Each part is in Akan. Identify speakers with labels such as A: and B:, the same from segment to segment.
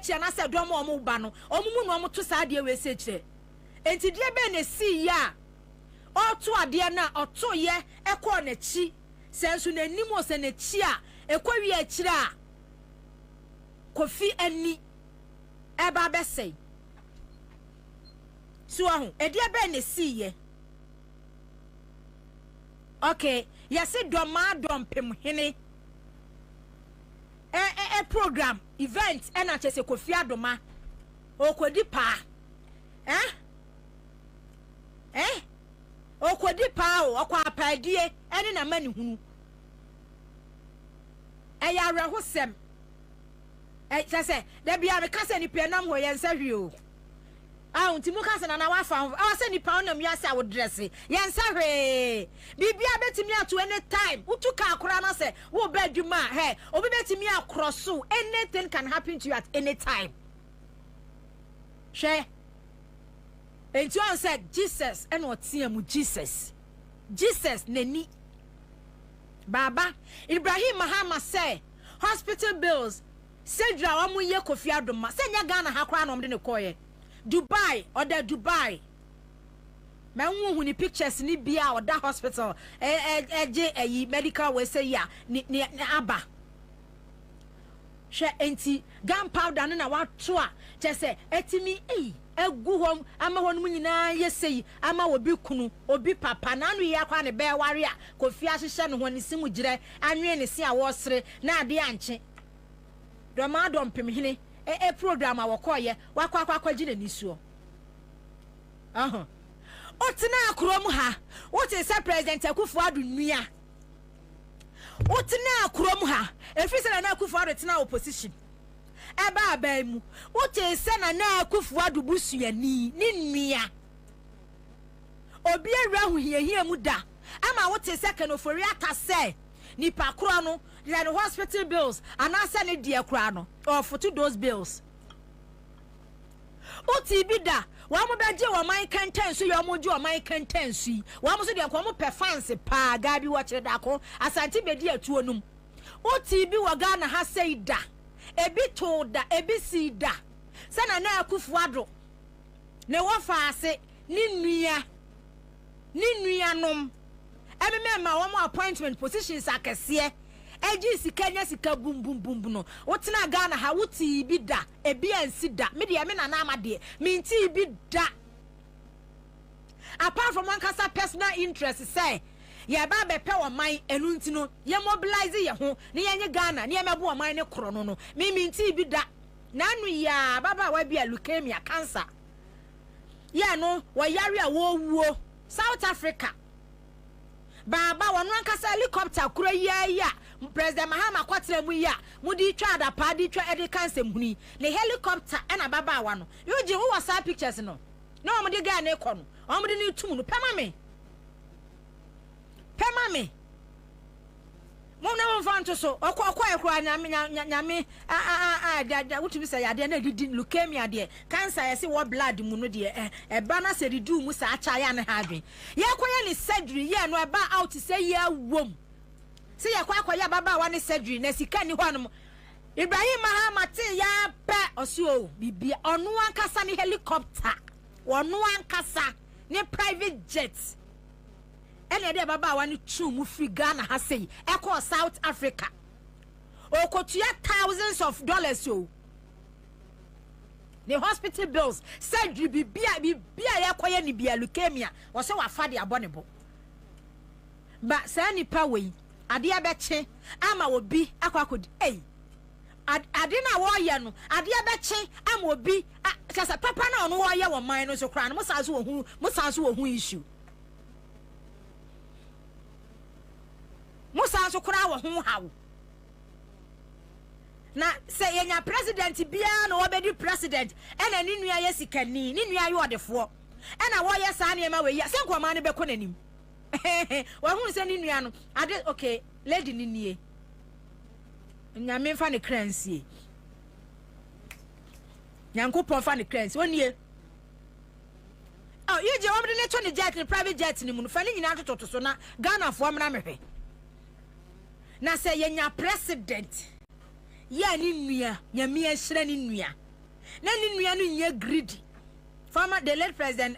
A: echi na se dom omo ba no omumu no omo to sa de we se kire enti de be na si ya oto ade na oto ye ekọ na chi sensu na nimo se na chi a ekọ wi a kire a kofi ani eba be sei so ahụ edi ebe na si ye okay yesi doma dompem hene program event na chese kofi adoma okodi pa okodi pa o okwa apadie ene na mani hunu ya rehosem chese da bia me kase ni pe nam ho yensa hwi o unti mu kase na wa fa se ni pa onam ya se a wo dress yensa hwe bibia betimi ato anytime utuka akora na se wo ba dwuma he obi betimi akroso anything can happen to you at any time she enti on said Jesus and what mu Jesus nani baba Ibrahim Mahama say hospital bills Sedra wa mu ye Kofi Adoma senya Ghana ha kwa na omde ne koye Dubai or the Dubai me hu ni pictures ni bia or that hospital medical we say ya ni aba she enti gunpowder na wa to a che se etimi egu hom ama honum nyina yesei ama obi kunu obi papa na anu ya kwa ne be ware a Kofi ahihye ne ho ne simu gire anwe ne si a wo sere na ade anche doma dompem hene program a wokoye wakwa gine nisuo otina akrom ha wote se president Akufo-Addo nua otina akrom ha efise na Akufo-Addo tina opposition eba abaimu wote se na Akufo-Addo busuani ni nua obi awura hihia mu da ama wote se kenofori atase nipa kro no the hospital bills and answer ne dear crano or for 2 those bills. Oti bida, wa mo beje wa man kantan so yo mo ju wa man kantan su. Wa mo so de akwa pe fancy pa gabi wa kire da ko asante bedi atuo num. Oti bi wa Ghana ha sei da. Ebi to da, ebi si da. Sana na Akufo-Addo. Ne wo fa ase ni nua nom. Emema wo mo appointment positions akese. Eji sikanya sika bum no wotina Ghana ha wuti bi da ebi ansi da me de me na na amade me nti bi da apart from one kasa personal interest say ye ba be pe wo man enu nti no ye mobilize ye ho ne ye nye Ghana ne ye mebo wo man ne kro no me nti bi da na anu ya baba wa bia leukemia cancer ye no wo yare a wo wuo South Africa baba wonu ankasa helicopter kuro ya President Mahama kwatere mu ya mudi twa da pa di twa edi cancer huni ne helicopter na baba wa no yuji wo wasa pictures no na omudi ga na ekọ no omudi ni tum no pema me mo na mo fanto so okọ ekọ nyame da wutumi say ade na didi leukemia de cancer yesi wo blood mu no de eba na se didu mu sa acha ya ne ha dwen ye koye ni surgery ye no eba out say ye wom se ye kwa ya baba wa ne surgery na sika ni hwanom Ibrahim Mahama te ya pe osuo bibia onu ankasa ni helicopter onu ankasa ni private jet ene de baba wa ni mu free Ghana ha sei eko South Africa okotua thousands of dollars so the hospital bills surgery bibia ya koye ni bia leukemia wo se wa fa de abonebo ba sa ni pa we ade abeche ama obi akwakodi ade na wo ye no ade abeche ama obi kasa papa na ono wo ye wo man no so kra no musanso wo hu issue musanso kra wo hu hawo na se yenya president bia na obedi president ena ni nua ye sikani ni nua ye odefo ena wo ye sa na ma we ya se nkoma ne beko nanim wa hu se ni nua no ade okay lady ni nie nyame mfa ne kransie nyankopon fa ne kransie onie you je wamde ne to ne jet ne private jet ni mu no fa ne nyina tototo so na Ghana fo amna mehwe na se yenya president ya ni nua nyame ahira ni nua Nani nuanu nye greedy. Former the late president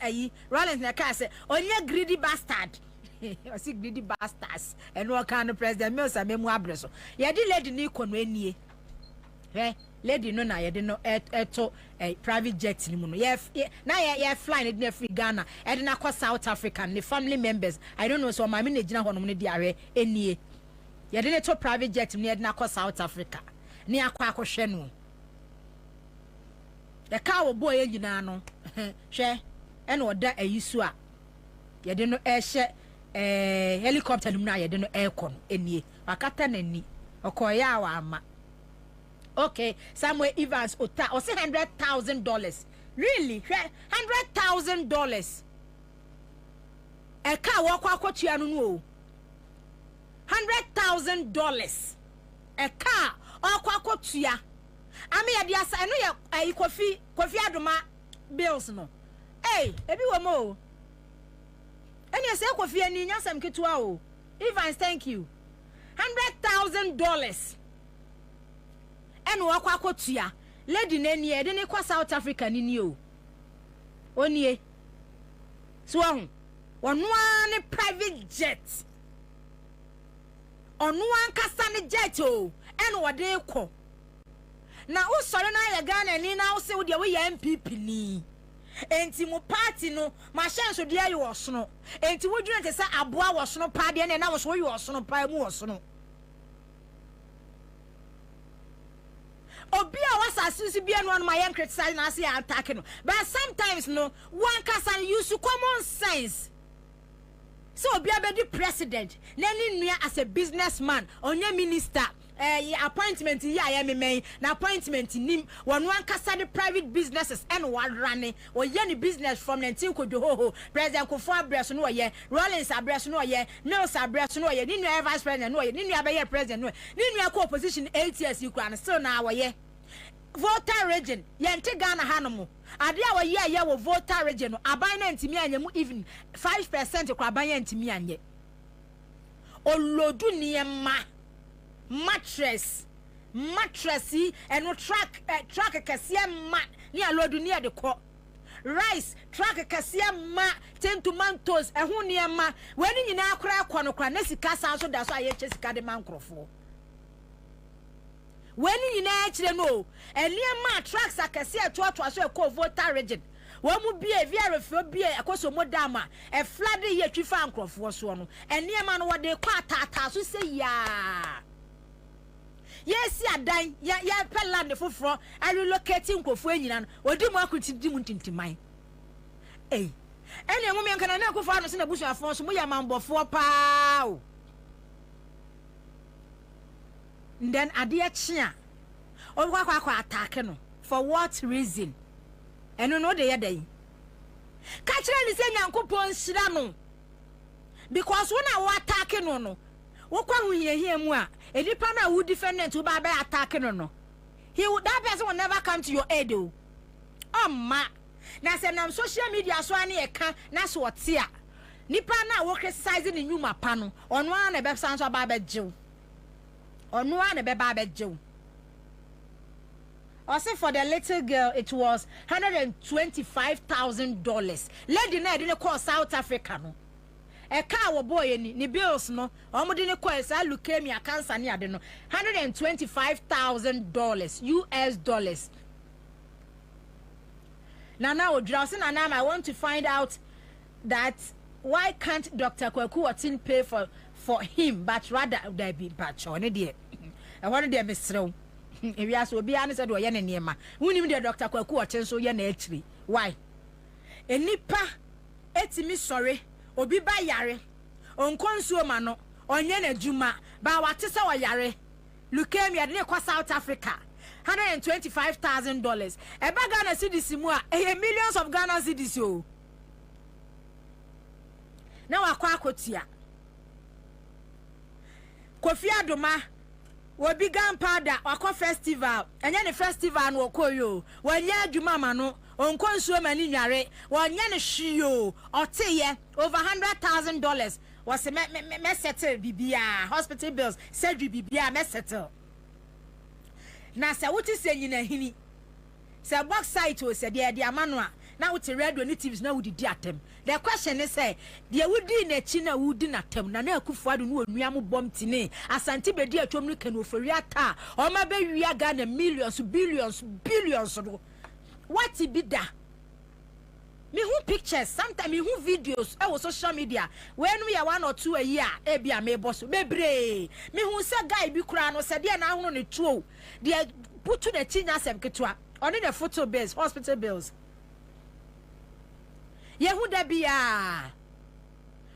A: Rollins na ka say onye greedy bastard. I see greedy bastards. And what kind of president me say memu abreso. Ye di lady ni kono anie. Lady no na ye de no eto private jet ni mu no. Ye flying in free Ghana. E de na kwa South Africa ni family members. I don't know so my me gina hono ni di are enie. Ye de to private jet ni e de na kwa South Africa. Ni akwa akohwe no. The car will boy nyina no. Hwe e na oda ayisu a. Ye de no helicopter no na ye de no aircon enie. Akata nani. Okoya wa ama. Okay, Samuel Evans Ota or say $100,000. Really? $100,000. A car walk $100,000. A car or quacotia. I mean, I know you coffee adoma bills no. Hey, everyone more. And you say coffee and in some kituao. Evans, thank you. $100,000. And wakwa kotua lady nani e de ne kwa South Africa ni o onie so ahun onu an private jet onu an kasa ne jet o en wode ko na wo sore na ya Ghana ni na wo se wo de wo ya MPP ni enti mo party no ma shanso de ayi wo sono enti wo dwene te se aboa wo sono pa de na wo so wo yo sono pa mu wo sono Obia was asisi bia no my young criticize na say attack no but sometimes no one can use common sense so obia be the president nani nua as a businessman onye minister appointment ya me na appointment nim one kasa the private businesses and one running or any business from nantin kodo ho president Kofo Abreso no ye Rollins Abreso no ye Mills Abreso no ye ni nua vice president no ye ni nua be president no ni nua co opposition 8 years you can still now ye voter region yente Ghana hanomo ade a ye wo voter region no aban na ntimi anyemu even 5% kwa aban ya ntimi anye olodu niema mattress and track kase ma ni alodu ni de ko rice track kase ma 10 tomatoes ehun niema wani nyina akora akwa na sika san so da so aye che sika de mankrofo wani nyina akire no eniema tracks akase atoato so e ko voter region wo mu bia via refio bia akoso modama e flood ye twifa ankrofo so no eniema no wode kwa tata so se ya yes adan ya land foforo I relocating nkofo enyina no odi mu akuti di mu tintiman eni emu me nka na akofo ano se na busu afon so mu ya mambofo pa o then ade achia o kwa attack no for what reason eno no de yedai ka kire ni se nyankopon hira no because when I attack no wo kwa hu hie mu a edipa na wo defendant wo ba attack no that person will never come to your aid o ma na se na social media so ane e ka na so ote a nipa na wo criticize ni nyuma pa no ono an na be san so ba jew ono an na be ba jew. Also for the little girl, it was $125,000. Lady na didn't call South Africa no. A car boy ni bills no. Omo didn't call sa leukemia cancer ni ade no. $125,000 US dollars. Now Johnson and I want to find out that why can't Dr. Kwaku Watin pay for him, but rather there be patch on it. I want to Mr. If you ask, will be answered or yen near ma. Wouldn't the Dr. Kwaku attend so yen actually. Why? A nipa etimi sorry, or be by yare, on consumano, on yen juma, by what is our yare. Leukemia near South Africa. $125,000. A Ghana cedis more, millions of Ghana cedis yo. Now a quacotia. Kofi Adoma. We began powder or festival, and then the festival no koyo. When ya jumama no, on consume and yare, one yen shio, or tea over $100,000 was a messetter bibia, hospital bills, surgery bibia messetter. Nasa, what is saying in a hini? say box site o say the amano na wo te radio ni TVs na wo di atem. The question is say the wudi na chi na wudi na atem na Akufo-Addo no onua mo bom tini Asante bedi atwom no kan ofori ata o ma be wia Ghana millions billions do what it be da me who pictures sometimes me who videos I was social media when we are 1 or 2 a year e bia me boss bebre me who say guy bi kura no say de na hono ne tuo de put to the tinya sem ketwa on the photo bills hospital bills Yehuda bia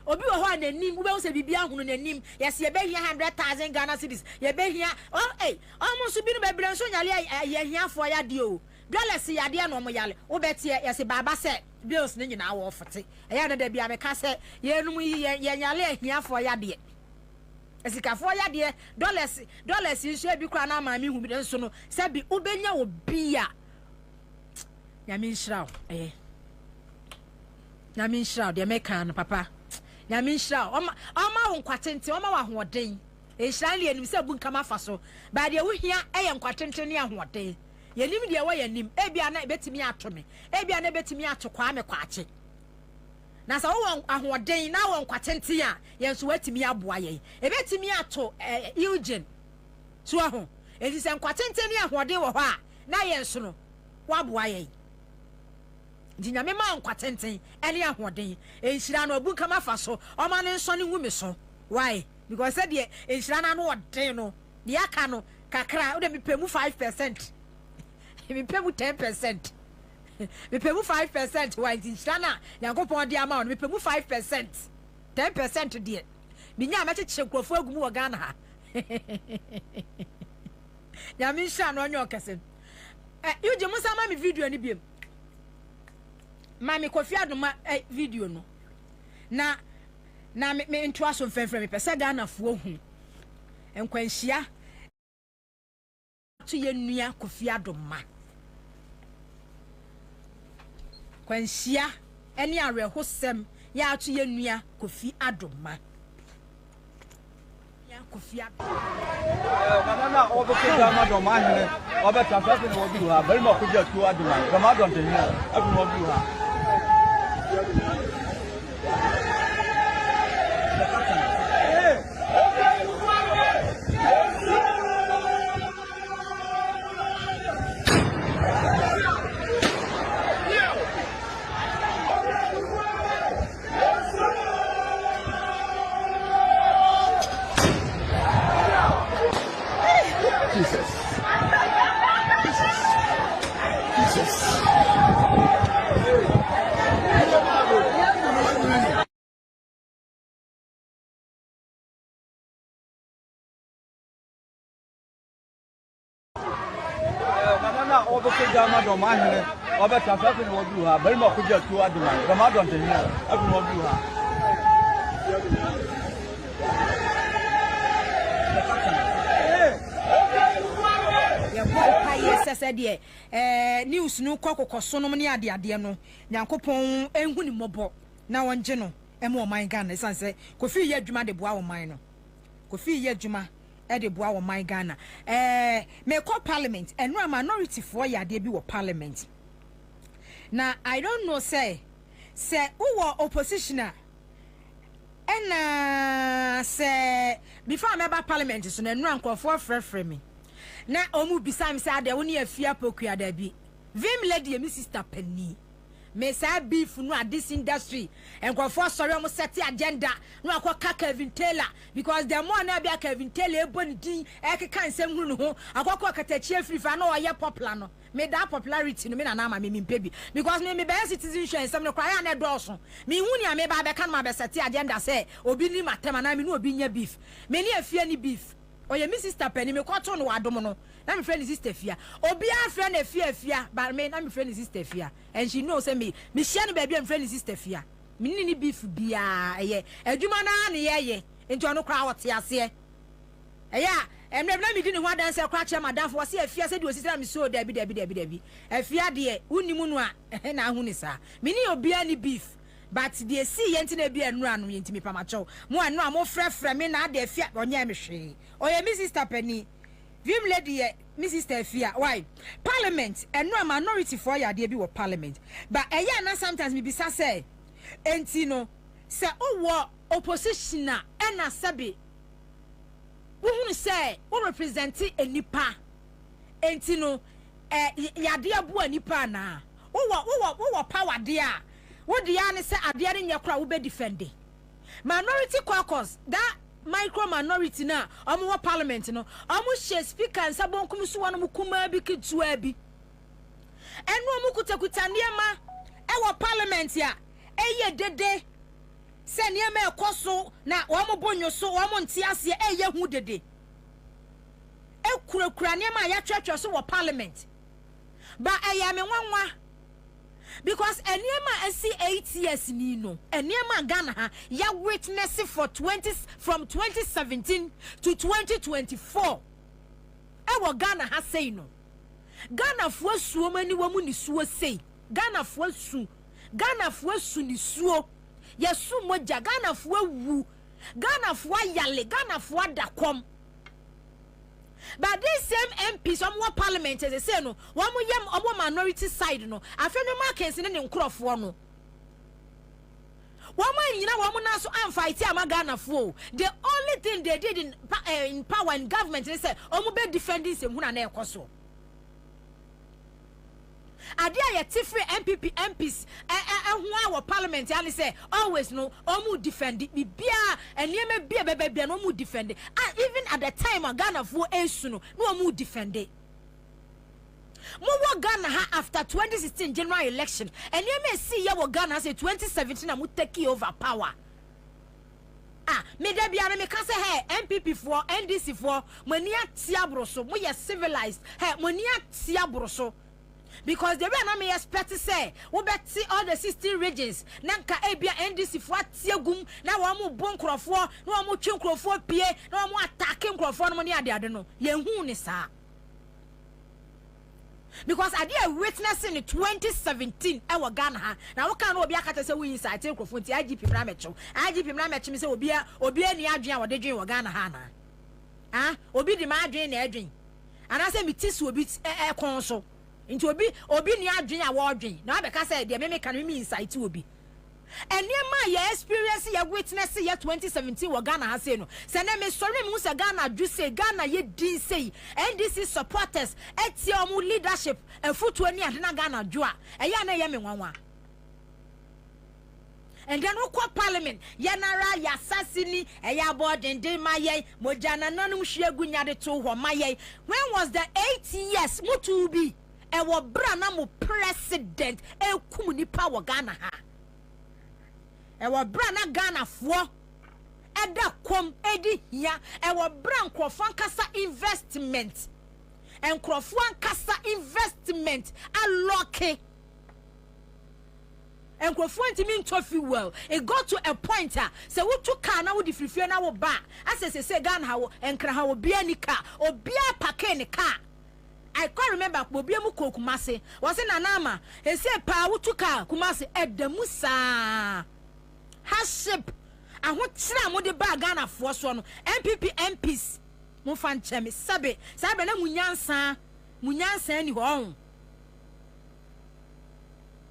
A: obi wo ho ananim wo be say bibia hono nanim yes ye be hia 100,000 Ghana cedis ye be hia oh almost bi no be bre so nyale ye hia fo ya de o dollars ya de no mo yale wo betie yes baba say bills ni nyina wo fote eya na da bia me ka say ye num ye nyale hia fo ya de esikafo ya de dollars nso bi kra na ma mi hu bi nso no say bi obenya obia nyame nshraw nyame nshraw de meka no papa nyame nshraw oma wo nkwatente oma wa hoden ehran le anim se bu nkama fa so ba de wo hia eye nkwatente ne ahoden yenim de wo yanim ebia na betimi atome ebia na betimi atokwa me kwaache na sa wo ahoden na wo nkwatente a yenso watimi aboa ye ebetimi ato Eugene so aho enti se nkwatente ne ahoden wo ho a na yenso no wa aboa ye Dinya me ma nkwatenten ene ahoden enhira no abu kama fa so o ma ne nso ne ngumi so why because said the enhira na no odin no de aka no kakra o de me pemu 5% me pemu 10% me pemu 5% why enhira na yakopon de ama no me pemu 5% 10% de me nya ma cheche krofo agumu wo Ghana ha ya mi sha no onyo kese you je musa ma me video ni biem Mami Kwabena ma video no na me nto aso mfemfem me pese Ghana fo hu enkwanhia to ye nua Kwabena ma kwanhia ene arehosem ya to ye nua Kwabena ma ya Kwabena
B: na obeto Ghana do ma hene obeta fa se no bi ha bari ma kujia tu aduma Ghana do ntenya abu no bi ha na obeto Ghana do ma hene obeta fa se no bi ha bari ma kujia tu aduma Ghana do ntenya abu no bi ha
A: ya bopa yesese de news no kokokoso no ne ade no Nyankopon enhu ni mobo na wonje no ema o man Ghana sanse Kofi ye adwuma de boa o man no Kofi ye adwuma e de boa o man Ghana me call parliament eno minority for ya de bi wo parliament na I don't know say who oppositioner ena say before me ba parliament so na enu ankofo frefre me na omu bisa me say ade woni afia pokua da bi vim lady me sister Penny me say beef no at this industry enkofo sorry omo set agenda no akoka Kevin Taylor because the more na bia Kevin Taylor eboni din ekeka nsem hunu ho akoko katachi afrifa na oye popular no me that popularity no me na ma me mpebi because me be citizenship nsem no kwaya na doso me huni a me ba be kan ma be set agenda say obi ni matema na me no obi nya beef me ni afia ni beef oye me sister Penny me kwato no wadom no na me friend sister fia obi a friend afia but me na me friend sister fia and she knows say me share no baby am friend sister fia me ni beef bia eye adwuma na ne ye enti ono kra wote ase eya emre na me di ne ho adanse kra che madam for se afia se di osisi na me so dabi afia de unimu no a na ahu ni sa me ni obi ani beef but the see yenti na bi anu anu yenti me pamacho mo anu a mo frefre me na de afia onye me hwe oye me sister Penny vim lady Mrs. Stefia why parliament and no minority for ya dey be wo parliament but na sometimes me bisa say enti no say wo opposition na na sabi wo hunu say wo represent enipa enti no yade abu enipa na wo power dia wo dia ne say ade ne nyakra wo be defend minority caucus that micro minority na omo parliament no omo share speaker and sabonkum so wonu kuma bi kitua bi enu omo kutakuta niema e wo parliament ya eye dede se niema ekoso na omo bonyo so omo ntiase eye hu dede ekura niema ya twetwe so wo parliament ba eye me nwanwa because eniema asi 8 years ni no eniema Ghana ha ya witness for 20 from 2017 to 2024 ewo Ghana ha say no Ghana fo suo mani wamu ni suo sei Ghana fo su ni suo yesu moja Ghana fo wu Ghana fo yale Ghana fo adakom. But this same MP some more parliament as they say no one more minority side no after no markets in the crofo no one man you know one na so am fight am Ghana for the only thing they did in power and government they say be defending sem hu na na ekoso adia ye tifre MPP MPs hu our parliament and say always no defend it bia eniema bia no defend it even at the time Ghana for esu no defend it mo Ghana ha after 2016 general election eniema see ya Ghana say 2017 am take over power me da bia me ka say hey MPP for NDC for mani atia broso mo ye civilized hey mani atia broso. Because the way na me expect say we bet all the 16 regions nanka ebia NDC fo atiagum na wo mo bon krofo na wo mo twen krofo pie na wo mo attack krofo no ne ade no ye hu ni sa because ade a witness in 2017 e wo Ghana ha na wo kan obi akata say we inside krofo nti IGP mra mecho me say obi ani adwen a wo de dwen wo Ghana ha na obi di ma adwen na adwen ana say mitisi obi kon so into obi ni adwen a wo dwen na abeka say de me kan me insight obi eniema ye experience ye witness ye 2017 wo Ghana ha say no se na me sorry me say Ghana do say Ghana ye din say NDC supporters etie omu leadership efutu ani ade na Ghana do a eya na ye me nwanwa and then we parliament yanara ya sassini eya board and de maye mojana nanum hwegu nyade to ho maye when was the 8 years mutu bi e wo bra na mo president e kum nipa wo Ghana ha e wo bra na Ghana fo e da kom edi hia e wo bra nkrofan kasa investment nkrofan kasa investment aloke and Crofont mean toffee well. It got to a point so we took car now with the free na wo ba as say Ghana how and kra how be any car or be a pack any car. I can't remember Bobie mu Kumase was in Anama he said pa wo took car Kumase at the Musa hardship and what tram with the bag Ghana for so no MPP MPs mo fan chemi sabe na munyansa ni ho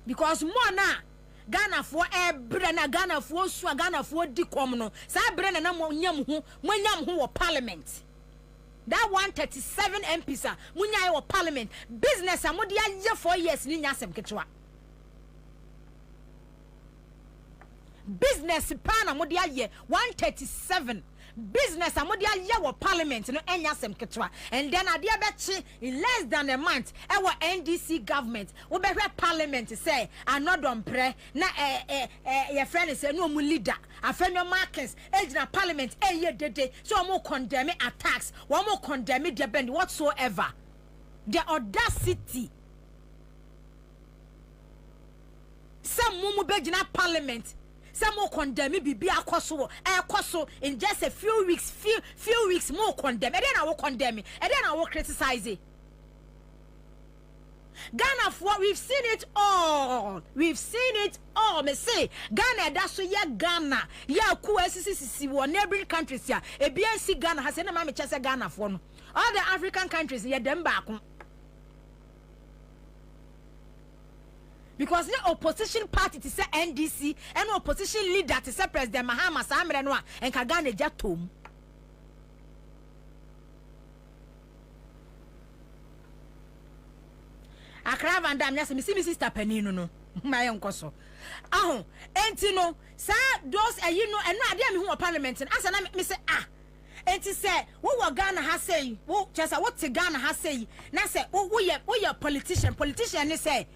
A: because more na Ghana for ebre na Ghana for so Ghana for di kom no sa bre na monyam ho wo parliament that 137 MPs munya wo parliament business amodi aye 4 years ni nya asem ketwa business plan amodi aye 137 business amodi aye wo parliament no enya asem ketwa and then ade abechi in less than a month e wo NDC government wo behwe parliament say anodom pre na your friend say no mu leader afenyo markets ejina parliament eye dede so mo condemn attacks wo mo condemn the bend whatsoever the audacity some mumu bejina parliament some more condemn me be akoso in just a few weeks more condemn and then I will condemn it and then I will criticize it. Ghana for we've seen it all me say Ghana that's so yeah Ghana yeah ku SCCC neighboring countries yeah e BNC Ghana has na me chese Ghana for no all the African countries ye dem back. Because the opposition party to say NDC and opposition leader to say President Mahama Samrenwa and Kagane Jatum. Akra Van Dam, yes, Missy Sister Penino, no, my uncle so. Ah, Entino, sir, those are you know, and not them who are parliament, and as I me say, ah, and to say, what Ghana has say, just what Ghana has say, now say, we are politician, they say.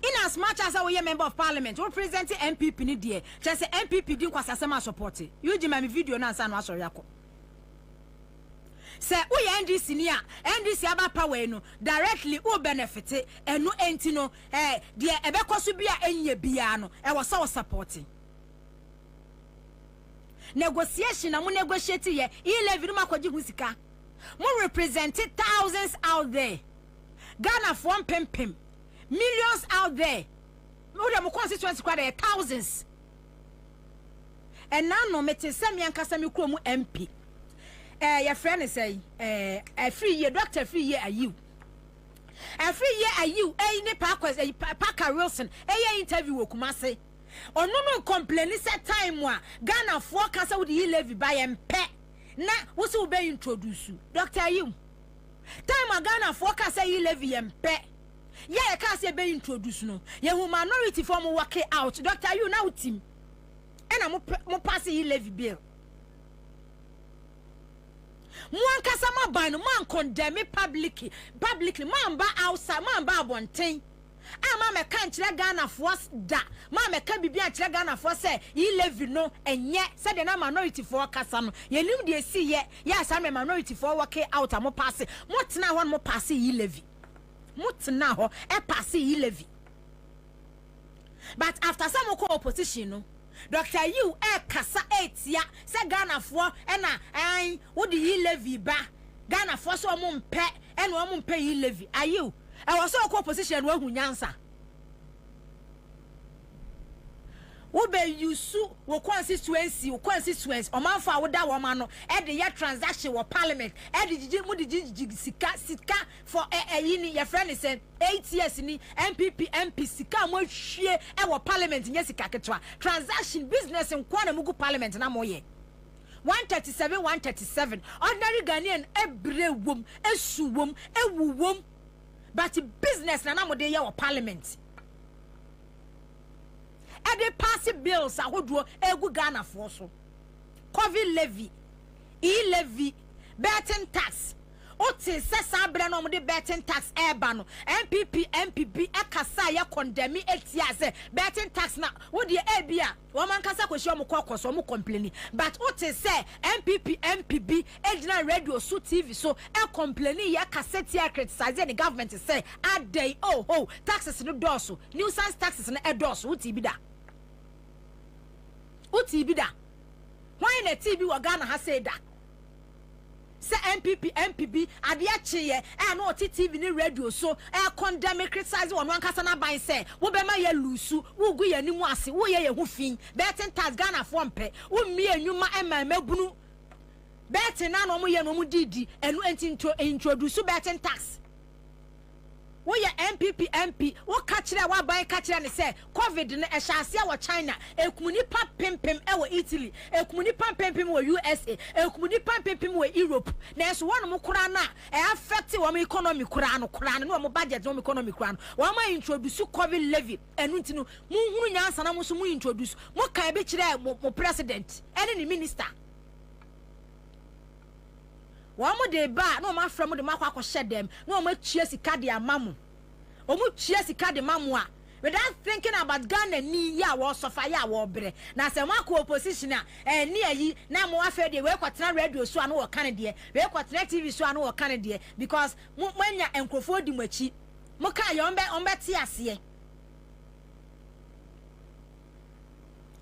A: In as much as I am a member of parliament, we present the MPP ni die. Just say MPP didn't kwasa sema support. You ji my video na answer no asori yako. Say we NDC niya, NDC aba power no directly who benefit and no enti no die ebekọ so bia enye bia no e was so supporting. Negotiation na mo negotiate ye e11 no makoji hu sika. Mo represented thousands out there. Ghana for pempem. Millions out there. Mo constituency kwa there thousands. And now no mete semi ankasa mi kro mu MP. Your friend is say a free year doctor free year are you. A free year are you ne Parkers Parker Wilson interview wo Kumase. Ono no complain set time wa Ghana forecast with the levy by MP. Na wo se wo be introduce Dr. You. Time wa Ghana forecast say levy MP. Yeah, I can't say be introduced no. Yeah, who minority form work out. Doctor, you now team. And I'm mo pass e levy bill. Mo ankasa ma ban no man condemn publicly. Man ba outside, man ba abonten. Ma me kan kire Ghana force da. Ma me kan bibia kire Ghana force say e levy no enye. Say the na minority for kasa no. Ye nim de see ye. Yeah, say minority for work out mo pass. Mo tena ho mo pass e levy. Mutna ho e pass e levy. But after some opposition no Dr. You kasa etia se Ghana for na wo de e levy ba Ghana for so mo mpe e no mo mpe e levy ayu e wo so opposition wo hunyansa wo be yusu wo constituency o man fa wo da wo ma no e de ye transaction wo parliament e de gigi mu de gigi sika for yini your friend is say 8 years ni MPP MP sika mo hwie e wo parliament nye sika ketwa transaction business nkwa na mugu parliament na mo ye 137 ordinary Ghanaian ebre wom esu wom ewu wom but business na mo de ye wo parliament e dey pass bills ahodo egu Ghana for so COVID levy levy betting tax oti sesa bre no mo de betting tax eba no MPP MPB ekasa ya condemn etia say betting tax na wo de ebia wo man kasa kwehia mo kokoso mo complain but oti say MPP MPB ejina radio so TV so e complain ya cassette ya criticize the government say adai taxes no doso nuisance taxes no edoso oti bi da why na TV wa Ghana ha say da say MPP MPB ade acheye no TV ni radio so condemn criticize one kasa na ban say wo be ma ye lusu wo gu ye nimu ase wo ye hu fin betting tax Ghana for mpe wo mi enwuma mabunu betting na no mo ye no mo didi enu introduce betting tax wo ye MPP MP wo ka kire wa ban ka kire ne say COVID ne ehyaase wa China ekumuni pa pempem wo Italy ekumuni pa pempem wo USA ekumuni pa pempem wo Europe na so won mo kura na affect wo economy kura no mo budget wo economy kura no wo ma introduce COVID levy enu ntino mu hunu nyansa na mo so mu introduce mo ka be kire mo president ene ni minister Wamo de ba no ma fra mo de makwa akoshe dem no ma tua sika de amamu omu tua sika de mamu a without thinking about Ghana ni ya wo sofa ya wo bre na se makwa opposition a ni ayi na mo afa de we kwatena radio so anu wo kan de we kwatena TV so anu wo kan de because manya enkrofo di machi mo ka ye onbe te ase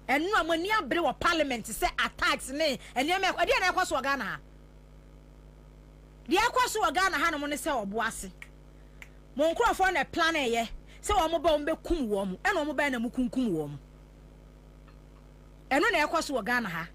A: enu amani abre wo parliament se attacks ne enu me kwade na ekwaso Ghana ha the akwaso wa Ghana ha no mo ne se oboase mo nkrofo na plan eye se wo mo ba mo be kum wo mo eno mo ba na mo kunkum wo mo eno na ekwaso wa Ghana ha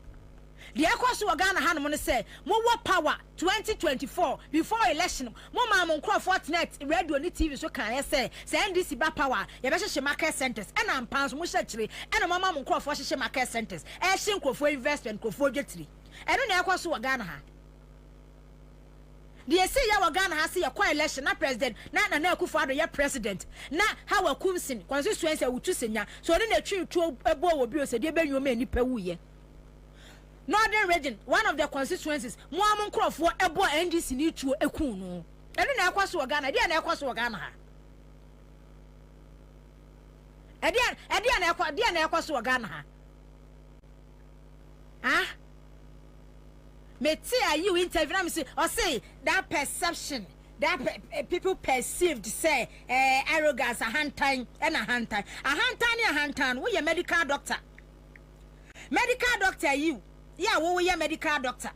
A: The Equas Wagana Hanamon say, more power 2024 before election. More Mamon Crawford net radio on TV so can I say, send this about power, Yabasha market centers, and I'm pounds mushachry, and a Mamma Crawford market centers, and Shinko for investment, for jetry. And on Equas Wagana. The say ya Ghana has a quiet election, not president, not an Elkufather, your president, not how a Kumsin, constituency with Tusinya, so then a true a boy will be a debate you may nip away. Northern region, one of their constituencies, Muamon Crawford, a boy and this need to a kuno. And then Aquas Wagana, dear Aquas Wagana. Dear Aquas Wagana. Ah? Mete you interview or say that perception that people perceived say arrogance a hand time and a hand time we a medical doctor you we a medical doctor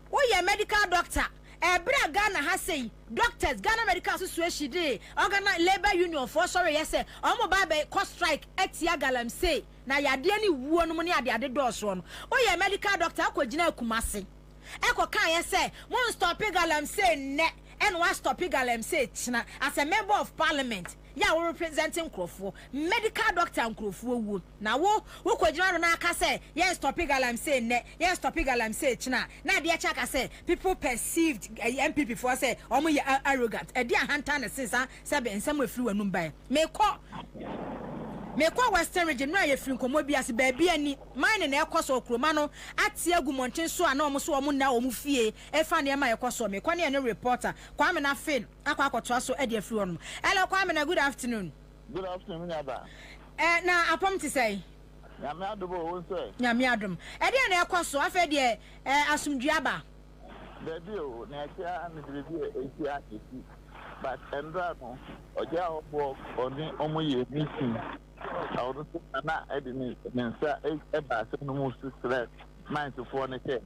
A: we a medical doctor Bra Ghana has say doctors Ghana Medical Association dey organize labor union for sorry yes say omo ba cost strike etia galam say na yade ni wuo no ne ade do so no o ye medical doctor akogina Kumasi eko kan yes say mon stop galam say ne and one stop galam say china as a member of parliament ya we representing Krofo medical doctor Krofo wu na wo kogina no na aka say yes stop galam say ne yes stop galam say china na de chaka say people perceived MPP for say omo ye arrogant e de ahanta na sensa say be nsam afiri wanum bai me kwa western region na ye firi nkomo bi ase ba bi ani mine na ekoso okroma no ate agumonten so ana omo so omo na omo fie e fa na ma ekoso me kwa na reporter Kwame na fin akwa akoto so e de afiri onum hello Kwame na good afternoon
C: Nyaba
A: na apom ti say
C: Nyame adom won say
A: Nyame adom e de na ekoso afa de asumduaba
C: Baby o na tia na de bi eti but endra no oja obo oni omo ye meeting awdo na edini mensa e ba se no mu stress mind for ne ke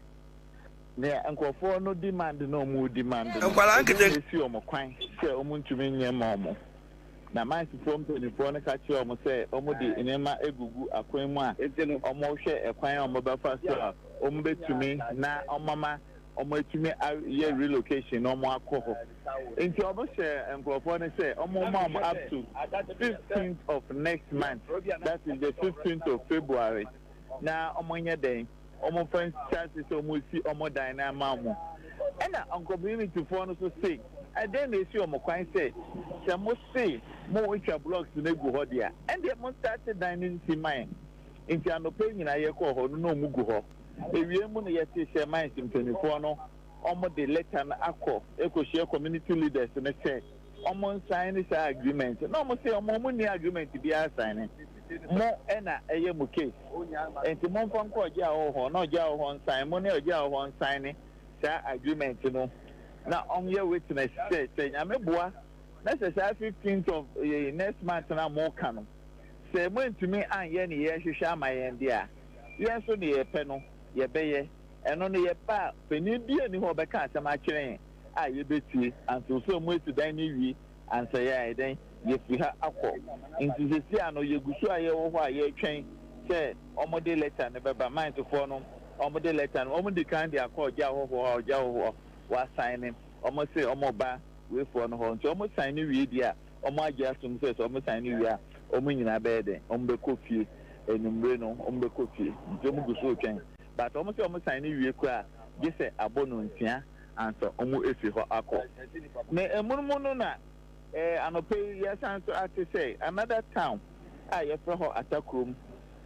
C: ne enkofo no demand no mu demand
B: nkwala nkete
C: si omo kwan se omo ntumi nyema omo na mind for mpanyifo ne ka che omo se omo de enema egugu akwan mu a omo hwe ekwan omo ba fa so omo betumi na omama omo etumi ye relocation omo akọ nti obo share enkrofo ne say omo mom up to 15th of next month that is the 15th of February na omo nya den omo fan chances omo si omo dan na mamu ena on community for no so say I then they see omo kwan say se mo say mo witwa blocks na go ho dia and they mo start dining si mine nti anope nyina ye ko ho no mu go ho ewie mu no yete share mine simpenifo no omo de letter na akọ ekohie community leaders ne say omo sign this agreement no omo say omo ni agreement bi sign mo ena eye mu case enti mo mfa nko oja ho na oja ho sign mo ne oja ho sign sa agreement no na on ye witness say nyame boa na say 15th of next month na mo kanu say mo ntumi anye ne ye hwehwe amayen dia ye so ne ye pe no ye beye eno no ye pa peni bia ni ho be ka asema kyerɛ a ye betie anso so mo etu dan ni wi ansa ye den ye fi ha akɔ nti sesi ano ye gusu a ye wo ho a ye twɛn sɛ omo de letter ne beba mind to for no omo de letter no omo de kan de akɔ gya ho wa sign omo say omo ba we for no ho nti omo sign ni wi dia omo agya sum sɛ omo sign ni wi a omo nyina be de omo be kofie enumre no omo be kofie nti omo gusu twɛn but almost sign wie kwa je say abono ntia anso omo efi ho akọ na emunumu na anope yesan so ate say another town a ye fro ho Atakrom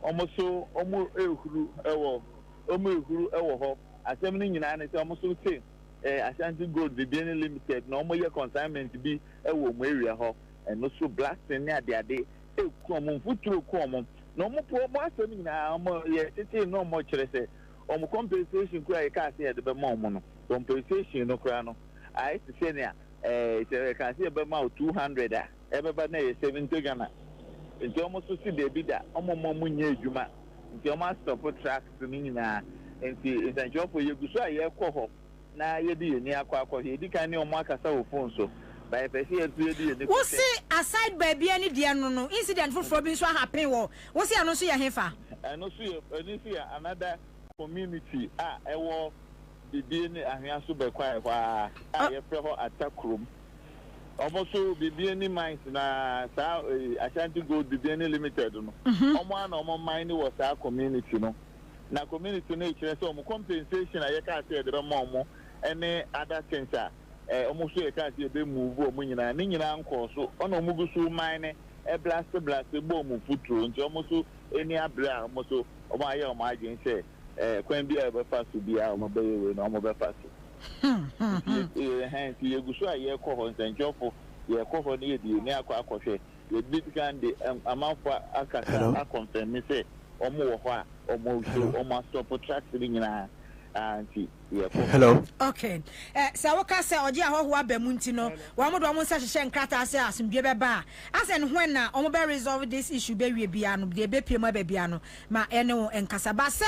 C: omo so omo ehuru ewo ho asem ni nyina ne say omo so say Ashanti Gold the Benin Limited na omo ye consignment bi ewo mo area ho eno so blasting ne ade eku omo futuro ku omo no mo po mo asem nyina omo ye tete no mo kire say omo compensation kura e ka say e de be ma omo no compensation no kura no ai se say na se ka say e be ma 200 a e be ba na ye 70 Ghana nti omo so si de bi da omo mo nya adwuma nti omo stop tracks ni nyina nti ntanjo for ye guso a ye kɔ hɔ na ye di ye ni akɔ ye di kan ni omo akasa wo phone so by person to
A: wo see aside baby any dear no incident for bi so happen wo see ano so ye hefa
C: ano so another community ewo bibi ni ahia so be kwa ye pre ho atakrom almost bibi ni mines na sa Ashanti Gold bibi ni limited no omo ana omo mine was our community no na community no kire so omo compensation aye ka say de mo omo any other things almost ye ka say be move omo nyina ni nyina nko so ona omo gu so mine blast bo omo futuro nti omo so any abra omo so omo aye omo agin say kwan bi a be fast bi a omo be we no omo be fast hence you go so aye ko ho nsenjofo ye ko ho ni edi ni akwa ye big can the amount akaka confirm me say omo wo ho a omo show omo stop track nyina anti ye ko
A: hello okay sa woka say oje ahoho abamu nti no wo mo do omo nsa hye nkrata ase asomdwe beba asen when na omo be resolve this issue be wie bia no de be pie mo ba bia no ma ene wo enkasa ba se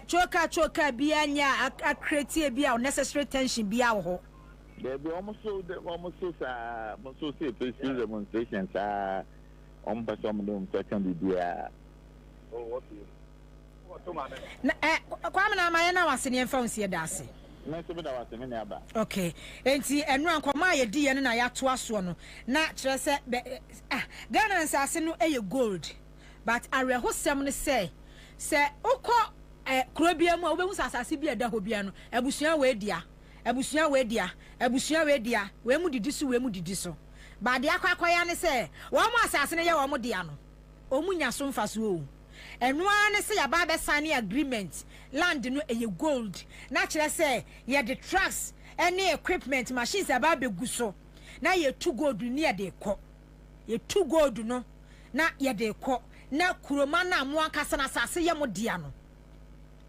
A: choka bia nya a create bia unnecessary tension bia wo ho
C: there be almost so say peaceful demonstrations person do second bia oh okay
A: Kwabena ma na wase ne mfa unsie dase
C: na so be da wase me ne aba
A: okay enti enu ankoma ye di ye na ya to aso no na kire se Ghana nsase no eye gold but arehosem ne se ukọ kurobia mu obehu sasase bi eda ho bia no abusua we dia we mu didi so ba de akwakoya ne se wo mu asase ne ye wo mu dia no omunya so mfa so o enua ne se ya ba be sign agreement land no eye gold na kire se ye the trucks any equipment machines aba be guso na ye tu gold ni ye de kọ ye tu gold no na ye de kọ na kuroma na mo akasa na sase ye mo dia no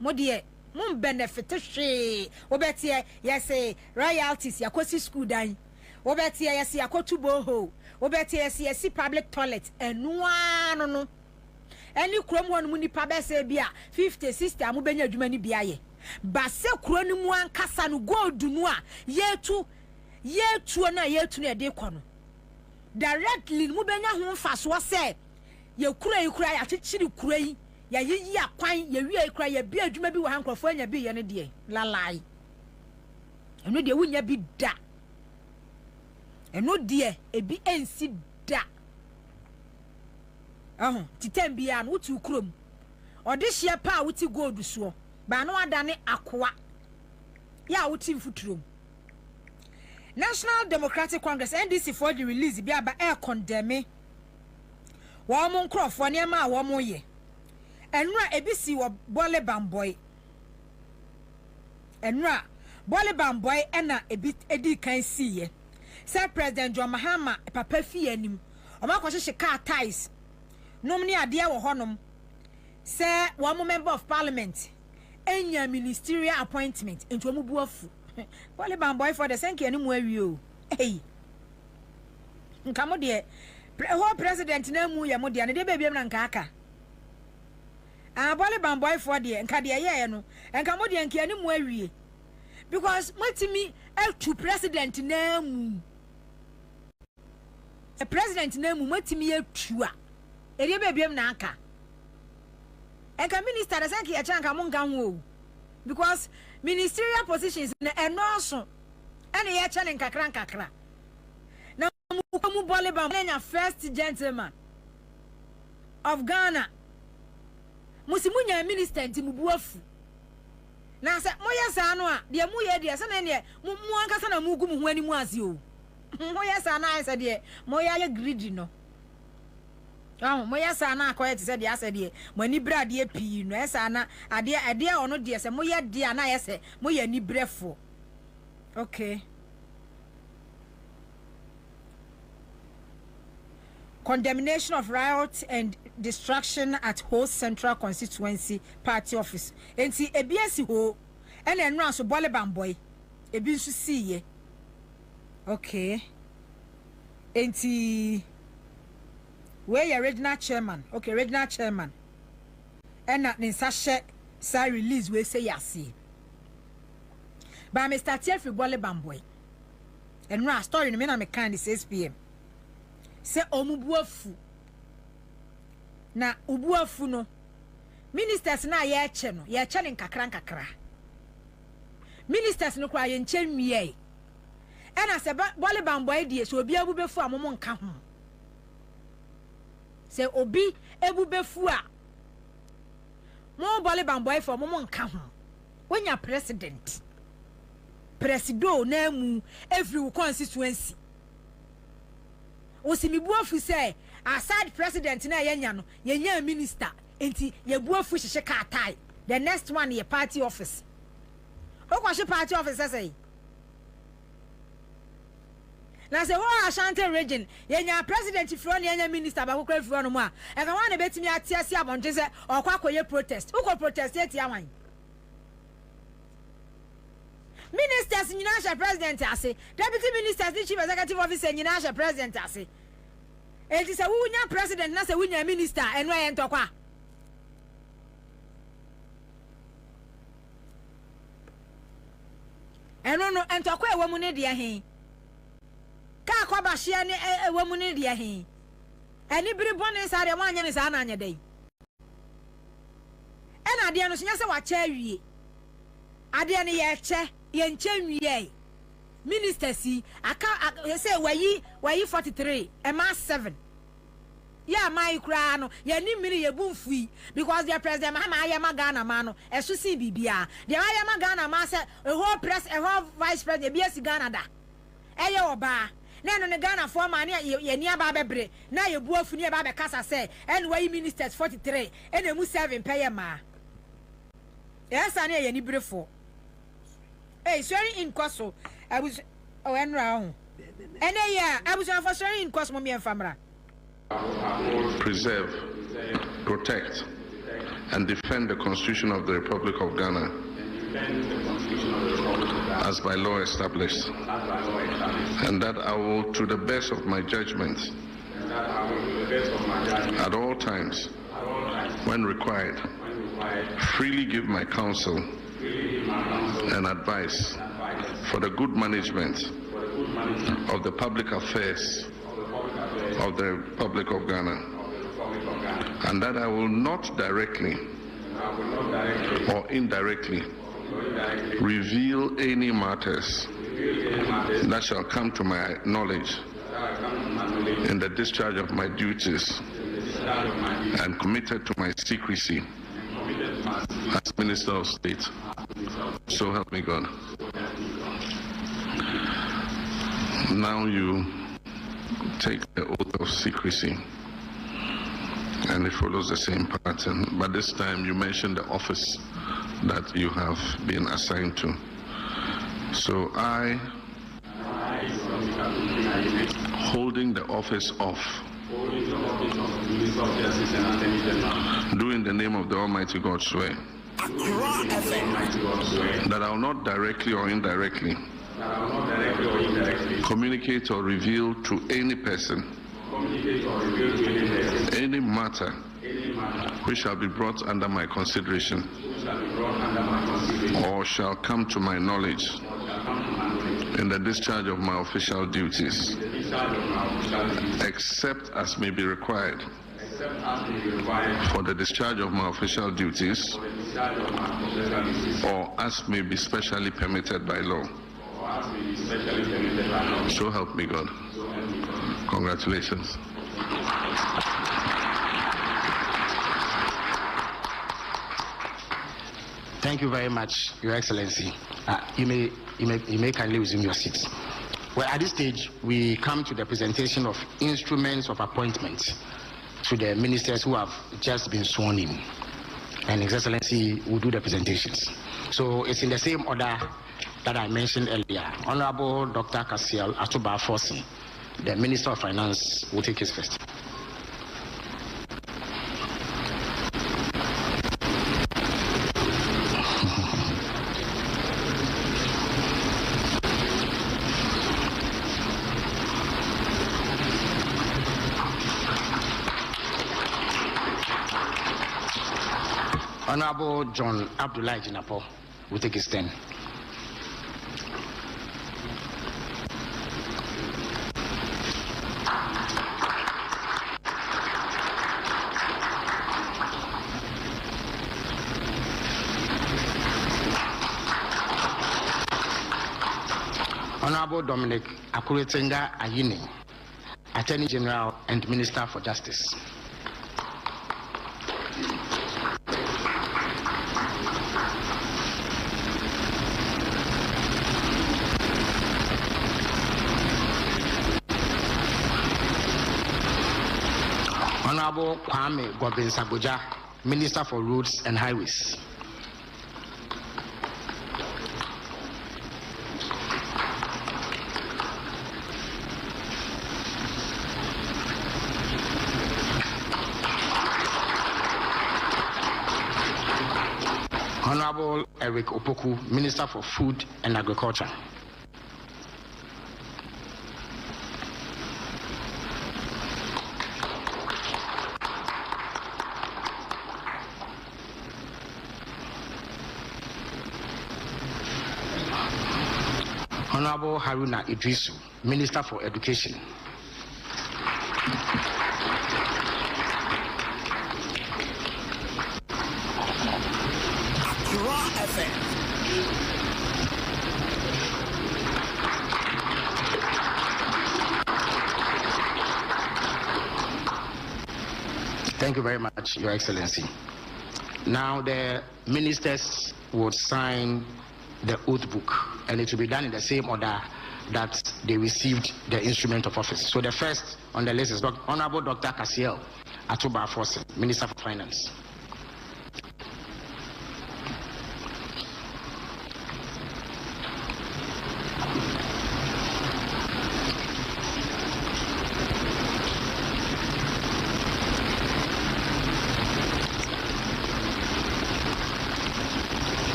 A: mo de mo benefit hwe obetie ye say royalties yakosi school dan obetie ye say yakotu boho obetie ye say public toilet enua no any krom won mu nipa be say bia 50 60 amu benya adwuma ni bia ye ba se kro ni mu ankasa no gold nu a yetu na yetu na de kọ no directly mu benya ho mfaso se ye kura ya chichiri kura yi ya yiyi akwan ye wi kura ya bi adwuma bi wo hankrofo anya bi ye ne de lalai eno de wunya bi da eno de ebi ensi da titem bia no wutu krom ode hye pa wuti gold so ba no adane akoa ya wuti mfuturom National Democratic Congress NDC for the release bia ba condemn wo mo nkrofo ne ma wo mo ye enura ebisi wo bole bamboy ena ebi edi kan siye say President John Mahama papa fi anim o ma kwahye car ties nom ni ade wo honom say wo mo member of parliament enya ministerial appointment ento mu buafu bole bamboy for the senke anim awie o nkamo de ho president na mu ye mo de ne de bebiem na nkaka bole bamboy for de nka de ye no nka mo de nka ani mu awie because matimi to president na mu president na mu matimi etu a eri bebiem na aka nka minister de senke ye chanka mo nka ho because ministerial positions na enoso ene ye chane nkakra na mu bole bam na first gentleman of Ghana musimunya minister nti mubuafu na se moye sa no a de mu ye de se na ne mu ankasa na mu gu mu ho ani mu ase o moye sa na ase de moye ale greedy no moye sa na akoye ti se de ase de mani bra de pi no esa na ade ono de se moye de na yese moye ni brefo okay. Condemnation of riot and destruction at Ho Central Constituency Party Office. Enti ebiesi ho ene enra so bole bamboy ebi nso siye. Okay. Enti where your regional chairman. Okay, regional chairman. Ena ninsa hye sa release we say yasi. Ba Mr. Tiefi bole bamboy. and ra story no me na me kan 6 p.m. Say omubuafu na ubuafu no ministers na ye eche no ye eche nkakra ministers no kwa ye nche nwie ena se bole bamboy die so obi abubefu amomo nka ho se obi ebubefu a mo bole bamboy for amomo nka ho wonya president presido na mu every constituency osimibuafu say aside president na yenya no yenya minister enti yebuafu hihye ka tai the next one ye party office okwashe party office say na say ho Ashanti region yenya president fro na yenya minister ba kokra fro no mu a e ka wan na betimi atiase abonje say okwakoye protest uko protest eti awan ministers nyina sha president ase deputy ministers the chief executive officer nyina sha president ase enti say wunya president na say wunya minister eno ye ntokwa eno no ntokwa ewo mu ne de he ka kwaba hye ne ewo mu ne de he eni biri bone sa de wanya ne sa na anya dai ena de no nya say wa cha awie ade ne ye che ye nche nwie minister si aka say wayi 43 ema 7 ya mai kra no ye ni miri ye bumfui because the president ma ayama Ghana ma no eso si bibia the ayama Ghana ma say a whole vice president bi esi Ghana da eye oba na no ne Ghana for ma ye ni aba bebre na ye buafu ni aba be kasa say and wayi ministers 43 and emu 7 pay ma yes ani ye ni brefo swearing in kwaso I was enra ene ya I was for swearing in kwaso mo me famra
D: preserve, protect, and defend the Constitution of the Republic of Ghana as by law established, and that I will, to the best of my judgment, at all times, when required, freely give my counsel and advice for the good management of the public affairs of the Republic of Ghana, and that I will not directly or indirectly reveal any matters that shall come to my knowledge in the discharge of my duties and committed to my secrecy as Minister of State. So help me God. Now you take the oath of secrecy, and it follows the same pattern, but this time you mention the office that you have been assigned to. So I, holding the office of, do in the name of the Almighty God swear that I will not directly or indirectly communicate or reveal to any person any matter which shall be brought under my consideration or shall come to my knowledge in the discharge of my official duties, except as may be required for the discharge of my official duties or as may be specially permitted by law. So help me God. Congratulations.
E: Thank you very much, Your Excellency. You may kindly resume your seats. Well, at this stage, we come to the presentation of instruments of appointment to the ministers who have just been sworn in. And His Excellency will do the presentations. So it's in the same order that I mentioned earlier. Honorable Dr. Kasiel Atuba Fosi, the Minister of Finance, will take his first. Honorable John Abdullah Jinapo will take his turn. Honorable Dominic Akuretenga Ayini, Attorney General and Minister for Justice. Honorable Kwame Gobensagoja, Minister for Roads and Highways. Honorable Eric Opoku, Minister for Food and Agriculture. Honorable Haruna Idrisu, Minister for Education. Thank you very much, Your Excellency. Now the ministers will sign the oath book, and it will be done in the same order that they received the instrument of office. So the first on the list is Honorable Dr. Kasiel Atuba Forsen, Minister for Finance.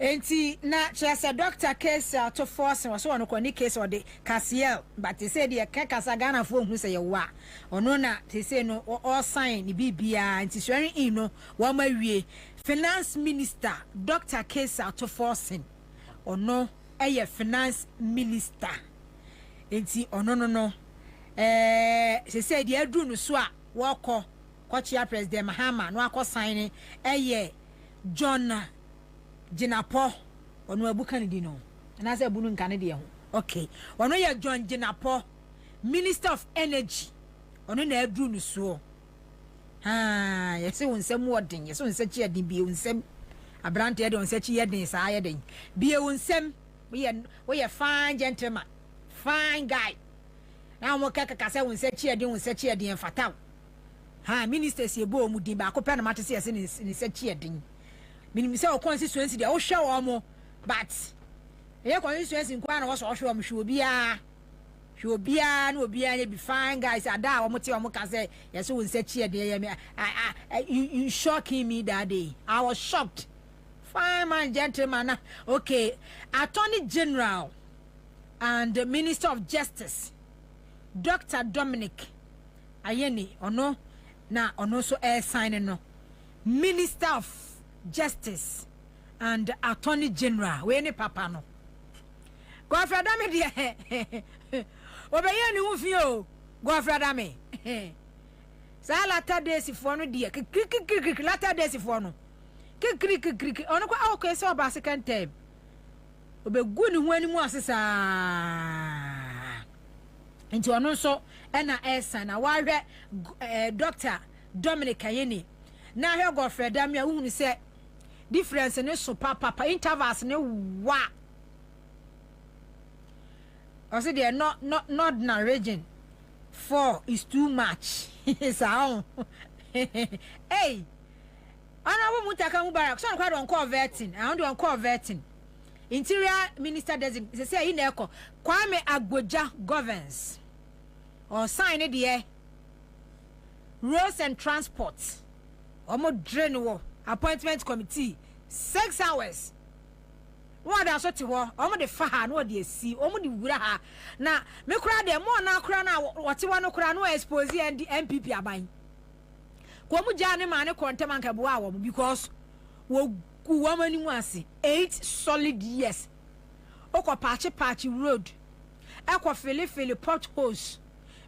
A: Enti na chese Dr. Case to force was one ko ni case or the Casiel, but they said the Kakasa Ghana phone who say wa ono na they say no all sign ni bibia enti swearing in no one my finance minister Dr. Case to forcing ono eye finance minister enti ono no they said the edru no so a woko kwachi president Mahama no akọ sign eye John Jinapo onu abuka ni di no na say bunu nka ne de ho okay onu ye John Jinapo, Minister of Energy onu na adru no so yesi wonsem wodin yesi wonse chi adin bi wonsem abrante de wonse chi yedin sa yedin bi wonsem we fine gentleman, fine guy na mo kaka say wonse chi adin fataw minister si ebo mu din ba ko pe na mate se yesi ni se chi adin minim say o constituency dey o hwe wo mo but e constituency nkwa na wo so hwe wo mo hwe obia na obia na be fine guys ada wo mo te wo ka say yes we say chia dey you shocking me that day. I was shocked. Fine man, gentleman. Okay, Attorney General and the Minister of Justice Dr. Dominic Ayeni ono na ono so air signing no Minister of Justice and Attorney General we ni papa no Godfrey Dame de obeye ni hu fi o Godfrey Dame sa latter days fo no de krik latter days fo no krik ono ko awko se oba second term obegu ni hu animu asesa nti ono so na esa na wa hwe Dr. Dominic Ayeni na hwe Godfrey Dame a hu ni se difference ne so papa intervals ne wa also they are not na region 4 is too much so hey ana wo mutaka mubarak so kwa don call vetting I don call vetting interior minister designate say he na eko Kwame Agboja governs or sign it there roads and transport omo drain wo appointment committee 6 hours what da so ti ho omo de fa ha no de si omo de wura ha na me kura de mo na kura na wote wa no kura no expose and MPP aban ko mu ja ne ma ne kontem anka bo awo because wo ku wa mani mu ase 8 solid years oko patch road ekwa fili potholes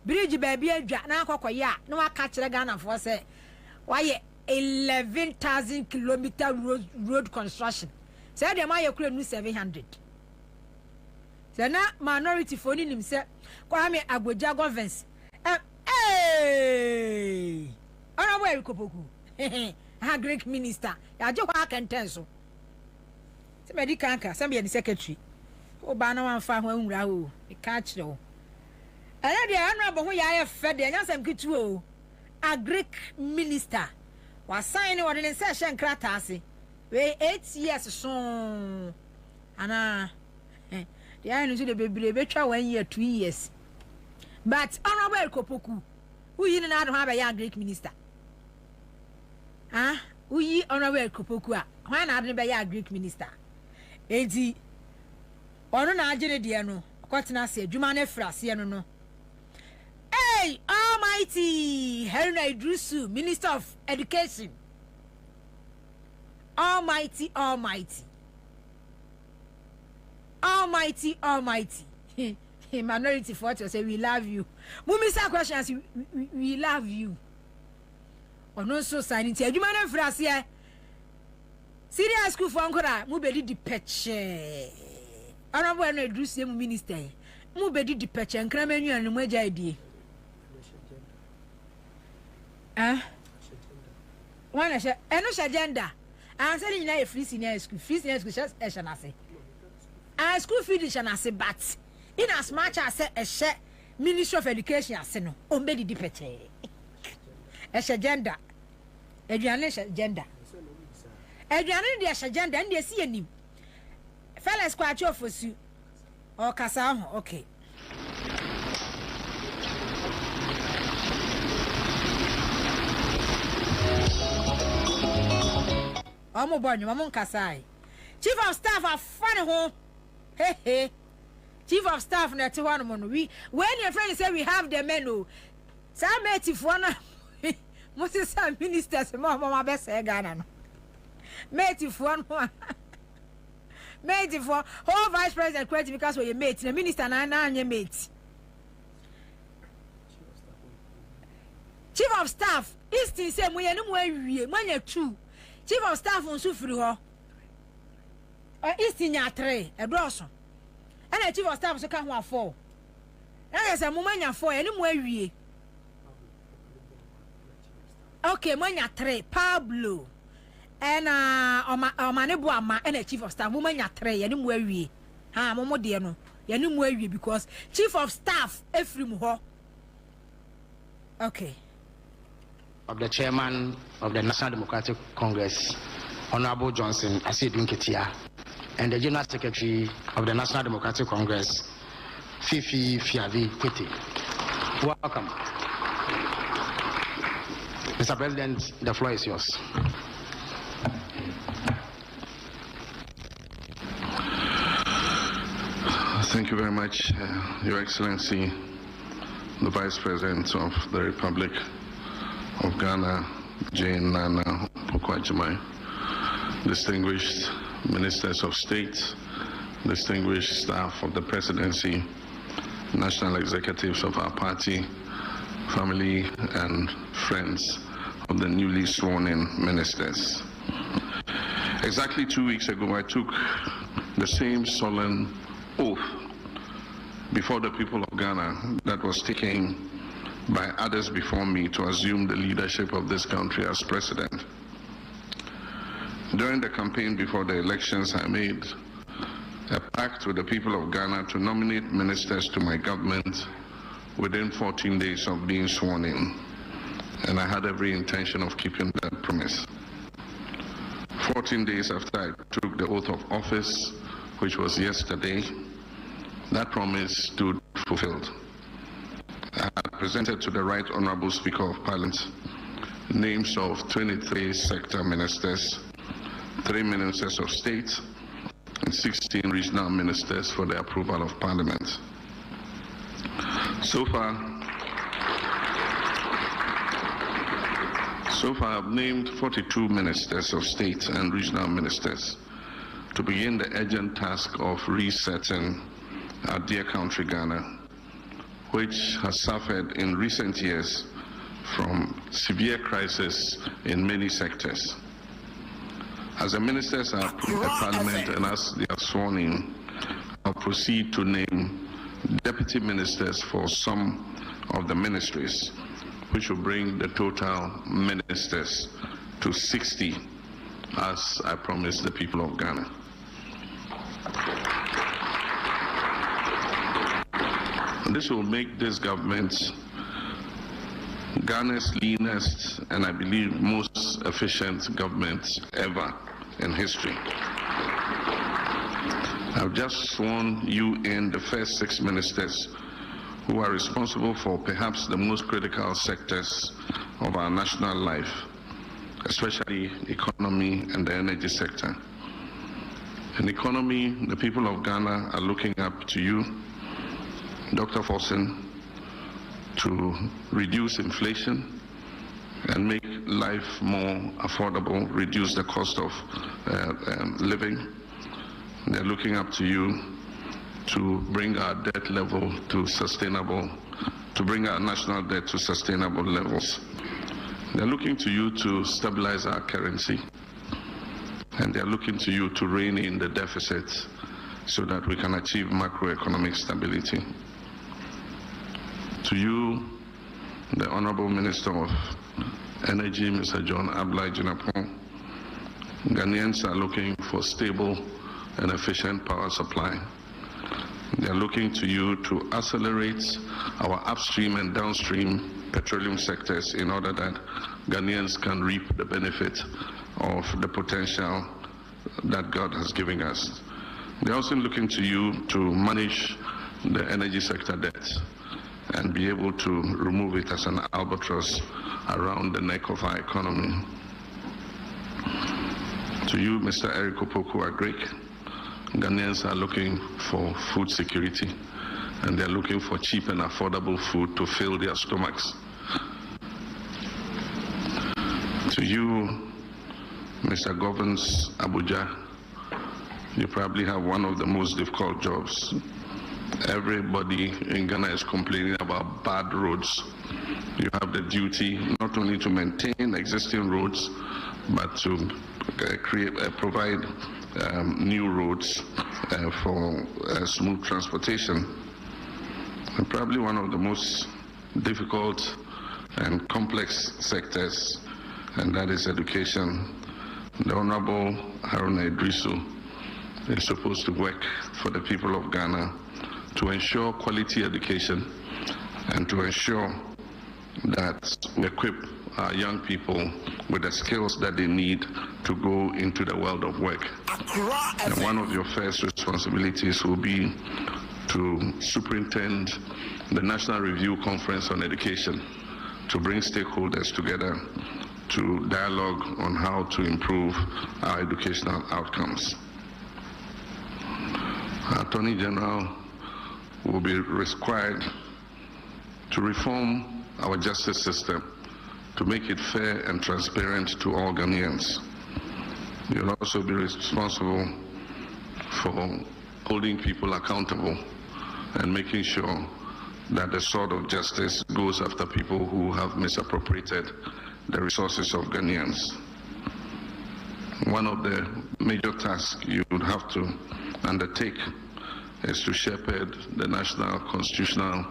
A: bridge baby adwa na akokoya na waka kire Ghana for say why 11,000 kilometer road construction say dem aye kura nu 700 say na minority for ni nim say Kwame Agboja governance honorable Erikopoku ha Greek minister ya je kwa kenten so se me di kanka se me the secretary o ba na wan fa ho anwura o e ka kire o ana de honorable ho ya fe de nya sam kitu o a Greek minister was sign what in session krata ase we 8 years so ana the anu to the bebre betwa 1 year 2 years but honorable Erikopoku who yin na do ha ba ya Greek minister uyi honorable Erikopoku a hwan na ade be ya Greek minister enti ono na agene de no kwatena se adwuma na frase no hey almighty Haruna Idrisu, Minister of Education, almighty minority for to say we love you mumisa questions we love you ono so sign ti adwuma na frase serious school for ankora mu bedi di peche honorable Haruna Idrisu mu minister mu bedi di peche nkra manu anu mu agya die wana sha eno sha agenda answer ni na e free senior school just e sha na se school fee sha na se but in as much as e sha Ministry of Education ase no o be di peche e sha agenda eduane sha agenda eduane di sha agenda ndi esi anim fellas kwa chi ofosu o kasa ho okay Omo bonyo mamon kasai Chief of Staff afane ho hey Chief of Staff na te ho no no we when your friend say we have the menu some metifo na Moses ministers mama be say Ghana no metifo no metifo whole vice president credit because we mate na minister na anya mate Chief of Staff Easton say mo ye no mo awie manya 2 Chief of Staff on sufri ho Easton nya 3 edoso ana Chief of Staff so ka ho 4 na say mo manya 4 ye no mo awie okay manya 3 Pablo ena omane bo ama ena Chief of Staff mo manya 3 ye no mo awie ha mo de no ye no mo awie because Chief of Staff efrim ho okay
E: of the chairman of the National Democratic Congress, Honorable Johnson Asidun Ketia, and the General Secretary of the National Democratic Congress, Fifi Fiavi Kwete. Welcome. Mr. President, the floor is yours.
D: Thank you very much, Your Excellency, the Vice President of the Republic of Ghana, Jane Nana Okwajimai, distinguished ministers of state, distinguished staff of the presidency, national executives of our party, family and friends of the newly sworn in ministers. Exactly 2 weeks ago, I took the same solemn oath before the people of Ghana that was taken by others before me to assume the leadership of this country as president. During the campaign before the elections, I made a pact with the people of Ghana to nominate ministers to my government within 14 days of being sworn in, and I had every intention of keeping that promise. 14 days after I took the oath of office, which was yesterday, that promise stood fulfilled. I had presented to the Right Honorable Speaker of Parliament names of 23 sector ministers, 3 ministers of state, and 16 regional ministers for the approval of Parliament. So far, I've named 42 ministers of state and regional ministers to begin the urgent task of resetting our dear country Ghana, which has suffered in recent years from severe crisis in many sectors. As the ministers are approved by Parliament and as they are sworn in, I'll proceed to name deputy ministers for some of the ministries, which will bring the total ministers to 60, as I promised the people of Ghana. This will make this government Ghana's leanest and I believe most efficient government ever in history. I've just sworn you in the first 6 ministers who are responsible for perhaps the most critical sectors of our national life, especially the economy and the energy sector. In economy, the people of Ghana are looking up to you, Dr. Forson, to reduce inflation and make life more affordable, reduce the cost of living. They're looking up to you to bring our debt level to sustainable, to bring our national debt to sustainable levels. They're looking to you to stabilize our currency, and they're looking to you to rein in the deficit so that we can achieve macroeconomic stability. To you, the Honorable Minister of Energy, Mr. John Ablai Jinapong, Ghanaians are looking for stable and efficient power supply. They are looking to you to accelerate our upstream and downstream petroleum sectors in order that Ghanaians can reap the benefit of the potential that God has given us. They're also looking to you to manage the energy sector debt and be able to remove it as an albatross around the neck of our economy. To you, Mr. Eric Opoku-Agric, Ghanaians are looking for food security, and they're looking for cheap and affordable food to fill their stomachs. To you, Mr. Govans Abuja, you probably have one of the most difficult jobs. Everybody in Ghana is complaining about bad roads. You have the duty not only to maintain existing roads, but to provide new roads for smooth transportation. And probably one of the most difficult and complex sectors, and that is education. The Honorable Haruna Idrisu is supposed to work for the people of Ghana to ensure quality education and to ensure that we equip our young people with the skills that they need to go into the world of work. And one of your first responsibilities will be to superintend the National Review Conference on Education, to bring stakeholders together to dialogue on how to improve our educational outcomes. Our Attorney General will be required to reform our justice system to make it fair and transparent to all Ghanaians. You'll also be responsible for holding people accountable and making sure that the sword of justice goes after people who have misappropriated the resources of Ghanaians. One of the major tasks you would have to undertake is to shepherd the National Constitutional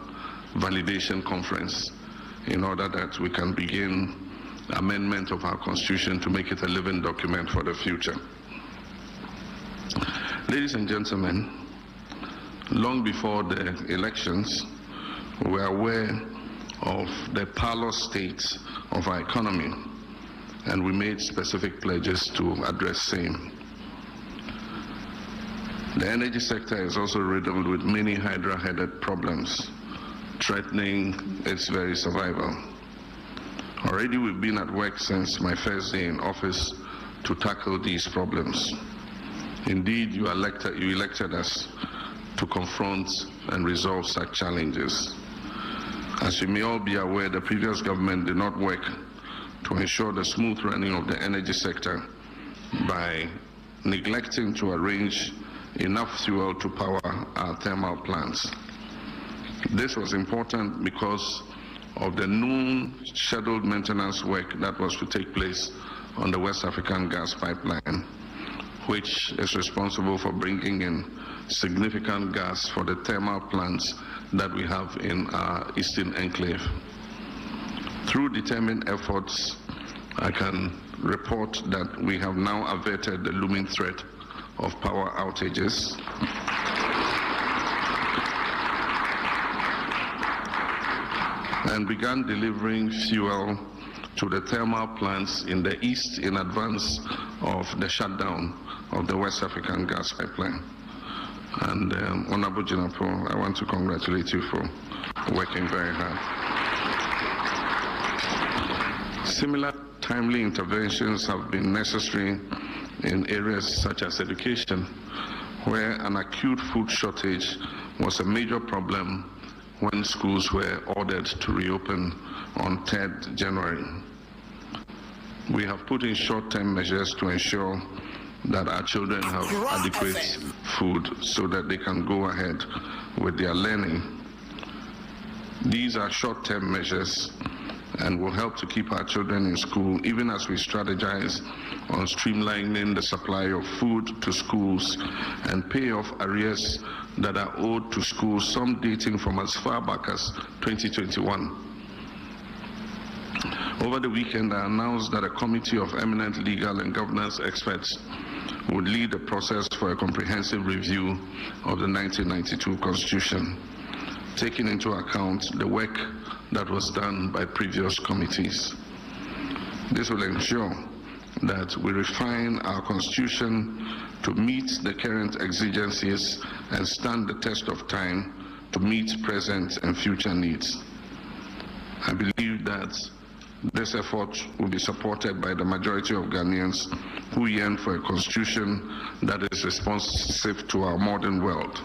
D: Validation Conference in order that we can begin amendment of our Constitution to make it a living document for the future. Ladies and gentlemen, long before the elections, we were aware of the parlous state of our economy, and we made specific pledges to address same. The energy sector is also riddled with many hydra-headed problems, threatening its very survival. Already we've been at work since my first day in office to tackle these problems. Indeed, you elected us to confront and resolve such challenges. As you may all be aware, the previous government did not work to ensure the smooth running of the energy sector by neglecting to arrange enough fuel to power our thermal plants. This was important because of the known scheduled maintenance work that was to take place on the West African gas pipeline, which is responsible for bringing in significant gas for the thermal plants that we have in our eastern enclave. Through determined efforts, I can report that we have now averted the looming threat of power outages. And began delivering fuel to the thermal plants in the east in advance of the shutdown of the West African gas pipeline. And Honorable Jinapo, I want to congratulate you for working very hard. Similar timely interventions have been necessary in areas such as education, where an acute food shortage was a major problem when schools were ordered to reopen on 3rd January. We have put in short-term measures to ensure that our children have adequate food so that they can go ahead with their learning. These are short-term measures and will help to keep our children in school, even as we strategize on streamlining the supply of food to schools and pay off arrears that are owed to schools, some dating from as far back as 2021. Over the weekend, I announced that a committee of eminent legal and governance experts would lead the process for a comprehensive review of the 1992 Constitution, taking into account the work that was done by previous committees. This will ensure that we refine our Constitution to meet the current exigencies and stand the test of time to meet present and future needs. I believe that this effort will be supported by the majority of Ghanaians who yearn for a Constitution that is responsive to our modern world.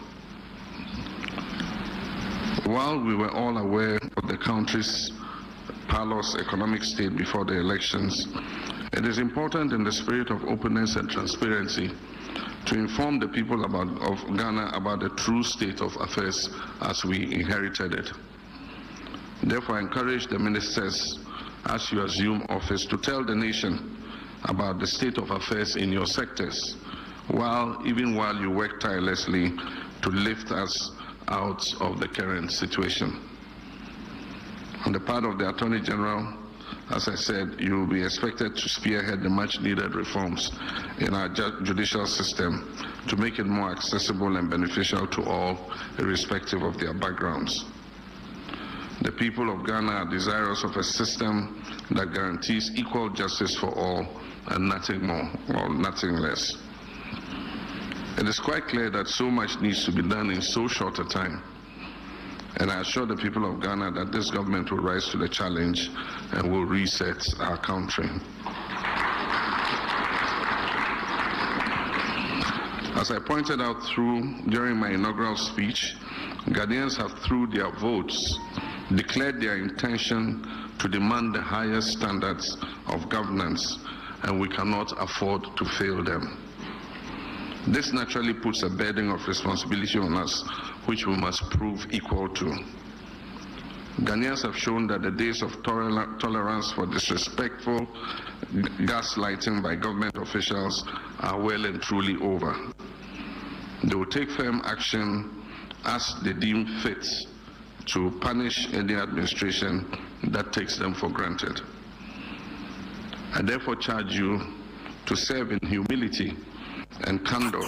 D: While we were all aware of the country's parlous economic state before the elections, it is important in the spirit of openness and transparency to inform the people of Ghana about the true state of affairs as we inherited it. Therefore, I encourage the ministers, as you assume office, to tell the nation about the state of affairs in your sectors, even while you work tirelessly to lift us out of the current situation. On the part of the Attorney General, as I said, you will be expected to spearhead the much-needed reforms in our judicial system to make it more accessible and beneficial to all, irrespective of their backgrounds. The people of Ghana are desirous of a system that guarantees equal justice for all and nothing more or nothing less. It is quite clear that so much needs to be done in so short a time. And I assure the people of Ghana that this government will rise to the challenge and will reset our country. As I pointed out during my inaugural speech, Ghanaians have, through their votes, declared their intention to demand the highest standards of governance, and we cannot afford to fail them. This naturally puts a burden of responsibility on us, which we must prove equal to. Ghanaians have shown that the days of tolerance for disrespectful gaslighting by government officials are well and truly over. They will take firm action as they deem fit to punish any administration that takes them for granted. I therefore charge you to serve in humility and candor,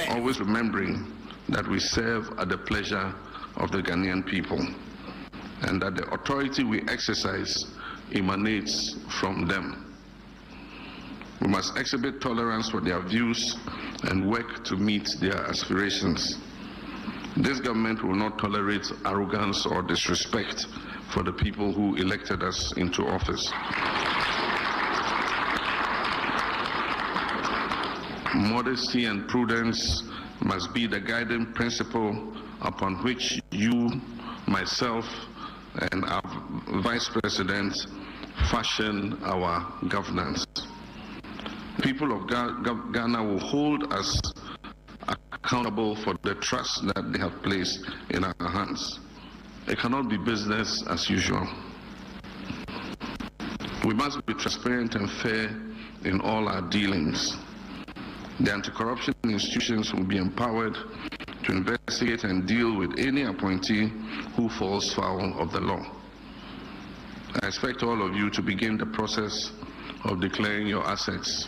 D: always remembering that we serve at the pleasure of the Ghanaian people and that the authority we exercise emanates from them. We must exhibit tolerance for their views and work to meet their aspirations. This government will not tolerate arrogance or disrespect for the people who elected us into office. Modesty and prudence must be the guiding principle upon which you, myself, and our Vice President fashion our governance. people of Ghana will hold us accountable for the trust that they have placed in our hands. It cannot be business as usual. We must be transparent and fair in all our dealings. The anti-corruption institutions will be empowered to investigate and deal with any appointee who falls foul of the law. I expect all of you to begin the process of declaring your assets.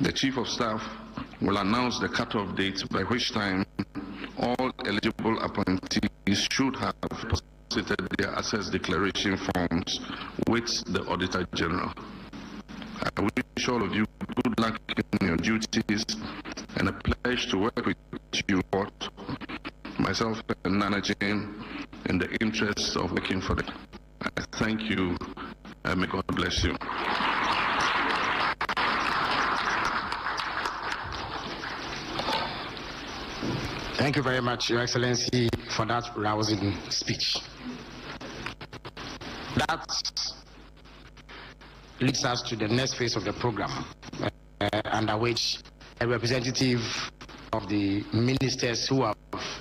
D: The Chief of Staff will announce the cutoff date by which time all eligible appointees should have deposited their assets declaration forms with the Auditor General. I wish all of you good luck in your duties and a pledge to work with you, myself and Nana Jane, in the interest of working for them. I thank you and may God bless you.
E: Thank you very much, Your Excellency, for that rousing speech. That leads us to the next phase of the program, under which a representative of the ministers who have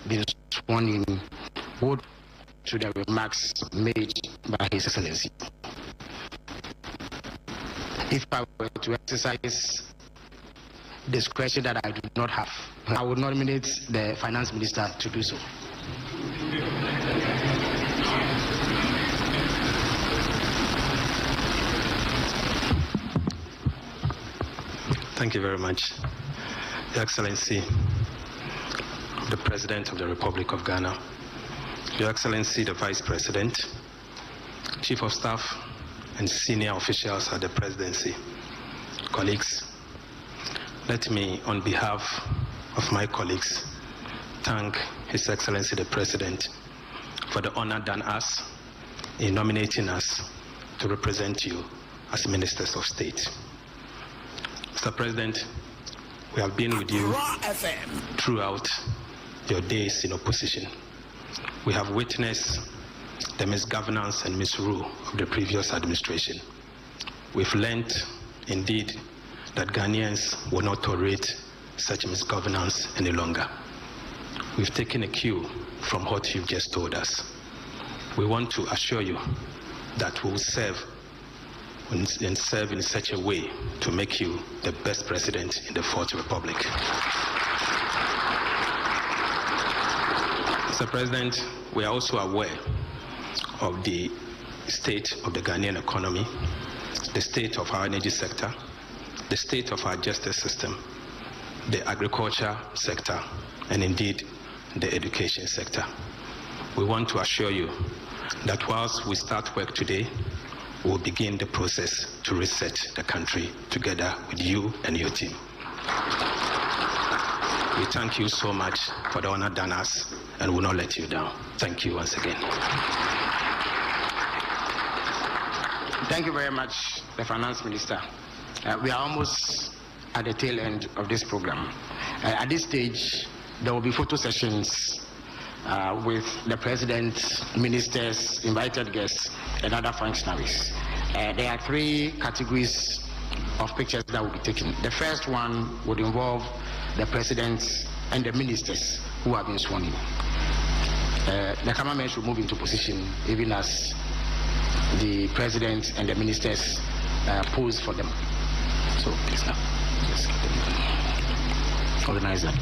E: been sworn in would to the remarks made by His Excellency. If I were to exercise discretion that I do not have, I would nominate the Finance Minister to do so.
F: Thank you very much, Your Excellency, the President of the Republic of Ghana, Your Excellency, the Vice President, Chief of Staff, and senior officials at the Presidency, colleagues. Let me, on behalf of my colleagues, thank His Excellency the President for the honor done us in nominating us to represent you as Ministers of State. Mr. President, we have been with you throughout your days in opposition. We have witnessed the misgovernance and misrule of the previous administration. We've learned, indeed, that Ghanaians will not tolerate such misgovernance any longer. We've taken a cue from what you've just told us. We want to assure you that we will serve and serve in such a way to make you the best president in the Fourth Republic. Mr. President, we are also aware of the state of the Ghanaian economy, the state of our energy sector, the state of our justice system, the agriculture sector, and indeed the education sector. We want to assure you that whilst we start work today, we'll begin the process to reset the country together with you and your team. We thank you so much for the honor done us and will not let you down. Thank you once again.
E: Thank you very much, the Finance Minister. We are almost at the tail end of this program. At this stage, there will be photo sessions with the President, ministers, invited guests, and other functionaries. There are three categories of pictures that will be taken. The first one would involve the President and the ministers who have been sworn in. The cameramen should move into position even as the President and the ministers pose for them. So please now, just organize that.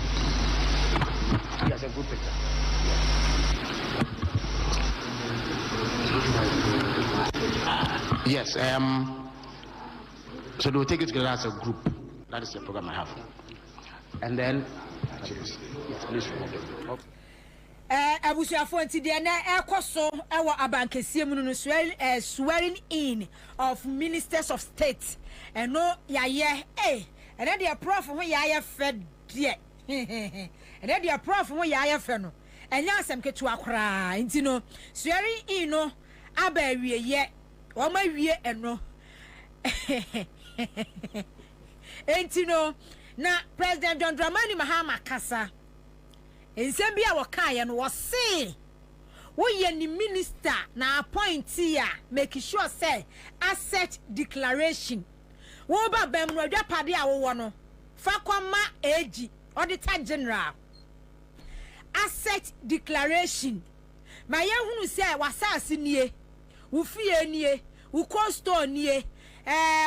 E: Yes, a good picture. Yes, so they will take it together as a group. That is the program I have. And then, yes, please remove them.
A: Abusuafo nti de na ekoso ewo abankesie mu no swearing in of ministers of state eno yaye ene de prof ho yaye fe de ene de prof ho yaye fe no enya asem ketu akora nti no swearing in no aba wieye o ma wie eno nti no na President John Dramani Mahama kasa ensem bia wakaye no wose wo ye ni minister na appointee a make sure say asset declaration wo ba bam no adwa pade a wo no fa kwama AG Auditor General asset declaration ma ye hunu se wasase nie wo fie nie wo store nie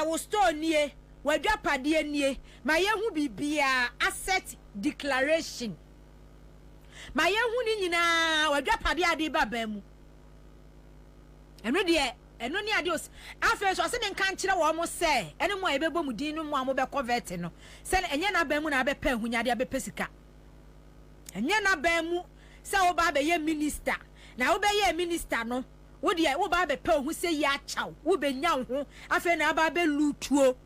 A: wo store nie wadwa pade nie ma ye hu bibia asset declaration ma ye hu ni nyina wadwa pade ade ba bam eno de eno ni adios afa so se ne kan kire wo mo se ene mo ebebo mu din no mo amo be convert no se enye na ba mu na be pa hunyade abe pesika enye na ba mu se wo ba be ye minister na wo be ye minister no wo de wo ba be pa hu se ya chaw wo be nya ho afa na ba be lutuo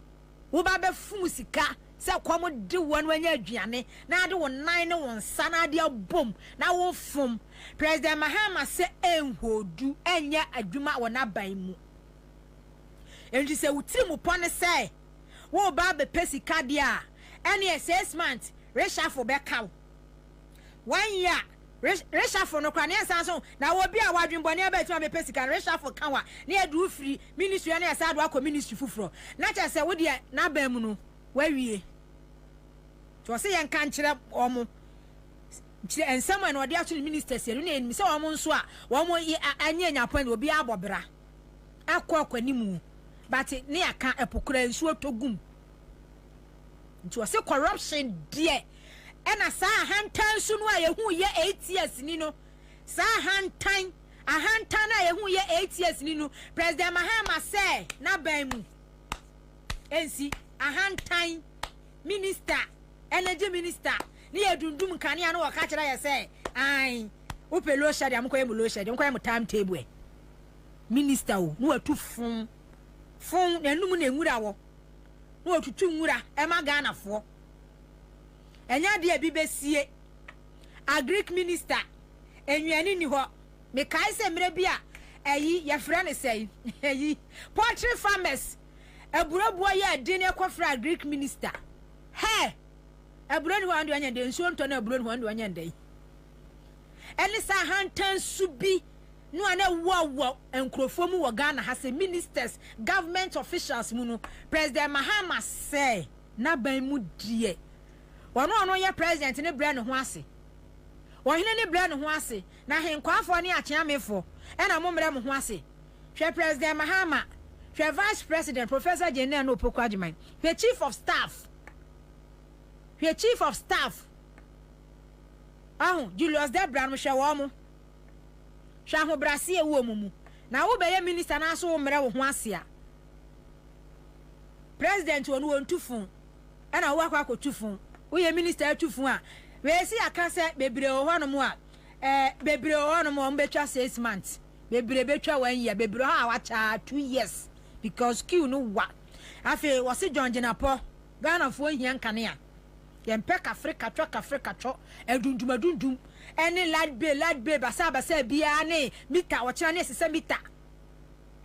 A: wo ba be fum sika se kwam de won wanya aduane na ade wo nan ne won sa na ade abom na wo fum President Mahama se enhodu enya adwuma wona ban mu enti se wuti mu pone se wo ba be pesika de a ene 6 months reshuffle be kaw 1 year reshuffle no kwa ne sanso na wo bi a wadwinbo ne be tuma be pesika reshuffle kawa ne adu free ministry na esa adu akọ ministry fufuro na cha se wo de na ban mu no wawie to se yan kan kire omo and someone or the actual minister said, "You say, I'm on swat, one more anya point will be abobra. I quack any but it near can't a procure and sure to goom. It was a corruption, dear. And I saw a hand time soon why who ye 8 years, Nino. Saw a hand time who ye 8 years, Nino. President Mahama say, na bemu. And see a hand time minister, energy minister. Ni edundum kania no waka kira ya say ai wo pelo shade amko yemu lo shade amko yemu timetable minister wo no atu fun na num na nwura wo no atutu nwura e ma Ghana fo enya de bi besie agric minister enwani ni ho me kai se mre bia ayi ya fra ne sei ayi poultry farmers eburobuo ya de ne kwafra agric minister he Abroni wandu anya de nso nto na abroni wandu anya ndai eni sa hantan subi no ana wo enkrofo mu wo Ghana ha se ministers government officials mu no President Mahama say na ban mu die wono ye president ne bra ne ho ase wo hene ne bra ne ho ase na henkwafo ne acheamefo ena mo mre mo ho ase hwe President Mahama hwe vice president Professor General no Pokwajiman hwe chief of staff Julius Debra mo hwe wo mo hwa ho brase e wo mu na wo be ye minister na so wo mre wo ho ase a president wonu wontufun e na wo akwa akotufun wo ye minister atufun a we si aka se bebre wo hono mo a bebre wo hono mo mbetwa 6 months bebre betwa 1 year bebre ha wacha 2 years because queue no wa afi wo se John Jenapo Ghana fo hian kane a yempeka Africa tro edundum ene lad be basa bia ne mita wo kira ne sese mita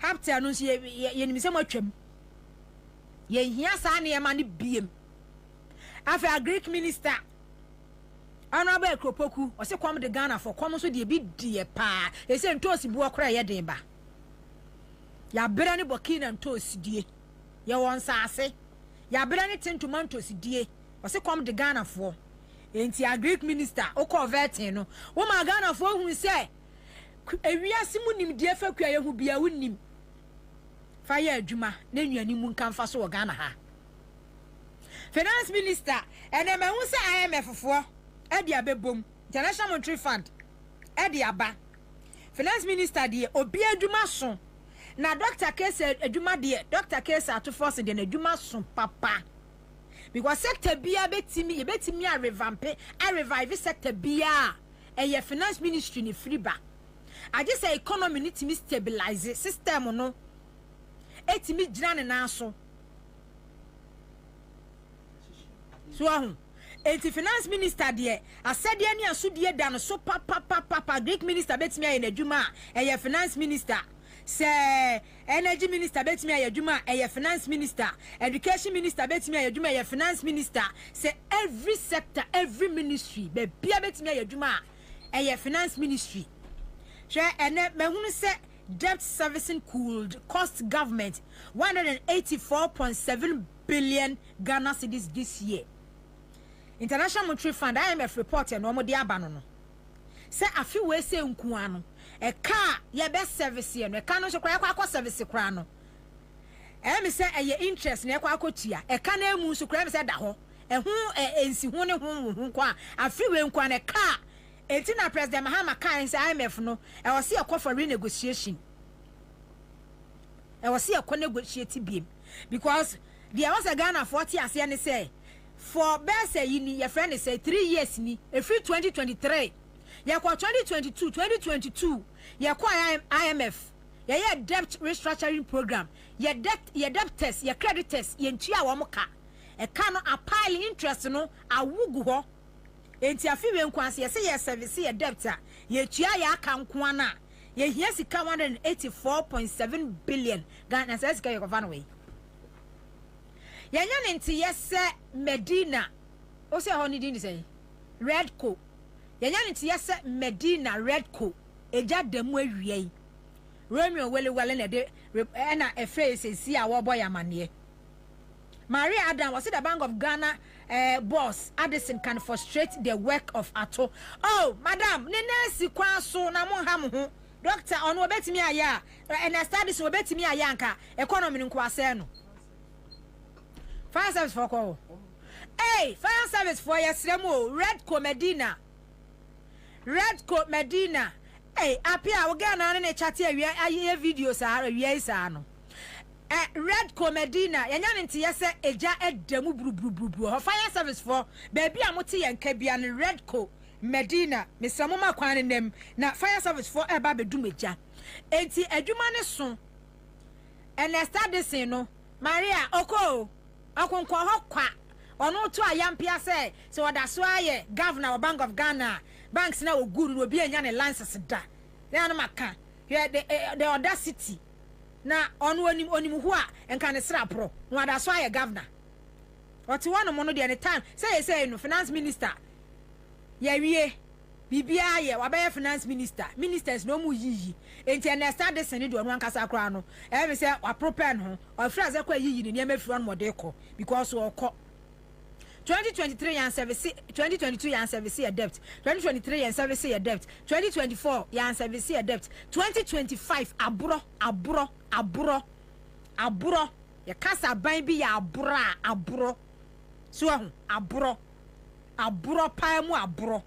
A: hapte anu so ye nimise mo atwam ye hia sa ne ma ne biem afi agric minister honorable Ekropoku o se kwam de Ghana for kwam so de bi die pa e se ntosi bu okra ye den ba ya bere ne Burkina ntosi die ye won saase ya bere ne tintomantos die o se kwam de Ghana for enti agric minister o converting no wo ma Ghana for hu se ewiase mu nim die fa kwa ye hu bia wonnim fa ye adwuma na nnuani mu nkan fa so wo Ghana ha finance minister ene me hu se IMF for e dia bebom International Monetary Fund e dia ba finance minister die obi adwuma so na Dr. Kese adwuma die Dr. Kese ato force de na adwuma so papa because sector bia betimi a revamp a revive sector bia e finance ministry ni free ba I just say economy need to stabilize system no etimi gina ne na so enti finance minister de asade ani asodie da no so papa Greek minister betimi aye na adwuma e finance minister say energy minister betimi aye adwuma e finance minister education minister betimi aye adwuma e finance minister say every sector every ministry be bia betimi aye adwuma e finance ministry hwe ene mahunu se debt servicing could cost government 184.7 billion Ghana cedis this year. International Monetary Fund IMF report and normal diabano. Say a few ways say unkuano. A car ye best service here, a cano kwa service crano. Say a interest near quacotia, a cane moon so crab said that ho, and who a a few way a car. Etina President Mahama Khan say IMF no, I was see a call for renegotiation. I was see a negotiate beam because there was a Ghana 40 as you say. For best say your friend say 3 years ni a free 2023. Ya kwa 2022, ya kwa IMF. Ya debt restructuring program. Ya debtors, ya creditors, ya ntua wa moka. E ka no a pile interest no awugu ho. Enti afiwe nkwanse say ya service ya debt a ya tua ya aka nko na. Ya hia sika 184.7 billion. Ghana says sika yakova no we. Yanya nti yese Medina. O se ho ni din say Redco. Yanya nti yese Medina Redco. Eja demu awie. Romeo wele na de na efre sesi a wo boy amane. Maria Adam was the Bank of Ghana boss Addison can frustrate the work of Ato. Oh, madam, nene si kwa so na mo ha mo ho. Doctor ono obetimi aya and studies obetimi aya anka economy nko ase no. Fire service for call. Hey, fire service for yesremo Redco Medina. Redco Medina. Hey, apia we Ghana na chat aye videos are we isa no. Redco Medina yanya nti yese eja edemu bru fire service for baby amote yanka bia ne Redco Medina mesamo kwan nem na fire service for eba bedum eja enti adwuma ne so and start this no Maria oko akonkwo ho kwa ono to ayampia say so oda so aye governor of Bank of Ghana banks na oguru no obi anya ne license da ya no maka the audacity na ono onim ho a enka ne sra pro no oda so aye governor oti one mo no de any time say no finance minister ya wie bibia ye wabaya finance ministers no mu yiyi enti na start this ni do no ankasa kra no e be say wa prepare no o fra ze kwa yiyi ni ma fi on mo de ko because o ko 2023 yan service 2022 yan service a debt 2023 yan service a debt 2024 yan service a debt 2025 aburo ya kasa ban bi ya aburo so aburo pa mu aburo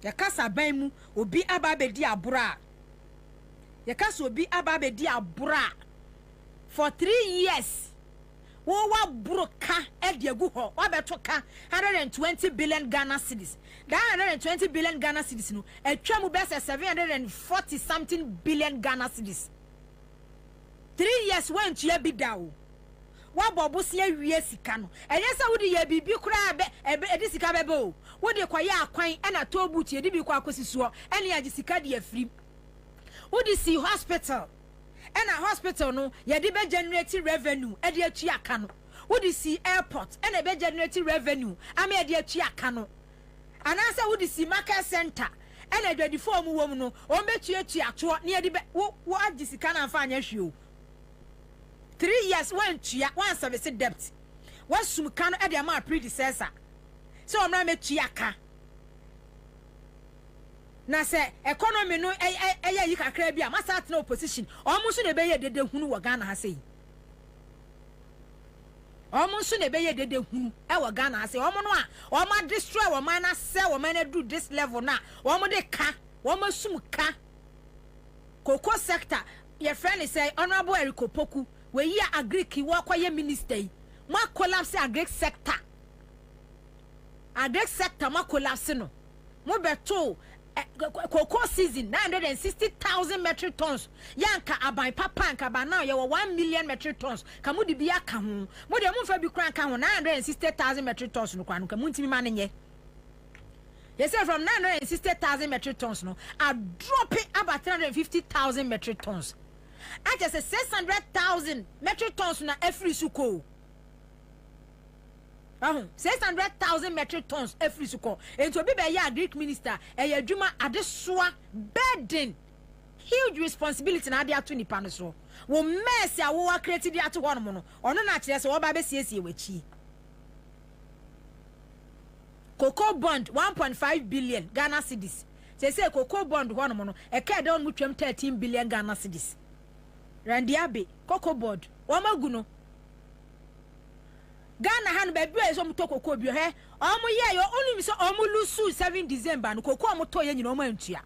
A: ya kasa ban mu obi aba bedi abura ya kasa obi aba bedi abura for 3 years wo wa broka ediagu ho wa beto ka 120 billion Ghana cedis that 120 billion Ghana cedis no atwa mu bese 740 something billion Ghana cedis 3 years when tua bi dawo wa bobo se awie sika no enye wo de ya bibi kura be edi sika bebe o wo de kwaye akwan na to buti edi bi kwa akosisuo ene ya sika de afiri wo de si hospital ena hospital no ye de be generate revenue e de atu aka no wo de si airport ena be generate revenue ama e de atu aka no anasa wo de si market center ena de di form wo mu no o be atu ato ne de be wo agi sika na fa anya hwe o 3 years one service debt. What sum can e my predecessor. So I'm not metu aka. Na say economy no yi kakra bia ma start na opposition. Omo na be ye dede hunu wo Ghana ha sei. Omo na be ye dede hunu e wo Ghana ha sei. Omo no a omo destroy wo man na sell wo man do this level na. Omo de ka, omo sum ka. Cocoa sector, your friend is say honorable Eriko Poku we here agri ki wo kwaye minister ma collapse agri sector ma collapse no mo beto cocoa season 960,000 metric tons yanka aban papa nka ba now ye 1 million metric tons kamu di bia ka ho mo de mo fa bi kran ka ho 960,000 metric tons no kwa no kamu ntimi ma ne nye. They say from 960,000 metric tons no a drop it about 350,000 metric tons. I just say 600,000 metric tons na every suko. 600,000 metric tons every suko. And to be a Greek minister, a Juma adeswa burden huge responsibility na ade ato nipa no so wo mess a wo create di ato ho no no ono na kire se wo ba be siesie wachi Cocoa bond 1.5 billion Ghana cedis say cocoa bond ho no no e ka down mu twam 13 billion Ghana cedis Randy Abe cocoa bond wo magu no Ghana han be bia so mu to cocoa bi he omo ye yo onu mi so omo lusu 7 December no cocoa mo to ye nyina omo antua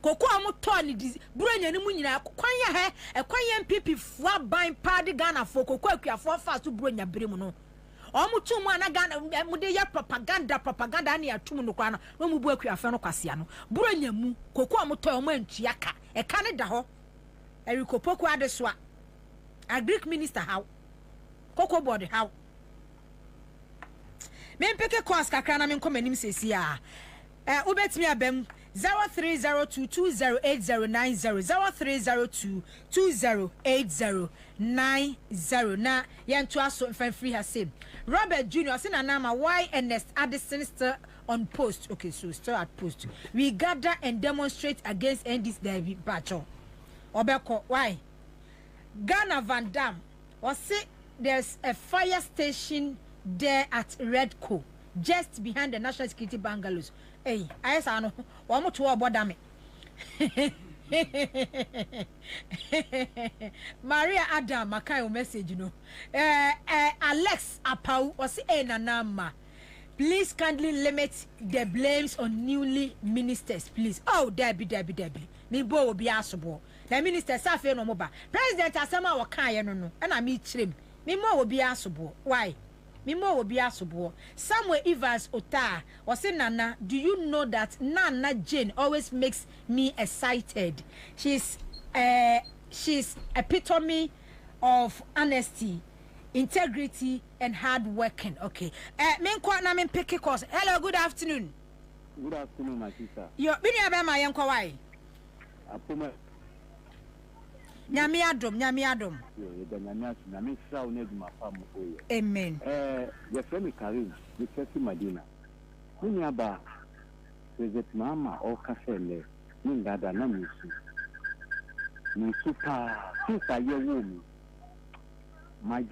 A: Koko amuto ni buronya ni mu nyina kwan ya he ekwan ya MPP fua ban padi Ghana fo koko akuafo fast buronya bere mu no omutu mu ana Ghana mu de ya propaganda na ya tum no kwa no mu bu akuafo no kwasea no buronya mu koko amuto o mantua ka e ka ne da ho erikopoku adeso a Agric minister how koko board how me mpeke course kakra na me nkomanim sesi a ubetimi abem 0302208090 0302208090 na yentu aso free hase Robert Junior say na nama why Ernest Addison still on post. Okay, so still at post. We gather and demonstrate against this David Bacho Obeko. Why Ghana Van Dam was say there's a fire station there at Redco just behind the National Security Bungalows. Hey, I say no. One more to about me. Maria Adam Makayo message, you know. Alex Apau was Nanama. Please kindly limit the blames on newly ministers, please. Oh, Debbie. Me bo will be asable. The minister Safi no moba. President Asama Wakaya no. And I meet him. Me more will be asable. Why? Mimo will be asable. Somewhere Evans Ota was saying, Nana, do you know that Nana Jane always makes me excited? She's epitome of honesty, integrity, and hard working. Okay. Hello, good afternoon.
G: Good afternoon, my sister.
A: You're been about my uncle. Why? Nyami adom. Amen.
G: Your friend Karim, the Church Madina. When you are visit Mama or Casselle, Ningada Namusu. Super, since I hear woman. My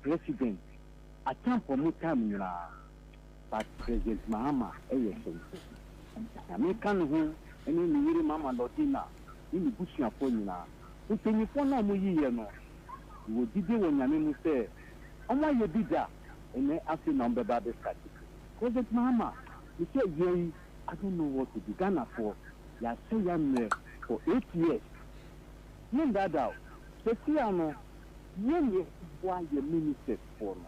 G: president, I can't promote time, but President Mama, I make who, and then Mama Lotina. In the bush upon now. If you phone no you did when your name say, oh, my, you did that, and then after number Baby Scotty. President Mama, you say, Jerry, I don't know what to be Ghana for. You are so young for 8 years. No, that out. Sesiano, you why your minister for me.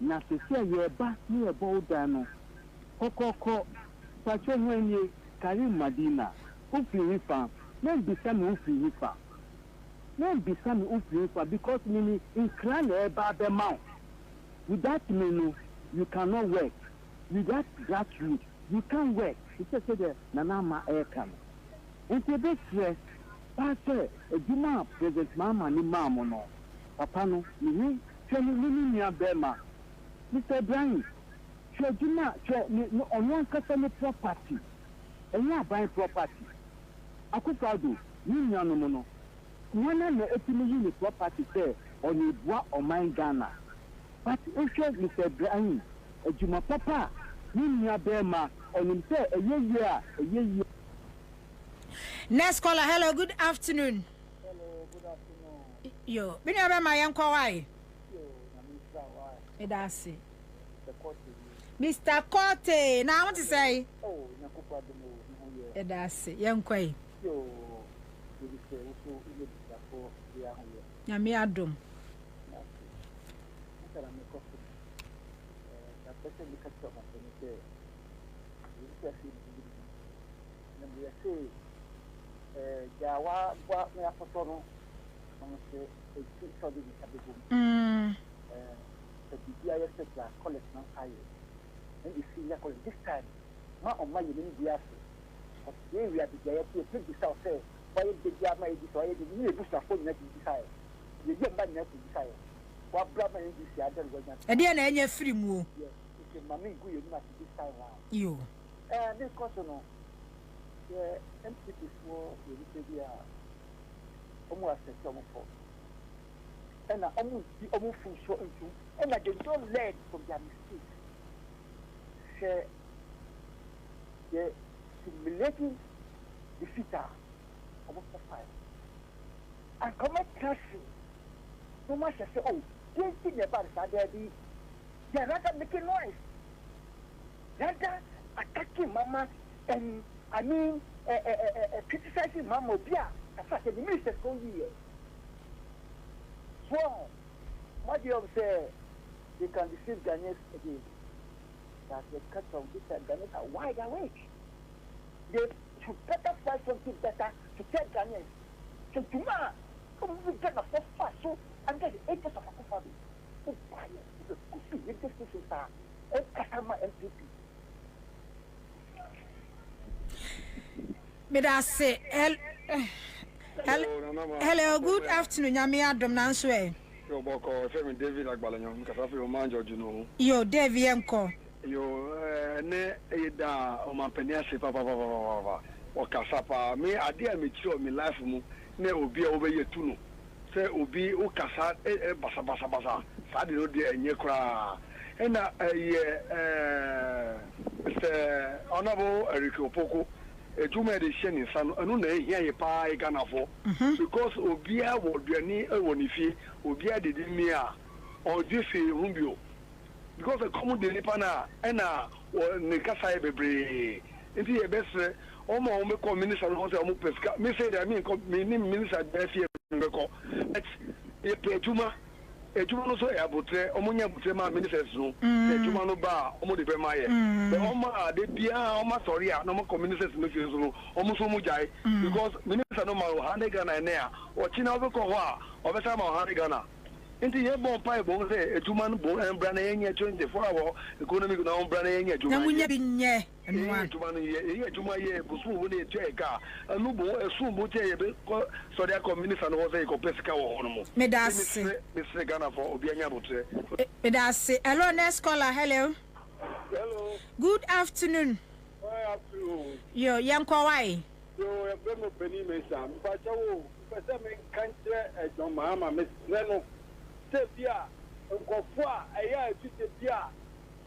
G: Now, to say you're back near Bowdano, Coco, Pacho when you Karim Madina, Ufi Rifa. Then be some ufi because mini incline about the mouth. Without menu, you cannot work. Without grassroots, you can't work. It's just the Nanama air can. And to be stressed, Pastor, a Juma, President Mama, ni Mamono, Papano, you near Bema. Mr. Brian, Juma, on one customer property, and you are buying property. Akufado, you no. One and the 8 million property there on your bois or mine Ghana. But if Mr. Brian, a Juma Papa, you Bema, on him say a year.
A: Next caller, hello, good afternoon.
H: Hello, good afternoon.
A: Yo, been about my uncle. Why? That's it. Mr. Corte, now I want to say.
H: Oh,
A: that's it, young quay. Nyame adom.
H: This time, my on my India. We are the guy to take this out. Why did you have my desire? You need to phone net desire. You get back net desire. What brother in this year?
A: And then any free move.
H: Yes, it's a mammy good enough this time.
A: You.
H: This question, the MPP for the media almost a summer for. And I almost feel so into, and I don't learn from their mistakes. Share the humiliating defeater almost a fire. And come at casting. No much I say, oh, this thing about that, they're rather making noise. Rather attacking Mama and I mean, criticizing Mama Bia. As such, the minister so here. So, what do you say? They can deceive Ghanaians again. That the cuts of this and Ghanaians are wide awake. They should better find something better to tell Ghanaians. So tomorrow, come we get the first fast. So I'm getting 8 years of a family. Oh, why? The coffee, the discussion are and Kasama MPP.
A: Medase hello, good afternoon. Yami Adam Nanswe.
I: Yo, Boko, Femi David Agbalanyo, Kasafi Omanjo, you know.
A: Yo, David Enko.
I: Yo, ne, Eda, Omampeniasi, Papa, or Kasapa. Me, I dear me, show me life, ne, Obi, over your tuno. Say, Obi, Ukasa, Basa, Sadi, no dear, and Yakra. And, Mr. Honorable Eriko Poko. Ejuma de sheni sanu anu na ehia ye pa e Ghana for because obia wo duani e woni fie obia de mi a o di fi humbio because the common de nipa na e na ne kasa e bebre nti ye bese o ma o me ko minister no say o mo pesca me say that me ko me ni minister de fie me ko e pe ejuma no so e abotre o mo nya abotre ma ministers no ejuma no ba o mo de be ma ye the o ma de bia o ma sorry a no mo ministers no fi so no o mo so mo jai because minister no ma o hande Ghana na ya o china o ko ho a o be sa ma o hande Ghana nti ye bon pa e bon say ejuma no bon embra na ye 24 hour economic na embra na ye ejuma
A: na munya bi nye
I: ejuma no ye ejuma ye busu wo na etu e ka anu bo esu bo te ye be sorry a minister no say ko pesika wo ho no mo
A: medase
I: Mr. Ghana for obi anya botre
A: medase hello next caller hello good afternoon yo yanko why
J: yo e be mo beni me sa mpa chawo pese me kantre e don mama me no se bia nkofo a eya atute bia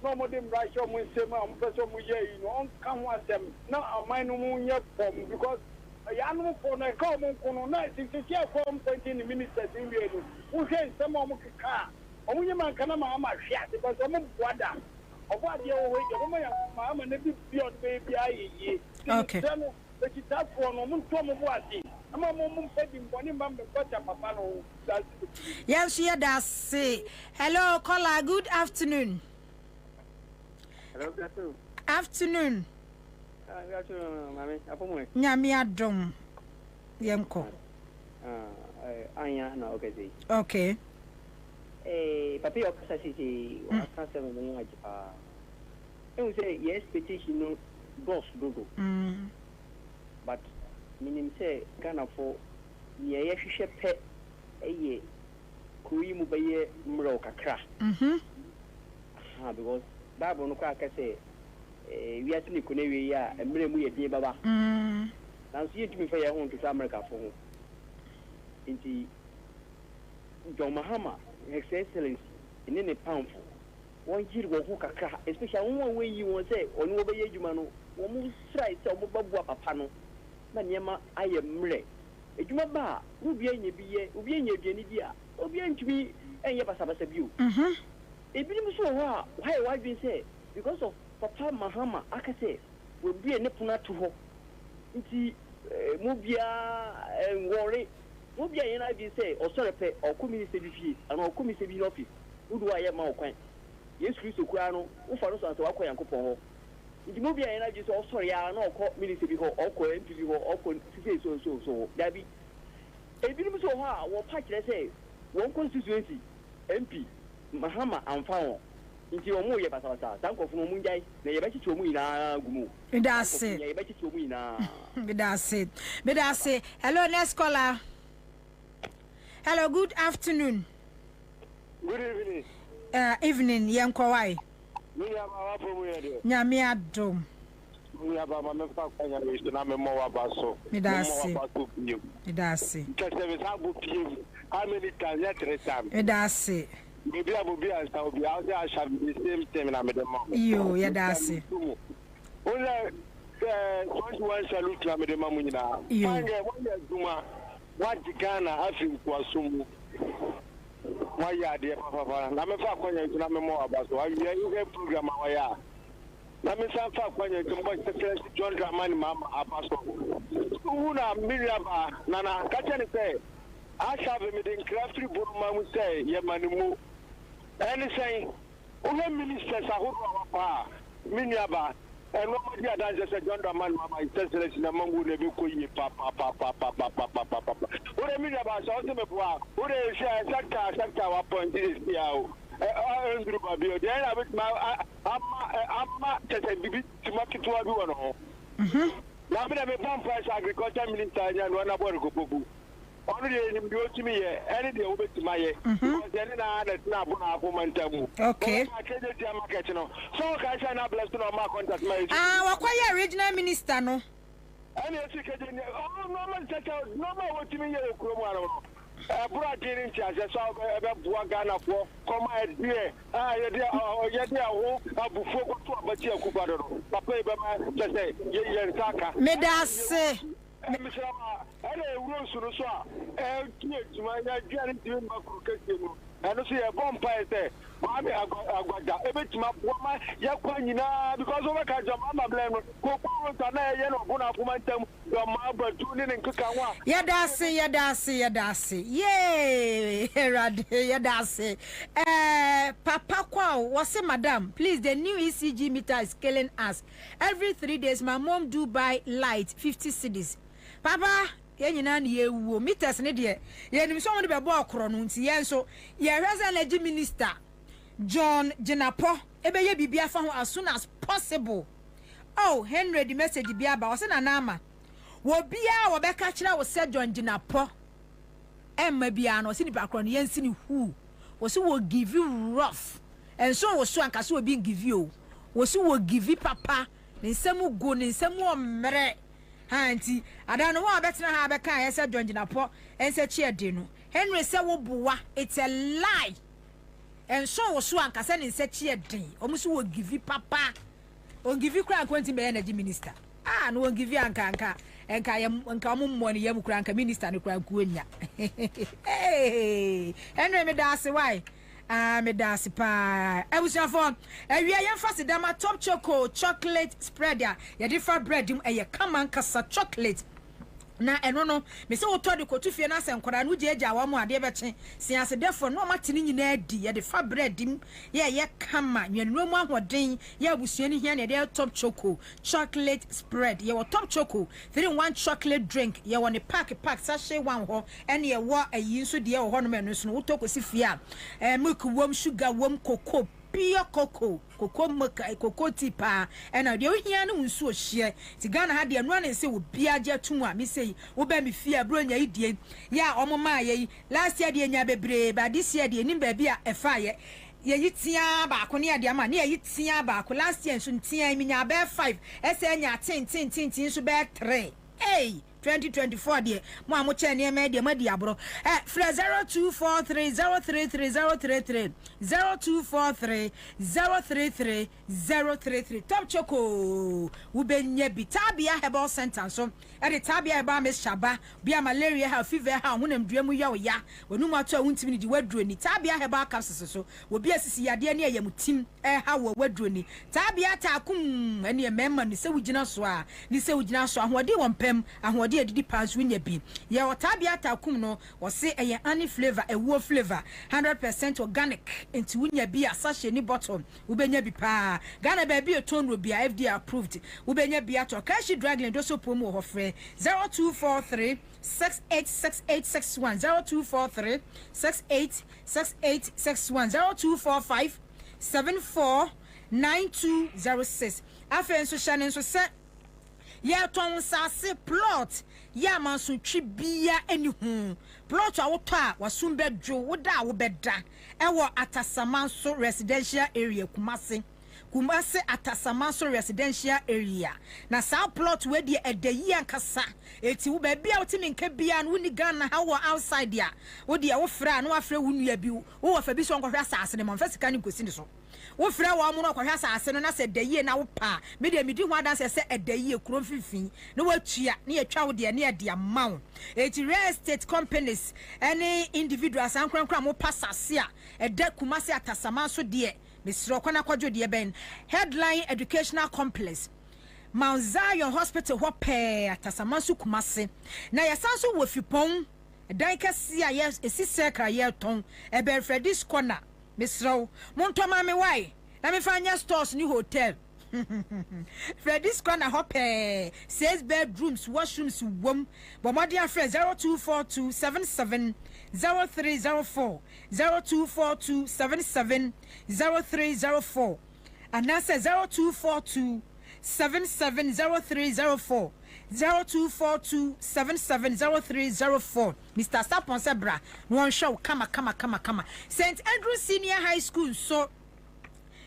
J: no mo dem rasho mo nsema mo pese mo ye no on ka ho asem na aman no mo nye pom because ya no for na ka mo kono na tinti ya form 20 ministers in we no wo hwe nsema mo keka o mo nye man kana mama hwia because o mo boada obo ade wo we je mo ya mama na bi beyond baby ayi
A: okay
J: no the that for no mo to mo boade ama mo mpedi mboni mbambe kwacha papa no
A: yes here that say hello caller good afternoon
J: hello good
A: afternoon
J: good afternoon mami apomo
A: nyami adom yemko
J: anya na
A: okay
J: papi okasa sisi wakasa mboni ngajipa you say yes petition no boss dogo but minim say Ghana for ye ye hwehwe pe eye kuyi mu beye mro kakra because bible no kwa ka say we are tini kone we ya emre mu ye din baba na so ye tumi fa ye ho to America for ho inti John Mahama his excellency in ne powerful one jiri wo ho kakra especially one way you won say onu wo beye adwuma no wo mu srai say wo babu papa no na niema aye mre adwuma ba obi anya biye obi anya aduani dia obi antumi enye basabasa biu ebinim so ho a why wadwen say because of papa Mahama aka say we bie ne puna to ho nti mu bia ngore mu bia yena bi say osore pe o community bi fie ana o community bi office udu aye ma okwan Yesu Kristo kwa no wo fa no so anse wakọ Yankopon ho nti mu bia yena bi say osore ya na okọ ministry bi ho okọ MP bi ho okọ sise so dabi ebinim so ho a wo pa kire say won constituency MP Mahama amfa ho nti o mu ye basabasa sankofo mu njai na ye bechicho mu ina gumu
A: medase
J: ye bechicho mu ina
A: medase hello next caller hello good afternoon
J: good evening
A: evening yanko why
J: me am awapo mu ye de
A: nyame adom
K: ya ba ma me fa kwanya me so na me mo wa ba so
A: me da se
K: how many times ya 3 times
A: me da se
K: Bobie Ansah obi I shall be the same thing na me the mom
A: yo ya da se
K: only 21 salute na me the mom nyina fange wanya duma wajikana afi kwasumu waya de papa na me fa kwanya na me mo wa ba so ayi you program waya na me sa fa kwanya tumbo secretary John Dramani mama abaso una miliaba nana kache ni say Ansah me the crafty burma mu say ye manimu any say una ministers ahodo apa miliaba and nobody advances John Dramani mama secretary na mangu le be koyi papa ore miliaba so se me boa ore sector wa point is here Andrew Bobie, then I with my amma bibi timakitwa bi wono. Na me be bomb price agriculture minister and one about go. Only the otimi ye, any the obetima ye. Then na bona akomantamu.
A: Okay.
K: Market no. So can say na bless no ma contact my.
A: Wakwaya regional minister no.
K: Any secretary normal secretary normal otimi ye kromo ano. Bura dinin ti ase so ebe bua Ghana for come here ye dia ho abufu ko to abati akubado no papa ebe ma say ye ntaka
A: me da se
K: misrama ele ewuro suru so a tie tuma ya gari ti ma kuru kese no eno so ye bomba ese ma me agwada ebe tuma ma ye kwa nyina because over ka jam ama blame no ko ko to na ye no bona kuma ntam do ma abatu ni nkeka wa
A: ye da se ye rad ye da se papa kwa wase madam please the new ECG meter is killing us every 3 days my mom do buy light 50 cedis papa ye nyina na ye wuo meters ne de ye nim so won de be bo okro no nti ye nso ye hweza na gi minister John Jenapo ebe ye bibia fa ho as soon as possible oh Henry the message bia ba wase na nama wo bia wo be ka kira wo se John Jenapo emma bia no se ni bakro no yensi ni hu wo se wo give you rough and so wo so anka so wo bi give you wo se wo give papa ne nsemu go ne nsemu omre hanti adano wo betena ha be kan ye se John Jenapo ense chi de no Henry se wo boa it's a lie and so wo so anka se ne nse chi den omuso wo give papa o give kra kwanti be energy minister no wo give anka enka mo ne yam kra anka minister ne kra kuonya Henry me da se why me da se pa ebusia for awia yem fast dama top chocolate spread ya different bread e kama nkasa chocolate na eno no me se woto de kotufie na se nkora no jeja wa mu ade be che siase defo no matene nyina adi ye de fa bread dim ye kama nwanuro mu ahoden ye abusua ni hia ne de top chocolate spread ye wo top choco 3-in-1 chocolate drink ye wo ne pack sachet one ho ene ye wo ayi nso de ye wo ho no menu so woto kosi fia milk wom sugar wom cocoa pure cocoa tipa ena de ohia no nsu ohie ti Ghana ha de no na se wo bia je tum a me sei wo ba me fia bro nya idie ya omoma ye last year de nya bebre ba this year de nim ba bia efa ye yitia ba ko ne ade ama ne yitia ba ko last year nso ntia mi nya ba 5 ese nya tin nso ba 3 2024 de mo amoche ne me de madi abro 0243033033 0243033033 top choco ubenya bitabia herbal center so e tabia herbal me shaba bia malaria ha fever ha honam duamu ya oya onum ato a wuntimi di waduro ni tabia herbal capsules so obi asisi yade ne yamutim ha wo waduro ni tabia takum ene memma ni se wugina so a ni se wugina so ahode wompem ahode adidi pansu nya bi ye otabia takum no wo se eye ani flavor ewo flavor 100% organic enti wunya bi asashe ni bottom ubenya bi pa Ghana baby etonro bi FDA approved ubenya bi ato cash dragland do so promo ho frɛ 0243 686861 0243 686861 0245 749206 afen so shane so se ya ton sase plot ya manso twibia enihu plot a woto a wasumbe dwo woda wo beda ewo atasamanso residential area Kumasi Kumase Atasamanso residential area. Na sa plot where the edeyi ankasa. Eti wo baby a wotimi nka bia no ni Ghana how outside dia. Wo dia wo fra no afra wo nua bi. Wo fa bi so nkɔhwɛ asase ne man fasika ni kosi ni so. Wo fra wo amu no kɔhwɛ asase no na se edeyi na wo pa. Me de medi ho adanse se edeyi ekuro mfimfin. Na wo atua na yɛtwa wo de na yɛ de amount. Eti real estate companies any individuals ankrankra mo pasase a ede Kumase Atasamanso de Mr. Okwana Kwajo de ben headline educational complex Mount Zion Hospital hope Atasamanso Kumase na yasanso wo fipon dan kase a yes esise kra ye ton e be Freddy's corner Mr. Monto ma me why na me fanya stores ni hotel Freddy's corner hope 6 bedrooms washrooms wom bomodian friend 024277 0304 024277 0304 and that's 0242 770304 0242770304 Mr. Sapon Sebra one show kama St. Andrew Senior High School so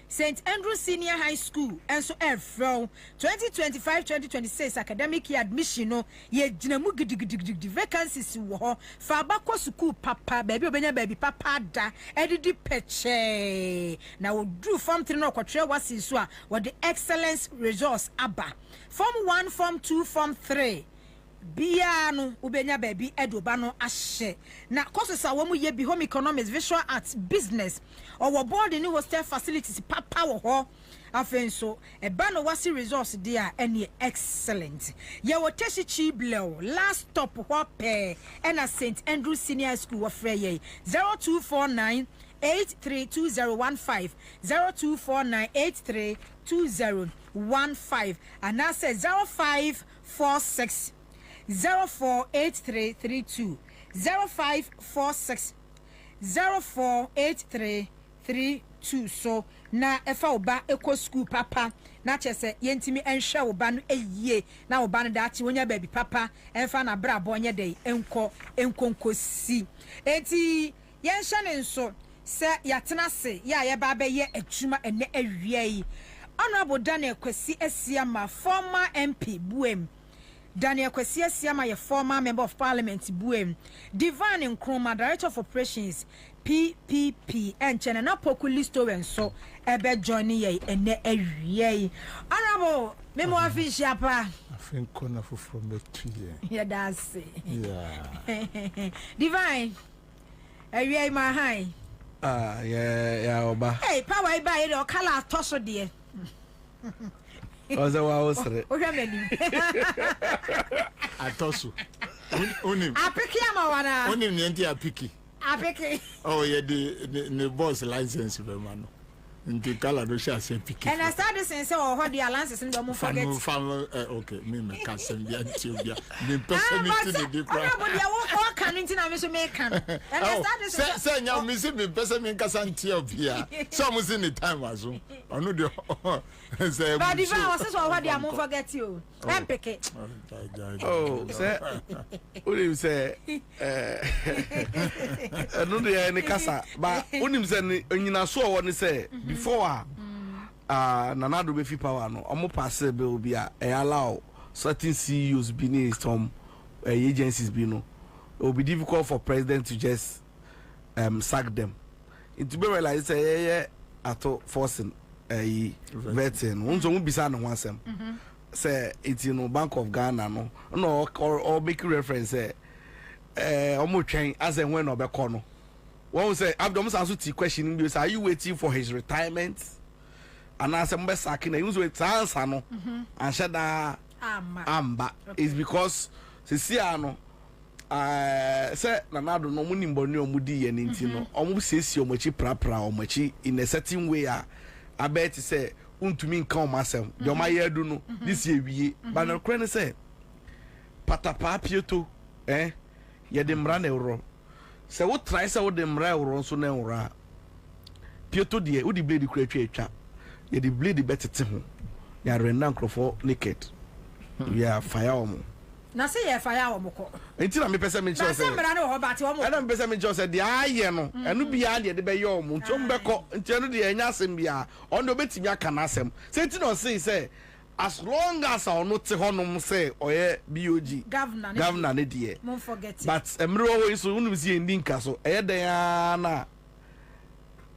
A: St. Andrew Senior High School and so from 2025-2026 academic year admission no ye ginamu gidigidi vacancies wo fa bakọ school papa baby obenya baby papa da edidi peche na wo do form 3 no kwatre wasi so a wo the excellence resource aba form 1 form 2 form 3 bia no ubenya baby edoba no ahye na courses a wo mu ye bi home economics visual arts business or board in hostel facilities papa wo ho afenso e ba no wasi resource there any excellent ye wo teshi chi blow last stop ho pe na St. Andrew Senior School of Frey 0249 832015 0249 832015 and that says 0546 048332 0546 048332 so na efa oba eko school papa na chese yentimi enhwe oba no eyie na oba no daachi wonya baby papa enfa na bra bonye dey enkonkosi enti yenhwe ne nso se yatena se ya ye ba be ye adwuma ene awie yi honorable Daniel Kwesi Asiama former MP Buem Daniel Kwesi Asiama ye former member of parliament Buem Divine Nkrumah director of operations PPP enchene na poku listo wenso ebe johnny ye ene awie honorable memo afisha pa
L: afinko na foforo metuye
A: yeah that's
L: yeah
A: Divine awie my high
L: yeah oba
A: hey power iba ye o kala toso de
L: oza wa osre
A: o hwamani
L: atoso onim
A: apiki ama wana
L: onim ni enti apiki
A: apiki
L: oh yeah the boss license be mano nti kala do sha se piki
A: and I started saying say oh the alliances no mo forget
L: okay me kasem bia ntibia me person to the different
A: but ya wo kan nti na me so me kan and I started
L: say nya me say me person me kasa ntibia so mo see the time aso onu de say
A: but if I was so what the mo forget you empeke
M: oh say unim say enu de ni kasa ba unim say nyina so wo ni say before Nanado be fi power no omo pass bill be allow certain CEOs be in some agencies be no it will be difficult for president to just sack them it be realize say ato forcing vetting unzo mu bisa no wansem say it you know Bank of Ghana no or make reference say omo twen as and when obekọ no one say Abdom answer to question you say are you waiting for his retirement and answer mbe sacking you say Ansah no and shada amba is because see ano say Nanado no mu nimboni omudi ye nti no omu sesi omachi prapra omachi in a certain way I bet say untumi nka omasem de omaye adu no this year wie but no kren say patapa pieto ye de mra na ewro se wo try se wo de mra ewro so na ewro pieto de wo di blade kura twa ye di blade betete ho ya renda nkrofo naked ya fire omo
A: na say ye fire wo moko
M: enti na me pese me cho say
A: na say na ho ba te wo mo
M: na me pese me cho say de aye no enu bia de de be ye o mo nti o mbeko enti enu de enya asem bia on do betimi aka na asem say enti no say as long as I not te honum say oye BOG governor ne die
A: mon forget
M: but emre wo so unu si endi nka so eye na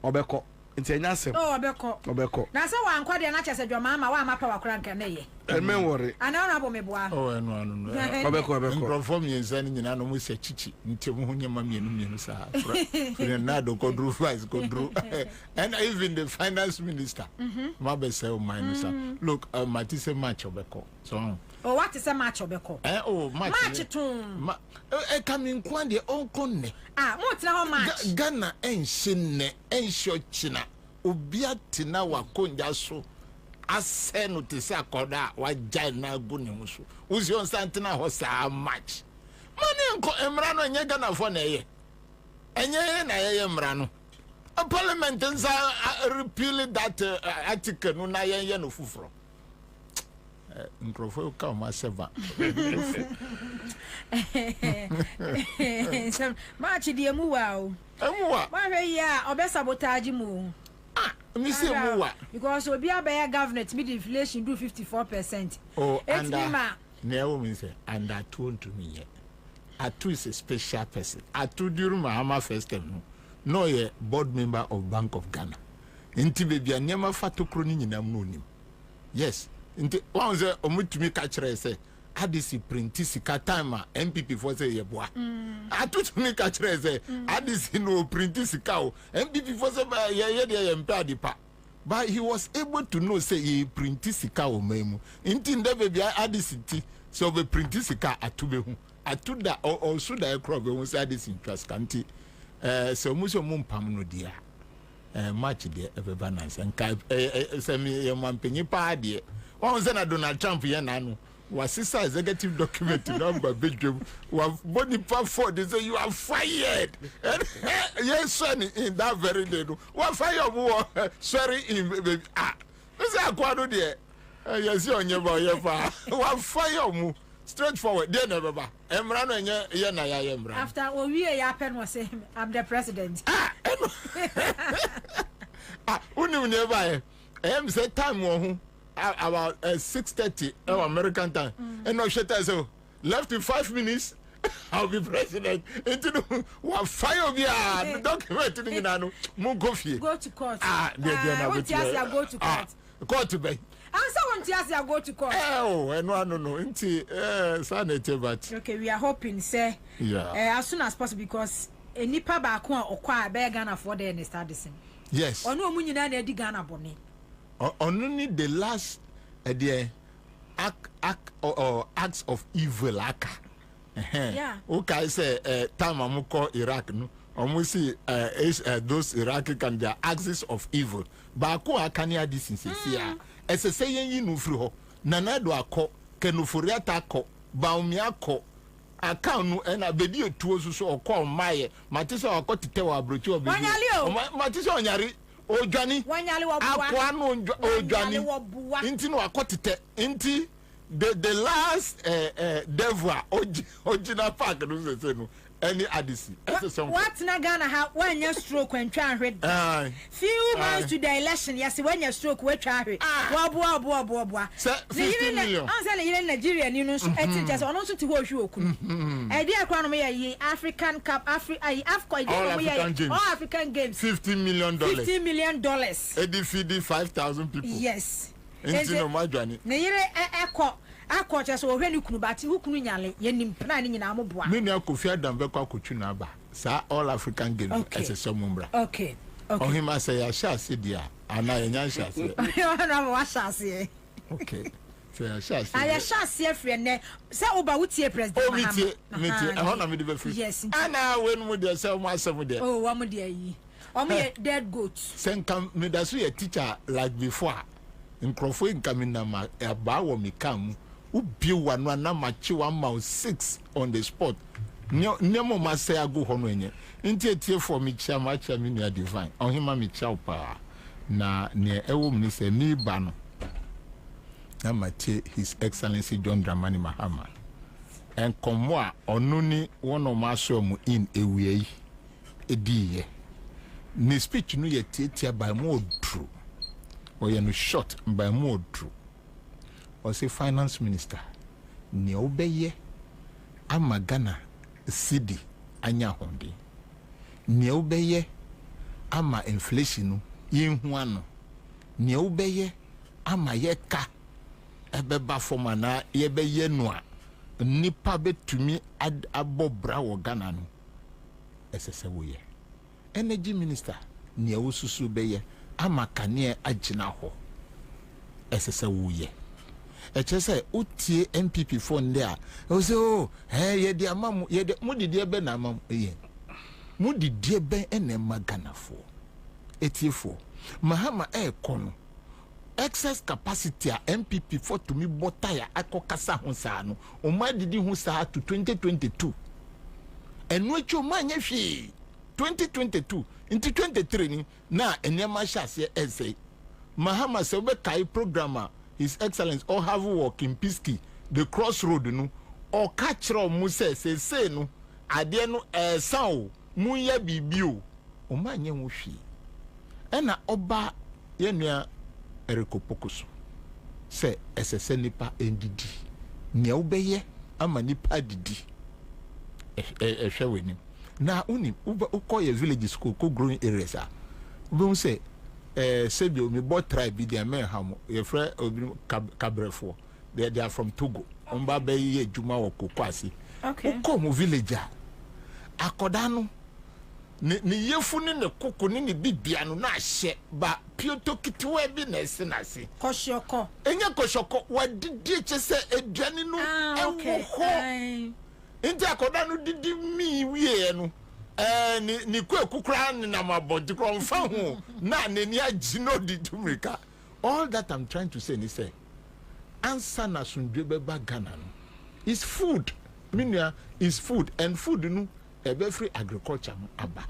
M: obeko nti enya asem obeko
A: na say wa nkwa de na chese dwoma ma wa mapa wakora nka na ye
M: men worry
A: ana na bo me boa
L: enu
M: obeko
L: nkrofo mi ensan nyina no mu se chichi nti mu hunyama mienu sa na do kodru vice kodru and even the finance minister ma be say o minister look mati say match obeko so
A: what is a match obeko match tun
L: coming kwande onkonne
A: mo tina ho match
L: Ghana enhine enhyo china obia tina wakonja so aseno te se akoda wajai na gu ne ho so uzi on santina ho sa match mane nko emra no enye Ghana fo na eye enye na eye emra no a parliament nsa repeal that article no na eye no fufuro nkrofo ka ma seva
A: match die mu wa o ma hwe ya obe sabotage mu
L: me say mu wa
A: because obi abaya government mid inflation do 54%.
L: And never mean say and that told to me Atu is a special person. Atu during Mahama first time no ye board member of Bank of Ghana. Inti baby anyama fatu kroni nyina munim. Yes. Inti wanze omutumi ka kire say adisi print sika time MPP for say yeboa. Atu tumi ka kire say adisi no print sika o MPP for say ye de MP adipa. But he was able to know say he print sika o memu. Inti nde baby adisi ti so be print sika atubehu. Atuda also da crop we say this interest kanti so muso mumpam no dia match dia e balance and say me mampenyi pa dia won say na Donald Trump ye na no was executive document number bedroom wa body pa for they say you are fired yes son in that very day no wa fire mo sorry in say akwado dia yes onye ba ye fa wa fire mo straightforward there never ba emra no nye ye na ya emra
A: after we ya pen was say I'm the president
L: unu never say time wo about 6:30 American time and no shit so left in 5 minutes I'll be president into one fire be document ni na no mo go fie
A: go to court
L: go
A: to court
L: court to be
A: Ansah want to go to court.
L: No. Inti sanete but.
A: Okay, we are hoping say as soon as possible because nipa ba ko okwa be Ghana for the start this.
L: Yes.
A: Onu omu nyina na di Ghana bone.
L: Onu ni the last acts of evil aka.
A: Yeah.
L: Okay, say time amuko Iraq no. Almost those Iraqi can their axis of evil. Ba ko akania this in here. Ese say yin no firi ho nanado akọ kenuforiata akọ baumia akọ aka nu na bedi etuo so okọ maye matise akọ tete wa abrochi obi matise onyare odwani akwa no odwani inti no akọ tete inti the last devil ojina park no say no any adisi
A: what na Ghana ha when your stroke when twa hwe few months to the election yes when your stroke we twa hwe boa
L: 50 million
A: Ansah na Nigeria ni no so eti just ono so ti ho hwe okunu e dey akwa no me African Cup Afcon all African games
L: $50 million
A: $50 million
L: e feed 5,000 people
A: yes
L: enti no madwani
A: na yire akọcha so ohwe ni kunu bati hukunu nyale yenim na ni nyina amoboa
L: me ni Kofi Adam be kwa kotu na ba sa all African games ese mumbra
A: okay
L: ohima say ya sha se dia ana yenya sha se
A: na wa sha se
L: okay so ya sha se
A: ya sha se free ne say oba wutie president
L: metie ehona na me de be free
A: yes
L: ana when mu de say mu asem de
A: wa mu de yi o me dead goat
L: senka me da so ye teacher like before nkrofo incoming na ma ba wo me kam ubi wanu na machi 1 on the spot nyemo ma say ago ho no enye nti etie for me chia ma chia me nua divine ohima me chia pa na ne ewo me say me ba no na machi his excellency John Dramani Mahama and komwa onuni one of my show in a way a dear. Ni speech no yet by more true. Or you no short by more true. Or say finance minister. Ni obeye ama Ghana cedi anya hondi. Ni obeye ama inflation yenhu ano. Ni obeye ama yeka ebeba forma na yebeye noa nipa betumi abobra wo Ghana no esese wo ye. Energy minister ni awususu beye ama kane agina ho esese wo ye. Eche say utie MPP phone there o say oh ye di amam ye di mudidi ebe na amam ye mudidi ebe ene Ghana fo etiefo mahama kono excess capacity a MPP for to me botaya akokasa ho saa no o ma didi ho saa to 2022 enu echo manya hwe 2022 into 23 ni na enema hyase essay mahama se be kai programmer His Excellence or have work in Piski the crossroad no or catch mu say no ade no sound mu ya bibio o ma nye ho hwe ena oba yenua erikopokoso say esese nipa endidi nea obeye ama nipa didi hweweni na uni ukoye village school ko growing areas a we say sebi o me bought tribe bi me ham your friend obi cabrefo they are from Togo omba be ye juma wo kokwasi okay ko mo village akoda no ni yefu ni ne koko ni bibia no na hye ba pioto kitwe bi na senase koshoko enye koshoko wadidi chese eduane no ewo inti akoda no didi mi wie no ni kukura na mabodi konfa ho na neni agino di tumrika. All that I'm trying to say is Ansah na sundwe ba Ghana no is food. Minia is food and food no ebe free agriculture aba.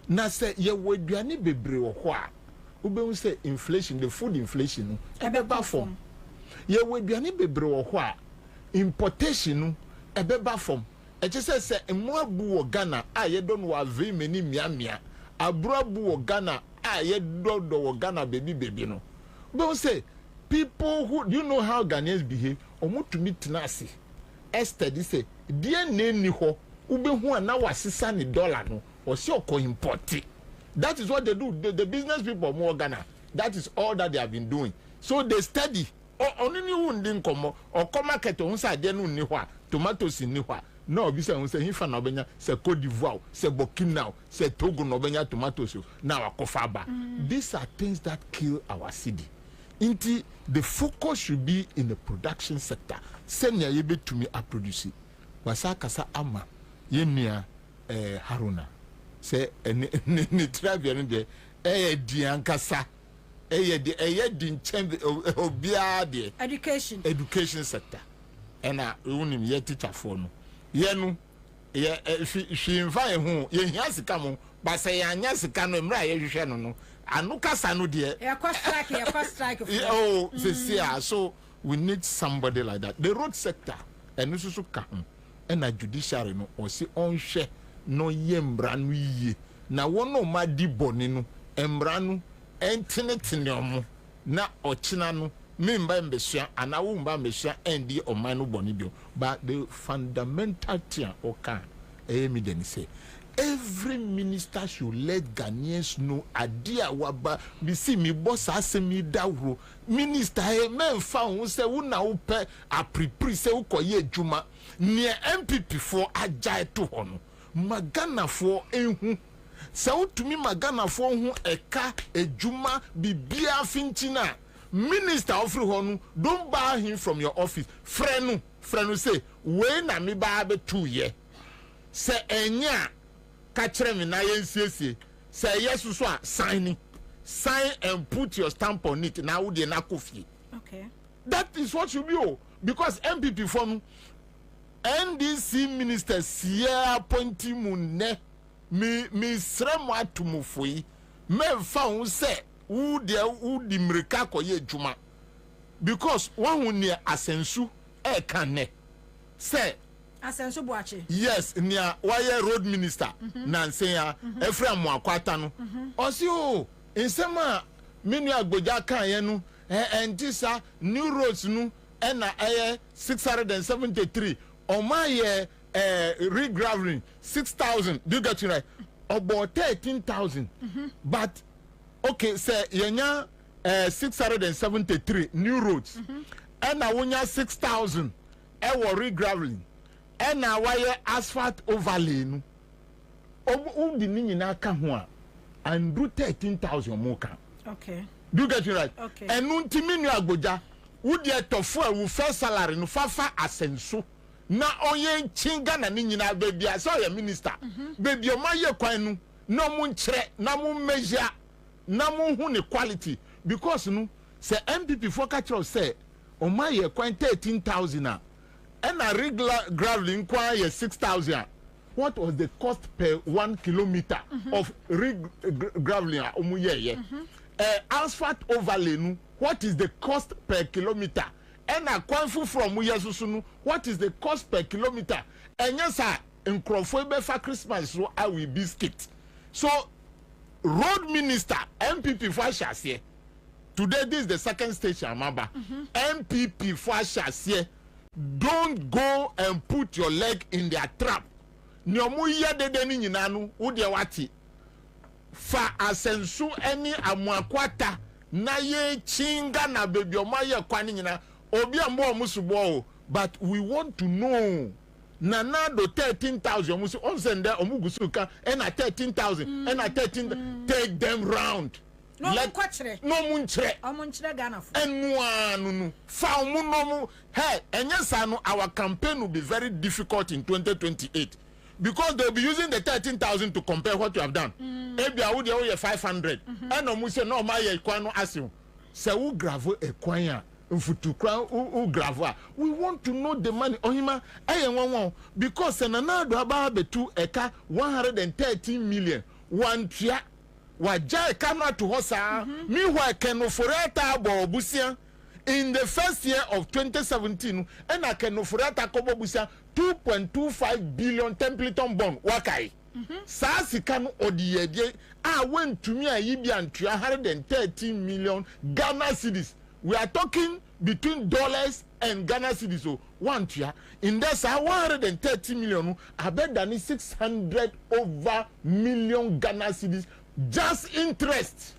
L: Na say ye waduane bebre wo ho a ube say inflation, the food inflation no ebe ba form. Ye waduane bebre wo ho a importation no ebe ba form. Eche se mwabu wo Ghana a ye don wa ve meni miamia aburabu wo Ghana a ye do wo Ghana baby no but say people who you know how Ghanaians behave omo to meet tenasi Esther say die na ni ho ube hu na wasisa ni dollar no o se oko import. That is what they do. The business people more Ghana, that is all that they have been doing. So they study only wundin komo or come market on sa de no ni ho tomatoes ni ho no bi say hifa na obenya say Cote d'Ivoire say Burkina say Togo no obenya tomatoes now akofaba. These are things that kill our city. Inti the focus should be in the production sector. Senya yebe to me a produce wasakasa ama yemia Haruna say ni tribe de di ankasa di nchembe obia de education sector ena unim ye teacher for no ye no ye she invite ho ye hia sika mo ba say anya sika no mra ye hwehwe no no anu kasa no de ye cost strike oh so we need somebody like that. The road sector and susu ka ho ena judiciary no o si onhwe no ye mbra no yie na wono ma di boni no mbra no entinetine omo na ochina no memba mbesua ana wo mba mbesua endi oman no boni bio. But the fundamental thing oka me then say every minister should let Ghanaians know adia waba bisi mi boss asemi dawro minister memfa hu se wo na wo pe apripri se wo koye adwuma ne MPP for agya to ho no magana for ehu se wo tumi magana for hu eka adwuma bibia fintina minister ofri ho no don't buy him from your office friend say we na me ba be 2 year se enya ka kire me na yensiesie se yesu so a sign and put your stamp on it na wo de na kofie. Okay, that is what you do because MPP from NDC ministers here appointing munne me sremo atumufoi me fa hu se wo di mreka koye adwuma because one hu ne asensu e kan ne say
A: Asenso Boache.
L: Yes, near wire road minister Nansea Ephraim Mwakwata no. Osi o insema mini agboja kan yen no entisa new roads no na 673 oma ye regraveling 6,000. Do you get it right? About 13,000. But okay, say yenya 673 new roads. And na wonya 6,000 e wo regraveling. And now why asphalt overlay no. The nini na ka ho a and do 13,000 more can.
A: Okay.
L: Do you get it right?
A: Okay.
L: And untimi nu agboja wo de tofo a wo first salary no fafa asenso na onye chinga na nini na baby as your minister. Baby o maye kwan no na mo nkyere na mo measure na mo hu ne quality because no say MPP for catch us say o maye kwan 13,000 a and a regular graveling require 6,000. What was the cost per 1 kilometer of graveling? Asphalt overlay, what is the cost per kilometer? And a quanfu from Muyasusunu, what is the cost per kilometer? And yes, sir, in Crawford for Christmas, so I will biscuit. So, road minister, MPP for Chassis. Today, this is the second station, remember. MPP for Chassis. Don't go and put your leg in their trap. Nyomu ya dede ni nyinanu udi wati. Fa asensu eni amwakwata na ye chinga na baby omaye kwani nyina. Obi ambo musubo. But we want to know. Nana do 13,000 musu onsende omugusuka ena 13,000 ena 13,000. Take them round.
A: No munchre.
L: No munchre.
A: Munchre Ghana.
L: Enwa fa mu no mu. Hey, enyesa our campaign will be very difficult in 2028 because they'll be using the 13,000 to compare what you have done. Maybe I would owe 500. And no say no my equano asim. Say who gravo e kwanya mfutu kra who gravo. We want to know the money ohima ayen because enanado aba betu eka 113 million one tria wajai kamera to hosa meanwhile kenoforeta bo busia in the first year of 2017 and I kenoforeta kobo busia 2.25 billion Templeton bond wakai saa sika no odiyedie went to me a yibi and 113 million Ghana cedis. We are talking between dollars and Ghana cedis. So one tia in this 130 million I bet than 600 over million Ghana cedis. Just interest.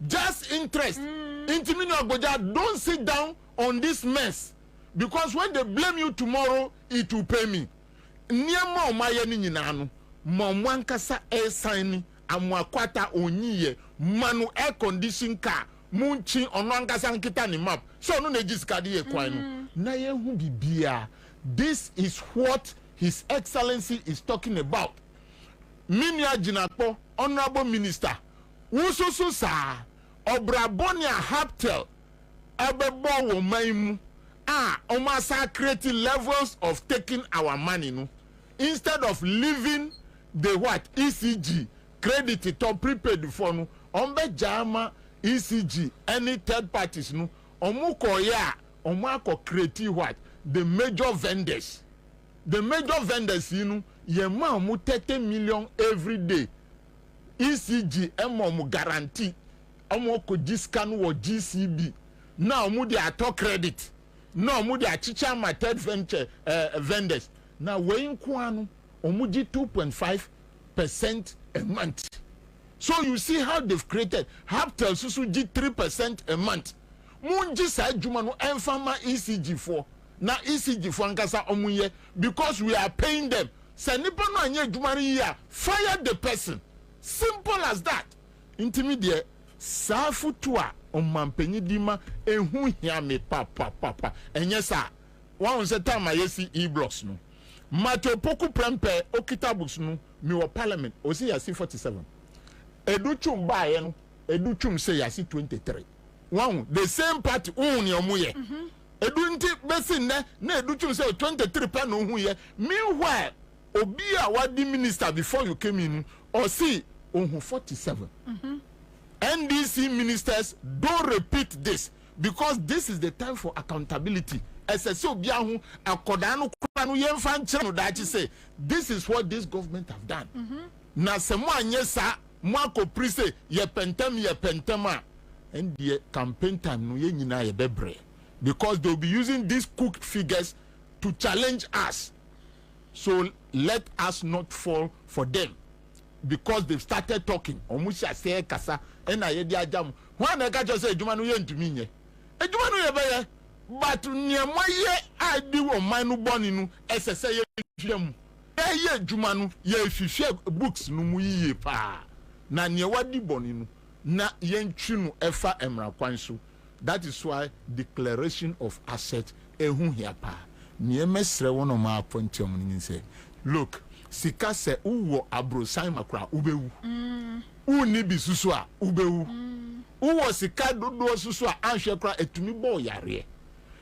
L: Intimino Agboja, don't sit down on this mess. Because when they blame you tomorrow, it will pay me. Niamo maye ni nyinanu. Mwankasa air sign amwakwata onyiye manu air condition car munchi onwankasa nkita ni map. So no nejiskadi ye kwanu. Na ye hu bibia. This is what His Excellency is talking about. Minia Jinakpo, Honorable Minister, Wususu sa Obrabonia Haptel, Abebo Womaimu, Omasa creating levels of taking our money, no? Instead of leaving the what? ECG, credit to prepaid for no, Ombe Jama, ECG, any third parties, no? Omuko ya, Omako creating what? The major vendors. The major vendors, you know, yema mu 30 million every day. ECG mu guarantee omo ko discount wo GCB. Now mu dey ato credit. Now mu dey achicha my third venture vendors. Now we nkwanu omu gi 2.5% a month. So you see how they've created. Haptel susu gi 3% a month. Mu gi sa adwuma no enfama ECG for. Na ECG for ankasa omunye because we are paying them. Say nipa no anye adwumari ya fire the person. Simple as that. Intermediate safu tua omampenyi dima ehu hia me papa. Enye sa one say time ayesi e-blocks no. Mato poku prempe okita books no mi wo parliament osi yasi 47. Educhum ba ye no educhum say yasi 23. One the same party ni omuye. Edu nti besi ne na educhum say 23 pa no hu ye. Meanwhile obi a wadi minister before you came in or see on 47. NDC ministers don't repeat this because this is the time for accountability. ɛsɛ sɛ obi ahu akɔdaa no kora no yɛmfa nkyerɛ no daakye sɛ this is what this government have done. Na sɛ mo anyɛ saa mo akɔpiri sɛ yɛpɛntɛm a ɛndeɛ campaign time no yɛn nyinaa yɛbɛbrɛ because they will be using these cooked figures to challenge us. So let us not fall for them because they've started talking. Omusha say kasa ena yedi ajam. One na ka say edwuma no ye ntumi nye. Edwuma no ye beye but niema ye adi wo man no boni no esese ye hwem. Ye edwuma no ye hwehwe books no mu yiye pa. Na ne wadi boni no na ye ntwi no efa emra kwan so. That is why declaration of asset ehun hia pa. Niemesre one of my point say, look, sika se uwo abrosan makra ubewu. Uni bi susu a ubewu. Uwo sika dodo susu a anhwe kra etumi bo yare.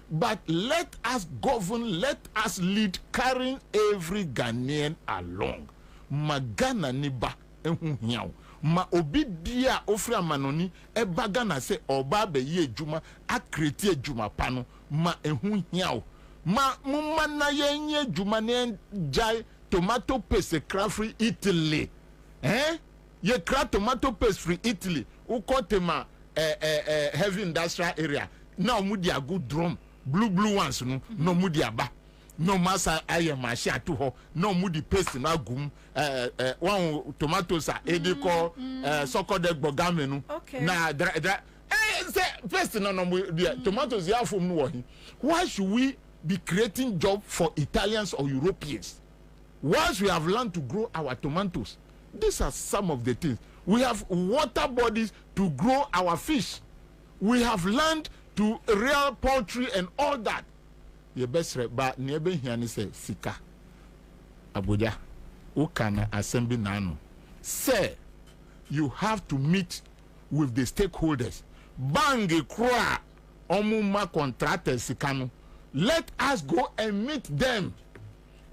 L: But let us govern, let us lead, carrying every Ghanaian along. Magana niba ehun hiaw. Ma obi dia ofri amanoni eba Ghana se oba be ye juma a create juma pano ma ehun hiaw. Ma mumma na yenye juma ne jai tomato paste craft free Italy. Ye craft tomato paste free Italy. Ukote ma heavy industrial area. Na mudi a good drum. Blue ones no mudi aba. No masa aye mashi atu ho. No mudi paste na gum. One tomatoes are ediko soko de bogamenu.
A: Okay.
L: Na say paste no tomatoes ya from no. Why should we be creating job for Italians or Europeans? Once we have learned to grow our tomatoes, these are some of the things. We have water bodies to grow our fish. We have learned to rear poultry and all that. Your best but never hear say sika. Abuja, Ukana Assembly Nano. Say you have to meet with the stakeholders. Bangi kwa omuma contractors sikano. Let us go and meet them.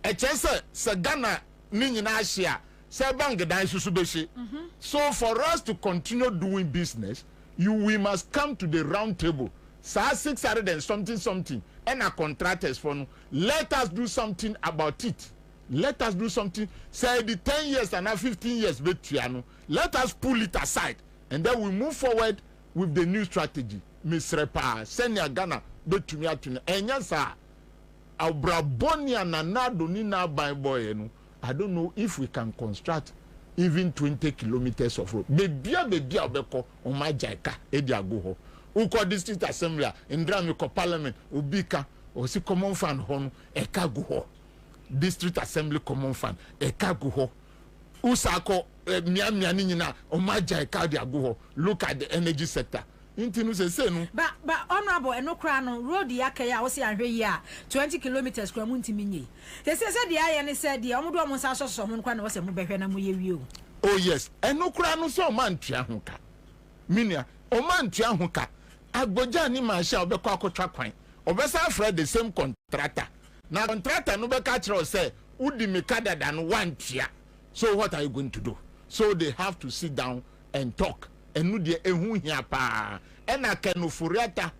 L: Echese Sagana Ninyina Asia, Sabangadan Susubeshi. So for us to continue doing business, we must come to the round table. Sa 600 and something, and our contractors for no. Let us do something about it. Let us do something. Say the 10 years and now 15 years, let us pull it aside, and then we move forward with the new strategy. Miss Repa, Senya Ghana. Betumi atune enya sa abrabonia nanado ni na by boy no. I don't know if we can construct even 20 kilometers of road. Bebia obeko o majaika edi ago ho. Uko district assembly indra mi ko parliament ubika o si common fund ho no eka go ho. District assembly common fund eka go ho. Usako mia ni nyina o majaika di ago ho. Look at the energy sector. Intinu se no but honorable enokra no road yakaya wo se anhwe yi a 20 kilometers kra mu ntimi nyi they say the aye ne say the omodo omo sa so ho nkwa na wo se mu behwe na mu ye wi o. Oh yes enokra no so man tua ho ka minia o man tua ho ka agboja ni ma sha obekọ akotwa kwan obesa afra the same contractor na contractor no be ka kire say udi me kadada no wan tua. So what are you going to do? So they have to sit down and talk. Enu de ehu hia pa ena kenufuriata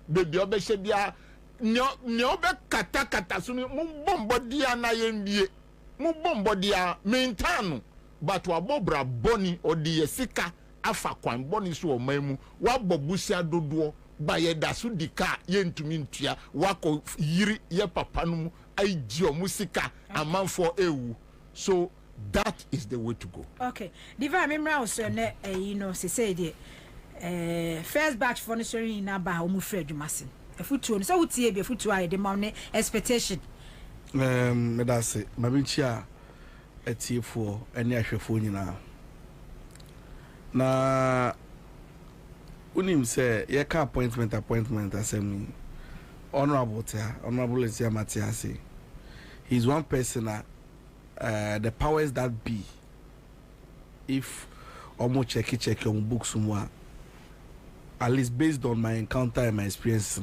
L: bebi obehye bia ne obe kata sunu mu bombodia na yembie mu bombodia mentano but wabobra boni odi yesika afa kwan boni so o mamu wabobusia dodo ba ye dasu dika ye ntumi ntua wako yiri ye papa no mu aiji o musika amanfo ewu. So that is the way to go. Okay.
A: Diva memra also ne say the first batch furniture in aba o mu frɛ adwumasen. Afutuo no so wutie bi afutuo aye de mam ne expectation.
M: Me da se mabinchi a etiefo ene ahwefo nyina. Na unim say ye ka appointment asem honorable Etia Matiasi. He's one person the powers that be, if almost check on books somewhere, at least based on my encounter and my experiences,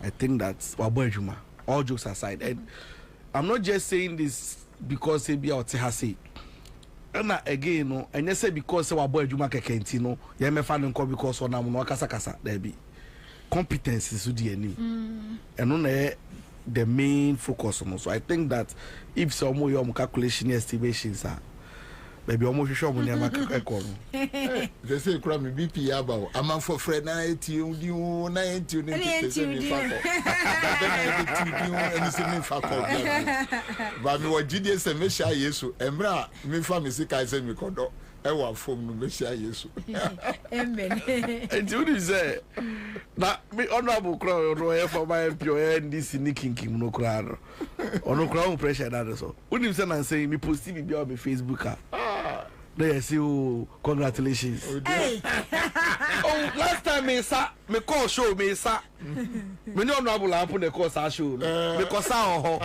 M: I think that's Wabojuma. All jokes aside, and I'm not just saying this because they be out to say. And again, no, and you say because Wabojuma kekentino, you may find because one am no kasa there be. competence so the any and on the main focus on. So I think that if some more your calculation estimations are maybe almost sure money am
L: they say cry me BP about I'm for friend 90 you 90 and but me what GDS say me share yesu emra me fa me sika say me kodo e wa fom no me share yesu
A: amen
M: and you say na me honorable crown no for my MP this sneaking no crown ono crown pressure that so unim say na say me post bi on Facebook there see you congratulations oh last time me call show me me no honorable happen the call show because ho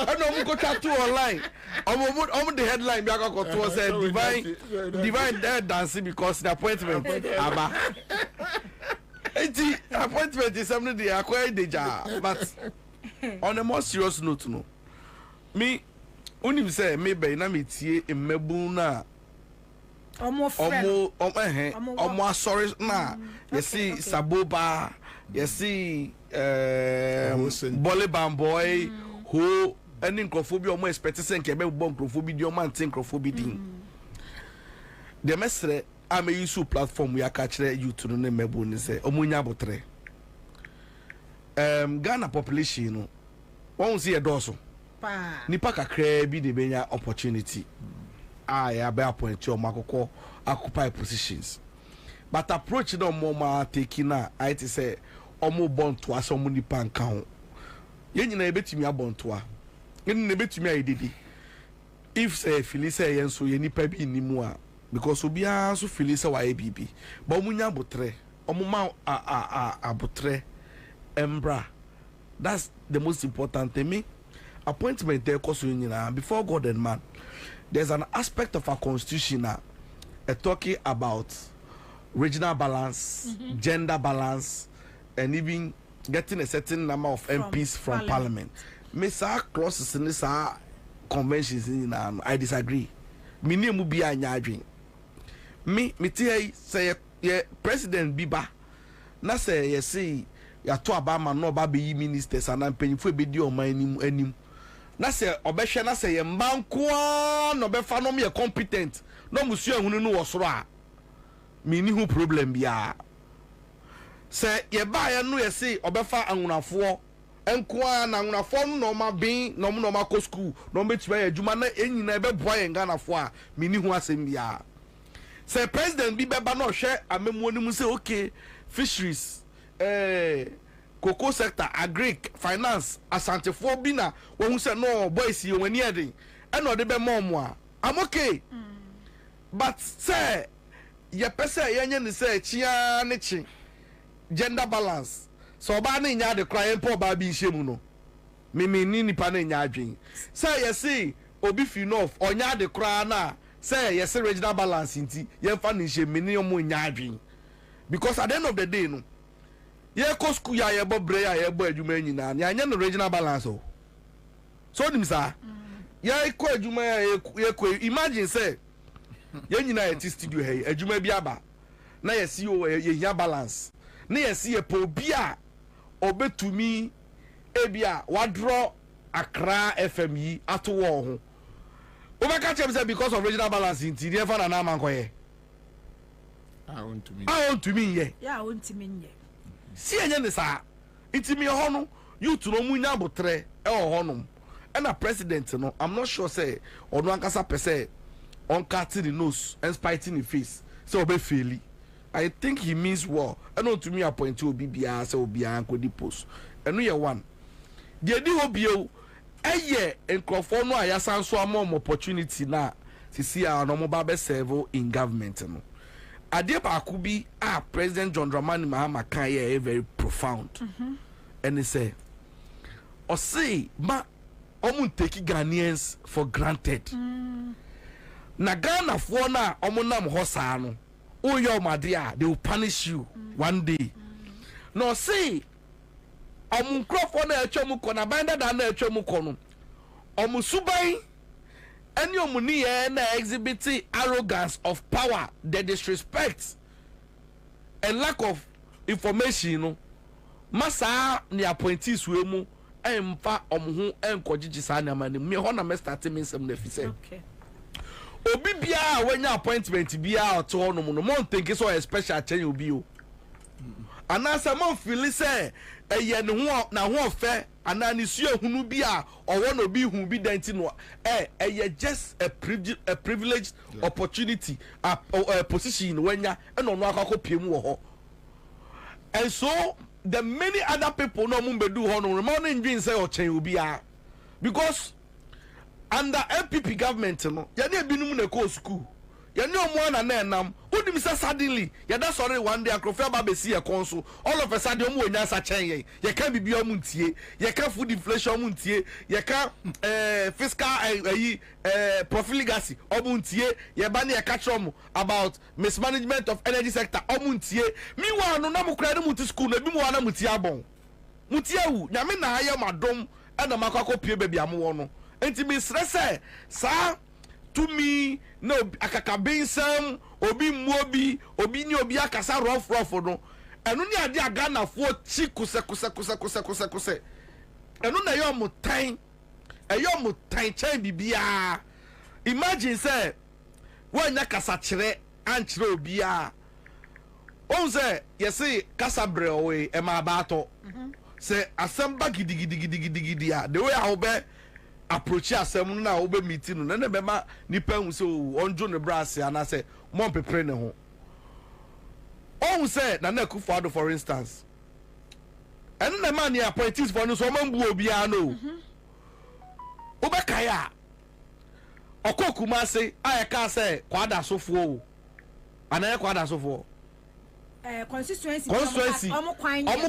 M: and no go chat online the headline be go to say divine dancing because the appointment aba the appointment is something they acquire the job but on a more serious note no me unim say me be na me tie emmebu na omo sorry na you see saboba you see Boliban boy who any microphobia omo expect say nke be bomb microphobia di omo anti microphobia din the mesre am use platform we catch youth no mebu ni say omo nya botre Ghana population no won see e doso nipa kakra bi de benya opportunity ya be appoint your makoko occupy positions but approach no more taking na I say omo born to as omo nipa nka ho ye nyina ebetumi abon to a ye na ebetumi ayedidi if say feel say yen so ye nipa bi nimu a because obi a so feel say wa bibi but omo nya botre omo ma abotre embra that's the most important thing me appointment there cause you nyina before God and man. There's an aspect of our constitution talking about regional balance, gender balance, and even getting a certain number of MPs from parliament. Mr. clauses in this conventions I disagree. Me ne mu bia nya adwen. Me say President Biba na say you see ya to abama no ba be ministers and mpanyifo be di o man anim. Na se obehwe na se ye mbanko no befa no me competent no musu ehunu no wosoro a me ni hu problem bia se ye ba ye no ye se obefa anwunafo enko na anwunafo no ma bin no ma ko school no betuma ye adwuma na enyina ebe boa ye nganafo a me ni hu asem bia se president bi beba no hwe amemu oni mu se okay fisheries cocoa sector, agric, finance, asante for bina, when we say no boys you when you're doing, and no de be more. I'm okay. But say ye pesa yenye say chia nechi gender balance. So bani nya de cry po ba bi shemu no. Me ni nipa na nya adwen. Say ye see obi fi north onya de cry na say ye see regional balance nti ye fa ni she me ni omo nya adwen. Because at the end of the day no ye ko school ya ye bo bre ya ye bo adwuma nyina na anya no regional balance o so dim sa ye ko adwuma ya ye ko imagine say ye nyina ye studio hey adwuma bi aba na ye see o ye hia balance na ye see e po bi a obetumi e bi a wadro Accra FM yi ato wo ho o ba ka chem say because of regional balance nti dey fa na man koye I want to me ye
A: yeah I want to me ye
M: si enye ne sa intimi ho no youth no munya botre e ho no and a president no I'm not sure say ono ankasa pese on cutting the nose and spiting the face so obe faili I think he means war and on to me appoint obi bia say obi anko di post eno ye one de di obi o eye enkrofo no ayasan so am opportunity na sisi a no mo ba be serve in government no ade ba akubi President John Dramani Mahama kan here very profound and he say o say ma omun take Ghanaians for granted na Ghana for na omunam hosa no o your madia they will punish you one day no say omun krofo na etwam ko na banda da na etwam ko no omun suban any omuni na exhibiting arrogance of power, the disrespect and lack of information, no, masa ne appointees we mu emfa omho enkogigi sa na mani me ho na me start me nsem na fi say obi bia wanya appointment bia oto ho no mo think so special change obi o anasa mo feel say eye ne ho na ho fe anani su ehunu bia owo no bi hu bi danti no eye just a privileged opportunity a position wanya eno no akako piem wo ho. And so the many other people no mun bedu ho no morning dream say o chen obi a because under MPP government no ya na ebinum na ko school ya ne omo na na enam odim say suddenly ya da sorry one day akrofia ba be see e konso all of a sudden omo onya sa chen ye ka bibi omo ntie ye ka food inflation omo ntie ye ka fiscal profligacy omo ntie ye ba na ye ka trom about mismanagement of energy sector omo ntie mi wa no na mo kra no muti school na bi mo wa na muti abon muti awu nyame na aye madom e na makwa pie baby amwo no enti mi stress sa to me no akakabensam obi mmobi obi ni obi akasa rough no enu ni ade agana fo chi kuse enu na yo mutan chen bibia imagine say wanya kasa kire anchire obi a on say yesi kasa brewe e ma ba to say asamba gidigidi a the way how be approach asem na wo be meeting no na be ma nipa hu se onjo ne brass ana se mo pepre ne ho on say na na Akufo-Addo for instance and na man ya politics for no so man bu obi a no wo be kaya okokuma se aye ka se kwada sofo o ana kwada sofo
A: constituency
M: omo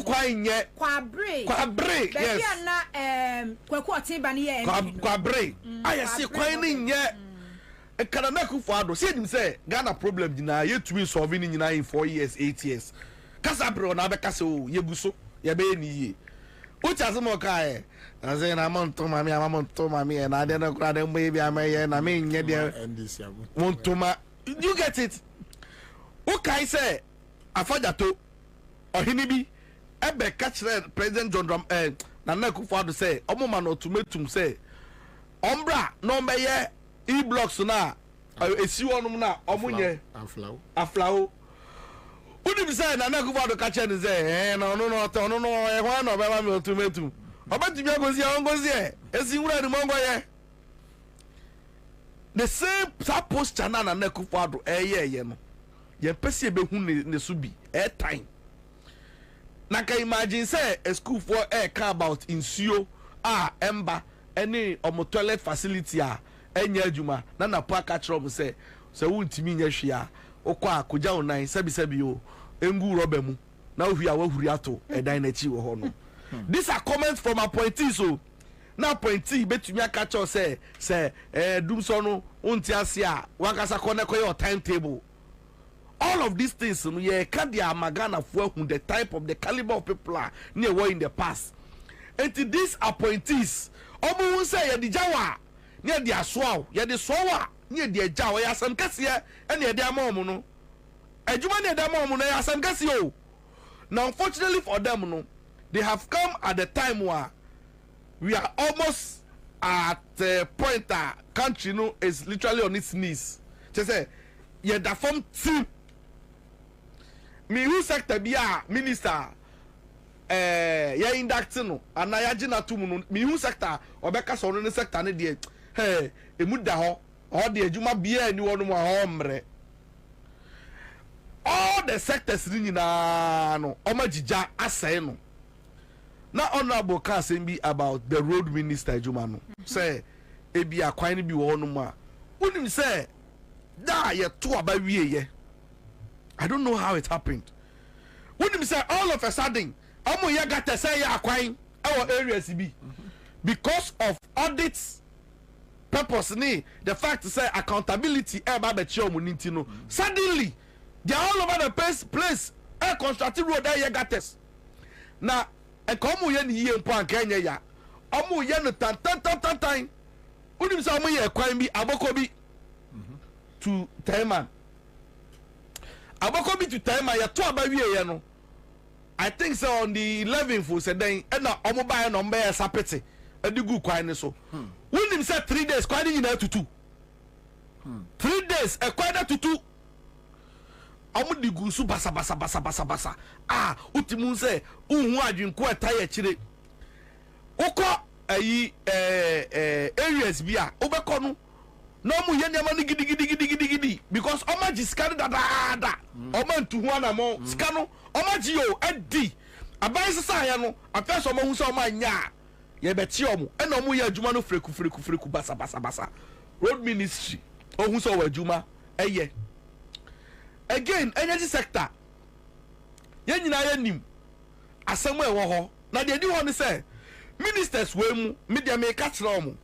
M: kwan nye kwabre yes
A: baby na kwaku otimba ne ye
M: kwabre aye se kwan ni nye kana na Akufo-Addo see dim say Ghana problem dina ye tumi solve ni nyina in 4 years 8 years kasa bro na be kasa o ye buso ye be ni ye o chaze mo kai na say na monto mami na de na kura de mbe bia me na me nye de montoma you get it o kai say afajato ohini bi ebe catch President John Dram na Akufo-Addo say omo man ultimatum say ombra no meye e-blocks na esi wonum na omunye aflawo udi bi say na Akufo-Addo catch ni say na no e ho na be ma me ultimatum obati bi agozi esi nwura ni mongo ye the same post channel na Akufo-Addo ye no ye pese be hu ne so bi time na ka imagine say a school for ka about insuo emba any omo toilet facility enya adwuma na po aka kire say wuntimi nya hwia okwa akoja onan sebi o engu roba mu na ohwi a wahuri ato edan na chi wo ho no these are comments from appointees so na appointee betumi aka kire say dum so no unti ase a wakasa kone koye timetable. All of these things, yeah, can the Amagana for the type of the caliber of people are near in the past. And to these appointees, Obu say the Jawa near the Aswao, ya the Swawa near the Jawa, ya some Cassia, and near the Amomuno. A Juman near the Amomuno, ya some Cassio. Now, unfortunately for them, no, they have come at the time where we are almost at the point that country no is literally on its knees. Just say, yeah, the form team. Me who sector be a minister ya induct no ana ya gina tum no me who sector obeka so no sector ne de emu da ho o de adwuma bia ni wono mo ho mre all the sectors ni nyina no o magija asai no na honorable can be about the road minister adwuma no say e bia kwan ni bi wo no ma unim say da ye to aba wie ye I don't know how it happened. When you say all of a sudden, Amo Yagata say ya kwine our areas be because of audits purpose ni the fact to say accountability suddenly they are all over the place constructed road there Yagates. Now a common ye mpo Kenya ya Amo ye no tan when you say Amo ye kwine be abokobi to Taiman Abakobi to time ya to abawie ye no I think so on the 11th we said then and omo buy no mbe sapete edigu kwan ni so when him say 3 days kwan ni na tutu 3 days e kwan na tutu omo digu su basa utimu say unhu adwinko etaya kire ukọ ayi areas bia obekọ no no mu ye nyama ni gidi because oma jiskani dada oma ntuhu anamo skano oma jio edi abai sesa ya no afeso oma hu so oma nya ye beti omo e na omo ye adwuma no freku basa road ministry ohun so wa adwuma eye again energy sector ye nyina ye nim asemu e wo ho na de di ho ni say ministers we mu media me ka kire omo.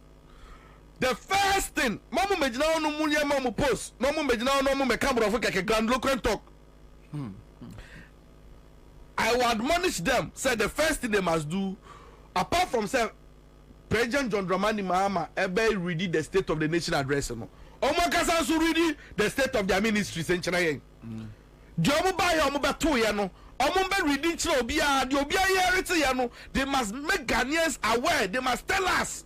M: The first thing, Mamu Majina no Munya Mamu post, no Majina no Mume Camera of a grand local talk. I will admonish them, say the first thing they must do, apart from say President John Dramani Mahama ebe read the State of the Nation address. No, Omakasa su read the state of their ministries in China. Jomu ba ya omu beto ya no, omu be reading chino obia, the obia yeriti ya no. They must make Ghanaians aware. They must tell us.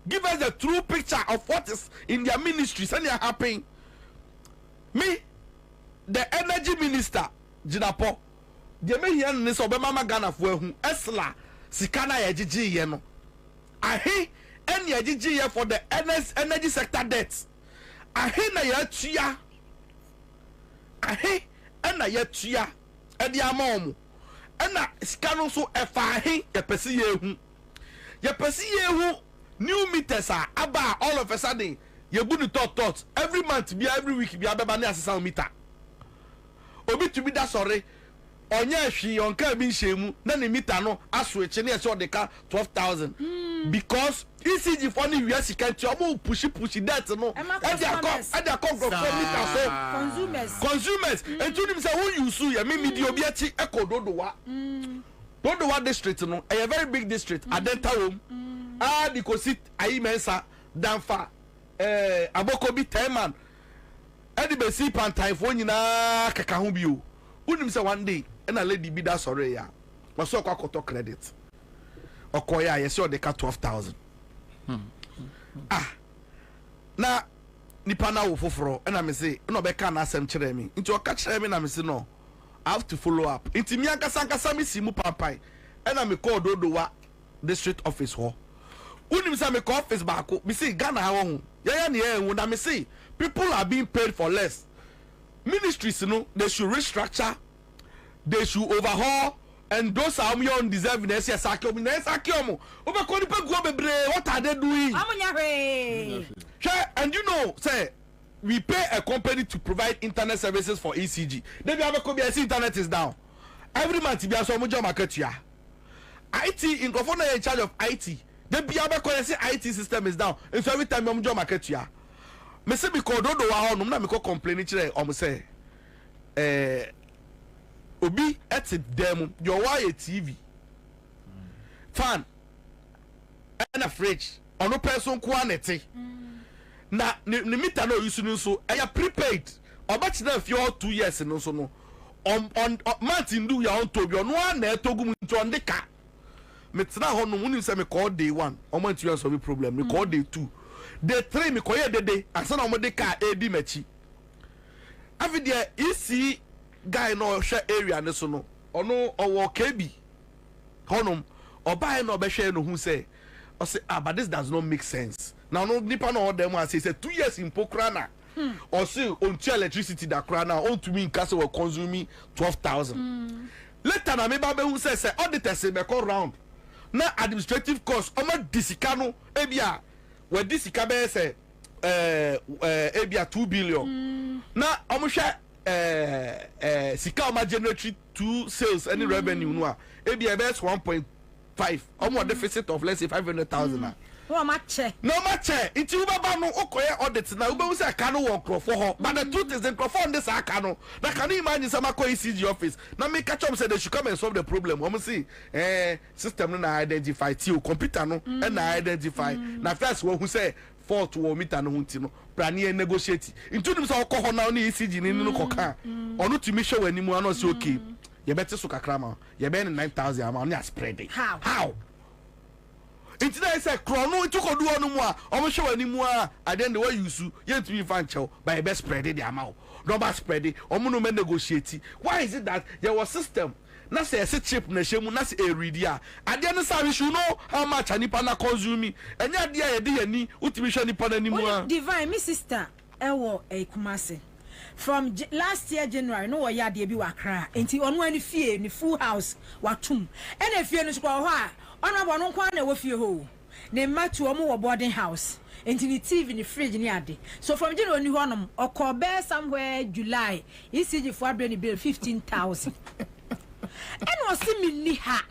M: Give us the true picture of what is in their ministries and they are happening. Me, the energy minister, Jinapo, the American is Obama Ghana for whom Esla Sikana Yajiji Yeno. I hate any Yajiji for the energy sector debts. I hate na Yatia. I hate and Yatia and the Amom. And na Scano so if I hate a Pessie. Ye Pessie new meters are about all of a sudden you go to thought every month be every week be ababa na asesa meter obi to be that sorry onya hwi on ka bi nhemu na ne meter no aso eche na ese odeka 12,000 because ECG for ni wiase kan ti omo push that no e dey come from meter so consumers and to them say who you sue ya me di obi achi ekododowa dodowa district no a very big district adenta home the kosit ayi mensa danfa aboko bi teman edi be si pantai fo nyina kaka ho bi o unim say one day na lady bi da sorry ya waso kwakoto credit okoya yesi odeka 12,000 na nipa na wo foforo na me say na obeka na asem kire mi nti oka kire mi na me say no I have to follow up nti mi ankasa mi si mu pampai na me call dodowa district office ho unim say me call office back me see Ghana ha ho ya ne ehun na me see people are being paid for less. Ministries, you know, they should restructure, they should overhaul, and those are undeserving. What are they doing? And you know, say we pay a company to provide internet services for ECG. Then we have a company, internet is down. Every month, we have some job market here. IT in Kwabena in charge of IT. Then we have a company, IT system is down. And so every time we have job market here. Me say because do wa ho no na me ko complain kire o mo say obi at dem your wire TV fan and a fridge ono person ko anete na ne meter no use no so e prepaid obachi na fi 2 years no so no on Martin do ya on to bi ono na etogum nto ndeka me tena ho no woni say me call day 1 o man to solve problem me call day 2 the 3 me koye dede asana omo de car edi machi afi de isi guy no hwe area ne so no ono owo kebi honum obae no behwe no hu say o say but this does not make sense now no nipa no dem as say 2 years in pokrana or say on electricity da krana on to me in case we consume 12,000 later na me ba be hu say auditors be come round na administrative cost omo disikano ebia where this ikabe say ebia 2 billion na omuhwe sika oma generate 2 sales any revenue no ebia be 1.5 omo deficit of let's say 500,000
A: no match
M: iti ubaba no okoye audit na ube say aka no work for ho but the truth is the crofo on this aka no na can you imagine someako ECG office na me catch up say they should come and solve the problem omo see system no na identify ti o computer no and na identify na first wo hu say fault wo meter no hunti no plani negotiate into them say okoho na no ECG ni no koka onu timi hwe wani mu ano say okay you better so kakrama you be 9,000 amount ya spread it how It's nice a chrono to go do no more. I'm sure anymore. I then the way you sue, yet to be fancho by best spread the amount. Robert spread it, or monument negotiate. Why is it that there was system? Not say a chip nation, not a redia. I didn't say you know how much any pana consume, and yet the idea any ultimation upon anymore.
A: Divine, Miss Sister, Ewo a Kumasi. From last year January, no ya de bi wakra. Enti onu ani fie ni full house watum. And if you no squaw ha, ona no kwa na wo fie ho. Ne matu omo wo boarding house. Enti ni TV ni fridge ni ade. So from January ni honom okobe somewhere July. ECG for abre ni bill 15,000. And was me ni ha.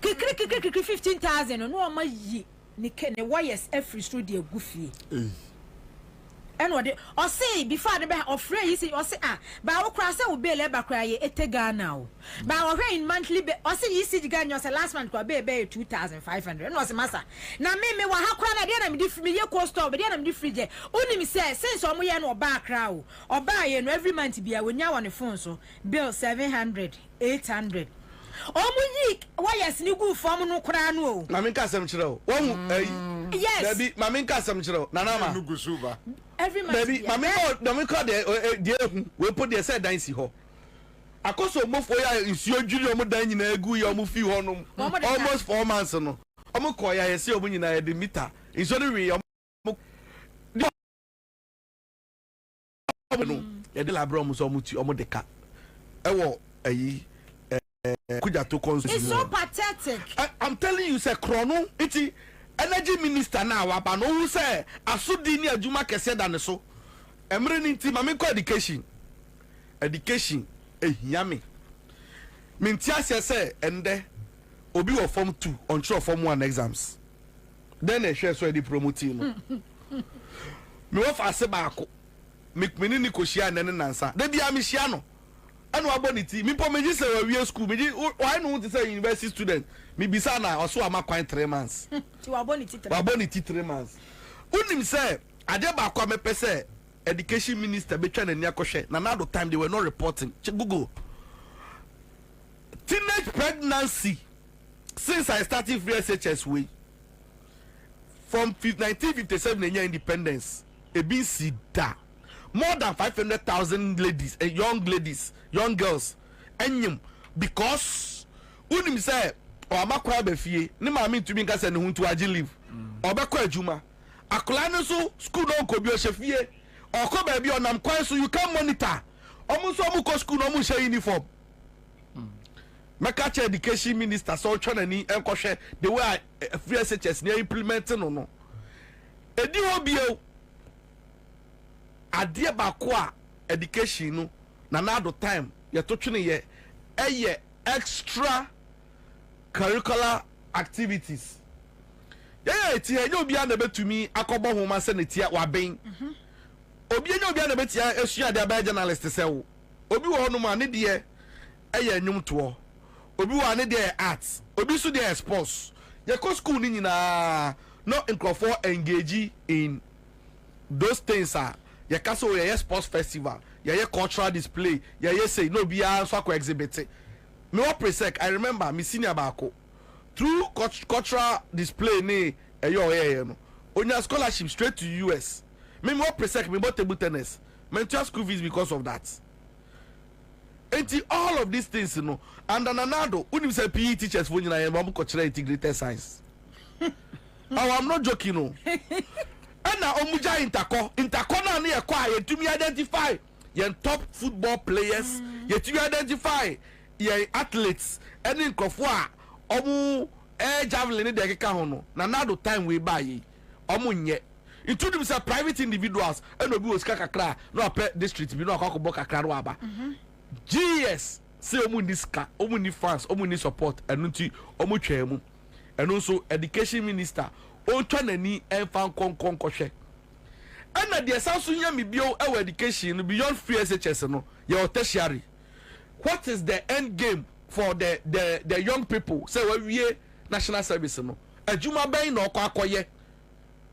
A: Kikri 15,000 no o ma yi ni kene wires every studio goofy. And what or say before the back of free, you see, or say, but our cross will be a labor cry, etega now. But our in monthly, or say, you see, the gun was last month, could be 2,500. And was a massa. Now, maybe what how can I get them different year cost over, then I'm different. Only me say, since some way no back crowd, or buy and every month be a when you on the phone, so bill 700, 800. Omunyik wires ni gu form no kra no
M: maminka sam chiro
A: yes
M: baby maminka sam chiro nanama
B: nugu suba
A: every month
M: baby maminka de we put the said dance ho akoso mofo ya nsuo dwiri omo dan nyina egu ya omo fi ho no almost 4 months no omo ko ya yesi omo nyina ya de meter nsuo de wi omo no ya de labro omo so omo ti omo de ka ewo ayi
A: it's so pathetic.
M: I'm telling you, say chrono. It's energy minister now. But no who say asudi ni adwuma kese da ne so. Emre ni nti mame ko education. Education ehia me. Minti ase say ende obi wo form 2 on sure form 1 exams. Then e share so e di promote no. Me wo fa se ba ko. Me ni ko shia ne nansa. Da bia me shia no. And waboniti me po meji say we school meji why no want say university student me bisa na also am quite 3 months
A: ti waboniti
M: 3 months unim say ade ba kwa me pese education minister betwa na ni akohwe na now time they were not reporting Google teenage pregnancy since I started free SHS way from 1957 Kenya independence e bin si da more than 500,000 ladies and young girls enyim because unim say o amakwa be fie ne ma me ntumi nka say ne huntu agi live obekọ adwuma akola ne so school no ko bi o hye okọ ba bi onam kwan so you can monitor omo so omo ko school no omo share uniform meka education minister so twa ni enkohwe the way free SHS ne implement no edi ho bio adie ba ko a education no na nado time ye to twene ye eye extra curricular activities ti enye obi a na betumi akobo homa se ne tia waben obi enye obi a na betia esua de aba journalist se wo obi wo no ma ne de eye nwum to obi wo ne de arts obi so de sports ye ko school ni nyina no incrofo engage in those things are ye kaso ye sports festival ye cultural display ye say no be so ko exhibit me what presec I remember me senior baako through cultural display ni eyo no onya scholarship straight to US me what presec me bought table tennis me to school fees because of that and all of these things no and another unim say PE teachers for nyina ye mo cultural integrated science I'm not joking no na omuja interco na na ye kwa ye tumi identify ye top football players ye tumi identify ye athletes any nkofo a omu javelin de keka ho no na nado time we buy ye omu nye including say private individuals and obi wo sika kakra no apɛ district bi no akɔkɔbɔ kakra no aba GS say omu ni sika omu ni fans omu ni support enu nti omu twa mu enu so education minister o twa nani enfa konkonkɔhwɛ ana de sanso nya me bio our education beyond free SHS no your tertiary what is the end game for the young people say we national service no adwuma ben na akoye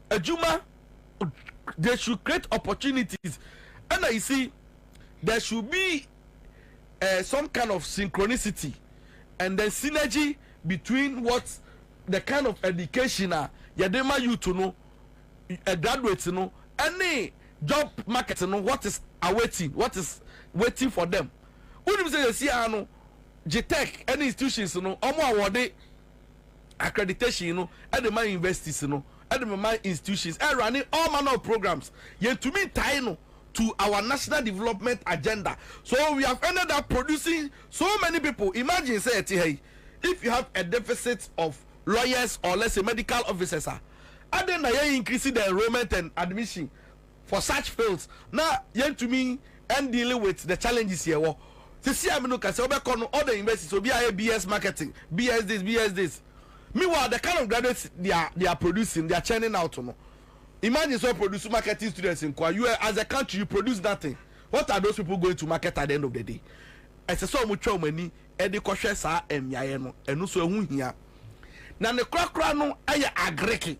M: adwuma they should create opportunities and I see there should be some kind of synchronicity and then synergy between what the kind of education yadema you to know graduates know any job market know what is waiting for them. Unim say you see ano GTech any institutions no omo award accreditation no at the my universities no at the my institutions running all manner of programs yen to me tie no to our national development agenda. So we have ended up producing so many people. Imagine say if you have a deficit of lawyers or let's say medical officers and then you increasing the enrollment and admission for such fields. Now yen to me and dealing with the challenges here. Well, see I mean can say all the universities so be BS marketing, BS this. Meanwhile, the kind of graduates they are producing, they are churning out. No? Imagine so produce marketing students in Kwa. You as a country, you produce nothing. What are those people going to market at the end of the day? As a so much money, Eddie Kosher sa no, and no so here. Now the crack no aya agriki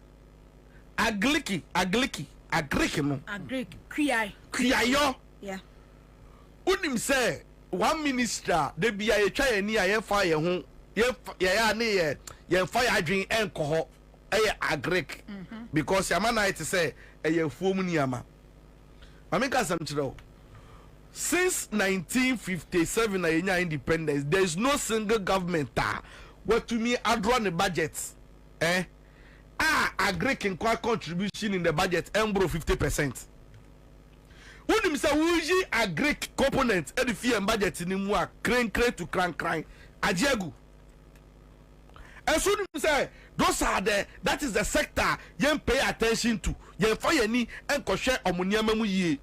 M: no. Kriya yo.
A: Yeah.
M: Unim say one minister they be a try any a fire home. Ye fire drink alcohol agric because yamana it say a full yama. Mamika some chiro. Since 1957 na independence, there is no single government what to me run the budget. Agric in quite contribution in the budget embro 50%. When say we agric component at the fee and budget in more crane to crank ajagu. And so say those are that is the sector you pay attention to. You fire ni and share omoniama mu ye.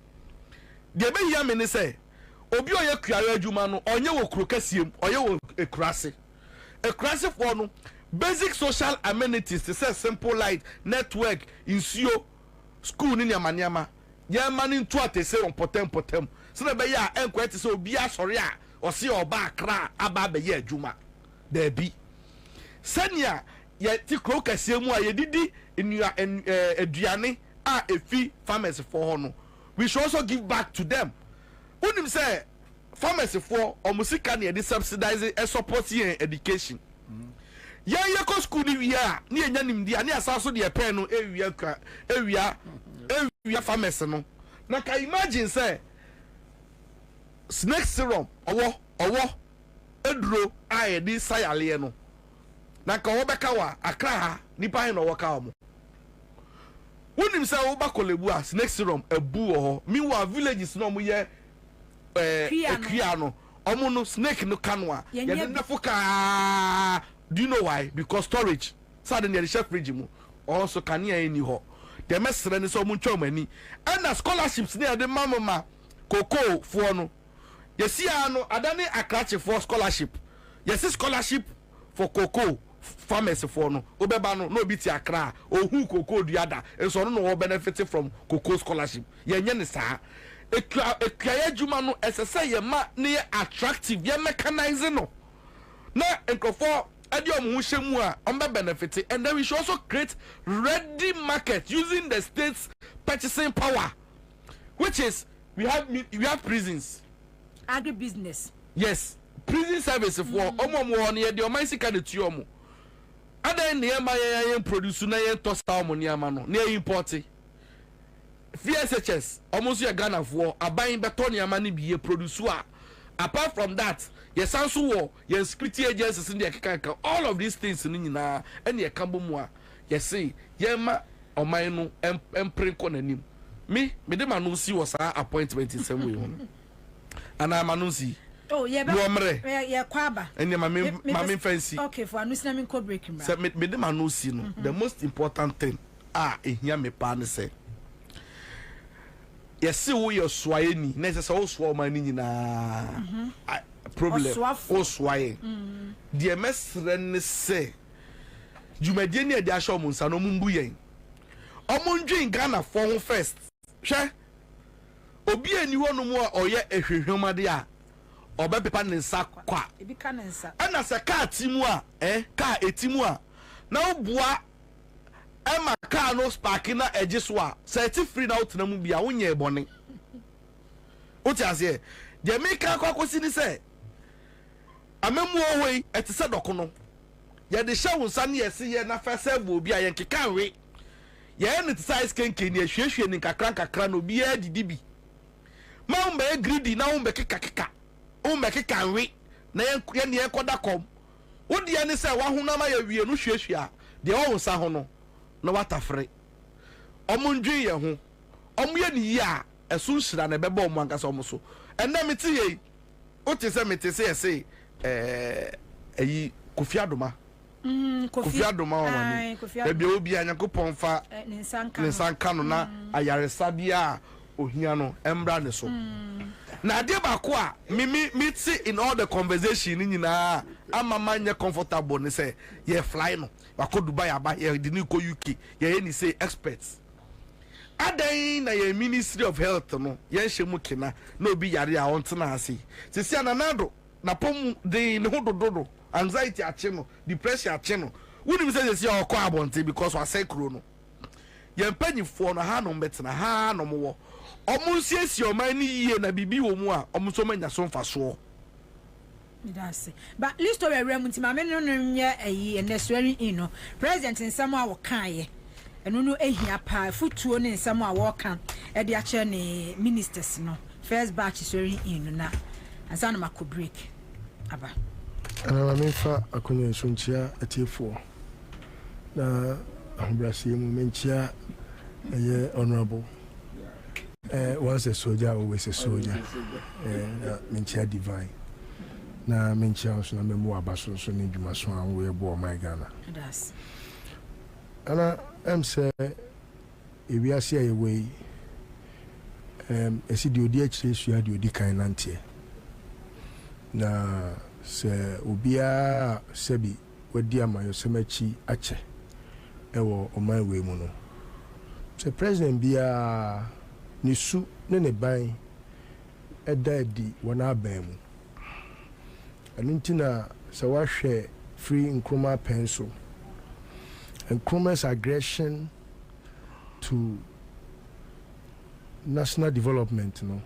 M: De be ya me say obi oye kuare adwuma no onye wo krokasiem oye wo ekurase. Ekurase for no basic social amenities to say simple light, network, insuo, school ni nyama. Ye mani nto atese on potem. So na be ya enkwete say obi asori a o se oba akra aba be ye adwuma. There be Senya ye ti kro kase mu a ye didi enua aduane a efi farmers for no. We should also give back to them. Unim say farmers for omusika na ye subsidize and support education. Ye ko school ni wi a na enya nimdi a na asaso de pen no ewia farmers no. Na ka imagine say snake serum owo eduro a ye di sayale no. Na ka wobeka wa akra ha nipa he no woka omo wonim say wo ba kolebu a snake serum ebu ho meanwhile villages no mo ye kria no omo no snake no kanwa ye de nafoka. Do you know why? Because storage so the chef fridge mu also can ye ni ho the mesre ni so mo ntwomani and the scholarships near the mama koko for no yesi ano adane akrache for scholarship yesi scholarship for cocoa farmers for no obeba no bi ti akra ohu cocoa duada enso no no benefit from cocoa scholarship ye nye ne saa ekaya juma no esese ye ma ne attractive ye mechanize no na enkofo ade omu hwemu a ombe benefit, and then we should also create ready market using the state's purchasing power, which is we have prisons,
A: agribusiness.
M: Yes, prison service for omo ne de oman sika de tuomo adan ne ma yen produce na yen tosta omo ne ama no ne import VSHS almost ya Ghana for aban beto ne ama ne biye produce a. Apart from that, yes, also war, yes, security agencies in the Kaka, all of these things in Nina and your Kambumwa, yes, say, Yema or Mino and Princonanim. Me the Manusi was our appointment in some way. And I'm Manusi.
A: Oh, yeah, Kwaba.
M: And your mammy fancy.
A: Okay, for Anusiam co breaking.
M: Submit me the Manusi. The most important thing, in here, me partner say. Yes, see wo your swayeni necessary so mani na problem o swaye the mesren say jumade ne de ahwo munsa no mumbu yen omundwin Ghana for first hwe obi ani wono mu a oye ehwehwemade a obepepa ne nsa kwa
A: ebi ka ne nsa
M: ana se ka timu a ka etimu a na obua Emma car no sparking na ejeswa set free na utna mu bia wonye bone uti ase de make kwakosi ni say amemu owe etise dokono ye de hye wonsa ne yesi ye na fa se bo obi ayen kekanwe ye ne size kenken ne hwehwe ne kakra no bi adidi bi ma umbe greedy na umbe keka umbe kekanwe na ye ne ekoda kom wodi ya ne se wa ho na ma ya wie no hwehwe a de wo wonsa ho no na watafre omundwi ye ho omuye ni yi a esu nhira na beba omu ankasa omu so ena meti ye o te se meti se yese eyi Kofi Adoma Kofi Adoma wani ebi obi anyakopon fa ne sanka no na ayaresa bia ohia no embra ne so na ade ba ko a me see in all the conversation ni nyina ama manye comfortable ne say ye fly no wako Dubai aba ye di ni ko UK ye ni say experts adan na ye Ministry of Health no ye hye mu kina na obi yare a on tena ase sisi ananado na pom de ne ho dododo anxiety ache no depression ache no woni say sisi o ko abonte because wa say kro no ye mpanyifo no ha no betena ha no mo omunsiesi oman ni yie na bibi wo mu a omso manya so mfaso
A: midase but list of remunti ma me no nye ayi necessary in no president nsam a wo kan ye eno no ehia pa futuo ne nsam a wo kan e de a che ne ministers no first batch swearing in na Ansah na mako break aba
N: ana ma mefa akonyo nsunchia atiefo na ahbrasi mu menchia eye honorable once a soldier always a soldier menchia divine na menchia also na memo abaso so ne dwuma so an we bo my Ghana
A: das
N: ana say ewiase aye we esi di odi akire sua di odi kan nante na se obia sebi wadi amayo semachi ache ewo oman we mu no se president bia nisu ne ban edadi wona ban mu anuntina se wahwe free nkroma pencil nkroma's aggression to national development no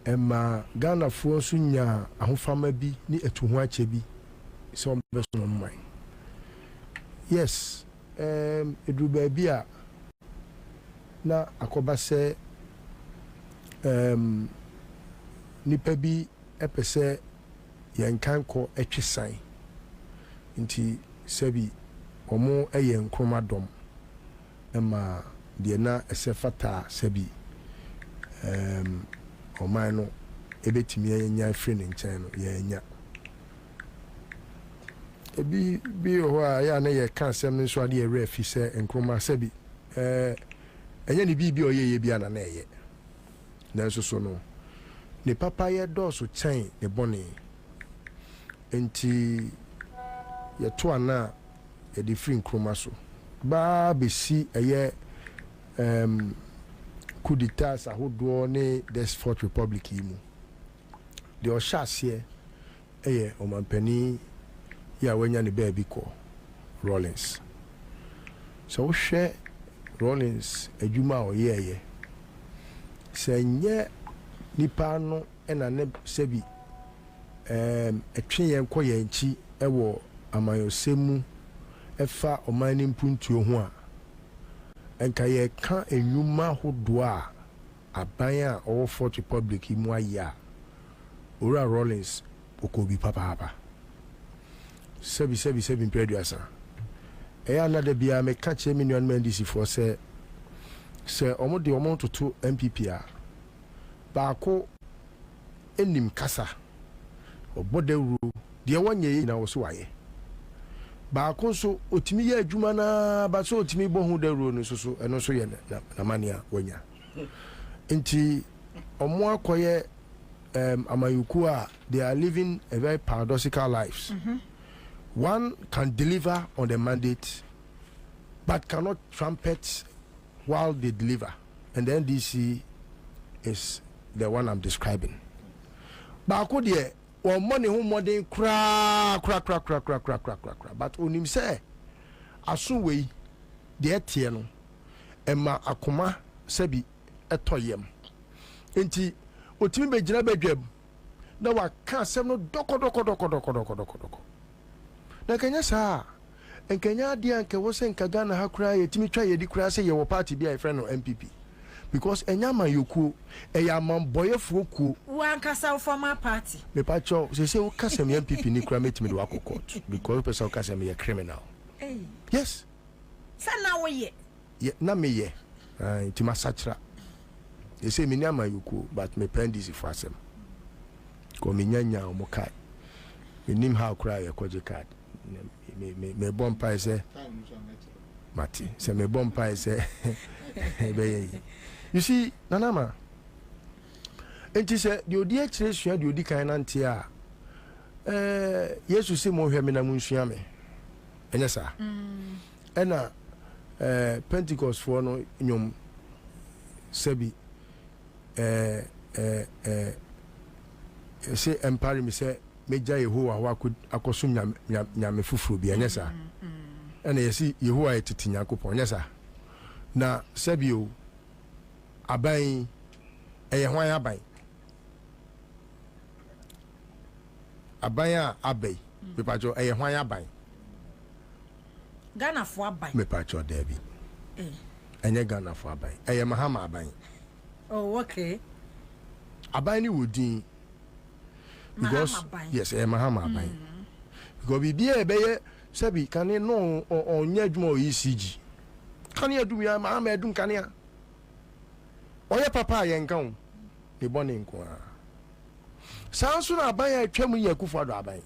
N: emma Ghana fo so nya ahofama bi ni etuho ache bi se on beso no mai yes edu ba bi a na akoba se nipa bi epese yankanko etwesan nti sebi omo eye nkromadom emma de na esefata sebi oman no ebetimi enya free nchen no ye enya ebi bi ho a ya na ye kan sem nso ade ye refi se nkroma sebi enya ni bi oye bi ana na ye nanso so no ne papa ye doso chen ne boni enti ye to ana ye di free nkroma so ba besi eye kuditas ahodo ne this Fourth Republic imu de o hyasie eye omampani ya wanya ne baby ko Rollins so wo hwe Rollins adwuma o yeye senye nipa no ena ne sebi etwe yen ko yanchi ewo amayosemu efa omani mpuntuo ho a enka ye ka enwuma hodo a aban a owo Fourth Republic imu aya ora Rollins okobi papa sebi impeduasa eya na de bia me ka che million mandisi for se omo de omo toto MPP a baako enim kasa obodewuro de wanye na wo so waye baako so otimi ya adwuma na ba so otimi bo hu dawuro no so eno so ye na mania wanya nti omo akoye amayuku a they are living a very paradoxical lives. One can deliver on the mandate but cannot trumpet while they deliver, and the NDC is the one I'm describing. Baako de o money hu modern kra but onim say aso wei de etie no ema akoma sabi etoyem enti otimi begina badwam na wa ka asɛm no dɔkɔdɔkɔdɔkɔdɔkɔdɔkɔdɔkɔ na kanya saa nkanya adeɛ anka wɔ sɛ nka Ghana ha koraa yɛtumi twa yɛdi koraa sɛ yɛwɔ party bi a yɛfrɛ no MPP because ɛnya amayɛkuo ɛyɛ amambɔyɛfoɔ kuo
A: wankasa wo former party
N: mepakyɛw sɛ sɛ woka sɛ me MPP ni koraa mɛtumi de wakɔ court because wopɛ sɛ woka sɛ meyɛ criminal yes
A: sɛ na woyɛ
N: na meyɛ nti masakyera ɛsɛ menni amayɛkuo but mepɛ ndisi fo asɛm kɔ menyanya ɔmo kae menim ha koraa yɛkɔgye card mebɔ mpae sɛ mate sɛ mebɔ mpae sɛ ɛbɛyɛ yi you see nanama enti sɛ deɛ odi akyerɛ sua deɛ odi kan nante a yesu sɛ mohwɛ me na monsua me ɛnyɛ saa ɛna Pentecost foɔ no nnwom sɛbi sɛ empare me sɛ megya yehowa hɔ akɔsom nyame foforɔ bi ɛnyɛ saa ɛna yɛsi yehowa yɛ tete nyankopɔn ɛnyɛ saa na sɛbio aban ɛyɛ hwan aban aban a abai mepatwɔ ɛyɛ hwan aban
A: Ghana fo aban
N: mepatwɔ dabi ɛnyɛ Ghana fo aban ɛyɛ Mahama aban
A: oh okay
N: aban ni wodin because yes Mahama aban because bibia ɛbɛyɛ sɛbi kane no ɔnyɛ adwuma ɔyɛ CG kane adum ya Mahama adum kane a ɔyɛ papa a yɛnka wo ne bɔne nko a saa nso na aban a atwa mu yɛ Akufo-Addo aban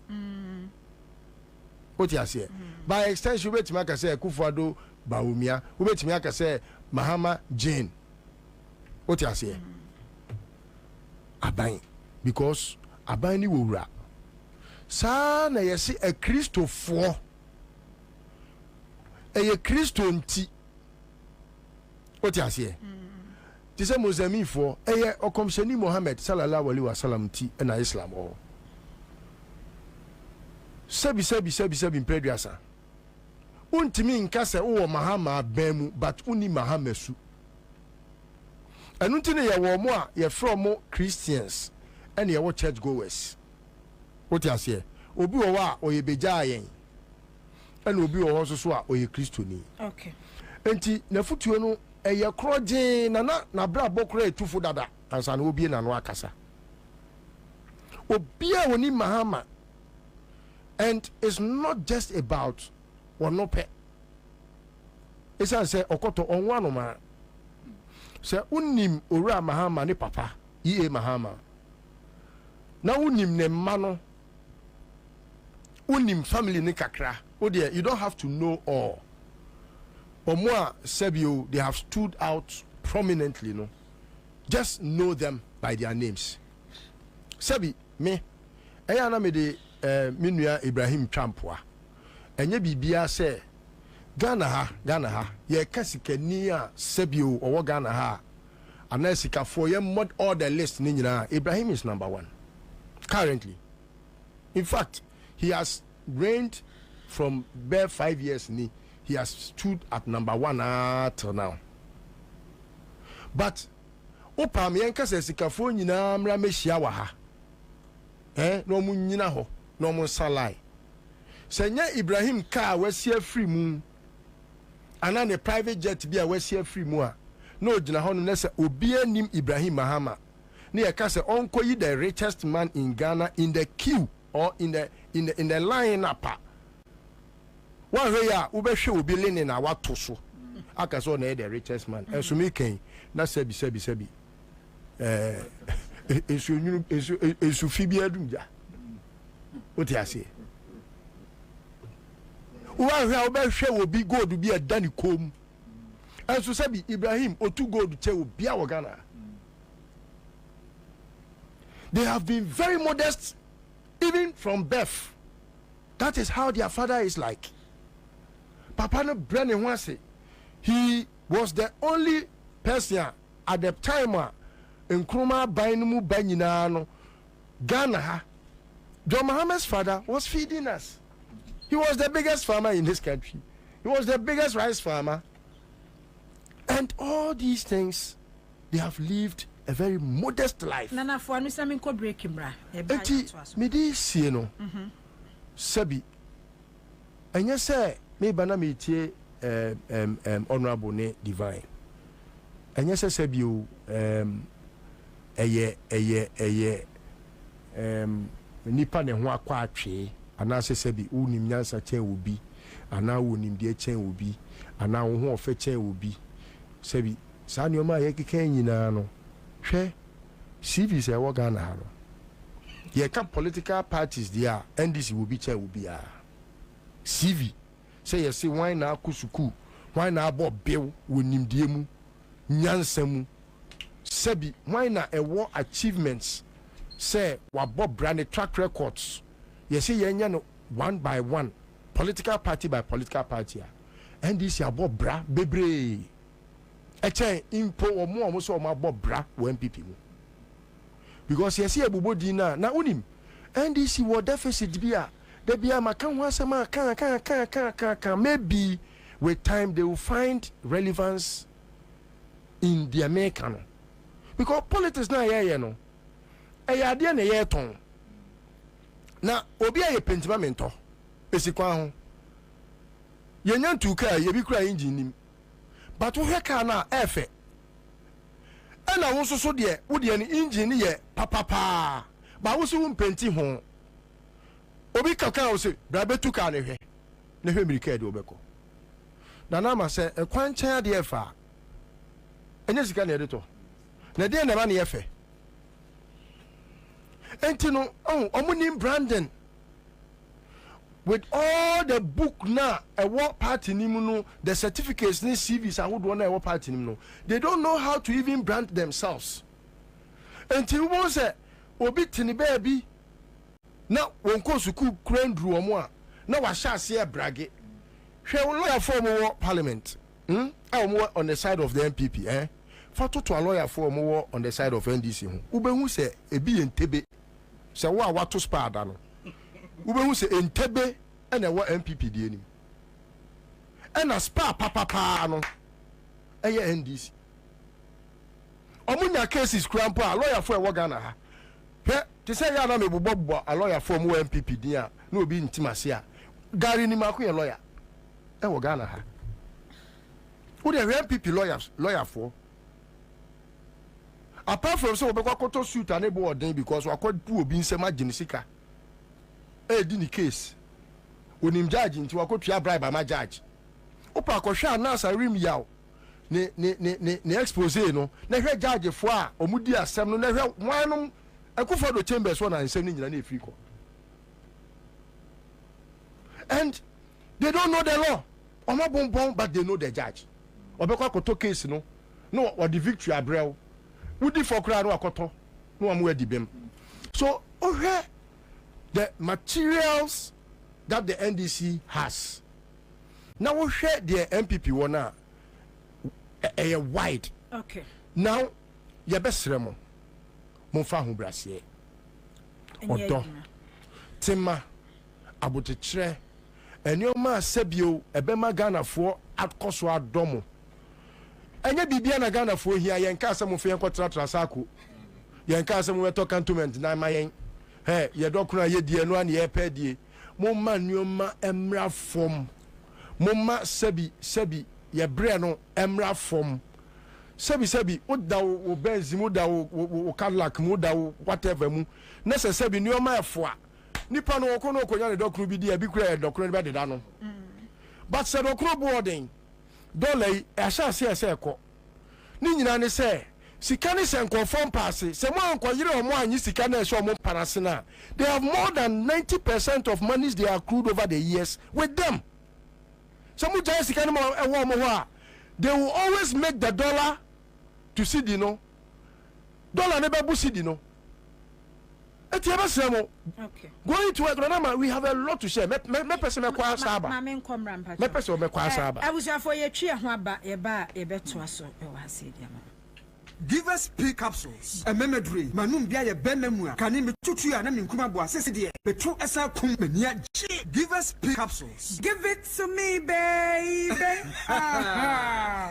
N: wote aseɛ by extension wobɛtumi aka sɛ Akufo-Addo Bawumia wobɛtumi aka sɛ Mahama Jane wote aseɛ aban because aban ni wɔwura saa na yɛse akristofoɔ ɛyɛ kristo nti wote aseɛ ti sɛ mozamifoɔ ɛyɛ ɔkɔmhyɛni Mohammed sallallahu alaihi wasallam ti ɛna Islam ɔ sɛbi mpɛduasa wontimi nka sɛ wowɔ Mahama aban mu but woni Mahama su ɛno nti ne yɛwɔ mo a yɛfrɛ mo Christians ɛne yɛwɔ church goers wote aseɛ obi wɔ hɔ a ɔyɛ begyaa yɛn ɛna obi wɔ hɔ nso so a ɔyɛ kristoni
A: okay
N: enti nafutuo no ɛyɛ korɔ gyee na bra bɔkorɔ etufo dada ansa na obie na no akasa obia woni Mahama and it's not just about wonope esan sɛ ɔkɔtɔ ɔnwa no ma sɛ unim owura Mahama ne papa yie Mahama na unim ne mma no unim family ne kakra o dear you don't have to know all Omoa Sebio, they have stood out prominently, no. Just know them by their names. Sebi, me, ayana me de minua Ibrahim Champwa. Enye bibia se Ghana ha, ye kasike niya Sebio or Ghana ha. Anasika for ye mod order list ninja. Ibrahim is number 1 currently. In fact, he has reigned from bare 5 years ni. He has stood at number 1 till now. But opa me enka se sikafo nyina mra mehia wa ha. No mu nyina ho, no mu salai. Senya Ibrahim ka wasia free mu. Ana ne private jet bi a wasia free mu a. No gina ho no se obi anim Ibrahim Mahama. Ne yeka se onko yi the richest man in Ghana in the queue or in the line up. One way ya ubehwe obi lene na wato so aka so na the richest man enso me kan na sebi esu fi bi adum ja oti ase one way ubehwe obi gold bi adani kom enso sebi Ibrahim otu gold che obi a Ghana. They have been very modest even from birth. That is how their father is like. Papa no brand wase. He was the only person at the time in Nkrumah Bainumu Banyina Ghana ha. John Mahama's father was feeding us. He was the biggest farmer in this country. He was the biggest rice farmer. And all these things, they have lived a very modest life.
A: Nana for no say me ko break bra.
N: Eti me di sie no. Sabi. Anya say me bana me tie honorable ne divine. Anya say sabi o eye nipa ne ho akwa atwe ana say sabi unim nyansa chen obi ana wonim de chen obi ana wo ho ofe chen obi sabi saa nneɛma a yɛkeka nyinaa no hwɛ civs a ɛwɔ Ghana ha no yɛka political parties deɛ a NDC will be kyɛ will be CV sɛ yɛse wan na akɔ sukuu wan na abɔ bew wɔ nimdeɛ mu nyansa mu sɛbi wan na ɛwɔ achievements sɛ wabɔ bra ne track records yɛse yɛnya no one by one political party by political party a NDC abɔ bra bebree eche impo omo so ma bobra wo MPP mu because yesi ebobodi na unim NDC wo deficit bia da bia maka ho asema kan maybe with time they will find relevance in the American because politics na ye no ade na ye ton na obi aye pentima mento esikwa ho yenya ntuka ye bi kura engine nim but we can na efe ena wo so de wo de ni engine ye papa ba wo so wo penti ho obi kaka wo se bra betu ka ne hwe na hwe mirika de obeko na ma se ekwan chen de efa enya sika na edeto na de na ba na efe enti no omunim Brandon with all the book na a war party nimuno the certificates ni CVs and would want a war party nimuno they don't know how to even brand themselves until we say obi tini baby na wonko suku krendru omo a na wa sha se brage hwe lawyer for mo parliament on the side of the MPP for to a lawyer for mo on the side of NDC hu ubehu se ebi entebe se wo a wato spada no ubehu se entebe ena wa MPP die ni ena spa papa no eye NDC omunya cases crampo a lawyer for e Ghana ha hwe te say ya na mebobbo a lawyer for mo MPP die a na obi ntimase a gari ni mako ye lawyer e wo Ghana ha who the MPP lawyer for apart from so obekwa koto suit and ebo odin because wakwa pu obi nsema ginisika di ni case onim judge nti wakotwa bribe ama judge opa akohwa Ansah rim yaw ne expose no na hwe judge fo a omudi asem no na hwe wanum akufo do chambers one and nsem ni nyina na efiko and they don't know the law omo bonbon but they know the judge obekwa koto case no or the victory abrel wudi for kra no akoto no amu adibem so ohwe the materials that the NDC has. Now we share the MPP one a wide.
A: Okay.
N: Now your best remo. Monfa hu brasier. Odo. Tema abotetre. Enyoma sebio ebema Ghana for atkoso adomo. Enye bibia na Ghana for hia yenka asem fe yenkotra trasako. Yenka asem we to cantonment na mayen. Hey, ye dokuna ye die no an ye pedie. Momma nyoma emra fom. Momma sebi ye bre no emra fom. Sebi oda wo benzi mu da wo Cadillac mu da wo whatever mu. Na sebi nyoma efo a. Nipa no okono okonya ne dokuru bi die bi kura dokuru be de da no. But se dokuru boarding. Dole e sha se eko. Ni nyina ne se sikani se nkonform pass se mo ankoyire o mo anyi sikana se o mo parasena they have more than 90% of monies they accrued over the years with them so mo jai sikani mo ewo mo ho a they will always make the dollar to cedi no dollar ne be bu cedi no etiaba semo okay going to Agronama we have a lot to share me person me kwa saba
A: ma me nkomra mpa
N: me person me kwa saba
A: abusafo ye twe ho aba ye ba ye beto aso e wa hasedi ama
O: Give us P capsules. A memedry. Manum bia ye benemu a. Kani me tutu ya na me nkuma bo asese de. Betu esa kum me nia. Give us P capsules.
P: Give it to me, baby.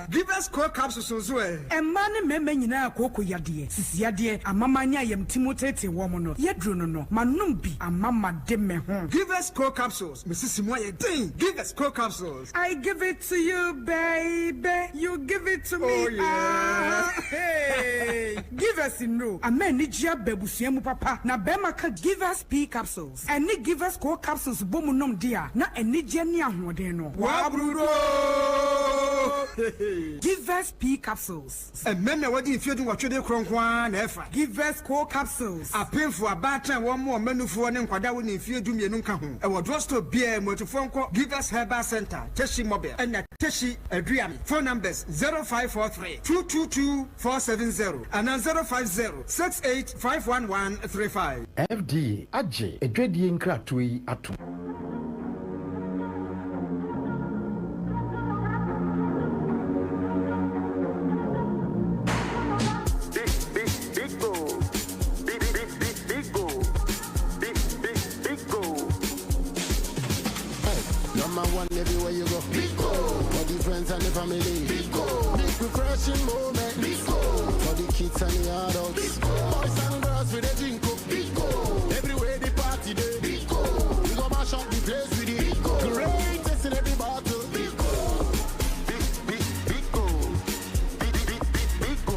O: Give us core capsules as well.
P: And money me na koko yadie. Sisi yadie amamanya yem timotete womono. Yedrono no manumbi amama deme hon.
O: Give us core capsules. Mrs. Moye ding. Give us core capsules.
P: I give it to you, baby. You give it to me.
O: Oh yeah.
P: Hey. Give us in no. Amen ni jia bebusiemu papa. Na bema ka give us P capsules. And ni give us core capsules bomu nom dia. Na eni jia ni ahode no.
O: Wabrudo.
P: Give us P capsules.
O: And men what if you do what you do kronkwan efa.
P: Give us core capsules.
O: A painful abatan one more menu for an kwada when if you do me nunca home. I will draw to beer motophone. Give us Herbal Center, Teshi Mobile, and Teshi Adrian. Phone numbers 0543 222 470 and 050 68 51135.
N: FD Aje Edwedi Nkratui Atum.
Q: Everywhere you go, big go. For the friends and the family, big go. Big refreshing moment, big go. For the kids and the adults, big go. Boys and girls with a drink up, big go. Everywhere the party day, big go. We go mash up the place with it, big go. Greatest in every battle, big go. Big go. Big go. Big go. Big go.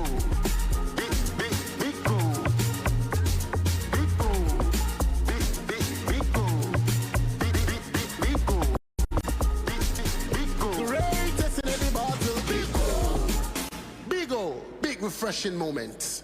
Q: Big go. Big refreshing moment.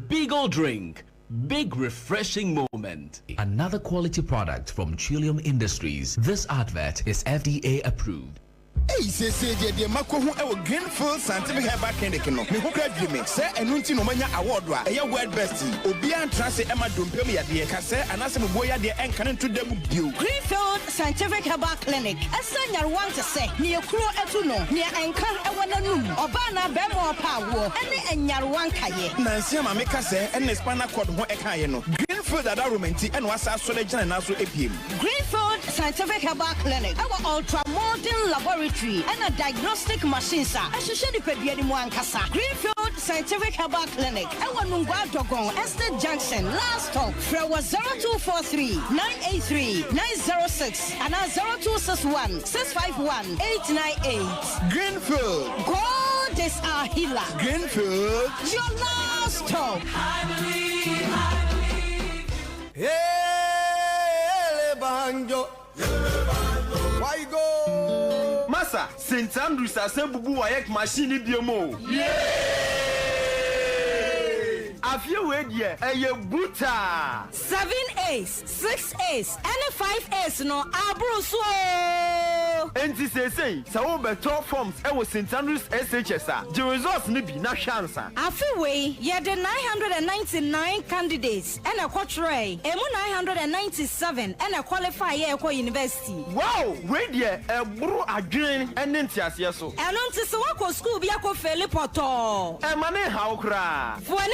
R: Beagle drink. Big refreshing moment.
S: Another quality product from Trillium Industries. This advert is FDA approved.
T: Hey, say the mako who our Greenfield Scientific Herbal Clinic no. Me who graduate say enunti no manya award wa. Eya world best. Obi an transe ema dompem ya de ka say anase mo boya de enkan nto dem bio.
U: Greenfield Scientific Herbal Clinic. Asanya want to say ne ekuro etu no ne enkan ewo nanum. Oba na be mo pa wo. Ene enyarwan kaye.
T: Nansi ma me ka say ene spinal cord ho ekaye no. Greenfield adarumenti ene wasa so le gina na so epiem.
U: Greenfield Scientific Herbal Clinic. Our ultra modern laboratory and a diagnostic machine, sir. I should show the Pediani Mwankasa. Greenfield Scientific Herbal Clinic. Our Nungwa Dogon, Estate Junction, last stop. Frewa 0243 983 906 and 0261 651 898.
T: Greenfield.
U: God is our healer.
T: Greenfield.
U: Your last stop.
T: I believe. Hey, Banjo. Why go?
B: Massa, St. Andrews Assembly Wayek machine biomo. Have you heard yet? A buta
A: 7 A's, 6 A's, and 5 A's no abruso.
B: And this say, so better forms I was St. Andrews SHS. The results may be not chance.
A: Afiway, ye the 999 candidates and a quatrain, emu 997 and a qualified Eco University.
B: Wow, wait ye a brew again and then so.
A: And on to Sawako school be a coffee poto.
B: And money how cry.
A: For an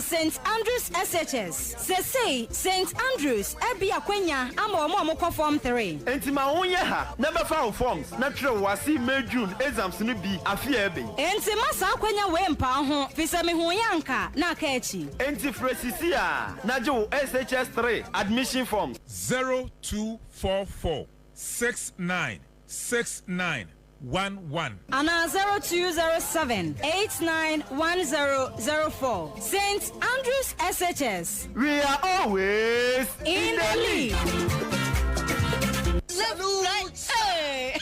A: St. Andrews SHS. Say St. Andrews, Abia Quenya, Amo form 3.
B: And to my own yaha, never found forms, natural was see May June exams to be a fearby.
A: And to Massa Quenya Wempa, Fisami Huyanka, Nakachi.
B: And to Fresia, Najo SHS 3 admission form
V: 0244 696911.
A: Ana 0207 891004. St. Andrews SHS.
B: We are always
A: in the lead.
U: Hey.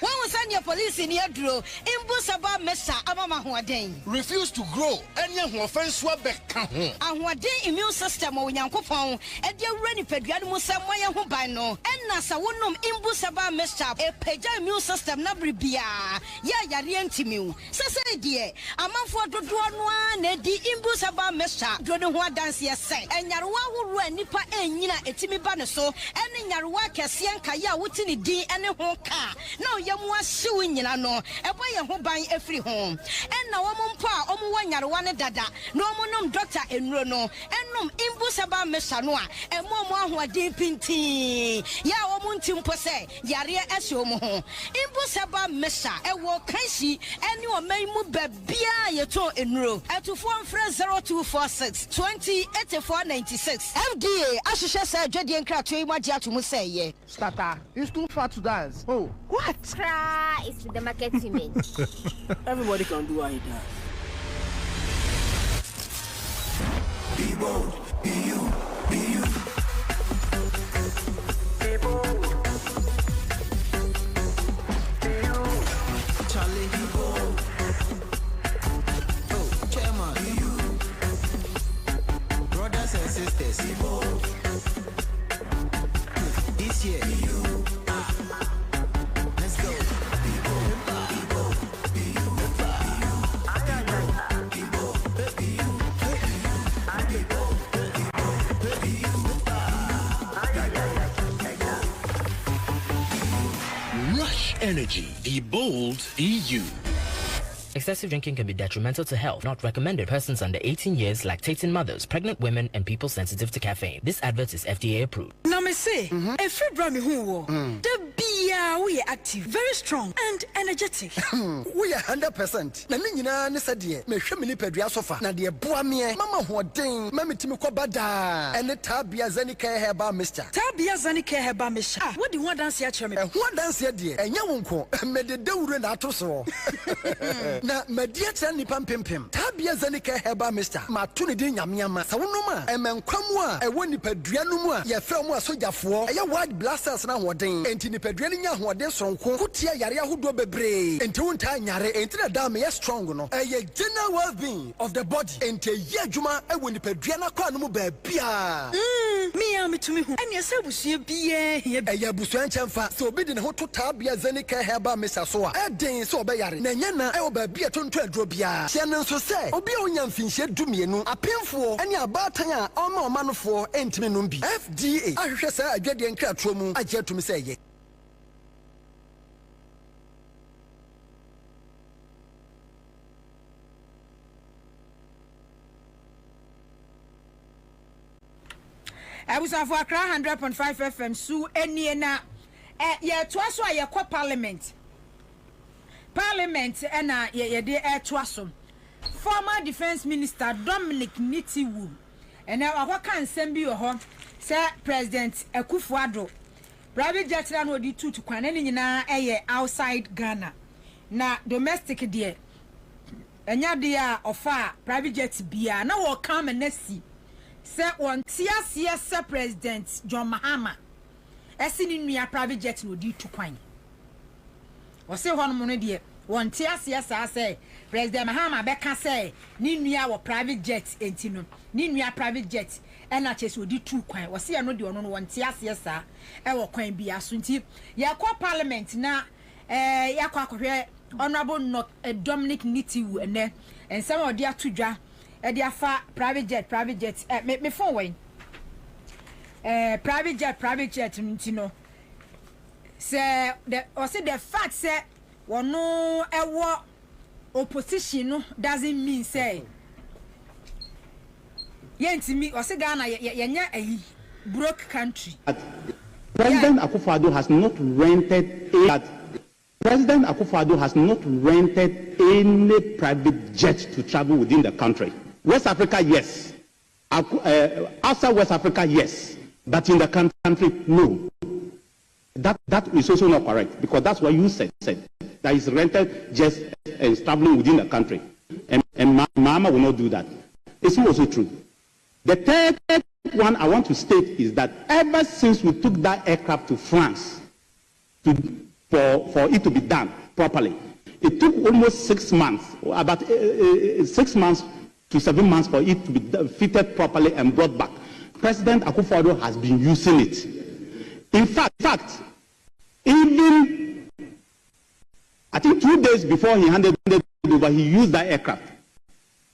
U: When we send your police in your draw, Imbusaba Mesa Amama Huaden.
Q: Refuse to grow, and young offense swabek.
U: And what day immune system or Yankopon, and your ready Pedrian Musamaya Hubano, and Nasa Wunum Imbusaba Mesa, a Peja immune system Nabribia, Ya Yarientimu. Sasa dear, a month for the one, the Imbusaba Mesa, Dronua dance yes, and Yarwa who ran Nipa and Yina Etimi Banaso, and in Yarwa Cassian Kaya Wutini D and a Honka. No, Yamwa suing Yano, a boy and Hoban yi efiri ho en na wo mpo a omo wanyarewa ne dada na omo nom doctor enro no enom imbu saba mesha no a emo mo ahoden pinti ya omo ntimpo se yare ese omo ho imbu saba mesha ewo kanshi ene o maimu babia yeto enro atufo mfre 0246 208496 FDA ahihye se adwede nkrato yi magye atomu se ye
T: Starter, it's too far to dance. Oh,
C: what? Cry is the market women.
J: Everybody can do what he does.
V: Be bold, be you, be you. Be bold. Be you. Charlie, be bold. Oh, chairman, be you. Brothers and sisters, be bold. This year, be you. Let's go. Be bold, be bold, be you, be you. Be bold, be you.
W: Rush Energy, be bold, be you.
X: Excessive drinking can be detrimental to health. Not recommended. Persons under 18 years, lactating mothers, pregnant women, and people sensitive to caffeine. This advert is FDA approved.
P: Now me say, if you bring me who the beer we are active, very strong and energetic.
Y: We are 100%. Na nyina ne sadie. Me hwe me ni padua sofa. Na de boa me. Mama hoden, mama timi ko bada. Ene tabia zanika heba mister.
P: Tabia zanika heba mister. Ah, what do you want dance here cheme?
Y: Ho dance here de. Enya wonko. Me de dawure na ato so. Na media tran ni pampempem. Tabia zanika heba mister. Ma to ne din nyamyama. Sa wonom a emenkwamu a ewo ni padua no mu a ye fe mu asojafo. Eye wide blasters na hoden. Enti ni padua ni nya hoden sonko. Kutia yare ahodo bebre. Enti wonta nyare. Enti na dam ye strong no. Eye general well-being of the body. Enti ye adwuma ewo ni padua na kwa no mu ba bia.
P: Me am to me hu. Anya se busua bia ye.
Y: Eye busua nchemfa. So obi de ne ho to tabia zanika heba mister so a. Eden so obeyare. Na nya na ewo ba bia tonto aduro bia. Hye ne nso se obi a onya mfinhye dumienu apemfo ene abatan a oma omanofo entime no bi. FDA ahwehwe sa adwade nkrato mu agye atumi se ye.
A: I was for Accra 100.5 FM su enie na ye to aso a ye kwa parliament na ye de to aso former defense minister Dominic Nitiwu ena akwa nsem bi ho say president Akufo-Addo private jet na odi tutu kwan ne nyina outside Ghana na domestic de enya de a ofa private jet bia na wo come na si se on tia se president John Mahama esi ni nua private jet no di tu kwan o se hono mo no de won tia sa se president Mahama be ka se ni nua wo private jet enti no ni nua private jet ena chese odi tu kwan o se no de ono no won tia sa e wo kwan bia so nti ye kwa parliament na ya kwa akohwe honorable Dominic Nitiwu ene ensem odi atudwa e dia fa private jet me phone when private jet ntino say the fact say wono ewo opposition no doesn't mean say yentimi o say Ghana yenya ayi broke country.
Z: President Akufo-Addo has not rented President Akufo-Addo has not rented any private jet to travel within the country. West Africa, yes. Outside West Africa, yes. But in the country, no. That is also not correct, because that's what you said. That is rented just traveling within the country. And Mama will not do that. It's also true. The third one I want to state is that ever since we took that aircraft to France for it to be done properly, it took almost 6 months, about 6 months to 7 months for it to be fitted properly and brought back. President Akufo-Addo has been using it. In fact, even I think 2 days before he handed it over, he used that aircraft.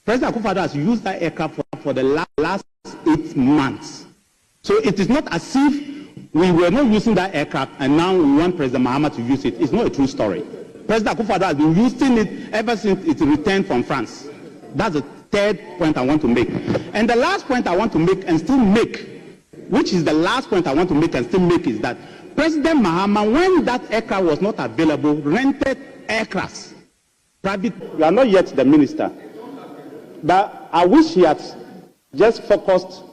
Z: President Akufo-Addo has used that aircraft for the last 8 months. So it is not as if we were not using that aircraft and now we want President Mahama to use it. It's not a true story. President Akufo-Addo has been using it ever since it returned from France. That's the third point I want to make. And the last point I want to make and still make, which is the last point I want to make and still make, is that President Mahama, when that aircraft was not available, rented aircrafts. Private. You are not yet the minister, but I wish he had just focused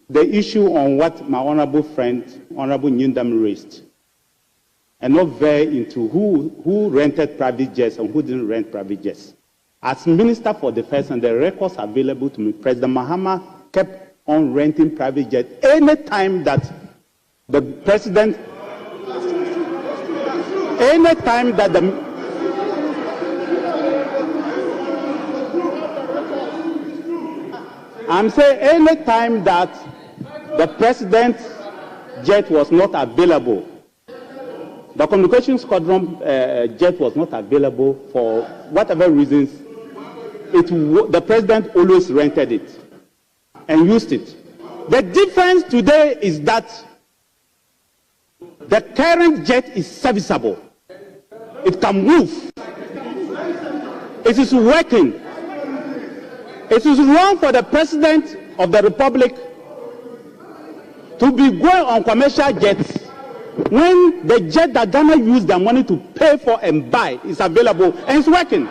Z: the issue on what my honorable friend, Honorable Nyundam, raised, and not veer into who rented private jets and who didn't rent private jets. As Minister for Defense, and the records available to me, President Mahama kept on renting private jets any time that the president, any time that the I'm saying any time that the president's jet was not available, the communication squadron jet was not available for whatever reasons, the president always rented it and used it. The difference today is that the current jet is serviceable. It can move. It is working. It is wrong for the President of the Republic to be going on commercial jets when the jet that Ghana used their money to pay for and buy is available and it's working.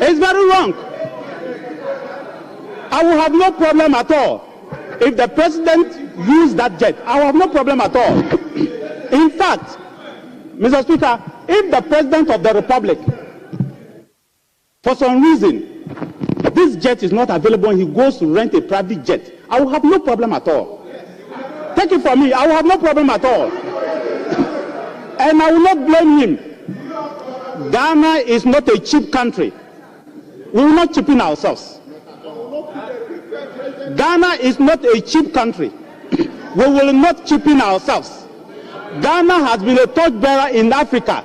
Z: It's very wrong. I will have no problem at all if the President used that jet. I will have no problem at all. In fact, Mr. Speaker, if the President of the Republic, for some reason, this jet is not available and he goes to rent a private jet, I will have no problem at all. Take it from me, I will have no problem at all. And I will not blame him. Ghana is not a cheap country. We will not chip in ourselves. Ghana is not a cheap country. We will not chip in ourselves. Ghana has been a torchbearer in Africa.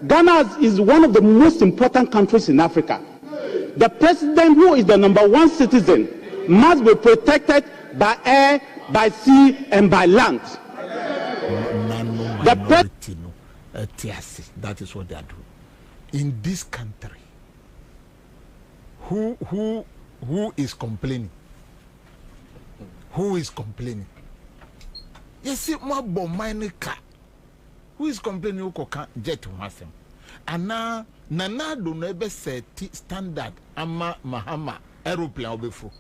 Z: Ghana is one of the most important countries in Africa. The president, who is the #1 citizen, must be protected by air, by sea, and by land.
L: That is what they are doing. In this country, who is complaining? Who is complaining? You see, my bomb car. Who is complaining? Who can jet once? And now, Nana do never set standard ama Mahama aeroplane obefo.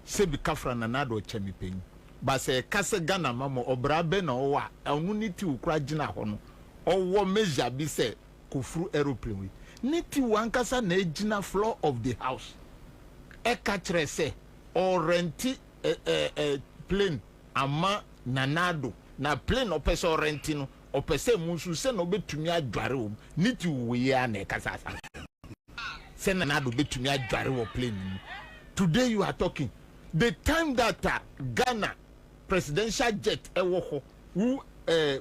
L: Se bi kafra Nana do chemi pen. Ba se kase Ghana mama obrabe na owa enu niti ukra gina ho no. Owo measure bi se kofuru aeroplane we. Niti wankasa na gina floor of the house. E katre se or renti plane ama Nanado na plane opeso renti no opese musu se no betumi adware wo niti we ya na kasasa se Nanado betumi adware wo plane. Today you are talking the time that Ghana presidential jet ewo ho who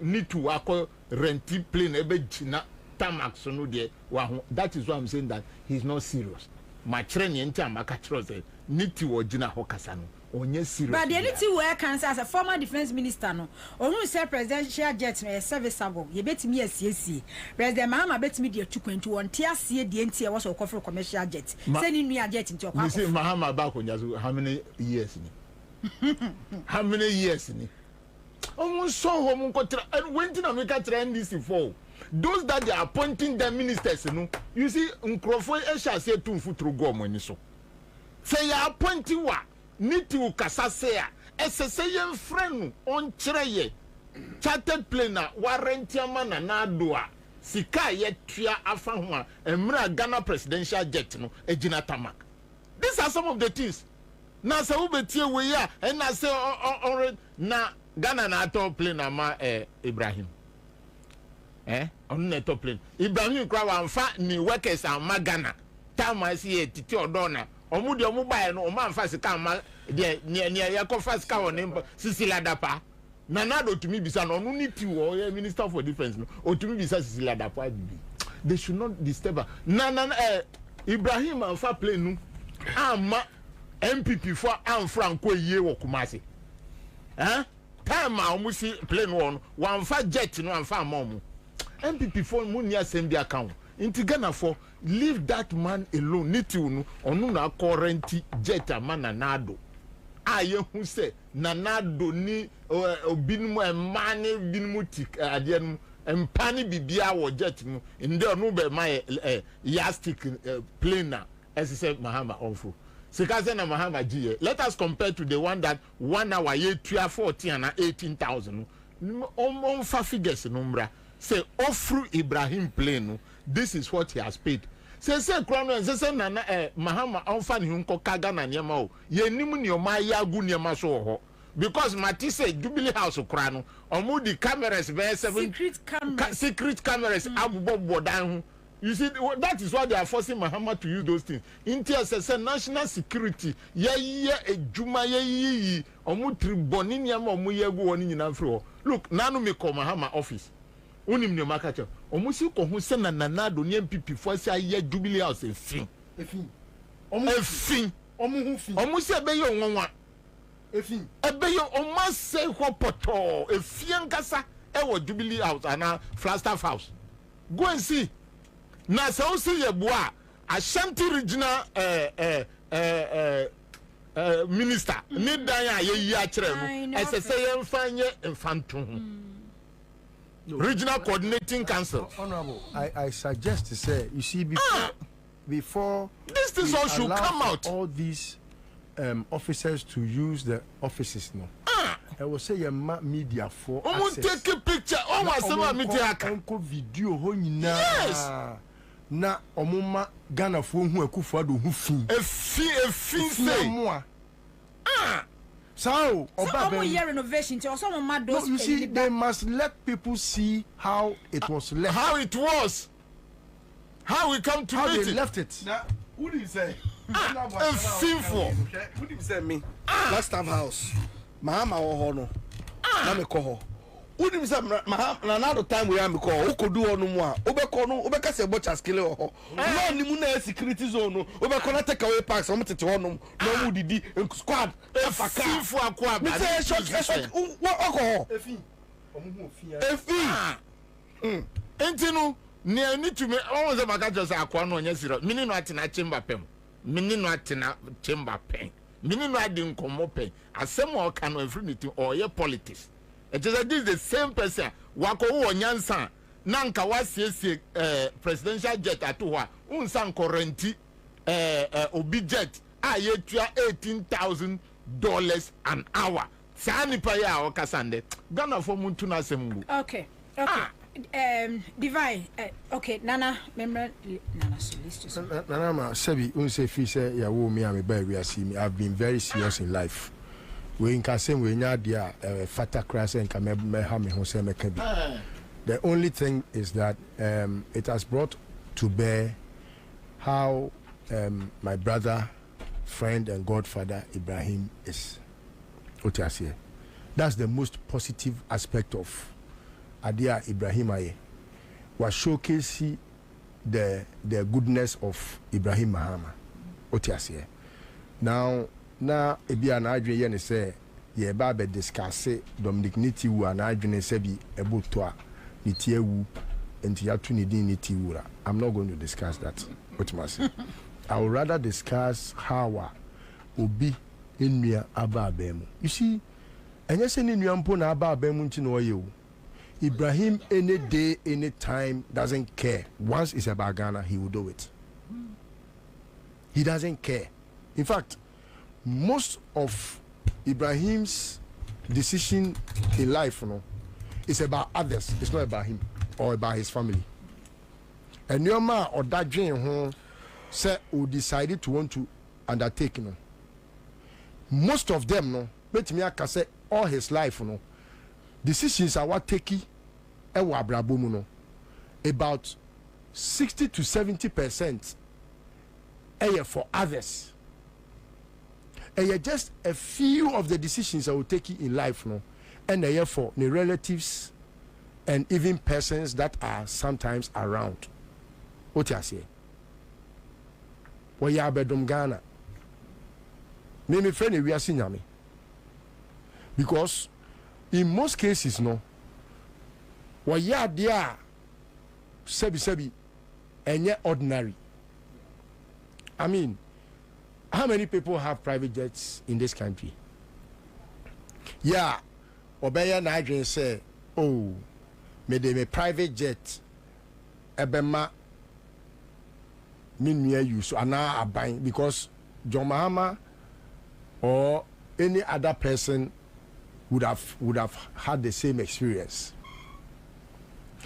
L: need to akọ renti plane ebe gina tamak so no de wa ho. That is why I'm saying that he's not serious. Ma chere ne nti amaka chere say niti wo gina ho kasa no onye serious. But the niti wo can say as a former defense minister no onu say presidential jet no serviceable ye betimi asiesie President Mahama betimi de tukwantu won te asie de nti e wo so for commercial jet say ni nua jet nti okwa. You see Mahama ba ko nyaso how many years ni how many years ni almost so home nkotra and when tin America trend this for those that they are appointing the ministers no you see nkrofo e sha say too futuro go omani so say you are appointing wa niti ukasa say a esese yen friend on kire ye chartered plane na warranty ama na do a sika ye tua afa ho a emra Ghana presidential jet no ejina tamak. These are some of the things na say ubetie we ya and na say na Ghana na top plane ama Ibrahim on the top plane Ibrahim kwa wamfa ni workers ama Ghana time I see titi odona omudi omubaye no o man fast ka ma de ne ya ko fast ka won Sicilia dapa Nanado tumi bisa no no niti wo minister for defense no o tumi bisa Sicilia dapa bibi. They should not disturb Ibrahim amfa plane no ama MPP for am Franco ye wo Kumasi time a omu si plane one fa jet no anfa amomu MPP for mu ni asem bi account inti Ghana for leave that man alone niti unu onu na current jet amana nado aye hu se nanado ni obinmu emane binmu tik ade no empani bibia wo jet mu inde onu be my yastic plane as say Mahama onfo sikaze na Mahama giye. Let us compare to the one that 1 hour ye 14 and 18,000 on fa figures numbra say ofru Ibrahim plane this is what he has paid. Say krono and say na Mahama onfa ni nko kaga na niema o ye nimu ni o ma ya gu niema so ho because Mati say Jubilee House krano omu di cameras be 7 secret cameras abubo dan. You see, that is why they are forcing Mahama to use those things. India says national security. Juma omu tribonini ama omu yegu woni nyina fro. Look, nanu me call Mahama office. Unim ne makacha. Omu si ko hu se na nanado ni MPP for say ye Jubilee House efin. Efin. Omu hu fin. Omu si ebe yo nwanwa. Efin. Ebe yo omu se ho poto. Efin kasa e wo Jubilee House ana Flagstaff House. Go and see. Na so see ye boa Ashanti regional minister ni dan ya ye akere no ese ye mfanye mfanto regional coordinating council.
N: Honorable, I suggest to say, you see, before
L: this things all should come out,
N: all these officers to use the offices no. I will say your media for access.
L: Take a picture.
N: Uncle video yes. Na omuma Ghana fo hu akufado hu fin
L: say
N: so
A: oba year renovation to some ma those
N: you see they must let people see how it was left,
L: how it was, how we come to
N: how
L: meet
N: they
L: it.
N: Left it
M: now who do you say
L: sinful
M: who do you say me last time house Mahama wo ho no na me ko ho unim say na another time we am ko ukodu onu mu a obekọ no obeka se bocha skill ho no ni mu na security zone no obekọ na take away parks om tete honum no mu didi squad
L: afaka sifu akwa ba
M: me say shot what alcohol
N: efi omu ofia
L: entinu ne ani to me always maka just akwa no nya siro mini no atena chamber pem mini no atena chamber pen mini no adi nkomo pen asem o ka no everything or ye politics. It is this the same person wako wo Ansah nanka wasiesie presidential jet atowa unsan currenti obi jet aye tua $18,000 an hour sani pa ya o kasande Ghana for muntu na sembu.
A: Okay divine okay nana remember nana solicitor
N: nana ma sebi unse fi say ya wo me am ba wi asi me I've been very serious in life. We in Kasem we nya dia fata crash and ka me ha me ho say me ka bi. The only thing is that it has brought to bear how my brother, friend and godfather Ibrahim is. Otiasie. That's the most positive aspect of Adia Ibrahim Aye. Was showcasing the goodness of Ibrahim Mahama. Otiasie. Now ebia na adwene ye ne say ye ba be discuss Dominic Niti wu na adwene say bi eboto a Niti ewu enti ya tu ni din Niti wura. I'm not going to discuss that. What must say? I would rather discuss how obi enua aba abemu. You see, enye se ni nua mpo na aba abemu nti no ye wo. Ibrahim any day any time doesn't care. Once it's about Ghana, he will do it. He doesn't care. In fact, most of Ibrahim's decision in life, is about others. It's not about him or about his family. And your man or that dream said who decided to want to undertake, most of them, let me say all his life, decisions are what take about 60 to 70% for others. Just a few of the decisions I will take in life, and for the relatives and even persons that are sometimes around. What you say? Well, you are bedroom Ghana. Me friend we are seeing me because in most cases no wɔyɛ adeɛ a sɛbi ɛnyɛ ordinary. I mean, how many people have private jets in this country? Yeah, obey na adwene say, oh, me de me private jet ebema minua use ana aban because John Mahama or any other person would have had the same experience.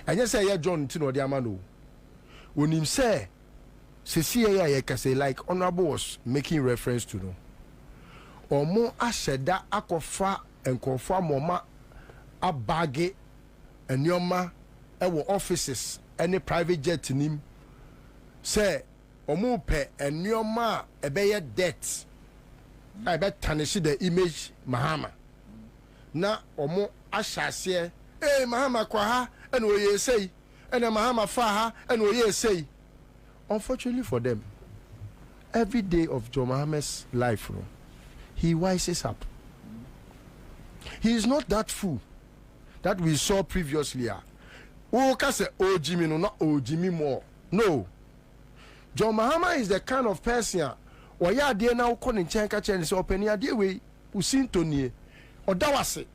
N: And you say, yeah, John Tino Diamano. When him say, say, like Honorable was making reference to no. Or more asheda akofa and confirm mama a baggy and yoma our offices any private jet in him. Say, or more pe and yoma a bear debt. I bet tarnish the image Mahama. Na omo ashase Mahama kwaha and we say and Mahama faha and we say. Unfortunately for them, every day of John Mahama's life, he wises up. He is not that fool that we saw previously. Oh, kase oh Jimmy no, not oh Jimmy more. No. John Mahama is the kind of person or ya dear now calling Chanka Chen is open ya dear way who seem to near or that was it.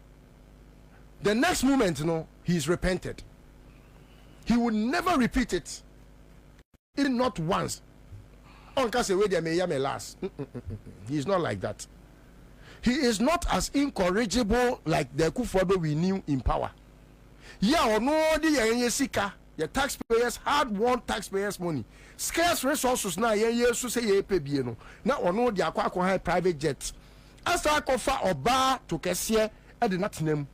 N: The next moment, he is repented. He would never repeat it. Not once. On case way they may last. He is not like that. He is not as incorrigible like the Kufuor we knew in power. Yeah, or no, the taxpayers hard-won taxpayers' money. Scarce resources now. So say ye pay no. Now or no, the aqua private jets. As I offer or bar to cashier at the not name.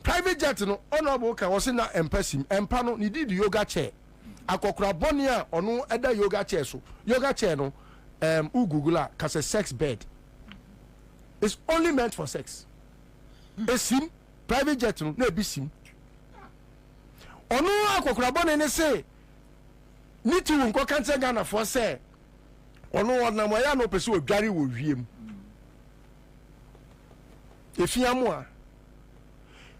N: Private jet no honorable can was in that empesim empano ni did yoga chair. Akokra bonia ono eda yoga chair so yoga chair no ugugula cause a sex bed. It's only meant for sex. A sim private jet no be sim. Ono akokra bonia ne say ni tu nko kante Ghana for say ono na moya no pese odware wo wiem. Efiamu a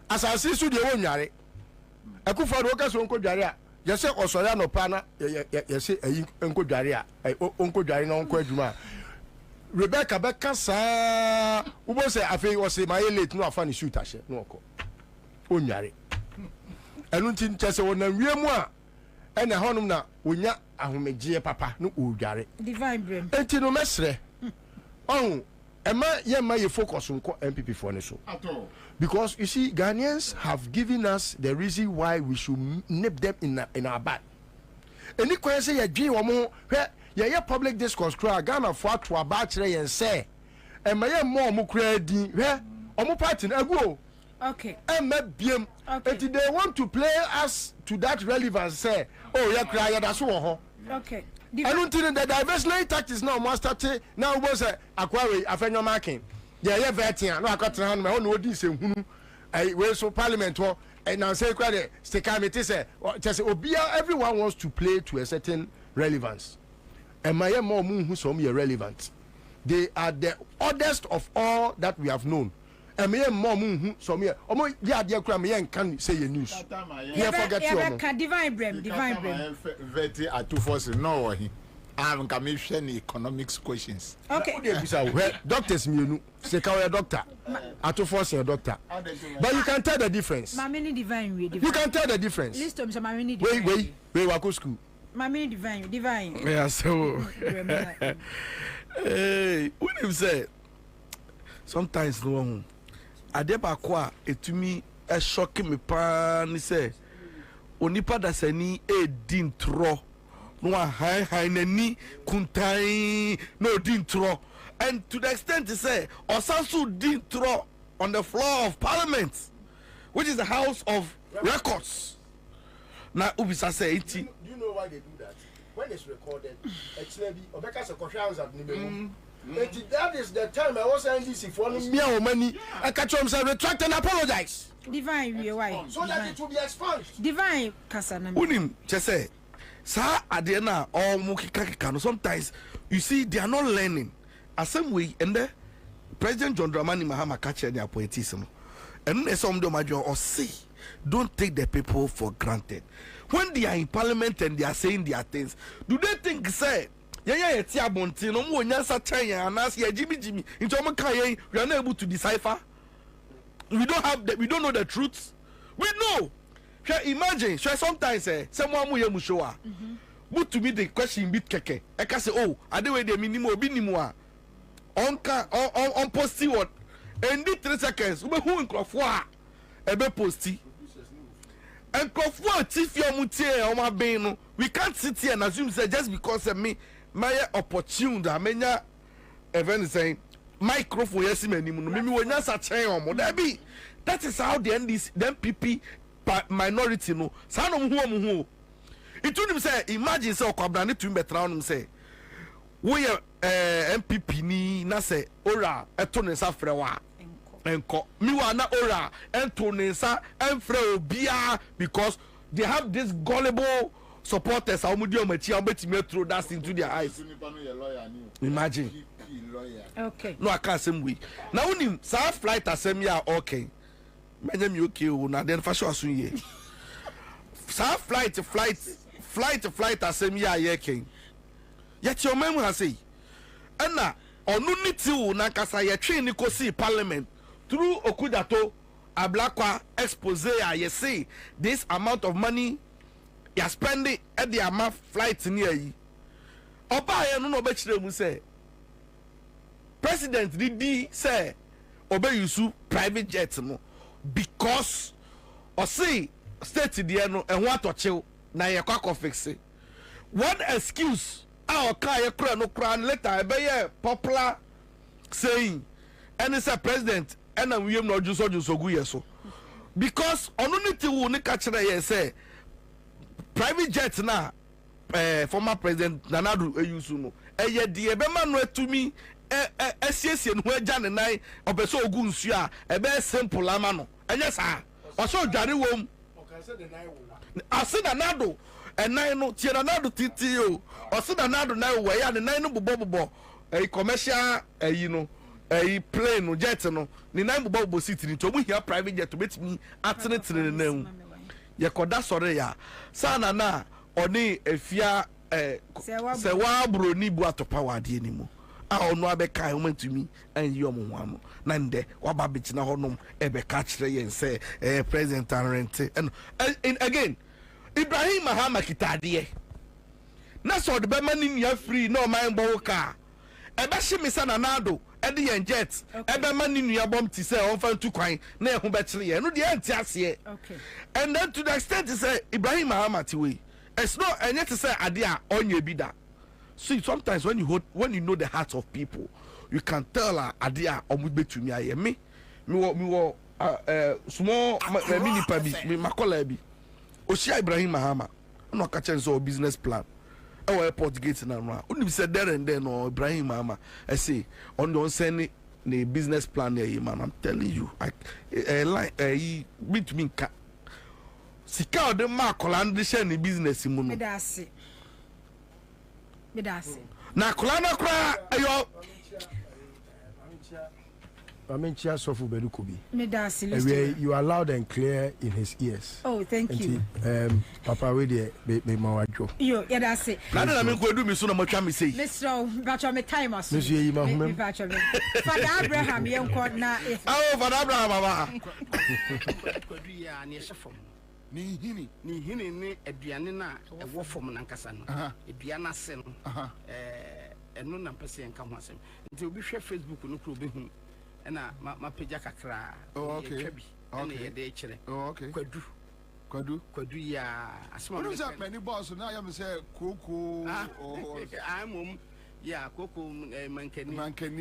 N: asase su de wonware Akufuor do ka so nko dware a je se osore anopa na ye se ayi nko dware a onko dware na onko adwuma Rebecca beka sa ubo se afei o se my late no afa ni shoot ahye no oko onware enu ntin chese wona wiemu a ene honum na wonya ahomegye papa no odware
A: divine brain
N: enti no mesre oh Emma ye focus on MPP for ne so at all. Because you see, Ghanaians have given us the reason why we should nip them in our back. Any question say ye womo ye public discourse cry Ghana for to about and say and my more mo din omo party na go.
A: Okay.
N: Okay. And they want to play us to that relevance say oh yeah cry that's ho.
A: Okay.
N: I don't think the diversity tactics now must start now was acquire afenyo marking. Yeah, veteran. No, I got hand my own odi se hunu. We so parliament and now say quite the committee say just obia everyone wants to play to a certain relevance. And my more moon who some irrelevant. They are the oddest of all that we have known. And me more moon some here. Omo ya dear cram yen can say your news.
A: Yeah, forget you. Divine brain.
L: Veti at 2 forces no he. I'm commission economics questions.
A: Okay.
N: Doctors me say ka doctor. At 2 forces your doctor. But you can tell the difference.
A: Mamini divine.
N: You can tell the difference.
A: List them some mamini divine.
N: Wait wako school.
A: Mamini divine.
M: Yeah, so hey, what him say? Sometimes no Adeba kwa etumi e shock me pa ni say onipa da sani e dintro no high nani kuntai no dintro and to the extent to say osansu dintro on the floor of parliament which is the house of records na ubisa say iti.
N: Do you know why they do that? When it's recorded actually obeka se kohwa at nimemu. That is the time I was saying this for me or money. I catch him say retract and apologize.
A: Divine why?
N: So that it will be expunged.
A: Divine kasana.
M: Unim say sa ade na all mukika no sometimes you see they are not learning. As same way and the President John Dramani Mahama catch the appointees no. And then some do my job or say, don't take the people for granted. When they are in parliament and they are saying their things, do they think say it's Yabonti, no more Ansah China and ask Jimmy in Jamaica, we are not able to decipher. We don't know the truth. We know. Imagine, sometimes someone will mushoa. But to me the question bit keke. I can say, oh, I do the minimum binimua. On posti what? And the 3 seconds, who in Crawford? Ebe posti. And Crawford, if you are my beno, we can't sit here and assume say just because of me, my opportunity, I mean, event saying microphone, yes, maybe when you're such a that is how the end is, them PP minority no. Son of whom it told him say, imagine so Kwabena to better on say, we are MPP ni na say, ora, etonesa frewa. Enko miwa na ora entonesa enfre obia because they have this gullible supporters how mudio machi obetime throw that into their eyes. Imagine.
A: Okay.
M: No, I can't say we. Now when sa flight asem ya okay. Menya mi okay o na then fashion asun ye. Sa flight asem ya ye ken. Yet your mem has say. Ana onu niti wo na kasa ye twe ni kosi parliament. Through Okudato, Ablakwa expose, you see this amount of money you're spending at the amount flights near you. Opa, I no bet say President Didi say Obe Yusu private jets no because or say state the no and what to chill na ye kwako fix it. One excuse our car ye kra no kra later be popular saying and it's a president. And we am not just so good so because only will not catch say private jet na former president Nanadu Eyusuno eye die be man to me esiesie no agya ne nan obeso ogu nsu a ebe simple ama no enye sa oso dware wom ase Nanadu enan no tie Nanadu titi o ose Nanadu na wo ya ne nan no bobo commercial no plane no jet no ni nan bobo seat ni to mu here private jet to bet me atene nan ye koda sore ya sana na oni efia se wa bro ni bu atopa wade ni mu a ono abeka o mantumi an yi omo ho na nde wa ba be kina honom ebe ka kire yen se president rent and again Ibrahim Mahama kitade na so de be mani nia free no man bo ka ebe shimi sana nado edi yen jet ebe mani nua bom ti say on fan tu kwan na ehun be kire ye no de enti ase
A: okay
M: and then to the extent say Ibrahim Mahama tiwe it's not and yet to say ade a onye bi da. See sometimes when you know the hearts of people you can tell ade a omu betumi aye me wo small mini pabi me makola bi Oshia Ibrahim Mahama no ka chen so business plan our airport gate na no unim say there and then no Ibrahim Mahama I say on don send the business plan here man I'm telling you like between ka sika de makola and share ni business mu no
A: medase
M: na kola na kra ayo
N: Amenchia Sofu Bedukubi.
A: Medase
N: you are loud and clear in his ears.
A: Oh, thank you.
N: Papa we dey me mawajo.
A: Yo, yeah that's it.
M: Na me ko do me so na mo twa me say.
A: Mr. Bacho me time aso.
N: Monsieur yi ma humem.
A: Bacho me. Father Abraham ye nko na.
M: Oh, Father Abraham baba.
D: Kwadu ya na yefom. Ni hini ni aduane na ewo fom na nkasa no. Aduane ase no. Eno na mpese nka ho asem. Nti obi hwe Facebook no kro behu. Na ma peja kakra.
T: Oh, okay.
D: Okay. Ye de kire.
T: Oh, okay. Kwadu
D: ya asma.
T: No say many boss na ya me say koko
D: I'm yeah koko mankani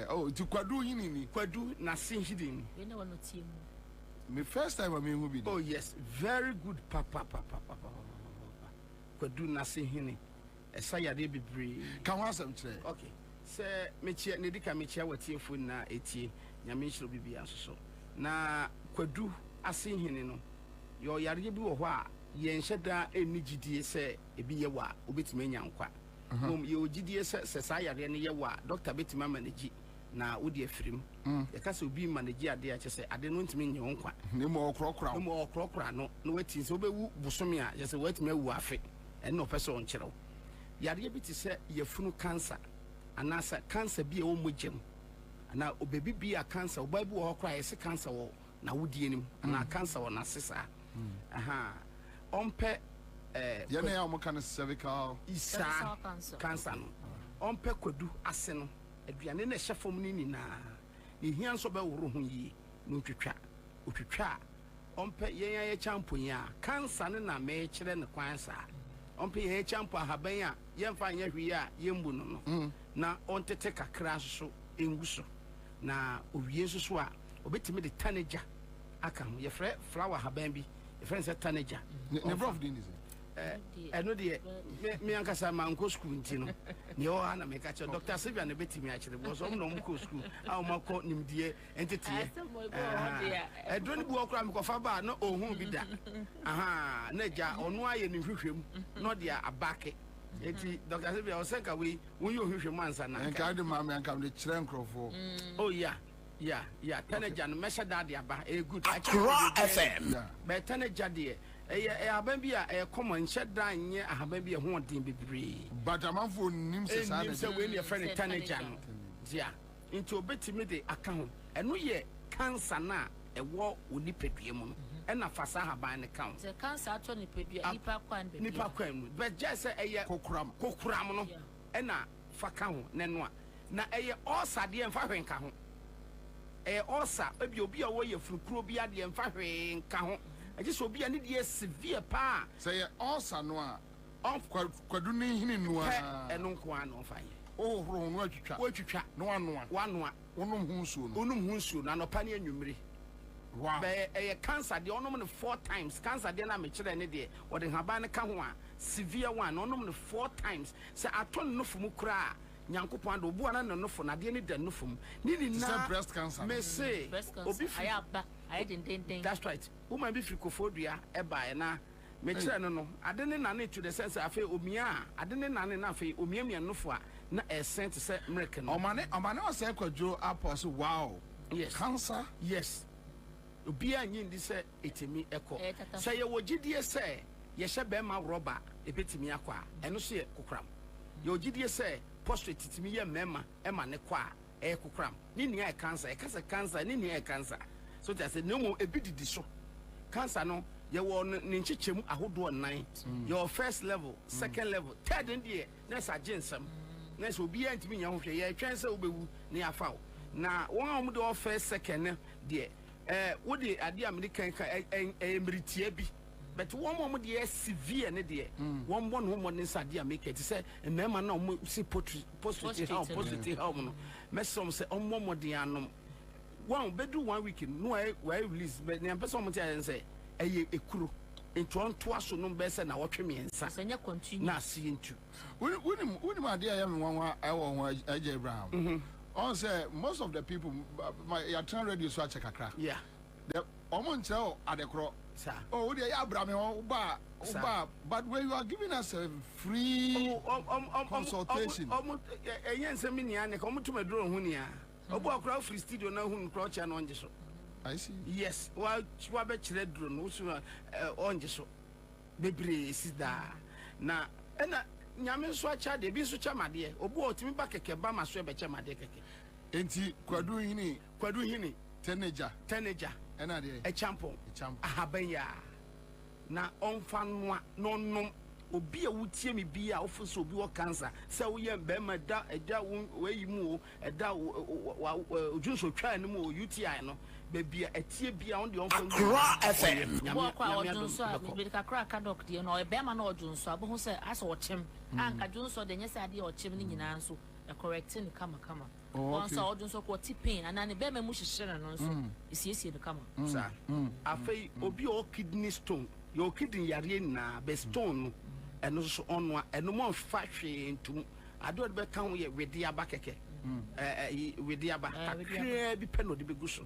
T: oh ti kwadu yini ni
D: kwadu na sin hidden.
U: We know no team.
T: Me first time I mean who be.
D: Oh yes, very good papa. Kwadu na sin hini. Esa ya de bebre.
T: Kan wa sam kire.
D: Okay. Se mechia ne dika mechia watie fu na etie nyame nhiro bibia so na kwadu asen hene no yo yare bi wo ho a ye nheda eni gidie se ebi ye wa obetime nya nkwa mom ye ogidie se sa yare ne ye wa doctor betima managi na wodi afirim ya ka se obi manage ade a kyese ade no ntimi nye wonkwa
T: ne mo
D: okrokra no no wati se obewu busome a yese watimi awu afe ene opese on kyerɛw yare bi ti se yefunu cancer anasa cancer bi e wo mogem ana obebi bi a cancer obabi wo kra yese cancer wo na wodi enim na cancer wo na sesa aha ompe
T: yana ya mo kan cervical
D: cancer no ompe kwadu ase no aduane na hyefom ni na ne hia nso be woro ho yi no twitwa ompe yen ya champion ya cancer ne na me kire ne kwansa ompe yen champion haban a yen fa nya hwi a yembu no na ontete kakra so enguso na owie so a obetimi de tanager aka ho ye frɛ flower haban bi ye frɛ se tanager
T: ne prof din is
D: eno de me ankasa manko school ntino ne o ana me ka che Dr. Sylvia ne betimi a kire bo so no mo ko school a o mako nimdie entity edro ni bu okra me ko fa ba no ohun bi da aha na ja ono aye ne hwehwem no de abake eti Dr. Sylvia o senka we won yo hwehwem ansa na
T: enka de ma me anka de kire nkrofo
D: oh yeah tanager no measure that dia ba e good
T: Accra FM
D: be tanager de ahaban bi a common shedan nye ahaban bi ho odin bebre
T: but amanfo nim se sa
D: na se we ne friend tanager no dia into obetimi de aka ho eno ye cancer na ewo onipadua mu no ena fasa ahaban ne count
E: the cancer ato nipadua
D: nipa kwan but just say eye kokuram no ena fa ka ho ne no na eye osade en fa hwenka ho osa obi a wo ye furukuro bi ade en fa hwenka ho just obi ani de severe pa
T: say osa no a kwadu ne hini no a
D: eno nko an on fa ye
T: o horo no atwitwa no wanoa onum hu nsuo no anopa ne anwumre wow be cancer de onom ne 4 times cancer de na me kire ne de wo de haba ne ka ho a severe one onom ne 4 times say aton no fumu kura nyankopon ado obu ana no fo na de ne da no fum ni na breast cancer
D: me say
E: obi ayaba ayedendenden
D: that's right woman bi frikofodua eba na me kire no ade ne na ne to the sense afa omia ade ne na ne na afa omia mia no fo a na sent say miracle no
T: omane o say kwadwo apostle wow
D: yes
T: cancer
D: yes obi anyi ndi say etimi eko say ye wogidie say ye hye be ma roba ebetimi akwa eno so ye kokram ye wogidie say prostate titimi ye mema ema ne kwa kokram ni nia cancer cancer ni nia cancer so that say no mo ebididi so cancer no ye wo ne nchechemu ahodo 9 your first level second level third ndie na sa gensam na so obi antimi nya hwehwe ye twen se obewu ne afa na won a mo de first second de wo de ade american ka emritie bi but won mo de severe ne de won bo no mo ne sade american ti se mema na mo si positive how no mesom se mo de anom one bedu 1 week no I release but ne person mo ti say ekuro ntonto aso no be se na wotwe miensa
E: senya continue
D: na see into
T: woni ma de ayam wanwa I wo Aja Abraham on say most of the people your turn radio so check akra
D: yeah
T: the omon cheo adekro
D: sir
T: oh we ya Abraham ba but when you are giving us a free consultation
D: yense me nia ne ko mutuma duro hu nia obo akra free studio na hu nkro cha na onje so
T: I see
D: yes wa be kire duro no so onje so bebre sida na ena nyame so acha de bi so cha made obo otimi ba keke ba maso e be cha made keke
T: enti kwadu hini teenager
D: ena de e champion ahaban ya na onfa noa nonnom obi a wutie me bi a ofoso obi wo cancer se wo ye be ma da eja wo yi mu eda ojunso twa ne mu UTI no be bia etie bia on de on
E: Accra FM wo kwa ojunso a be kakra ka doc de no e be ma na ojunso abo ho se aso ochem anka junso de nyese ade ochem ni nyina nso e correcting kama on so ojunso ko tipin anane be ma mu hyehyere no nso esiesie no kama
D: sa afei obi o kidney stone your kidney yare na be stone eno so onwa eno mo fa hwe ntum ado be kan ye wedi aba keke wedi aba kakra bi pe no de beguso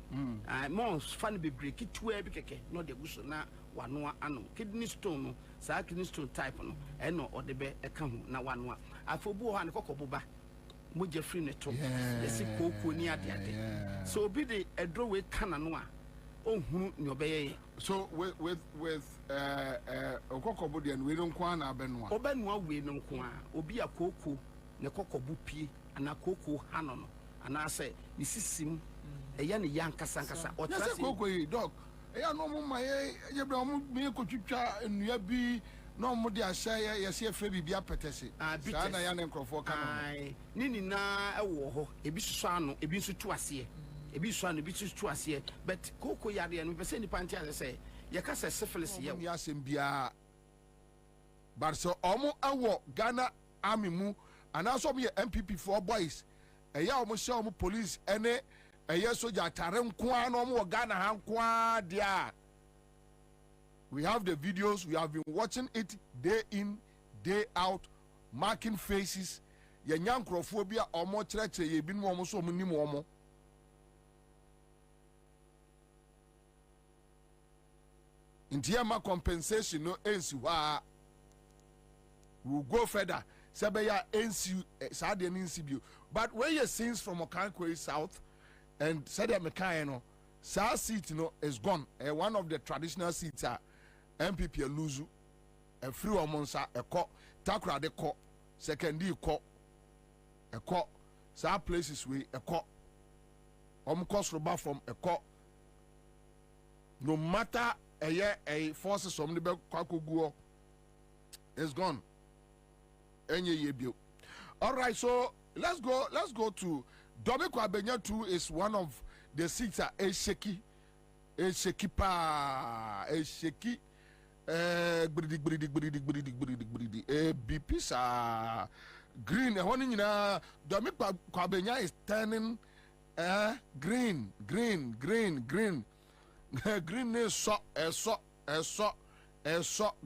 D: mo fa no be break tuwa bi keke no de guso na wanoa ano kidney stone no sa kidney stone type no eno o de be ka ho na wanoa afobu ho an kokoboba moja free ne to yesi koko ni ade so obi de edro we kana no a ohunu ni obeye
T: so with okokobo de we no kwa na abenoa
D: obenoa we no kwa obi akoko ne kokobo pie ana koko hano no ana se ni sisim eya ne yankasa nkasa
T: otrase koko yi dog eya no mo maye ye bra mo me ko twitwa nnua bi no mo de ahya yesi efre bibia petese sa na ya ne nkrofo kana
D: ni na ewo ho ebi susu ano ebi nsu tu ase ebi susu ano ebi susu tu ase but koko yare no pese ni panti ase se ye ka se syphilis ye
T: ya sembia but so omo awo Ghana army mu ana so me MPP for boys eya omo sha omo police ene eya soja atare nkoa no omo Ghana ha nkoa dia. We have the videos, we have been watching it day in, day out, marking faces. Ye nyankrofobia omo chreche ye bi no omo so omo nim omo. Intiama compensation no ensi wa. We will go further. Sebeya ensi sade ninsi bio. But when you scenes from Okankwe South and Sadia Mekai no, sa seat no is gone. One of the traditional seats are MPP Luzu, a free omonsa, a co, Takra de co, secondary co, a co, sa places we a co, cost roba from a co. No matter a year, a forces from the Kwakuguo is gone. Any year bill. All right, so let's go to Bobie Kwabena 2 is one of the seats are a shaky pa, a shaky. BP sa green one nyina Bobie Kwabena is turning green green is so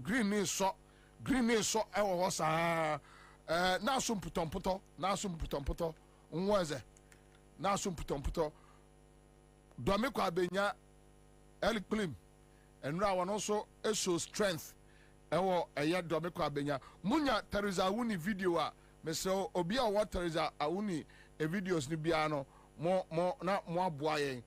T: green is so e wo sa na so putomputo nweze na so putomputo Bobie Kwabena eliklim enra won also show strength ewo eye Bobie Kwabena munya Teresa Awuni video a mesel obi a wo Teresa Awuni e videos ni bia no mo na mo aboa yen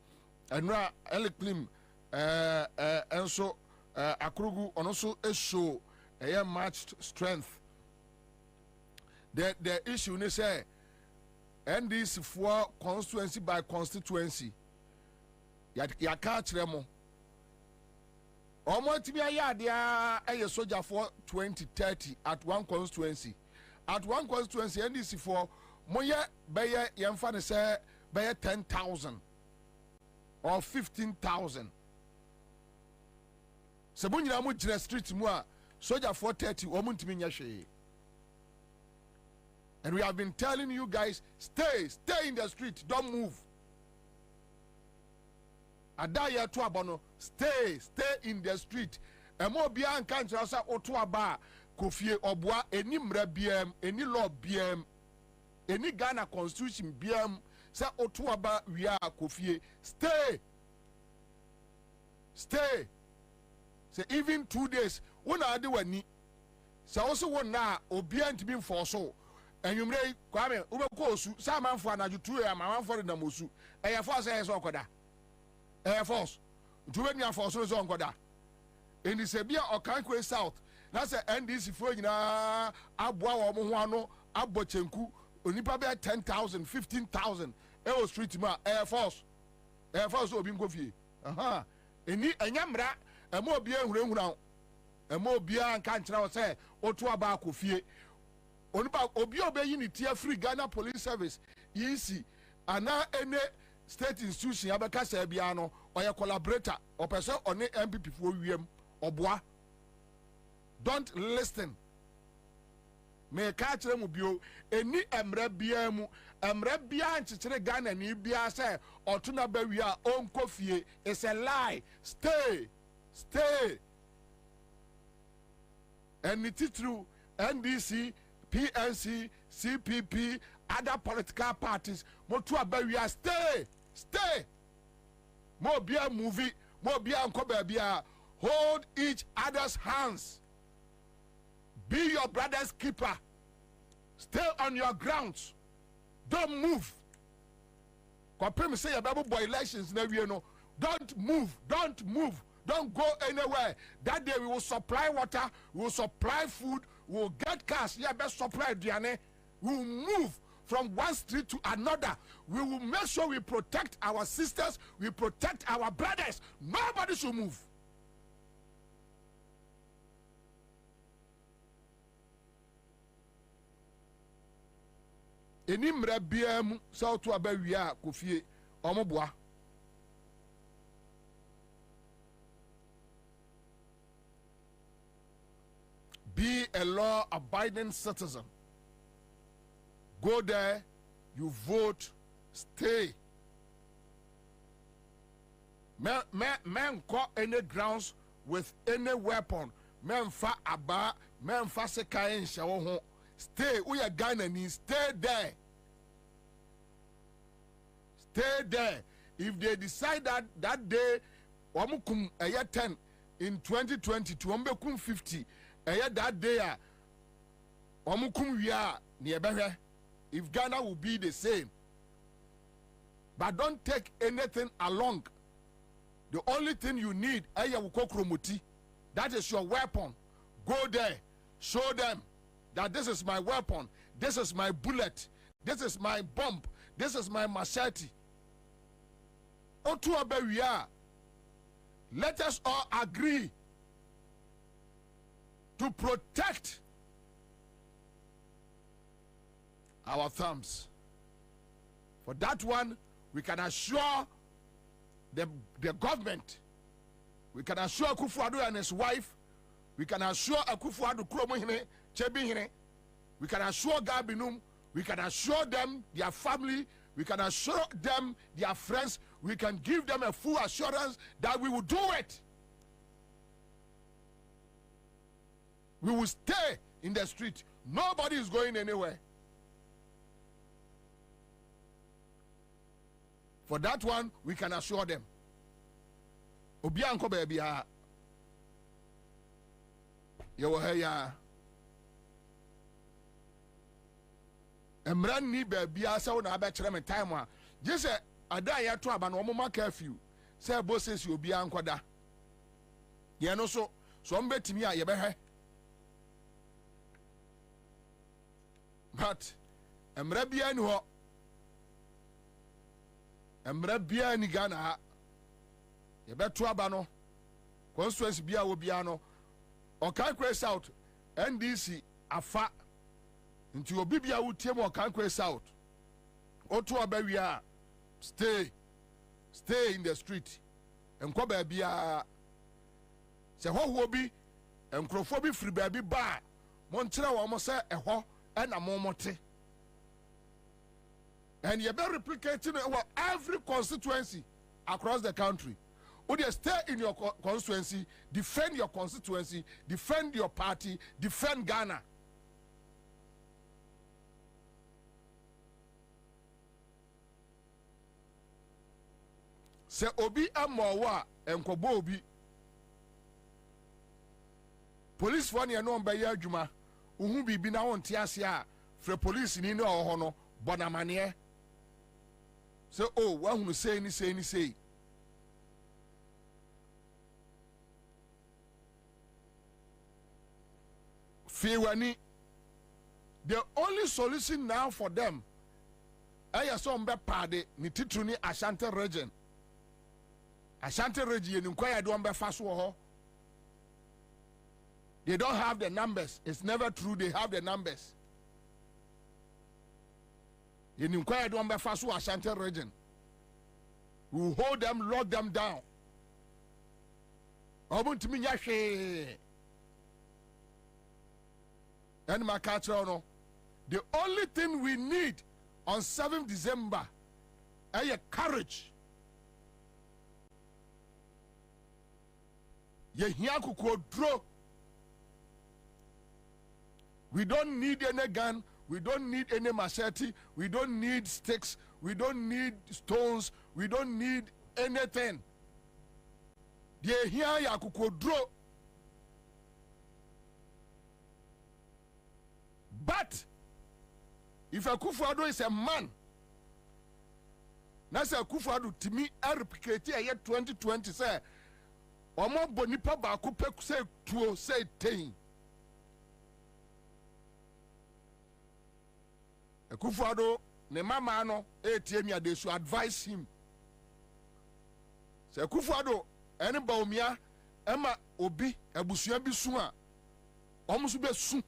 T: enra eliklim enso akrugu on also show eye matched strength. The issue ni say NDC for constituency by constituency ya ka kire mo omo timi ayadia eye soldier for 2030 at one constituency NDC for moye beye yemfa ne say beye 10,000 or 15,000 se bunyina mo gire street mu a soldier for 30 omo ntimi nya hwe. And we have been telling you guys, stay in the street, don't move. Adaya to abono, stay in the street. Emo bia ankantra sa oto aba kofie obua eni mra biem, eni law biem, eni Ghana constitution biem sa oto aba wia kofie. Stay. Say even 2 days, wona ade wani. Sa also wona obia ntimi mfoso. Enyumre Kwame ubeko osu sa manfo anaju 2 am manfo na mosu eye force eye so okoda eye force ntuwe ni force so okoda eni se bia Okankwe South na se NDC fo nyina aboa wo mo ho ano abochenku onipa be 10,000 15,000 e street ma eye force obi nkofie eni enyamra ema obi ehurehura ema obi anka nkyera wo se oto aba akofie onipa obi obeyi ni tie free Ghana Police Service yisi ana ene state institution abeka sa bia no oye collaborator opese one MPP fo wiem oboa. Don't listen. Me ka kire mu bio eni emra bia mu emra bia nchikire Ghana ni bia se otuna ba wi a onkofie is a lie. Stay and it true NDC PNC, CPP, other political parties, motu abawia stay. Mo bia movie, mo bia nkoba bia hold each other's hands. Be your brother's keeper. Stay on your grounds.
F: don't move. Compare me say about boy elections now you know. Don't move, don't go anywhere. That day we will supply water, we will supply food, we will get cash. Yeah, best supply Diane. We will move from one street to another. We will make sure we protect our sisters, we protect our brothers. Nobody should move. Eni mra biam so to abawia kofie omoboa. Be a law-abiding citizen. Go there, you vote, stay. Men call any grounds with any weapon. Men fa aba, men fa sekayen shawo. Stay. We are Ghanaians. Stay there. Stay there. If they decide that day, wamukum a year 10 in 2022, wamukum 50. That day, if Ghana will be the same, but don't take anything along. The only thing you need that is your weapon. Go there, show them that this is my weapon, this is my bullet, this is my bomb, this is my machete. Let us all agree to protect our thumbs. For that one, we can assure the government, we can assure Akufo-Addo and his wife, we can assure Akufo-Addo Kuromo Chebihine, we can assure Gabinum, we can assure them, their family, we can assure them, their friends, we can give them a full assurance that we will do it. We will stay in the street. Nobody is going anywhere. For that one, we can assure them. Obianko baby ha. Yewoheya. Emran ni baby asa wo na abekere me time a. Je se ada ya to aba no mo ma curfew. Say bo says obianko da. Ye no so mbetimi a ye behwe. But emra bia ni ho. Emra bia ni Ghana ha. Ye beto aba no. Constituency bia wo bia no. Okankwe South NDC afa nti obi bia wo tie mo Okankwe South. Oto aba wi a stay in the street. Enko ba bia se ho bi enkrofo bi free ba bi ba mo nkyere wo mo se eho and a momote. And you're replicating every constituency across the country. Would you stay in your constituency, defend your constituency, defend your party, defend Ghana? Se obi amowa enkobo obi. Police for ne no mba ya adwuma. Uhu bibi na won tiase a fre police ni ne oho no bonamane say oh wa hunu say Fiwani, the only solution now for them so mbe pade ni titru ni Ashanti region ni kwaya do mbe faso ho. They don't have the numbers. It's never true they have the numbers. In inquired on the Fasu Ashanti region. We will hold them, lock them down. And my catcher, the only thing we need on 7th December is courage. We don't need any gun, we don't need any machete, we don't need sticks, we don't need stones, we don't need anything. They here yakukodro. But if Akufo-Addo is a man na sɛ Akufo-Addo timi replicate ɛyɛ 2020 sɛ ɔmo bɔ nipa baako pɛ sɛ tuo sɛ ten Akufo-Addo ne mama no etie mi they should advise him sɛ Akufo-Addo ɛne Bawumia ɛma obi abusua bi su a ɔmo so bɛ su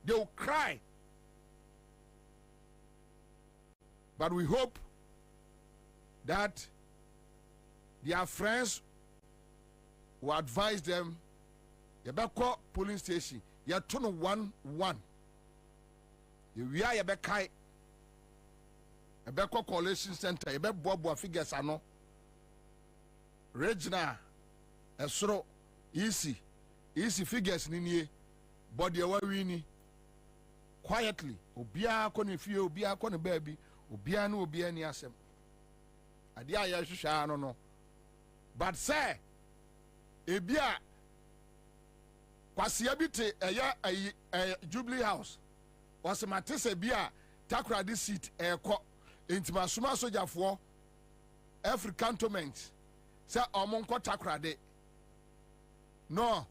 F: they will cry, but we hope that their friends will advise them. Yebeko polling station, you turn 1-1. We are Yebekai, Yebeko Coalition Center, Yebeko figures are no. Regina, Esro, easy figures nini, body away winnie. Quietly, Obia konifio, Obia koni baby, Obia no Obia ni asem. Adia ya shusha no. But say, ebia kwasi abite eya Jubilee House was matese bia takra this seat eko intima suma sojafo every cantonment say omonko takra de no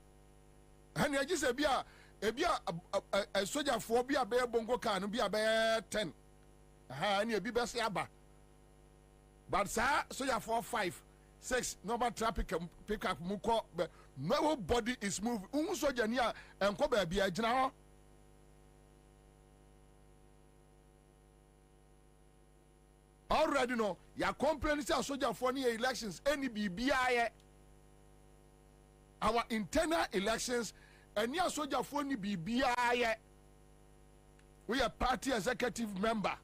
F: hani agise bia ebia sojafo bia be bongo kan bia be 10 hani ebi be se aba but sa sojafo 5-6 number traffic pick up muko nobody is moving soja ni a enko ba bia gina ho already no ya complain say soja for ni elections any bibia our internal elections any soja for ni bibia we are party executive member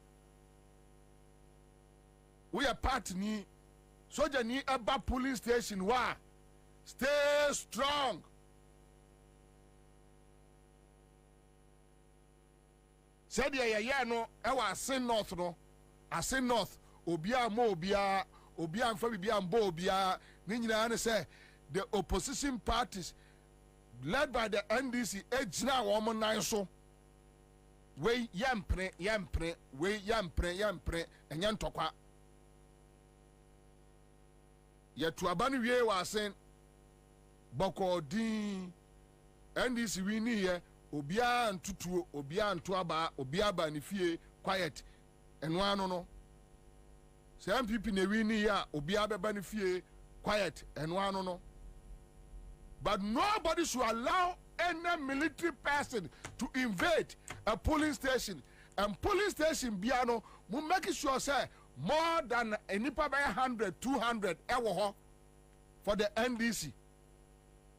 F: we are party ni soja ni eba police station wa stay strong. Said ya no ewa Asin North no Asin North obia mo obia mfa bibia mbo obia ni nyina ne say the opposition parties led by the NDC ejina wo mo nan so we yempre we yempre enya ntokwa yetu abanu wie wa Asin boko din NDC we ni ye obia ntutuo obia ntoaba obia ba ne fie quiet eno ano no se MPP ne we ni ya obia be ba ne fie quiet eno ano no but nobody should allow any military person to invade a polling station and polling station biano mu make sure say more than anipa by 100 200 ewo ho for the NDC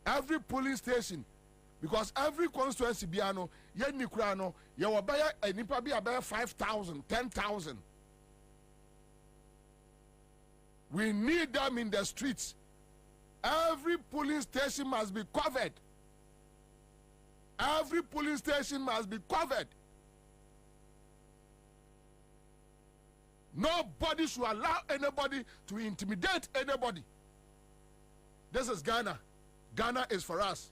F: every polling station because every constituency biano ye nikura no ye wo baya anipa bi abaya 5,000 10,000 we need them in the streets. Every polling station must be covered. Every polling station must be covered. Nobody should allow anybody to intimidate anybody. This is Ghana. Ghana is for us.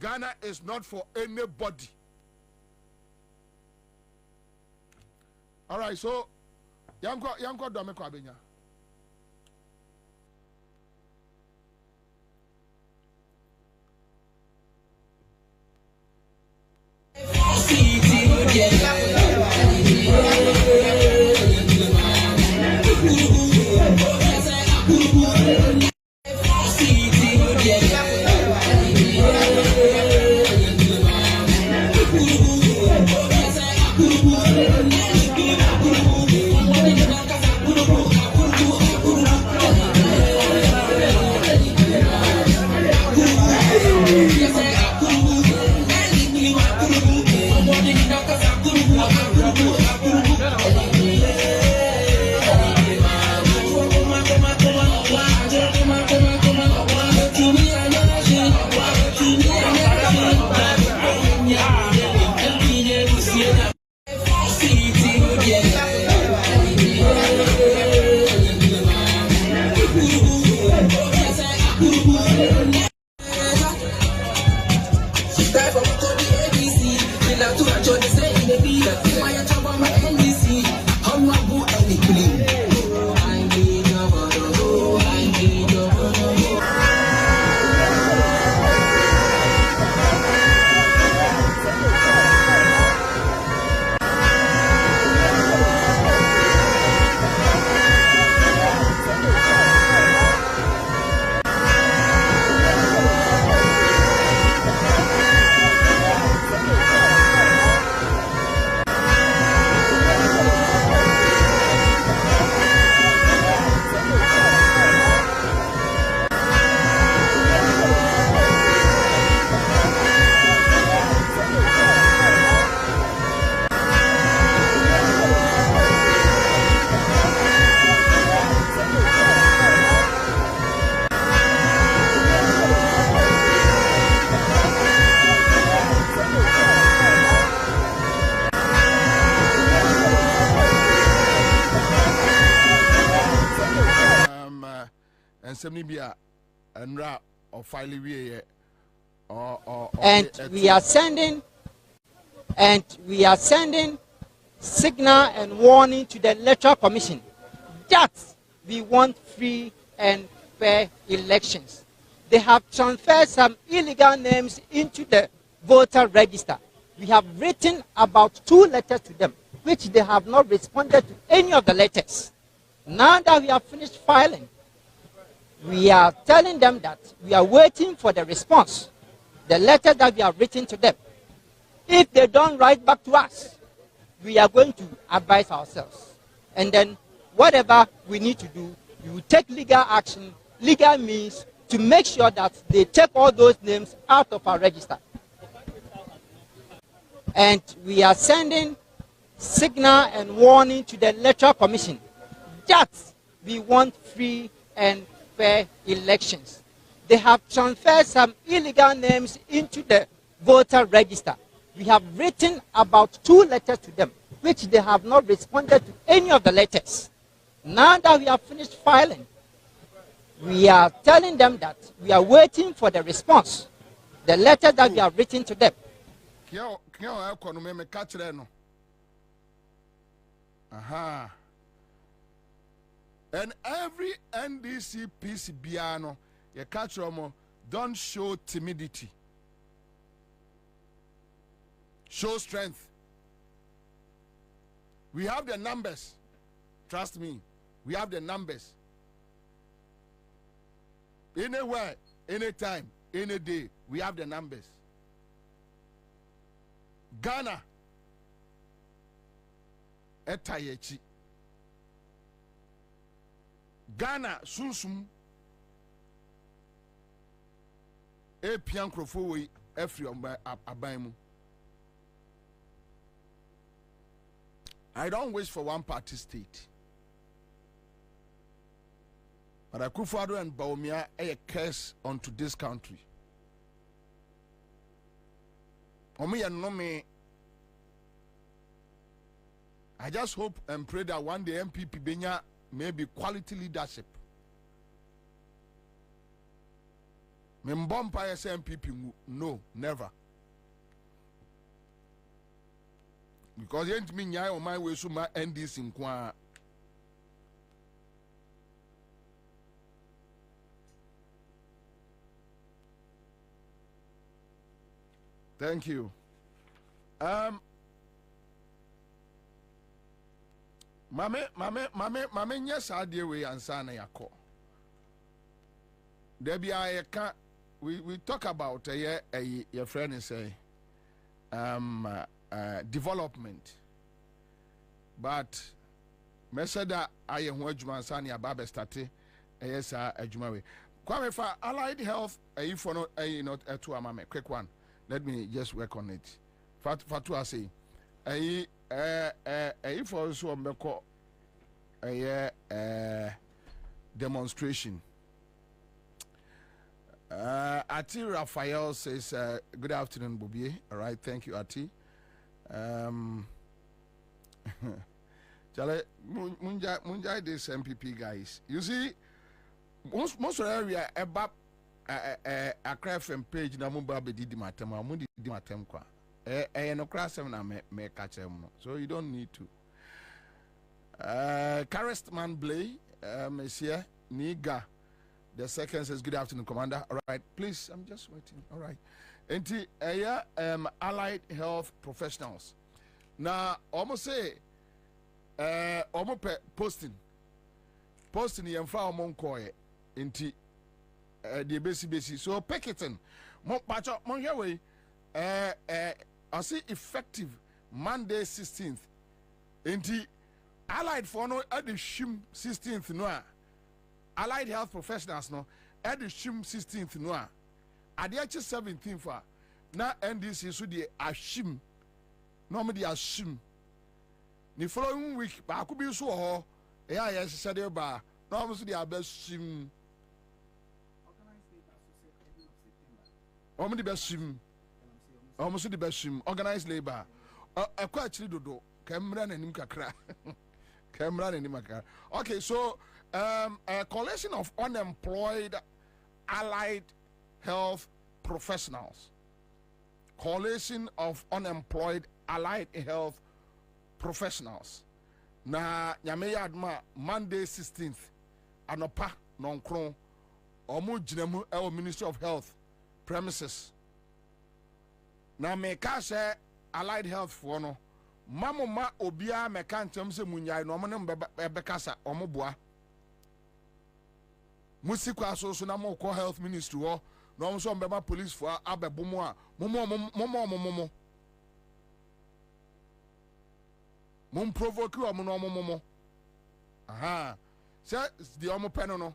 F: Ghana is not for anybody. All right, so yanko dome Kwabena. nsɛm ni bia nra or file wie
G: and we are sending signal and warning to the Electoral Commission that we want free and fair elections. They have transferred some illegal names into the voter register. We have written about 2 letters to them, which they have not responded to any of the letters. Now that we have finished filing, we are telling them that we are waiting for the response, the letter that we have written to them. If they don't write back to us, we are going to advise ourselves. And then whatever we need to do, we will take legal action, legal means, to make sure that they take all those names out of our register. And we are sending signal and warning to the Electoral Commission that we want free and fair elections. They have transferred some illegal names into the voter register. We have written about 2 letters to them, which they have not responded to any of the letters. Now that we have finished filing, we are telling them that we are waiting for the response, the letter that we have written to them.
F: And every NDC PC biano, you catch them, don't show timidity. Show strength. We have the numbers. Trust me, we have the numbers. Anywhere, anytime, any day, we have the numbers. Ghana, Etayechi. Ghana, Sunsum, Epian Crofoway, Efrium Abaimu. I don't wish for one party state. But Akufo-Addo and Bawumia a curse onto this country. Omi and Nome. I just hope and pray that one day MPP Benya may be quality leadership. Membompa yes MPP no, never. Because you ain't mean on my way so my NDC in Kwa. Thank you. Mame yes idea we Ansah na yako. There be we talk about your friend is say development. But Meseda aye ho adwuma Ansah na Baba starte yes adwuma we. Kwame for allied health for no not to amame quick one. Let me just work on it. Fatua say for so meko demonstration. Ati Raphael says good afternoon, Bobie. All right, thank you, Ati. Chale munja this MPP guys. You see, most area about a craft and page na mumba be did matem amundi di matem kwa no class na me catch them, so you don't need to Karestman Blay Monsieur Niga the second says good afternoon, Commander. All right, please, I'm just waiting. All right, and allied health professionals now almost say almost posting yemfa omon koye enti the basic so picketing mo pacho mo hwe I see effective Monday 16th enti allied for no at the shim 16th no allied health professionals no at the shim 16th no at the 17th for na NDC so the ashim no me the ashim the following week ba ko bi so ho yes said ba no so the abashim the best almost the best organized labor. A quite dodo, Cameron and Nimkakra. Camera in Maka. Okay, so a coalition of unemployed allied health professionals. Coalition of unemployed allied health professionals. Na nyameya adma Monday 16th anopa nonkron omu jinemu e Ministry of Health premises. Na me ka se allied health for no mamoma obia meka ntem se munyai no mo bekasa omo boa musiko asoso na mo ko health ministry ho no mo so mbema police for abebomo a momo mum provoke omo no momo aha se di omo peno no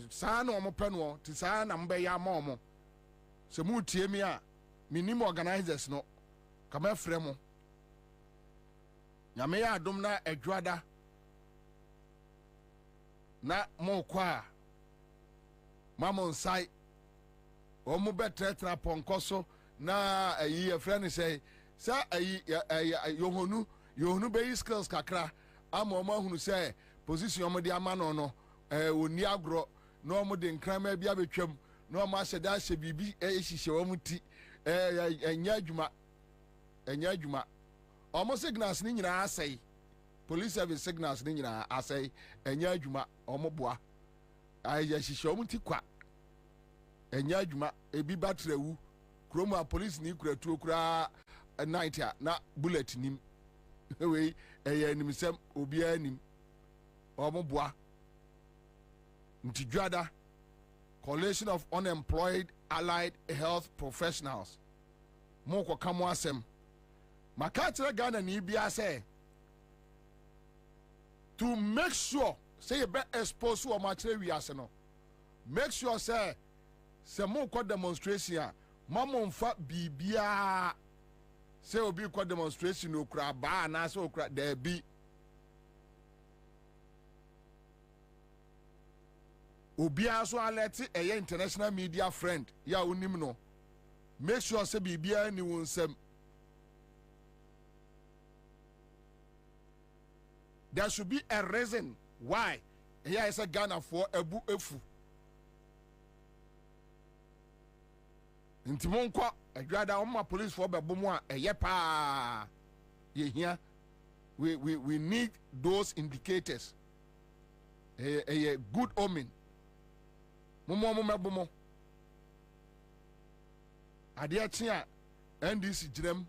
F: sa na omo peno ti sa na mbe ya ma omo se mu tie mi a minim organizers no kama fremo nyame ya adom na adwada na mo kwa mamon sai omo betretra ponkoso na ayi e friend say sa ayi yohonu be skills kakra ama omo hunu say position omo de ama no oni agro no omo de nkrama bia betwam no omo aseda ahye bibi ehihye omo ti enya adwuma omo signals ni nyina asai police service signals ni nyina asai enya adwuma omo boa ayya hihye omo ti kwa enya adwuma ebi batrewu kroma police ni kuratu kura night na bullet nim we nimsem obi anim omo boa ntidwada coalition of unemployed allied health professionals moko kamo asem makatira Ghana ni bia say to make sure say you be expose o machire wi ase no make sure say moko demonstration mamo mfa bibia say obi ko demonstration okura ba na say okura there be obi aso alert international media friend ya unim no make sure say bibia ni wonsem there should be a reason why here is a Ghana for ebu efu intimon kwa adwada on police for bebomo a eye pa ye here we need those indicators a good omen momo mebomo ade atia NDC jirem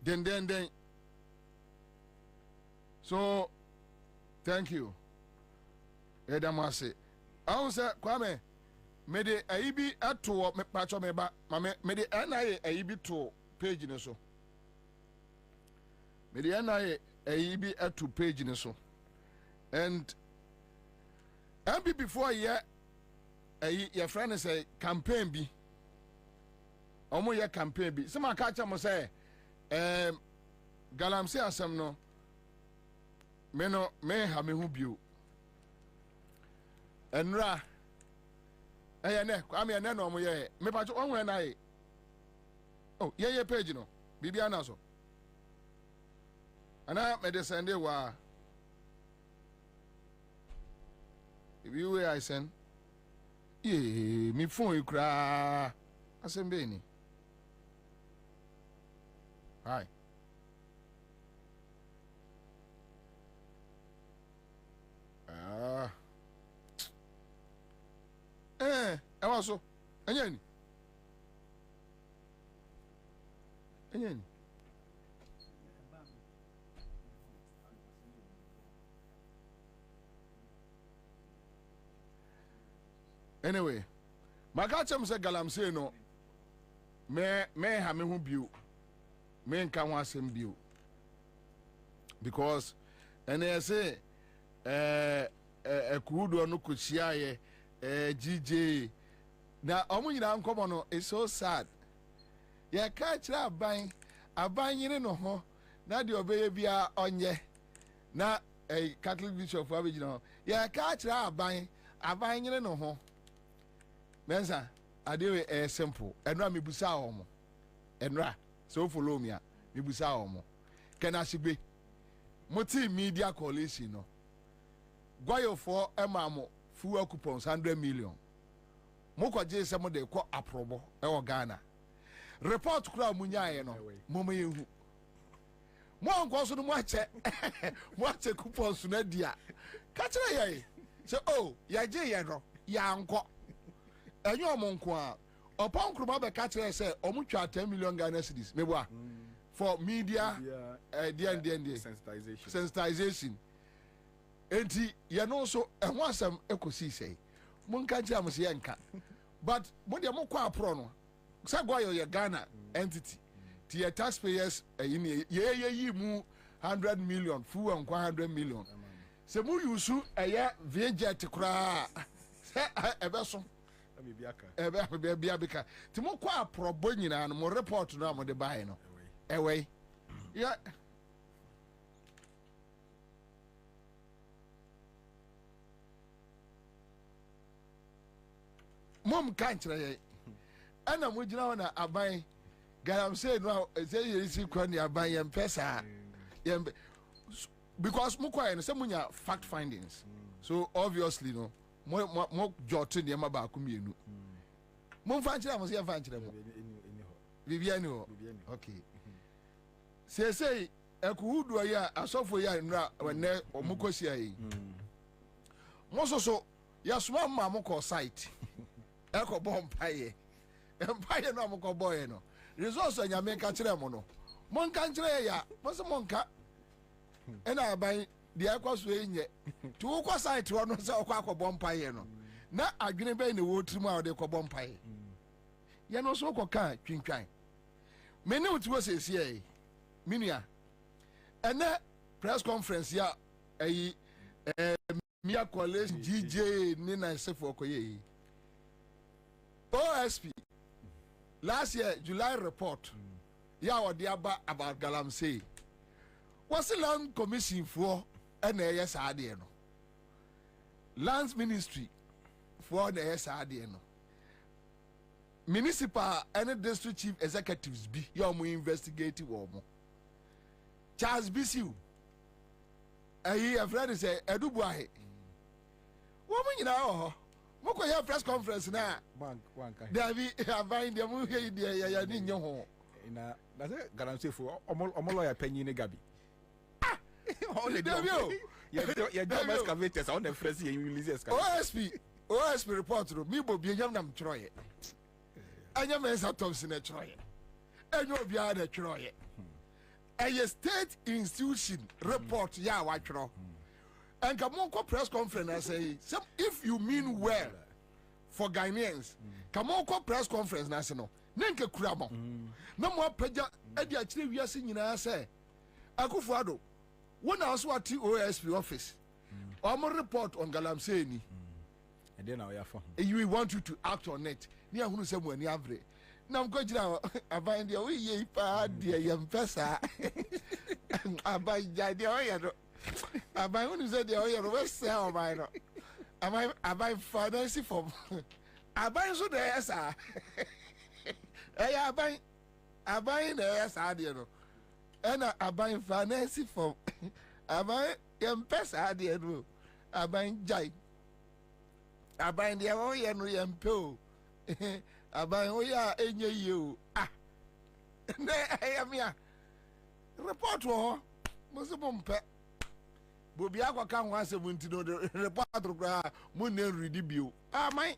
F: den so thank you edamase Ansah Kwame me de ayibi ato me pacho me ba me de NIA ayibi to page ne so me de NIA ayibi ato page ne so and before your friend say campaign bi omo ye campaign bi some ka cha mo say galamse asem no me ha me hu bio enra ne Kwame ne no mo ye me pa cho onwe na ye oh ye page no bibia na so ana me de send wa if you I send me phone you cry asembe ni hi ewa so enye ni anyway magachem se galamse no me ha me hu bio me nka ho asem bio because ene say kudo no kuchia ye GJ na omu nyina nkomo no is so sad ya ka kira aban yire no ho na de obeye bia onye na Catholic Bishop abegina ho ya ka kira aban yire no ho mensa adewe simple enra mebusa omo enra so follow me a mebusa omo Kenashigbe. Moti media coalition no. Gwayo for emamo fuel coupons 100 million. Moko je some de ko aprobo e Ghana. Report kura munyaye no. Momo yehu. Mo anko so no mo ache. Mo ache coupons na dia. Ka kire ye. Say oh, ya je ye no. Ya anko. Enyo mo nko a. Upon Kruma be catch say omutwa 10 million Ghana cedis meboa for media sensitization enti ye no so ehwo asem ekosi sei munka kira mo se yenka but mo de mo kwa pro no say go ye Ghana entity ti ye taxpayers ye mu 100 million fu an 100 million se mu yusu eye VJet kura ebeso biaka timo kwa probo nyina no mo report no amode bae no ewe ya mom kan kire ye ana mo gina na aban garam say no say yesi kwa ni aban ye mpesa ye because mo kwa no say munya fact findings so obviously no mo jotin de ma ba ku mienu mo fanchira mo se fanchira mo bibiani ho okay say ekuhudu ya asofo ya nra wane omukosi ayi mo so ya suma ma mo ko site eko bompaye empaye no mo ko boye no resource anyame ka kire mo no mo nka kire ya mo se mo nka ena aban de akwaso enye ti wo kwa site wo no se okwa akobọ mpaye no na adwene be ne wo trimu a de kobọ mpaye ye no so koka twintwan me ne uti wo sesi e minia ene press conference ya ayi mia college GJ ni na sefo okoye OSP last year July report ya odi aba about Galamsey was the land commission for NAS ADN. Lands Ministry for NAS ADN. Municipal and district chief executives be your investigative woman. Charles Bisiu. A friend say Edubuahe. Woman, you know, Moko ya press conference na. Davi avai de mu he de ya ni nyo ho.
H: Na that's Galamsey for omolo ya penyi ne Gabi.
F: Only Davio.
H: Ya do excavators on the fresh you release excavators.
F: OSP report ro mi bo bi nyam nam troye. Anya mensa Thompson e troye. Enyo bia na troye. A state institution report ya wa tro. And come on press conference and say if you mean well for Ghanaians, come on press conference na say no. Nenke kura mo. Na mo apaja e di akire wiase nyina say Akufo-Addo when I was at OSP office, I'm report on Galamsey ni.
H: And then I
F: you want you to act on it. Near who say when you have now I'm going to find the way ye pa dear young pesa. I buy the oil. I buy when you said the oil west sell by no. I buy financing from I buy so there, sir. I buy there, sir, you know. And I buy financing from I buy pesa dear no. I buy jai. I buy the oil and yampo. I buy oya enye you. Ah. I am here. Report wo. Mo mpe. Bobie akwa kan wa se bunti no report kra mo na read bio. Ah man.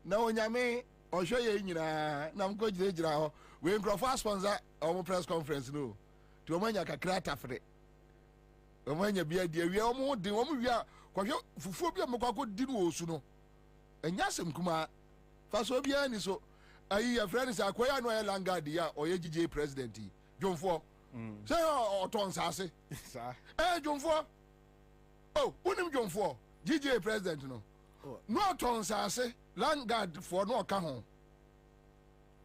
F: Na onyame ohwe nyina na mko gira ho. We nkrofo sponsor our press conference no. Ti o manya kakra tafre. O manya bia dia wi o mo de o mo wi a kwahwe fufuo bia mo kwako di no osu no. Enya sem kuma faso bia ni so ayi ya friends akoya no ya langadi ya oye GJ president Jomfo say oton sase sa Jomfo oh unim Jomfo GJ president no no oton sase langard for no ka ho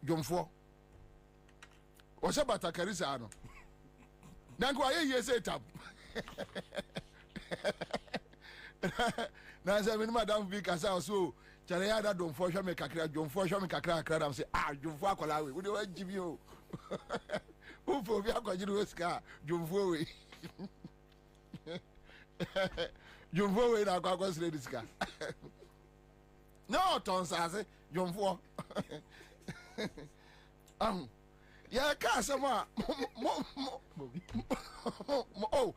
F: Jomfo o se batakari sa no nanko aye yese tap na say me madam vi kasa so chare ya da don fo hwe me kakra don fo hwe me kakra kakra dam say Jomfo akola we we dey give you Ufo bi akwajiru osika jomfo we. Jomfo we na akwa sire disika. No tonsase jomfo. Ya ka sama oh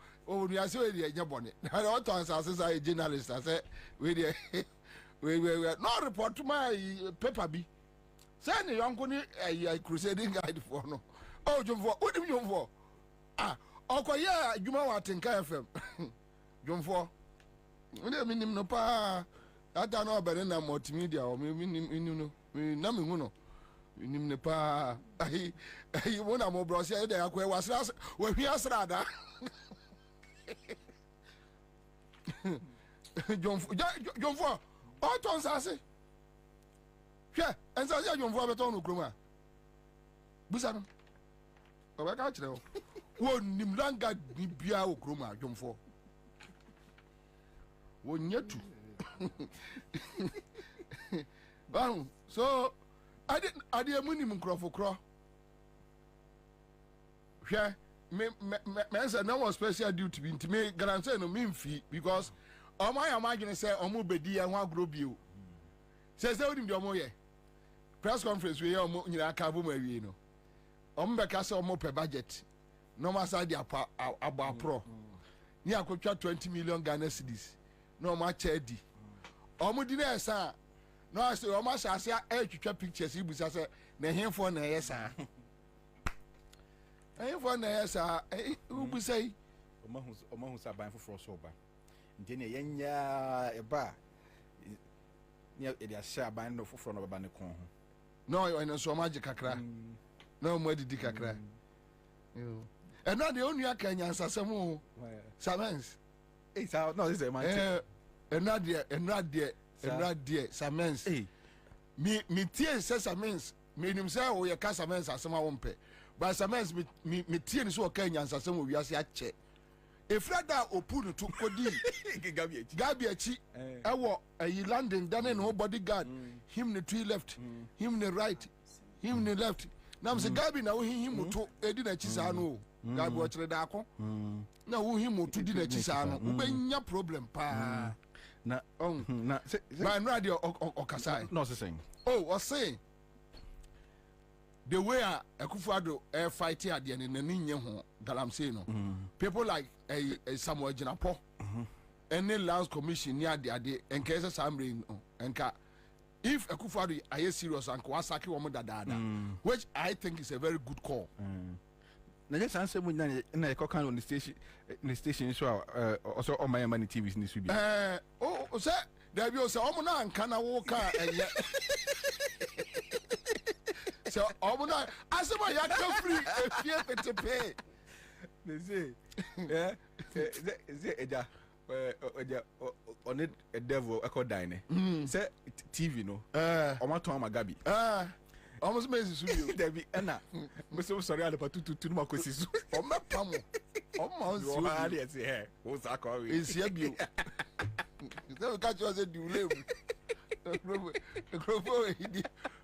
F: we are so we dey bone. Na tonsase say journalist say we dey we no report to my paper bi. Say ni yonko ni crusading guide for no. Oh jomfo, odi jomfo. Okoye adwuma wa Tinka FM. Jomfo. Ode minim no pa ata no obere na multimedia o minim no. Na me hu no. Minim ne pa ayi wona mo bro se dey akwa wasra wa hwi asrada. Jomfo. O ton sase. Hwe, ensa se jomfo beton no kroma. Busa no. Oba ka kire o. Wo nim langa bibia o kroma jomfo. Wo nyetu. Bang, so I didn't munim nkrofo kro. Hwe, me say no more special duty be me guarantee no me fee because my imagine say omo bedi ya ho agro bio. Say odim de omo ye. Press conference we omo nyina ka bo ma wie no. Omo be ka say omo per budget. No ma say dia aba pro. Ni akotwa 20 million Ghana cedis. No ma chedi. Omo di na esa. No I say omo asase twetwa pictures ibusa say na henfo na yesa. Henfo na yesa ubusa yi.
T: Omo hu saban foforo so ba. Nti ne yenya eba ni e dia sha ban no foforo no baba ne kon ho.
F: No eno so magi kakra. No mo adidi kakra. Yo. And now the only Kenya Ansah Samens.
T: It's out. No, this is a man.
F: And not dear, Samens. Me tears says Samens. Me himself or your Casamens as some won't but Samens me tears so Kenya Ansah we are check. If Freda Opunu to Kodi Gabiachi, a landing done no bodyguard, him the tree left, him the right, him the left. Now I'm saying Gabi now him to Edina Chisano. Gabi watch the dako. Now him to Dina Chisano. Ubenya problem pa.
T: Na
F: my radio or Kasai.
T: No saying.
F: Oh, was saying the way a Akufo-Addo air fight here the Ninyan Galam say no. People like a Samuel Jinapo. Any lands commission near the ade and cases I'm and ka. If Akufo-Addo are serious and Kawasaki woman dada, which I think is a very good call.
T: Na just answer when na can on the station so also on my money TVs in this will be.
F: Oh sir, there be also omuna and kana walk so omuna asema ya free if you pay.
T: They say yeah, say eja on it a devil echo dine. Say TV no. Oma to Gabi.
F: Almost makes you
T: there be Anna. So sorry, I put to my courses.
F: Oh, my pamo. Almost
T: so hard as here. What's that call?
F: Is here you. Never catch us at you live.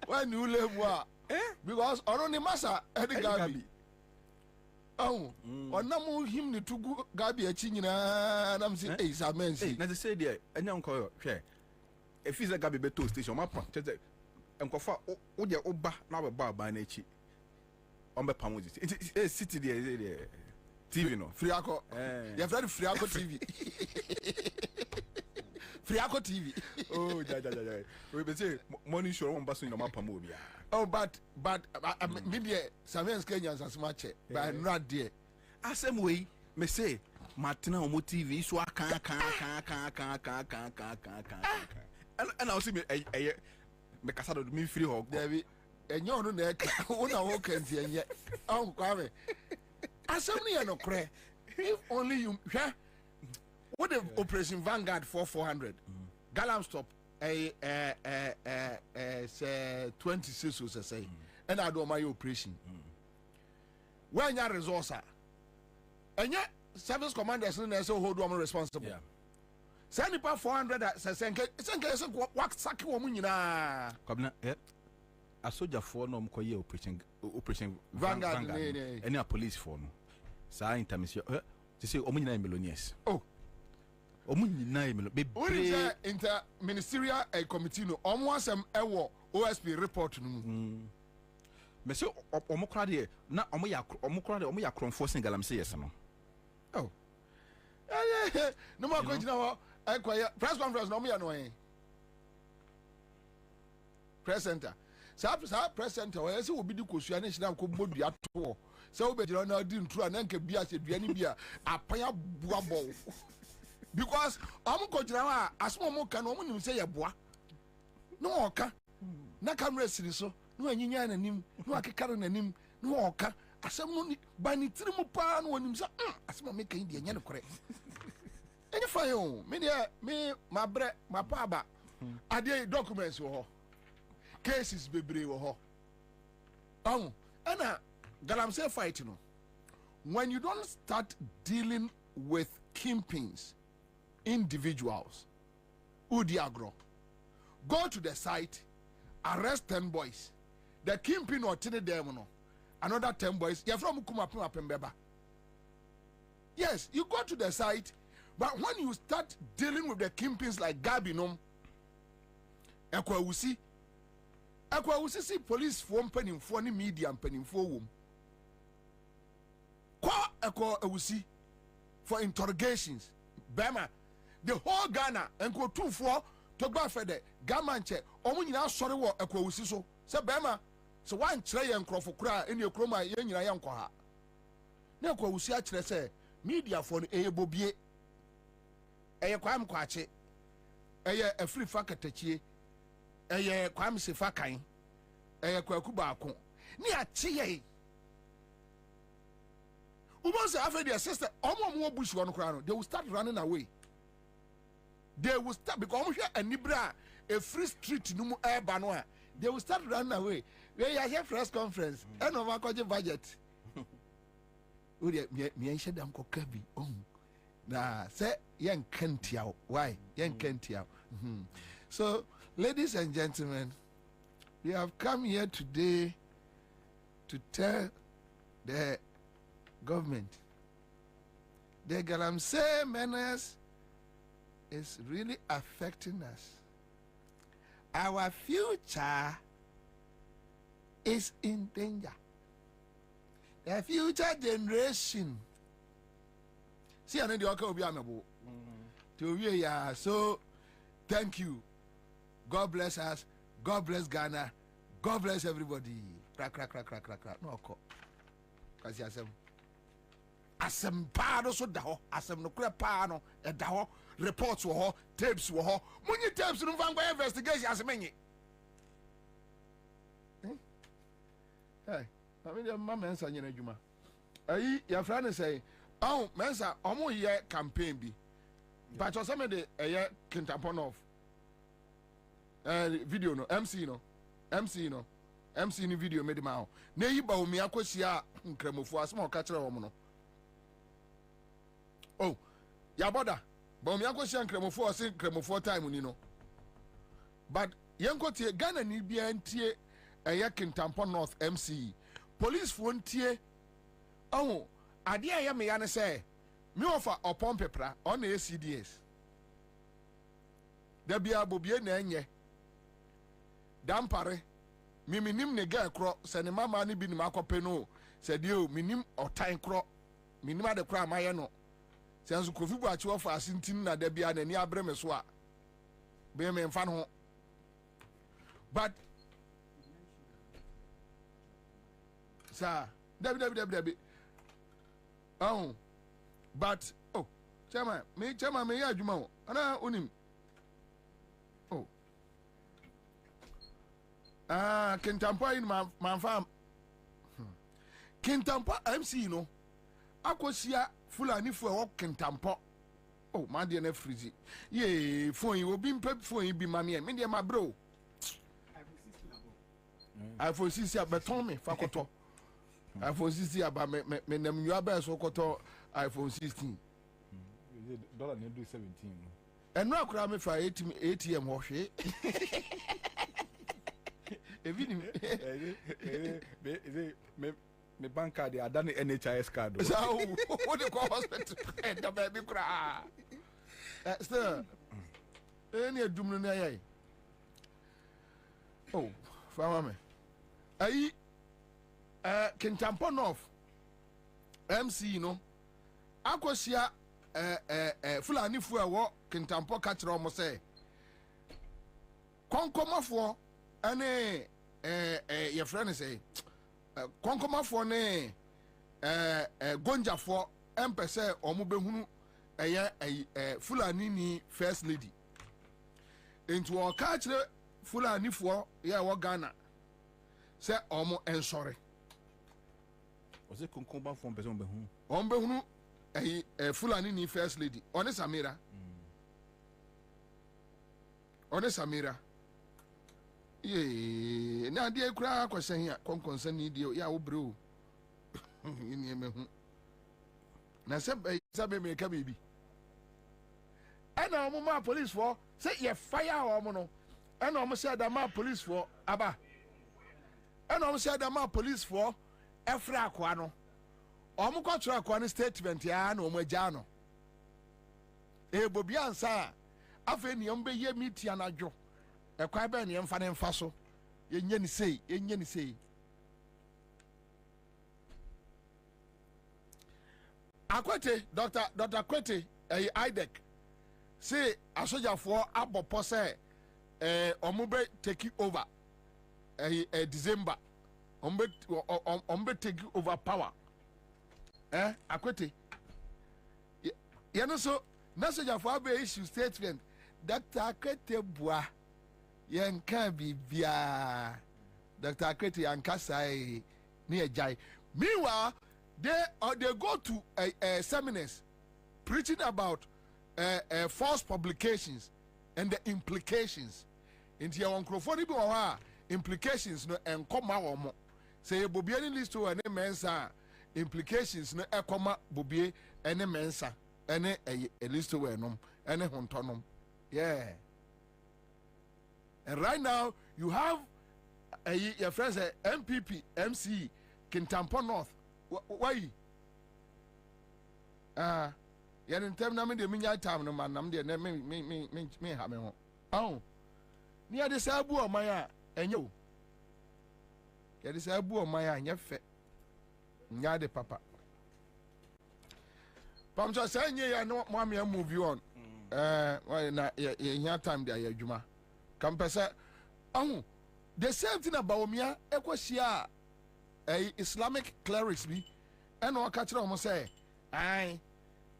F: When you live, because only Massa had a Gabi. Oh, on no him the two Gabi a china and I'm saying, hey, Samensi.
T: Now they say there, and young call share. If he's a Gabi beto station, my point. And Kofa Odia Oba now about by nature. On the Pamuzi. It's city there. TV no.
F: Friako. You have read Friako TV. Friako TV.
T: Oh, yeah. We say money show on Basu in the Mapamobia.
F: Oh, but media Samuels Kenyans as much, but not there.
T: As same way, me say Martina Omo TV so I can. And I'll see me make us out me free hog.
F: David, and you're no neck. Una walk and see yet. Oh, Kwame. Assembly and no cray. If only you, what if Operation Vanguard 400? Galam stop a 26 was a say, and I do my operation. When your resource are, and yet service commanders and so hold one responsible. Send it 400 at Senke, what Saki woman,
T: Kwabena,
H: a soldier for no mkoye operation
F: Vanguard
H: any a police for no sa intermission to say omunyina millionaires omunyina
F: millionaires inter ministerial committee no omwasem ewo OSP report no
H: me say omukra de na omoya kronforcing galamse yes no
F: no more question now press conference no me no press center sa press center we say obi di kosua na hina ko bodua to say obi jira na di ntru na nka bia se duane bia apaya boa bo because am ko jira wa asmo mo ka no mo nim say ye boa no oka na camera siri so no anyinya na nim no akekare na nim no oka asem no ni bani tiri mu pa no nim say asmo me kan di anya ne kore eni fa yo me dia me mabre mapaba ade documents wo cases bebre wo ho ana galamsey fight no when you don't start dealing with kingpins individuals udiagro go to the site arrest 10 boys the kingpin or tene them no another 10 boys you from kumapembeba yes you go to the site but when you start dealing with the kingpins like Gabinom Ekwawusi see police for mpanimfo ni media mpanimfo wom kwa Ekwawusi for interrogations bema the whole Ghana enko tufo to gba fede gamanche omo nyina sori wo Ekwawusi so se bema so wan kire ye nkrofo kura eni ekroma ye nyina ye nkwa ha na Ekwawusi a kire se media for no Bobie eye kwam kwache eye afri fakatachie eye kwam sefa kan eye kwaku baako ni ache ye ubonse after their sister omo bush one kra no they will start running away they will start because omo hwe anibra a free street no mu eba no a they will start running away we ya press conference and over kwaje budget uri me enhye dam kokabi na say yen kantia why yen kantia so ladies and gentlemen, we have come here today to tell the government the Galamsey menace is really affecting us. Our future is in danger. The future generation. See, I know the okay will be amiable. So, thank you. God bless us. God bless Ghana. God bless everybody. Crack. No, okay. Kasi asem pa no so da ho. Asem no kura pa no e da ho. Reports wo ho, tapes wo ho. Munyi tapes no van gba investigation asemenye. Hey, I mean the mama Ansah nyina adwuma. Ayi ya fra ne say, "Oh, Ansah, omo ye campaign bi." But you some de eye Kintamponov. Video no MC ni video made ma na yi ba omi akosia nkramofo asem o ka kire wo no oh ya boda ba omi akosia nkramofo o se nkramofo time ni no but yenkotie Ghana ni bia ntie eye Kintampo North MC police fo ntie oh ade aye me ya ne say me offer upon pepra on ACDS da bia Bobie na enye dampare minim ne ga kro se ne mama ne bi ni makope no se de o minim otan kro minim ade kro amaye no se nso kofi bu achi ofa asintin na da bia na ni abreme so a be me mfa no but sa dabi oh but oh chama me ya adwuma wo ana onim oh Kintampo in my farm. Kintampo MC no. Akosia Fulani for Kintampo. Oh, my dear Frizy. Ye, phone you will be pep for you be mammy and media my bro. I foresee beton me, Fakoto. I foresee about me, name your best Okoto iPhone 16.
H: Dollar do 17.
F: And no crime if I ATM wash it.
H: me bank card they are done NHIS card.
F: So what the call hospital and the baby cry. Still, any doom no. Oh, family. Ayi Kintampo North MC no. Akosia Fulani fu ewo Kintampo ka kire omo say. Konkomafo ane your friend say konkomafo ne gonjafo empese omo behunu Fulani ni first lady into o ka kire Fulani fo ya wo Ghana say omo ensore
H: o se konkomafo person behunu
F: omo behunu Fulani ni first lady one Samira one Samira yeah na dia kura kwesen ya konkonsan ni dia ya wo bro ni emehu na se me ka baby ana omo ma police for say ye fire omo no ana omo say da ma police for aba ana omo say da ma police for efra akwa no omo kwatro akwa no statement ya na omo agya no Bobie Ansah afa ni ombe ye meet anadwo ekwa ba ni emfa ne mfa so yenye ni sei Akwete Dr. Kwete IDEC say asojafo abopo say omobe take over December ombe take over power Akwete yano so nasojafo abe issue statement Dr. Akwete bua yenka bibia Dr. Akwete yanka sai ni ejai meanwhile they go to seminars preaching about false publications and the implications into your microphone bi wa implications no enkoma wo mo say Bobie ni list to ene mensa implications no ekoma Bobie ene mensa ene list to enom ene hontonom yeah. And right now you have your friends MPP MC Kintampo North why yan tem na me de minya time no man nam de me ha me ho oh ni ade sa bu o man a enye o ya de sa bu o man a nya fe nya de papa pam so say nye ya no mo am ya move on why na ya time de ya adwuma kam pese oh the same thing about me ekosia Islamic clerics bi and o ka kire o mo say ai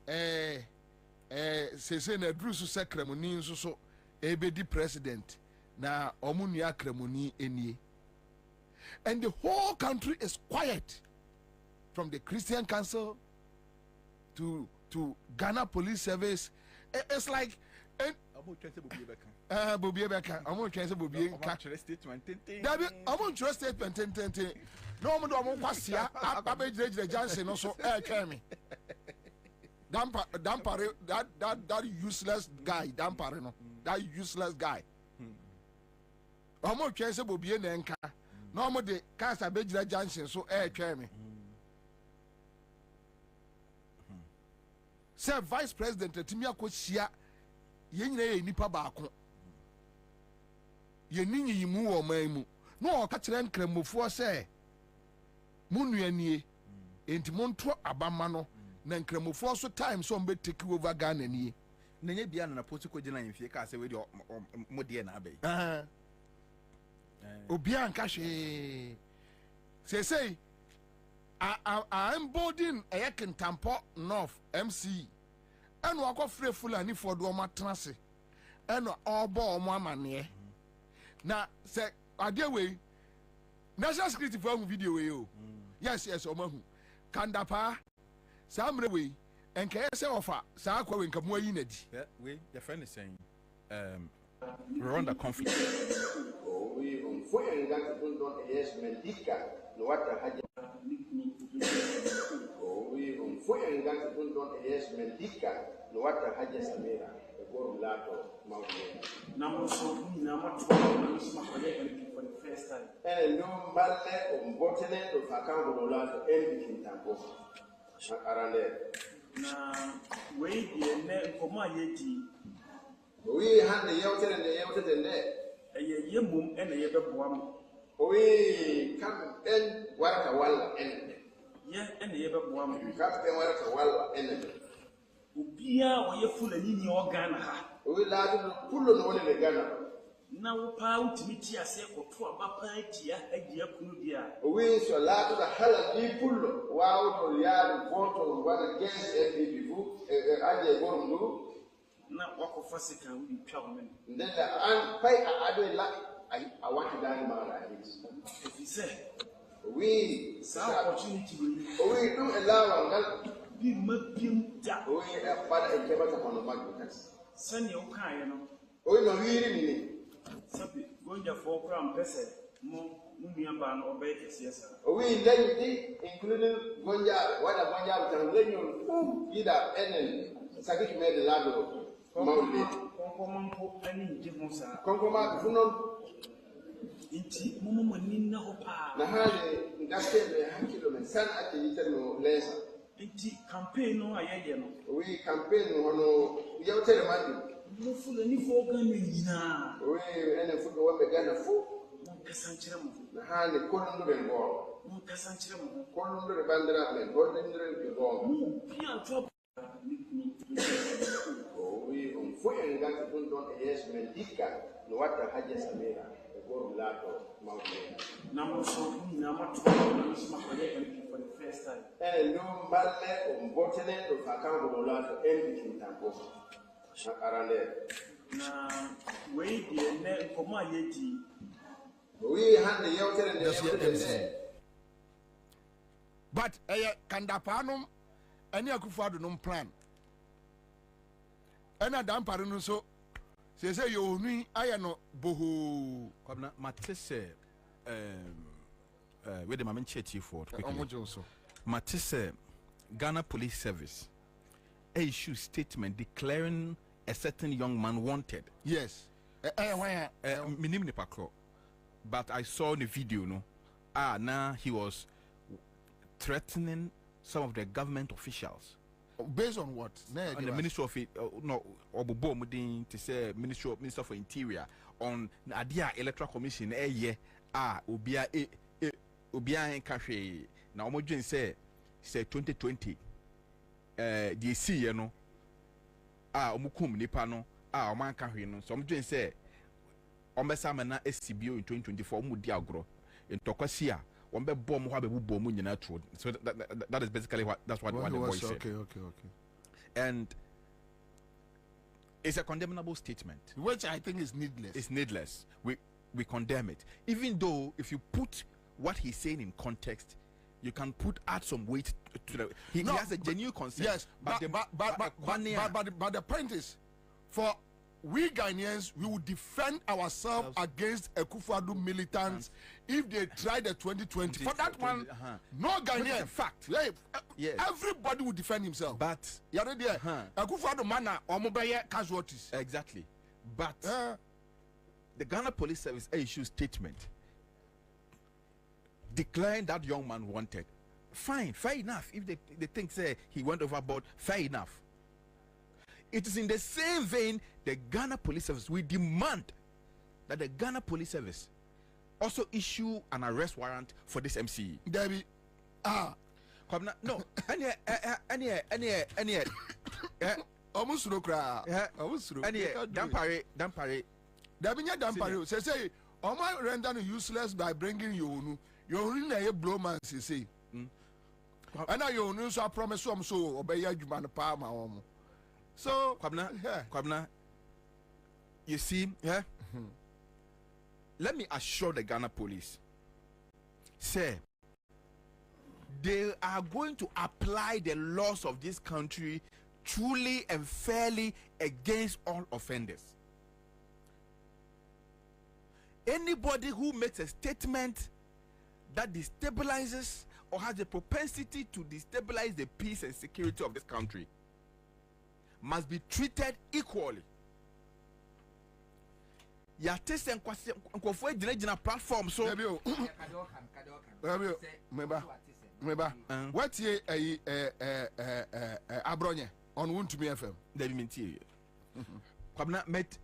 F: se na drusu sekramuni nso so ebedi president na omunu akramuni enie and the whole country is quiet from the Christian Council to Ghana Police Service. It's like Bobie Beka I'm trying to Bobie statement I'm trust statement no mo do mo kwasia abejire Johnson no so me that useless guy dampare no that useless guy I'm trying to Bobie na nka no mo de kasa abejire Johnson so me say vice president timi akosia yenyina ye nipa baako ye ninyi mu wo man mu no o ka kire nkramofo se munuanie enti monto abama no na nkramofo so time so mbe take over Ghana nie
H: na nya bia na political gina yemfie ka se we de modie na abai obi an ka hwe say I'm boarding a Kintampo North MC and wako free Fulani for do matrase and all ball amane na say ade way national security for video we yes omahu kandapa samre we enka say offer sa akwa we nkamu ayi nadi we your friend is saying we're under conflict
B: foi ainda que não é médica no outra rádio foi umfuye ngati kundon Yesu mendika no wata haja samira ego lato mawuye
I: namuso na matu namuso makoye for the first time
B: no malle umbotene do fakango no lato endi kintambo arande
I: na we die ne komo ayeti
B: we hande yewtere ne
I: eye yemum ene yebeboam
B: we kam en warata walla en
I: ye ene yebeboam
B: kam en warata walla en
I: ubia oye fulani ni organa ha
B: we laado pullo no woni le gana
I: na wo pa utimiti ase koto abapa atia agia kunu dia
B: we so laado da hala bi pullo waawo to yaado voto wana against FDP fu aje gorungu
I: na wakofa sika wi twa wo men
B: ndenda an pai ado la I want to die man like this.
I: If you say
B: we
I: opportunity
B: we do allow and
I: be mapim da
B: we father and keep us upon the magnificence
I: send your kind no
B: we no really mean
I: sabi gonja for crown pese mo nuamba no obey kesiasa
B: we then including gonja wala gonja tanzania ida enen sakiki made the lado mawli
I: konko ani ndimu sa
B: konko funon
I: inti mumu ninna hopa
B: na hali ngastebe hakilo men sana ati yitano lesa
I: inti campaign no ayeye no
B: we campaign hono yewtere madu
I: mo fulu ni fo gan nyina
B: we ene fudo wambe gana fu
I: mo kasanchira mo
B: na hali kono ndo ngo
I: mo kasanchira mo
B: kono ndo bandira men kono ndo ngo
I: mo pia to
B: we umfuye ngati kundon Yesu mendika no wata haja samira ego lato mawuye
I: namuso na matu namuso makoye for the first time
B: no malle umbotene do fakango no lato endi kintambo arande
I: na we die ne komo ayeti
B: we hande yewtere ne
H: but kandapanum any akufado no plan ena dampare no so say you nui aya no boho
K: Kwabena matese we the mamen chat for matese Ghana Police Service issue statement declaring a certain young man wanted.
H: Yes.
K: Minim ni pakro. But I saw the video no. Now he was threatening some of the government officials.
H: Based on what?
K: On the Ministry of Obobo Mudin to say Minister for Interior on Adia Electoral Commission Obia Cafe. Now Mojin say 2020 the see you know omukum nipa no oman Cafe no so Mojin say Ombesa na SCBO in 2024 mudi agro in Tokosia so that is basically what the boy said.
H: Okay.
K: And it's a condemnable statement,
H: which I think is needless.
K: It's needless. We condemn it, even though if you put what he's saying in context, you can add some weight to the. He has a genuine concern.
H: Yes, but the point is, for we Ghanaians, we will defend ourselves against Akufo-Addo militants if they try the 2020. For that one, no Ghanaian.
K: In fact,
H: yes. Everybody will defend himself.
K: But
H: Akufo-Addo mana omobeye casualties.
K: Exactly. But the Ghana Police Service issued statement declaring that young man wanted. Fine, fair enough. If they think say he went overboard, fair enough. It is in the same vein the Ghana Police Service, we demand that the Ghana Police Service also issue an arrest warrant for this MCE.
H: Debbie,
K: no, any,
H: almost no cry, almost
K: dampare.
H: Dabinya dampare. Say, Oma render useless by bringing you na blow man say. And now you know so I promise you so obey you man pa ma omo. So,
K: Kwabena, you see, let me assure the Ghana police, say, they are going to apply the laws of this country truly and fairly against all offenders. Anybody who makes a statement that destabilizes or has the propensity to destabilize the peace and security of this country must be treated equally. Ya test and kwafo gyina platform so
H: what ye abronye on Wontumi FM
K: da bi mentie Kwabena met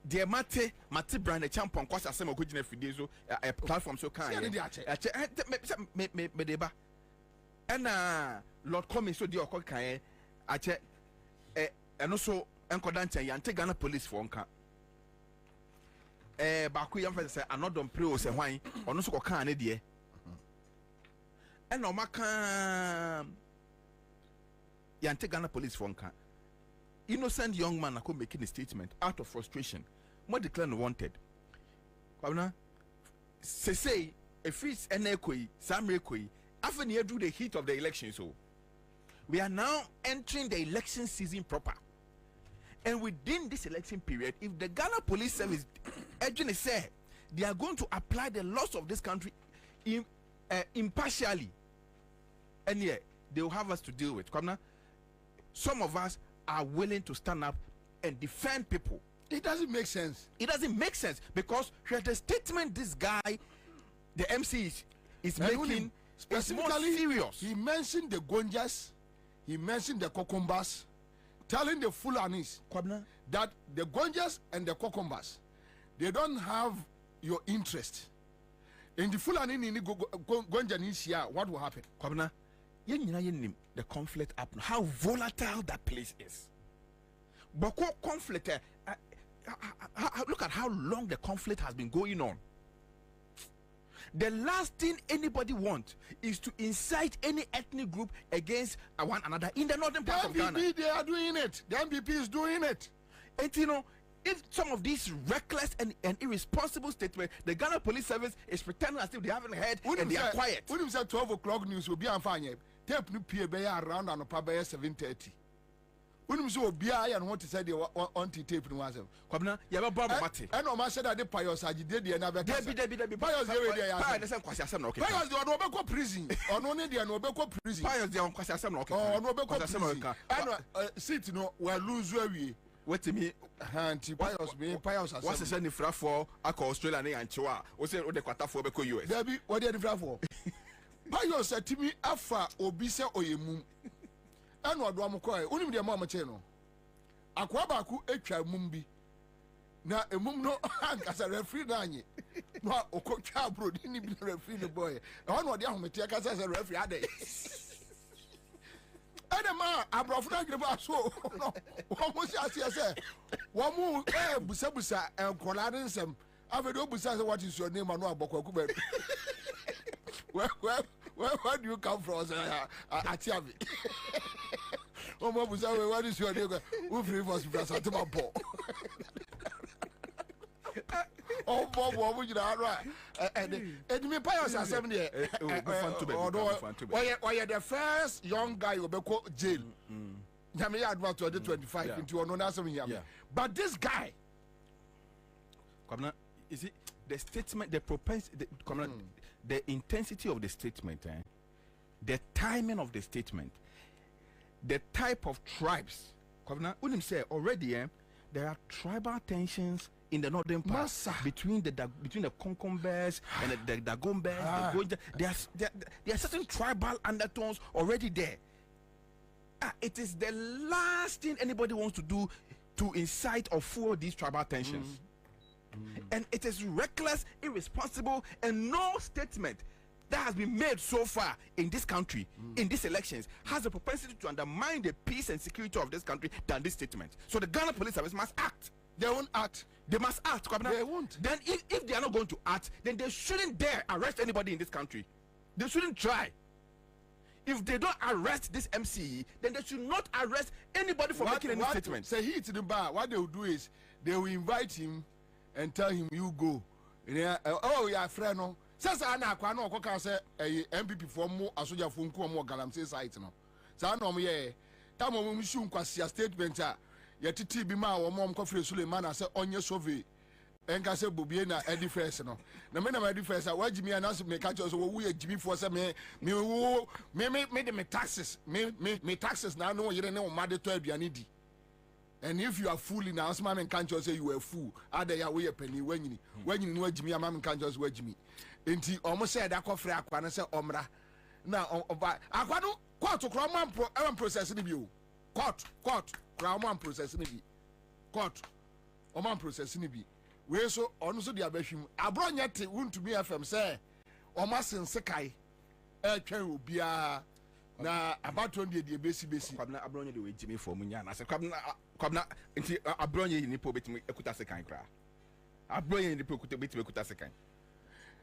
K: de mate brand the champion kwasa asem okogina fidie so platform so kan me deba ena Lord Coming so de okokan ache eno so enkoda nchen ya nte Ghana police for nka baako yam fa say anodom pray o say hwan ono so kokan ne de ena o maka ya nte Ghana police for nka innocent young man are making a statement out of frustration. More declared wanted. Kwabena, say if it's an equi, some equi, after near do the heat of the election. So we are now entering the election season proper. And within this election period, if the Ghana Police Service urgently say they are going to apply the laws of this country impartially, and yeah, they will have us to deal with. Kwabena, some of us are willing to stand up and defend people.
H: It doesn't make sense.
K: It doesn't make sense because the statement this guy, the MC is making, specifically serious.
H: He mentioned the Gonjas, he mentioned the Kokombas, telling the Fulanis that the Gonjas and the Kokombas, they don't have your interest. In the Fulani Gonja, what will happen?
K: Kwabena, the conflict up, how volatile that place is. But conflict, look at how long the conflict has been going on. The last thing anybody wants is to incite any ethnic group against one another in the northern part of Ghana.
H: They are doing it. The MPP is doing it.
K: And you know, if some of these reckless and irresponsible statements, the Ghana Police Service is pretending as if they haven't heard and they are quiet.
H: When you say 12 o'clock news will be on fire, tape new PA around and up by 7:30. When you say be and want to say they on tape no answer.
K: Kwabena, you have Bob Mate.
H: And no man said that the pious are did the another.
K: Debbie.
H: Pious they are.
K: Pious say kwasi asem na okay.
H: Pious they are no be prison. Or no need they no be prison.
K: Pious they on kwasi asem na okay.
H: Oh no be prison. And sit no we lose we.
K: What to me?
H: Anti pious me pious asem.
K: What's the send fra for akọ Australia na yanchewa. O say o de kwata for be ko US.
H: Debbie, what dey fra for? Pious said to me afa obi se oyemum. And what do am call? Unim de mama che no. Akwa baku etwa mum bi. Na emum no ankasa referee na anye. No okotwa bro ni bi referee no boy. E ho no de ahomete akasa se referee ade. Edema abrofo na greba so no. Wo mo si ase se. Wo mu busa enkola de nsem. Avedo busa say what is your name and no abokwaku ba. Where do you come from? Atiavi. Oh, what is your name? Who free for Satima Paul? Oh, Bob, what would you right? And me pious are 70. Why you're the first young guy who be called jail. Yami advance to 25 into another 7 years. But this guy,
K: Kwabena, is it the statement, the propensity, the intensity of the statement, the timing of the statement, the type of tribes. Kwabena, unim say already, there are tribal tensions in the northern part between the Konkombes and the Dagombes. There are certain tribal undertones already there. It is the last thing anybody wants to do to incite or fuel these tribal tensions. And it is reckless, irresponsible, and no statement that has been made so far in this country, in these elections, has the propensity to undermine the peace and security of this country than this statement. So the Ghana Police Service must act.
H: They won't act.
K: They must act. Kwabena.
H: They won't.
K: Then if they are not going to act, then they shouldn't dare arrest anybody in this country. They shouldn't try. If they don't arrest this MCE, then they should not arrest anybody for making any statement.
H: Say he to the bar. What they will do is they will invite him and tell him you go. Oh yeah, friend no. Says ana kwa no ko say MPP for mo asoja fo nko mo galamsey site no. Sa no mo ye ta mo mshu nkwasi statement a ye titi bi ma wo mo ko free Suleiman say onye survey
F: enka se Bobie na Eddie first no na me na Eddie first wa Jimmy announce me catch us wo ye Jimmy for say me the taxes me taxes na no yere ne o made to aduane di. And if you are fooling now, some man can't just say you are a fool. Other ya way a penny when you know Jimmy, a man can't just wear Jimmy. Inti almost said that coffee aquana say omra. Now aquano court to crown process in view. Court crown process in view. Court man process in view. We so on so the abeshim. Abron yet won't to be FM say almost in Sekai. Can be na about 20 the basi
K: Kwabena abronye de we Jimmy for munya na se Kwabena nti abronye ni po betimi ekuta sekan kra abronye ni po betimi ekuta sekan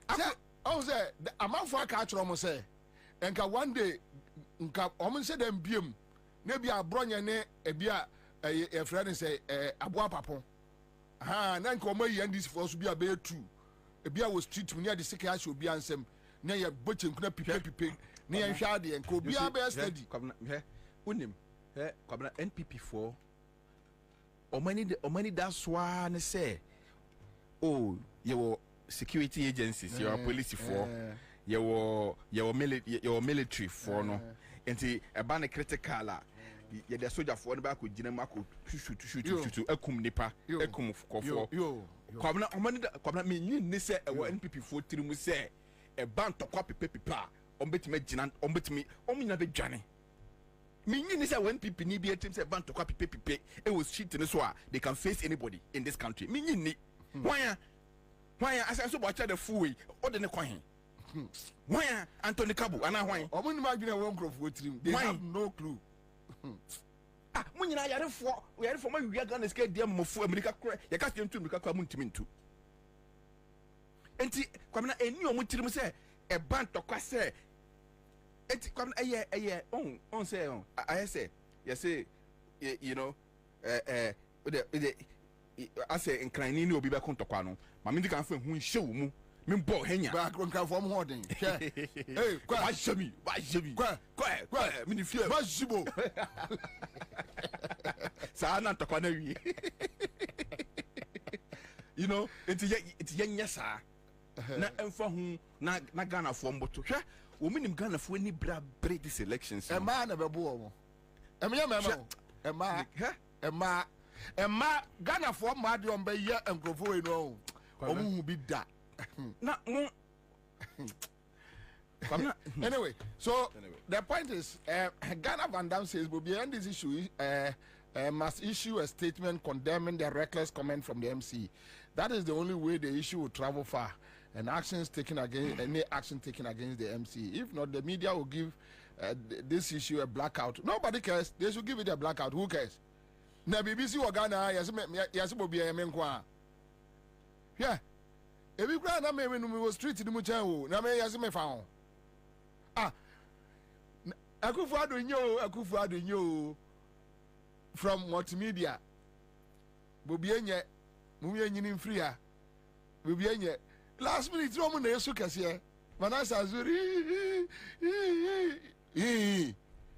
F: I say amafo aka achro mo say enka one day nka omo se dem biem na bia abronye ne ebia e friend say aboa papo na nka omo yi ndis for so bia be 2 ebia was street mu ne de sekan aso bia ansem na ye boche nkuna pipe ni en hwa de enko bia be steady
K: Kwabena he unim he Kwabena NPP4 omani da swa ne say oh your security agencies your police for your military for no enti eba ne critical a ye the soldier for no ba ko gina ma ko shoot akum nipa akum kofo Kwabena me ni say e wo NPP4 tirimu say e ban tokwa pipa ombetime gina ombetime omina be dwane me ni say when people ni be team say ban tokwa pipe it was shit in so they can face anybody in this country me ni why as I so watch the fool o de ne kwan why Anthony Kabu ana why
F: omuni ma gina won crop team they have no clue
K: munyina yare for ma wi aga na ska dia mofu America kra ya ka tentu America kra muntimi ntu enti Kwabena eni o mutirim say e ban tokwa say enti Kwabena eye on say I say say you know I say incline ni obi be kon tokwa no ma me kan fa hu nhyew mu me bo henya
F: ba kronka fo mo hoden
K: hey kwa jemi kwa me ni fie
F: ba jibo
K: sa na tokwa na wi you know enti yenya sa na emfa hu na Ghana fo mboto hwe wo minim Ghana fo ni bra break this elections
F: ma na be bo mo Emma Ghana fo ma de on be ye enkrofo we no omu bi da
K: na mo
F: anyway the point is Ghana Van Dam says Bobie and this issue must issue a statement condemning the reckless comment from the MC. That is the only way the issue will travel far and any action taken against the MC. If not, the media will give this issue a blackout. Nobody cares. They should give it a blackout. Who cares? Na BBC wa Ghana yes Bobie emenkwa. Yeah. If you grant me when we was street in Muchan, na me yes me found. Akufo-Addo nyo from multimedia. Bobie enye mu yenyini free a. Bobie enye last minute no mo na yesu kase. Manasa Zuri.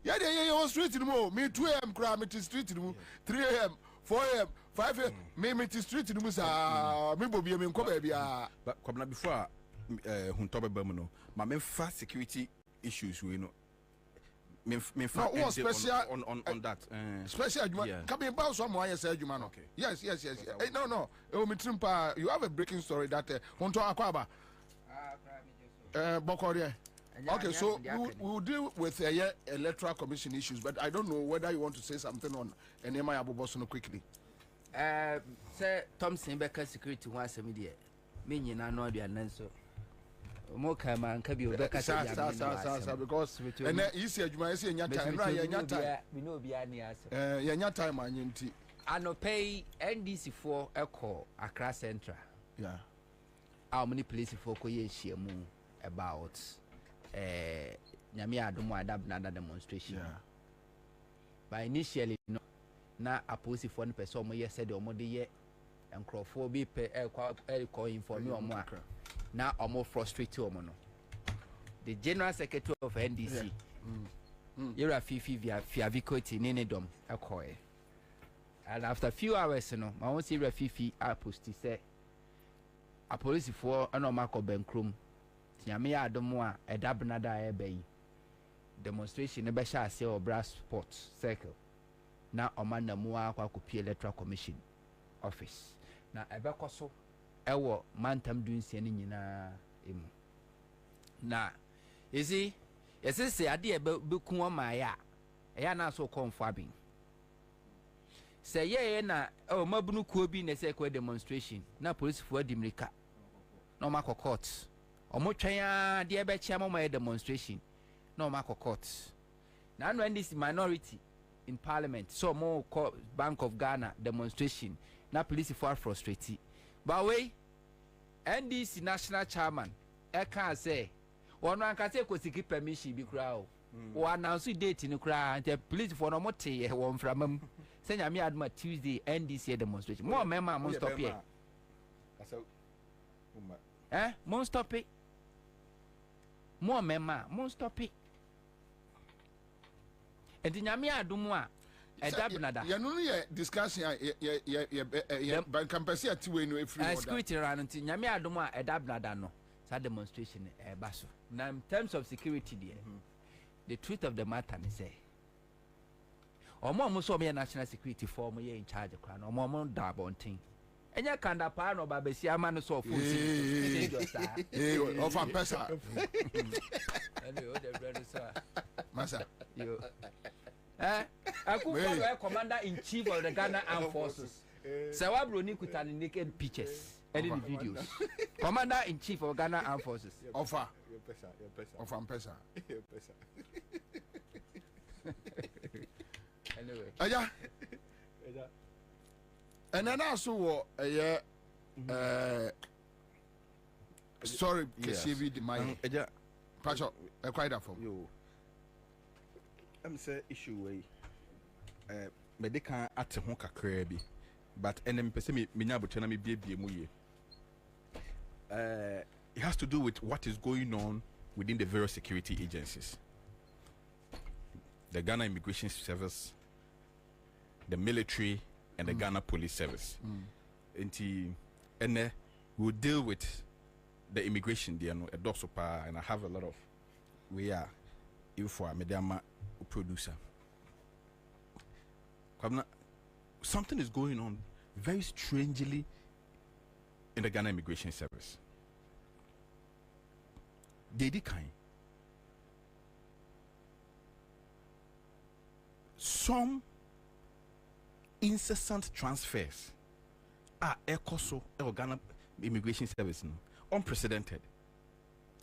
F: Ya de ye street in mo me 2 am kra me street in mo 3 am 4 am 5 am me street in mo sa me Bobie me nko ba bia.
K: Kwabena before huntobe ba mu no ma me fa security issues we no me
F: special
K: on that
F: special adjuma can be bounce one more say adjuma no yes no me trimpa you have a breaking story that hunto akwaba bokore. Okay, so we'll deal with electoral commission issues, but I don't know whether you want to say something on Enema Abobosono quickly.
C: Sir Thompson Becker security once a media. Meaning I know the answer. More come and Cabio Becker,
F: because and easy as you might say in your time,
C: we know beyond the answer.
F: Your time, I
C: no pay NDC for a call across Central.
F: Yeah.
C: How many police for Koye about Nyamia Adomo Adab demonstration.
F: Yeah.
C: But initially, no, na opposite for person mo yes said omo de ye enkrofo bi pe call inform me omo a na omo frustrate omo no. The general secretary of NDC Yera Fifi via Vicoti Ninedom Akoy. And after a few hours, no, I won't see Fifi I post say a police for an omako benkrum. Yamia Adomoa, a dabnada bay. Demonstration never shall say or brass sports circle. Now Omanda Mua Kwakupi Electoral Commission office. Now Ebekoso, Ewo Mantam doing sending in na is he? Yes, I say, I dear Bukuma Maya. I na so confabing. Say, yeah, na, oh, Mabunu Kobi, ne say, demonstration. Na police for Dimrika. No Marco courts. Or Mochaya, dear Betchamo, my demonstration. No Marco courts. Now, when this minority in parliament, so more Bank of Ghana demonstration, na police for frustrated. But way, NDC national chairman, I can't say. One man can say because permission be crowd. One now see date in the crowd and the police for no more one from them. Send me admit Tuesday NDC demonstration. More member must stop here. Must stop it. More member must stop it. And the Yamia Dumwa.
H: You know, discussing but compare to when we free
C: security around until Yamia Dumwa a dabnada no. That demonstration basso. Now in terms of security there, the truth of the matter is say Omo so me national security form in charge of crown, Omo double thing. And you can't apart no babesi amano so full.
H: Of a person. Massa.
C: You I could call commander in chief of the Ghana Armed Forces. Sawabro Nikutan naked pictures. Any videos. Commander in chief of Ghana Armed Forces.
H: Offer. Of Ampesa.
C: Anyway.
H: Aya. And then also sorry, KCV the my patch up quite that for
K: you. I'm say issue way. Medical at home kakra bi. But and person me nyabotena me bie mu ye. It has to do with what is going on within the various security agencies. The Ghana Immigration Service, the military, and the Ghana Police Service. And we'll deal with the immigration there, a dosopa, and I have a lot of we are if for a mediama producer. Something is going on very strangely in the Ghana Immigration Service. Dedi kind. Some incessant transfers are ECOSO or Ghana Immigration Service unprecedented.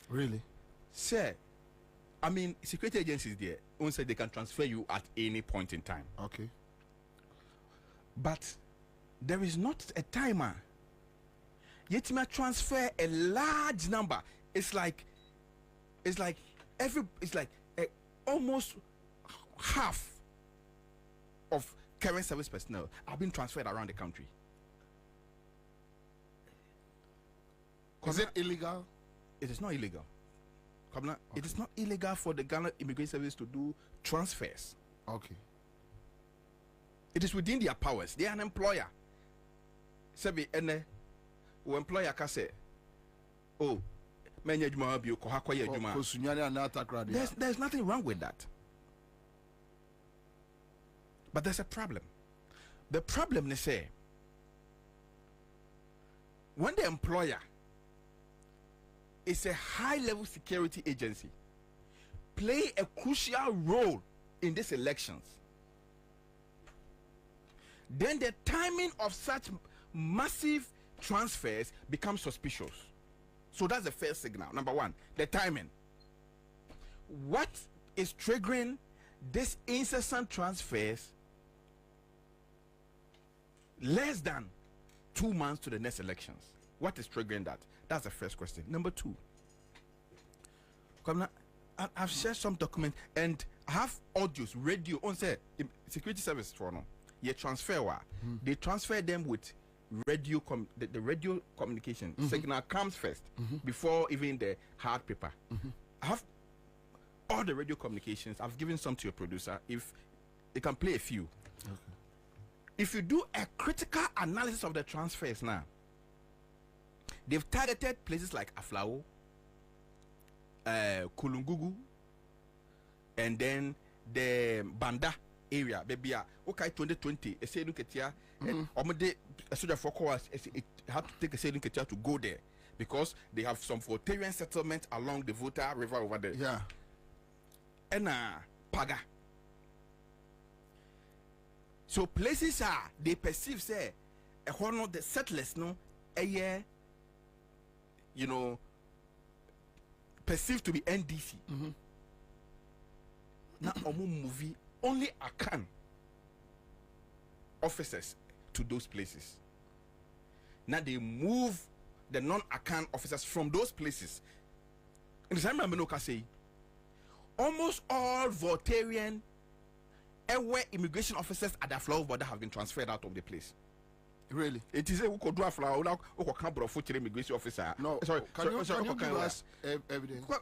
H: Really?
K: Sir, I mean, security agencies there, once they can transfer you at any point in time.
H: Okay.
K: But there is not a timer. Yet you may transfer a large number. It's like almost half of current service personnel have been transferred around the country.
H: Is it illegal?
K: It is not illegal. Okay. It is not illegal for the Ghana Immigration Service to do transfers.
H: Okay.
K: It is within their powers. They are an employer. Sebi ene o employer ka say, oh, there's nothing wrong with that. But there's a problem. The problem is say when the employer is a high-level security agency, play a crucial role in these elections, then the timing of such massive transfers becomes suspicious. So that's the first signal. Number one, the timing. What is triggering this incessant transfers less than 2 months to the next elections? What is triggering that? That's the first question. Number two, I've shared some documents and I have audios, radio on say security service for no. Transfer they transfer them with radio the radio communication signal comes first before even the hard paper. I have all the radio communications. I've given some to your producer if they can play a few. Okay. If you do a critical analysis of the transfers now, They've targeted places like Aflao, Kulungugu, and then the Banda area. Baby, okay, 2020. I say look at here. A soldier for course, it had to take a sailing to go there because they have some Voltarian settlement along the Volta River over there.
H: Yeah.
K: And Paga. So places are they perceive say a honor the settlers no a year, you know, perceived to be NDC. Now movie only Akan officers to those places. Now they move the non-Akan officers from those places. In the same way, say almost all Voltarian immigration officers at the Aflao border have been transferred out of the place.
H: Really?
K: It is a who could do Aflao who can't brought immigration officer.
H: No,
K: sorry.
H: Can you give us evidence?
K: Well,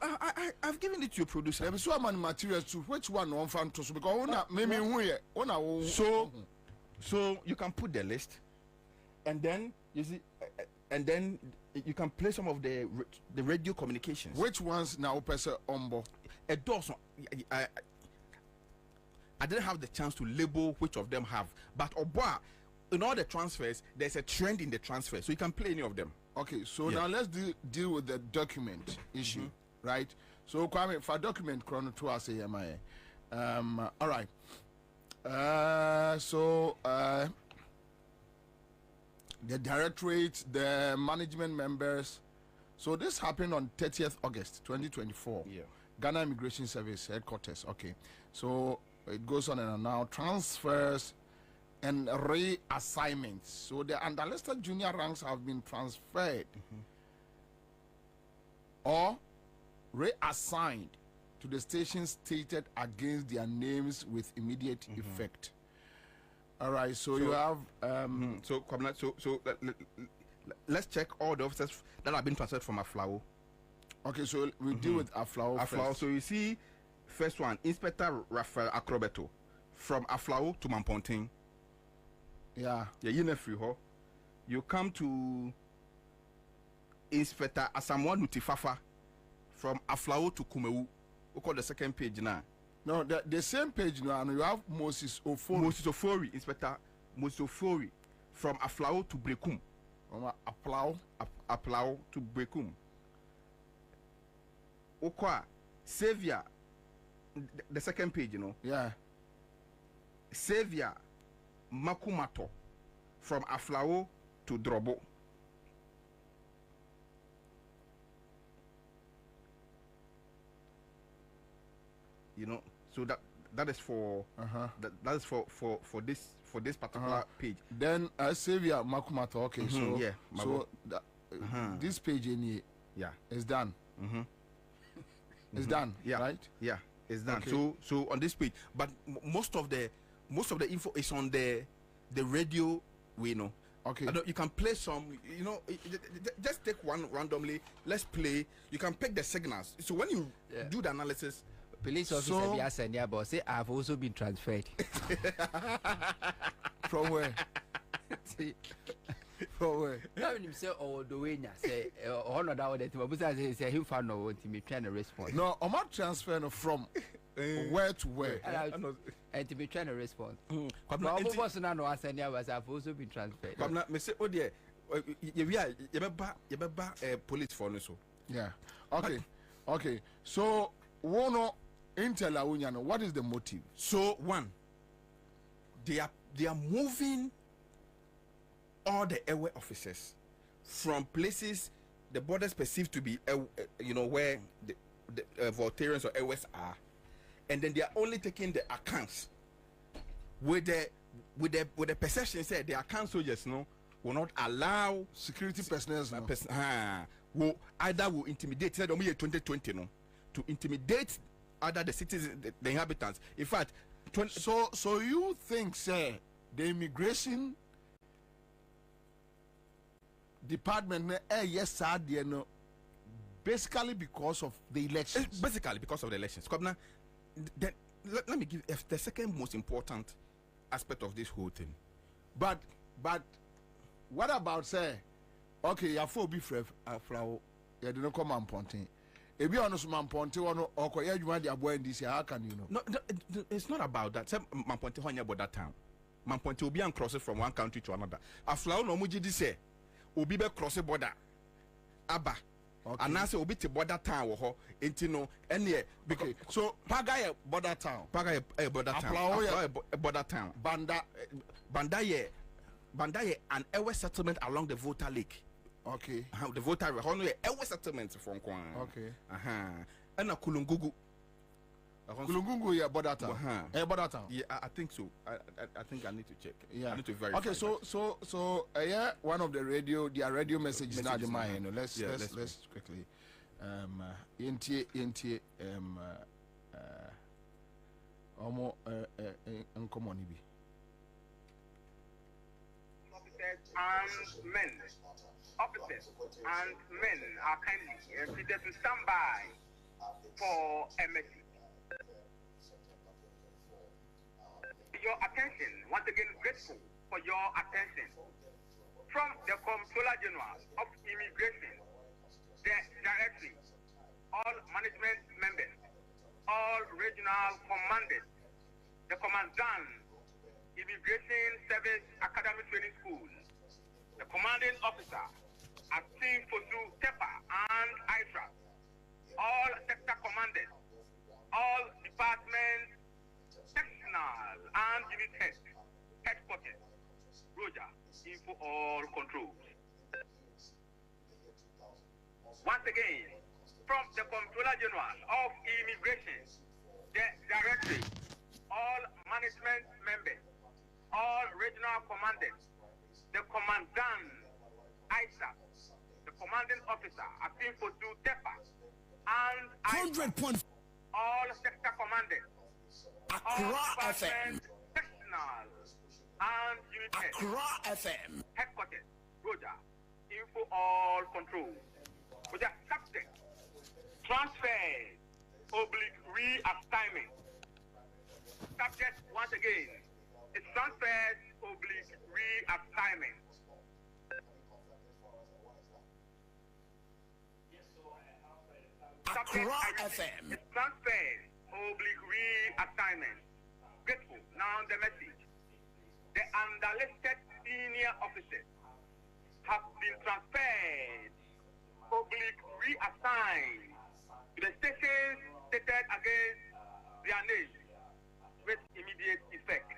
K: I've given it to your producer.
H: There is so many materials to which one on fan to because maybe
K: so you can put the list, and then you see, and then you can play some of the radio communications.
H: Which ones now person ombo?
K: A dozen. I didn't have the chance to label which of them have, but Oboa, in all the transfers, there's a trend in the transfer, so you can play any of them.
H: Okay, so now let's deal with the document issue, right? So Kwame, for document chrono to us all right. The directorate, the management members. So this happened on 30th August 2024.
K: Yeah.
H: Ghana Immigration Service headquarters. Okay. So it goes on and on now. Transfers and reassignments. So the underlisted junior ranks have been transferred or reassigned to the stations stated against their names with immediate effect. All right, so you have
K: so let's check all the officers that have been transferred from Aflao.
H: Okay, so we deal with Aflao.
K: Aflao. So you see, first one, Inspector Raphael Acrobeto from Aflao to Mamponting.
H: Yeah.
K: Yeah, you know free ho. You come to Inspector Asamoah Nutifafa from Aflao to Kumeu. We call the second page now.
H: No, the same page now, and you have Moses Ofori.
K: Moses Ofori, Inspector Moses Ofori from Aflao to Brekum.
H: From
K: Aflao to Brekum. Okwa, Xavier, the second page, you know.
H: Yeah.
K: Xavier Makumato from Aflao to Drobo. You know, so that is for that is for this particular page.
H: Then Xavier Makumato. Okay, so
K: yeah,
H: so this page in
K: here,
H: is done. It's done.
K: Yeah,
H: right.
K: Yeah, it's done.
H: Okay.
K: So on this page, but most of the info is on the radio. We know.
H: Okay.
K: You can play some. You know, just take one randomly. Let's play. You can pick the signals. So when you do the analysis.
C: Police officer be asking ya boss say I've also been transferred.
H: From where? From where?
C: Now when you say the way say honor that one that say him found no want me trying to respond.
H: No, I'm not transferring from where to where.
C: And to be trying to respond. But boss now no answer ya was I've also been transferred.
K: Come now me say oh dear you police for no so.
H: Yeah. Okay. So what is the motive?
K: So one, they are moving all the airway officers from places the borders perceived to be where the Voltarians or airways are, and then they are only taking the accounts with the perception said the account soldiers will not allow
H: security personnel
K: will intimidate said 2020 to intimidate other the citizens, the inhabitants. In fact,
H: so you think, sir, the immigration department, yes, sir, basically because of the elections.
K: It's basically because of the elections. Let me give the second most important aspect of this whole thing.
H: But what about, say, Okay, ya fo bi frɛ afrawo. Ya de no come amponten. Ebi ono so mamponte wono okoye adwuma de abo ndisi. How can you know?
K: No, it's not about that. Say mamponte ho anya border town. Mamponte obi and cross from one country to another. Aflawo no muji di say obi be cross border. Aba. Okay. And now say obi te border town wo ho enti no ene because
H: okay. So Paga ye border town.
K: Paga ye border town.
H: Aflawo
K: ye border town. Banda ye an ewe settlement along the Volta Lake.
H: Okay.
K: The Volta River. Hono ye ewe settlement from Kwan.
H: Okay.
K: And a Kulungugu.
H: Kulungungu yeah border town. Border town.
K: Yeah, I think so. I think I need to check.
H: Yeah.
K: I need to verify.
H: Okay, so yeah, one of the radio messages now the mine. Let's quickly NTA omo nkomonibi.
J: Officers and men are kindly seated to stand by for a message. Your attention, once again grateful for your attention. From the Comptroller General of Immigration, the Directory, all management members, all regional commanders, the Commandant, Immigration Service Academy Training School, the Commanding Officer, Acting Fosu Tepa and ITRA, all sector commanders, all departments, sectional and unit headquarters, Roger, info all controls. Once again, from the Comptroller General of Immigration, the Directory, all management members, all regional commanders, the Commandant, ISAP, the Commanding Officer, Acting for Tepa, and
Y: 100 points.
J: All sector commanders,
Y: Accra FM,
J: sectional and unit
Y: Accra FM,
J: headquarters, Roger, info all control. Roger, subject, transfer, reassignment. Subject, once again, is transfer, reassignment.
Y: Accra FM.
J: Is transfer, reassignment. Grateful. Now the message. The underlisted senior officers have been transferred, reassigned to the stations stated against their names with immediate effect.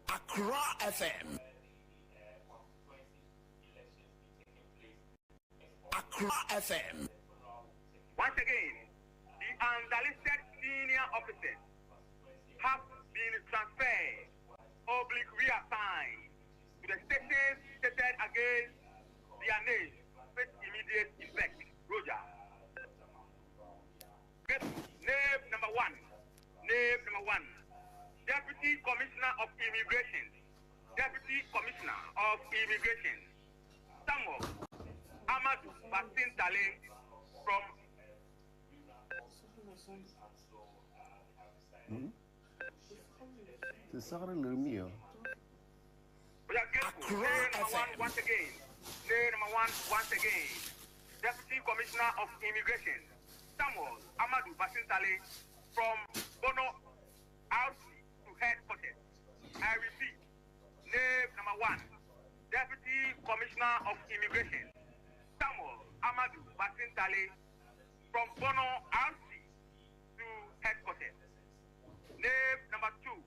Y: Accra FM. Accra FM.
J: Once again, the underlisted senior officers have been transferred, reassigned to the stations stated against their names with immediate effect. Roger. Name number one. Deputy Commissioner of Immigration. Deputy Commissioner of Immigration. Samuel Amadou Bassin Tale from once again. Deputy Commissioner of Immigration, Samuel Amadou Bassin Tale from Bono House to headquarters. I repeat, name number one, Deputy Commissioner of Immigration, Samuel Amadou Bassin Tale from Bono House to headquarters. Name number two,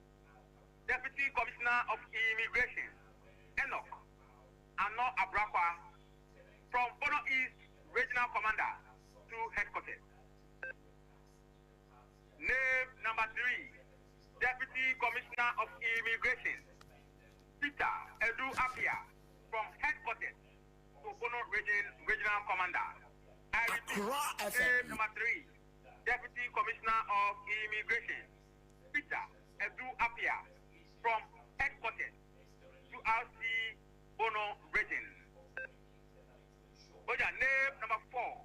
J: Deputy Commissioner of Immigration, Enoch Ano Abrakwa from Bono East Regional Commander to headquarters. Name number three, Deputy Commissioner of Immigration, Peter Edu Apia from headquarters to Bono Regional Commander. I repeat, name number three, Deputy Commissioner of Immigration, Peter Edu Apia from headquarters to RC Bono Region. Name number four,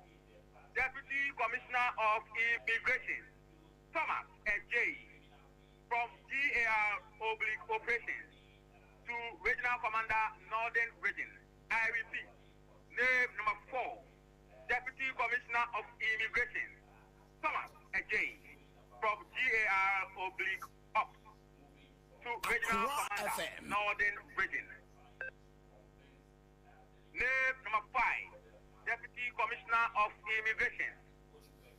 J: Deputy Commissioner of Immigration, Thomas J. from GAR Operations to Regional Commander, Northern Region. I repeat, name number 4, Deputy Commissioner of Immigration, Thomas J. from GAR/up to Regional Commander, Northern Region. Name number 5, Deputy Commissioner of Immigration,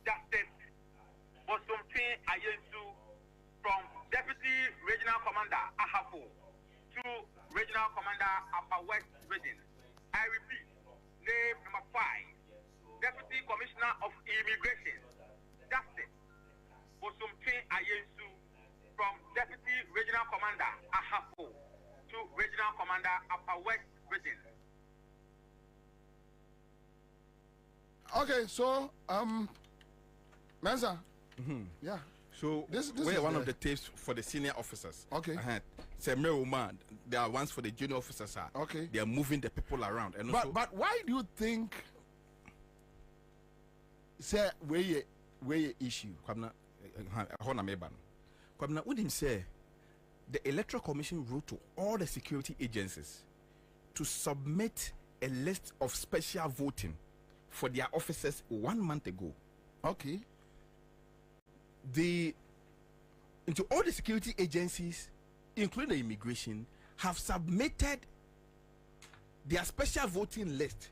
J: Justice Bosomtin Ayensu from Deputy Regional Commander, Ahafo to Regional Commander, Upper West Region. I repeat, name number 5, Deputy Commissioner of Immigration, Justice Bosomtin Ayensu from Deputy Regional Commander, Ahafo to Regional Commander, Upper West Region.
F: Okay, so Ansah. Yeah.
K: So
F: this
K: we're
F: is
K: one of the tapes for the senior officers.
F: Okay.
K: Say man, there are ones for the junior officers.
F: Okay.
K: They are moving the people around. And
F: but why do you think say where issue?
K: Kwabena, what him say? The Electoral Commission wrote to all the security agencies to submit a list of special voting for their officers 1 month ago.
F: Okay.
K: Into all the security agencies, including the immigration, have submitted their special voting list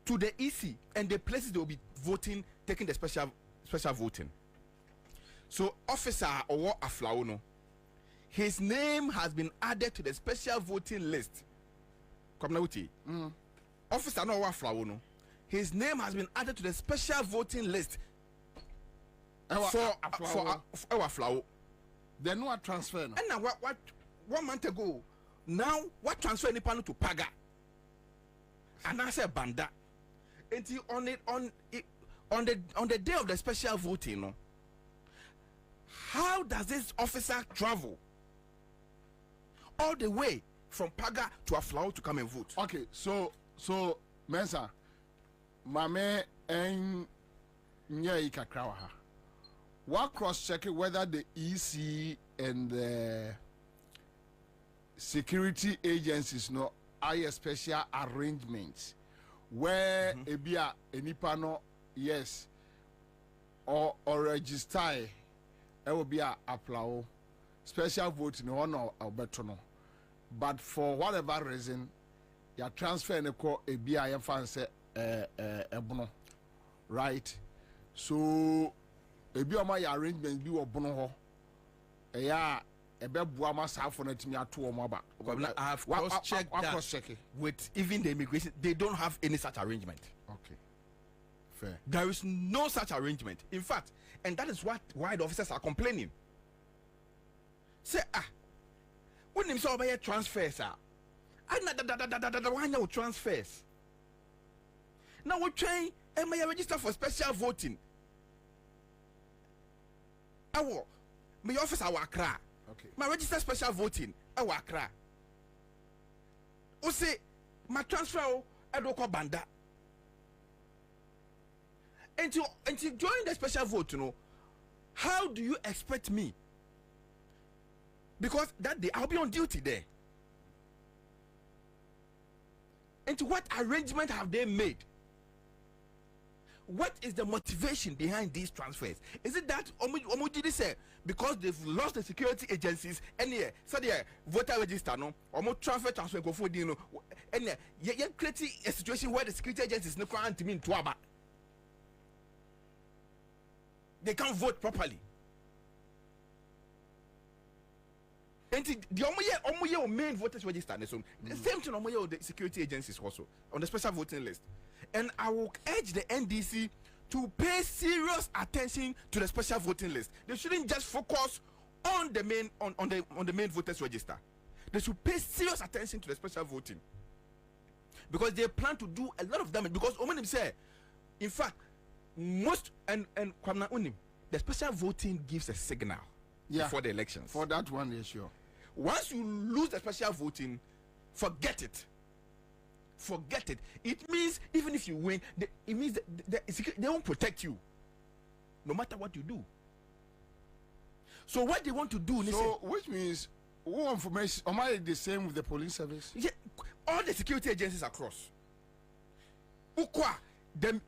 K: to the EC and the places they will be voting, taking the special voting. So Officer Owo Aflauno, his name has been added to the special voting list. Officer Owo Aflauno, his name has been added to the special voting list for our flower.
F: They no transfer.
K: And now what 1 month ago, now what transfer any panel to Paga? And I said Banda. Until on the day of the special voting, no? How does this officer travel all the way from Paga to Aflao to come and vote?
F: Okay, so Mensa, Mame and Nyai Kakrawaha. What cross check whether the EC and the security agencies no are special arrangements where ebia enipano yes or register e will be a applause special vote no one or better no, but for whatever reason your transfer ne ko ebia ye fan say ebono, right? So ebi o ma ya arrangement bi wo bono ho eya ebebua ma safo na timi ato o mo ba.
K: I have cross-checked that with even the immigration. They don't have any such arrangement.
F: Okay, fair.
K: There is no such arrangement. In fact, and that is why the officers are complaining. Say when him saw by transfers why no transfers. Now we're trying and may register for special voting. My office our Accra.
F: Okay.
K: My register special voting our Accra. O say my transfer I don't call Banda. And to join the special vote, you know, how do you expect me? Because that day I'll be on duty there. And to what arrangement have they made? What is the motivation behind these transfers? Is it that Omujidi say because they've lost the security agencies and so the voter register no transfer go for you and you're creating a situation where the security agencies no can't mean to aba. They can't vote properly. And the omoye main voters register so the same thing omoye the security agencies also on the special voting list. And I will urge the NDC to pay serious attention to the special voting list. They shouldn't just focus on the main on the main voters register. They should pay serious attention to the special voting because they plan to do a lot of damage. Because Omanim say, in fact, most and Kwabena Unim, the special voting gives a signal before the elections.
F: For that one, yes, sure.
K: Once you lose the special voting, forget it. Forget it. It means even if you win, it means they won't protect you, no matter what you do. So what they want to do,
F: so which means
H: Who information? Am I the same with the police service?
K: Yeah, all the security agencies across. Ukwa, the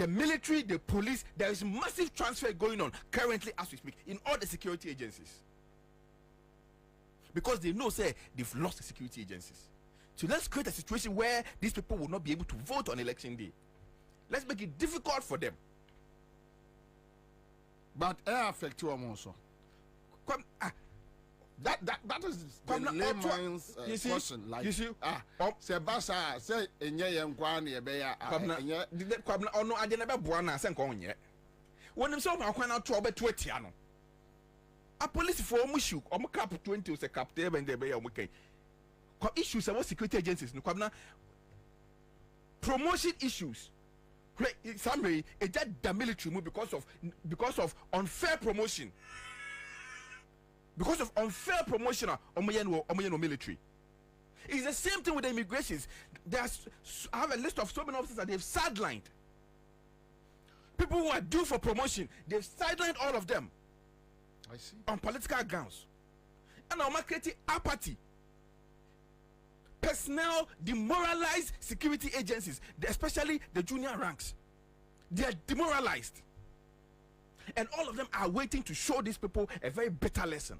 K: military, the police, there is massive transfer going on currently as we speak in all the security agencies. Because they know, say, they've lost the security agencies. So let's create a situation where these people will not be able to vote on election day. Let's make it difficult for them.
H: But it affects you also. That is the layman's question. Like, you see, Sebasa say enye yenkwane ebeya.
K: Kwabena ono ade na be boa na se nko onye. Wonim so ma kwan na to obeto atia no. A police for omushu, omu cap 20 se captain ben de be ya omu kai. Issues about security agencies no kwabena promotion issues. Somebody it just the military move because of unfair promotion. Because of unfair promotion omoyeno military. It's the same thing with the immigrations. I have a list of so many officers that they've sidelined. People who are due for promotion, they've sidelined all of them.
H: I see.
K: On political grounds. And I'm creating apathy. Personnel demoralized security agencies, especially the junior ranks. They are demoralized. And all of them are waiting to show these people a very bitter lesson.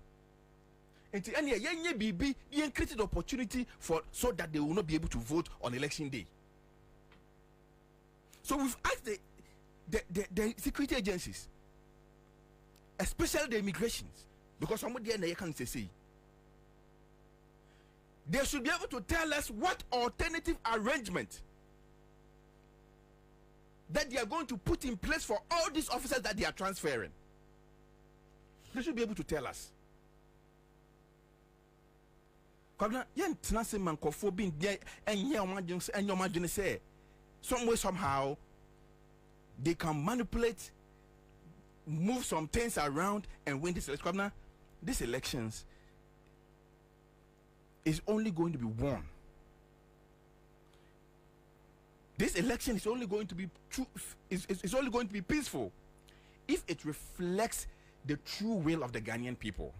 K: And BB created opportunity so that they will not be able to vote on election day. So we've asked the security agencies, especially the immigrations, because somebody in the can say they should be able to tell us what alternative arrangement that they are going to put in place for all these officers that they are transferring. They should be able to tell us. Some way, somehow, they can manipulate, move some things around, and win this election. These elections is only going to be won. This election is only going to be true. Is only going to be peaceful if it reflects the true will of the Ghanaian people.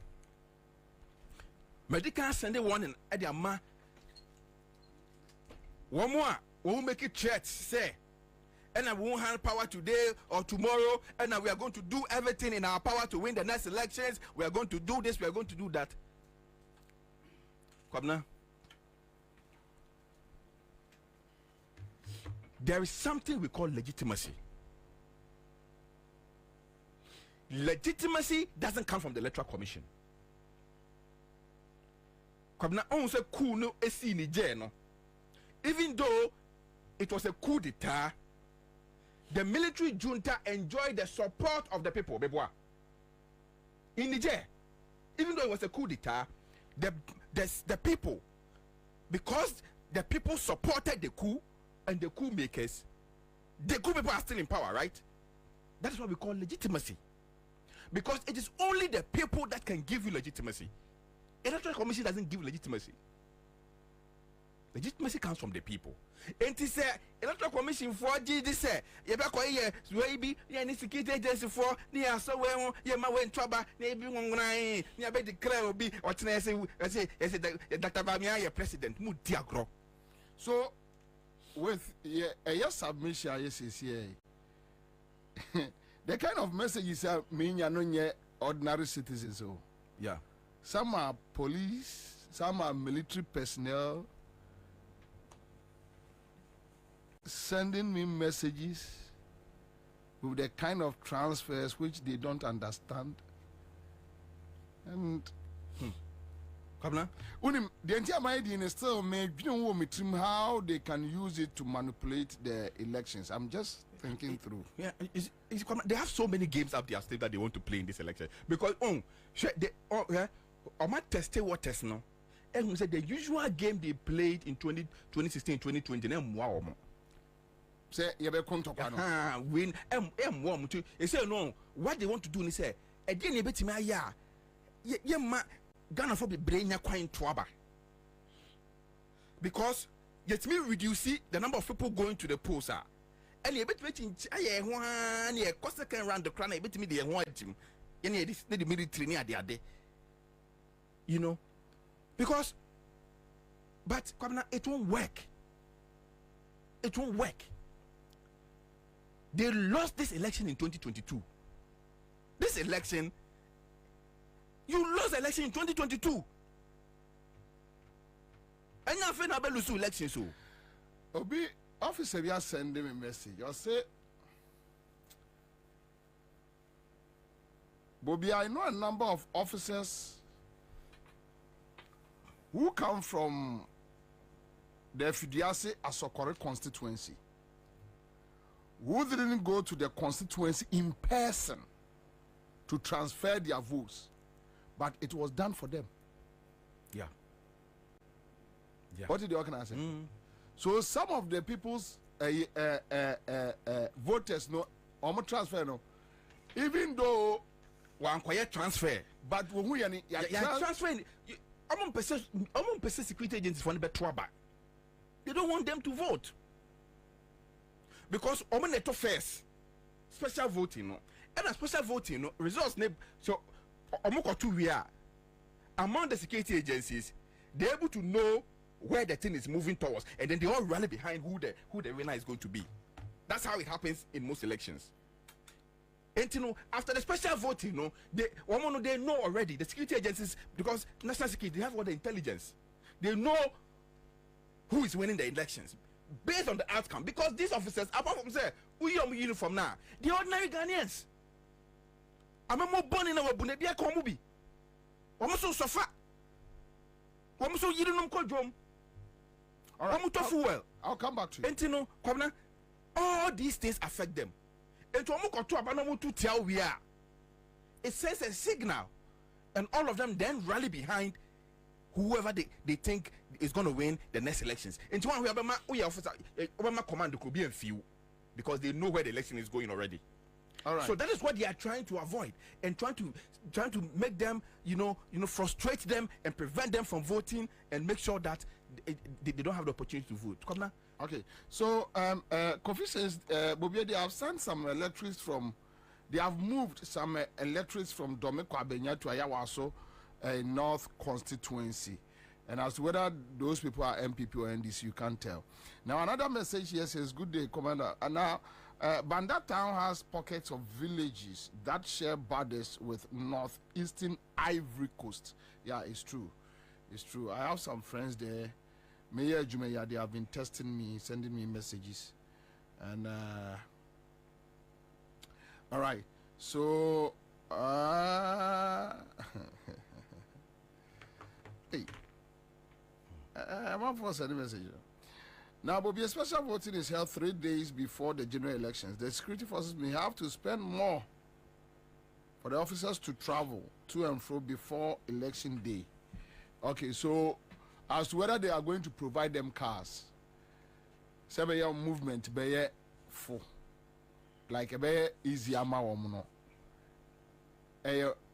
K: Medical Sunday warning at the ama. One more, we will make it church say, and I won't have power today or tomorrow, and we are going to do everything in our power to win the next elections. We are going to do this. We are going to do that. Kwabena, there is something we call legitimacy. Legitimacy doesn't come from the Electoral Commission. Kwabena, on se coup no esi ni je no. Even though it was a coup d'etat, the military junta enjoyed the support of the people. In Niger, even though it was a coup d'etat, the people, because the people supported the coup and the coup makers, the coup people are still in power, right? That is what we call legitimacy. Because it is only the people that can give you legitimacy. Electoral Commission doesn't give legitimacy. Legitimacy comes from the people. And it say Electoral Commission for GD say you be ko ye be any security agency for near so well you ma when trouble na be won near be declare obi or say Dr. Bamia president mu diagro.
H: So with a submission yes the kind of messages are mean ordinary citizens. So
K: yeah,
H: some are police, some are military personnel sending me messages with the kind of transfers which they don't understand. And the entire idea is still made how they can use it to manipulate the elections. I'm just thinking through.
K: Yeah, they have so many games up their sleeve that they want to play in this election. Because my testing what test no. And said the usual game they played in 2016, 2020, wow.
H: Say you be
K: win M1 too. They say no. What they want to do is say again you bet me yeah ma Ghana for be brain quite trouble. Because yet me reduce the number of people going to the polls are. And you bet me one yeah cost second round the crown. You bet me the one team. The military near the day. You know, Because, but Kwabena, it won't work. It won't work. They lost this election in 2022. This election, you lost the election in 2022. And you have to lose election. So,
H: Obi, officer, you are sending me a message. You say, Bobie, I know a number of officers who come from the Fidiase Asokore constituency, who didn't go to the constituency in person to transfer their votes, but it was done for them.
K: Yeah.
H: What did the organizer say? So some of the people's voters no almost transfer no, even though
K: one quiet transfer,
H: but who yani
K: transferring. Among person security agencies for the better back. They don't want them to vote because omeneto first special voting no, and a special voting no results ne so omoko 2 we are among the security agencies. They're able to know where the thing is moving towards, and then they all rally behind who the winner is going to be. That's how it happens in most elections. And you know, after the special voting, you know, they know already, the security agencies, because national security, they have all the intelligence. They know who is winning the elections based on the outcome. Because these officers, apart from say, we are uniform now, the ordinary Ghanaians. I'm more born in our Bunde, they are Komubi. Almost so far. Almost so you don't know drum.
H: I'll come back to you.
K: And you know, Kwabena, all these things affect them. And to tell we are. It sends a signal, and all of them then rally behind whoever they think is going to win the next elections. And one we officer Obama command could be a few because they know where the election is going already.
H: All right.
K: So that is what they are trying to avoid and trying to make them, frustrate them and prevent them from voting and make sure that they don't have the opportunity to vote. Come now.
H: Okay, so Kofi says, Bobie, they have sent some electorates from, they have moved some electorates from Kwabena to Ayawaso North constituency. And as to whether those people are MPP or NDC, you can't tell. Now, another message here says, good day, Commander. And now, Banda Town has pockets of villages that share borders with northeastern Ivory Coast. Yeah, it's true. It's true. I have some friends there. Mayor Jumeya, they have been testing me, sending me messages. And, all right. So, hey. I'm up for sending message. Now, Bobie, special voting is held 3 days before the general elections. The security forces may have to spend more for the officers to travel to and fro before election day. Okay, so as to whether they are going to provide them cars, say movement be full, like a easy amount,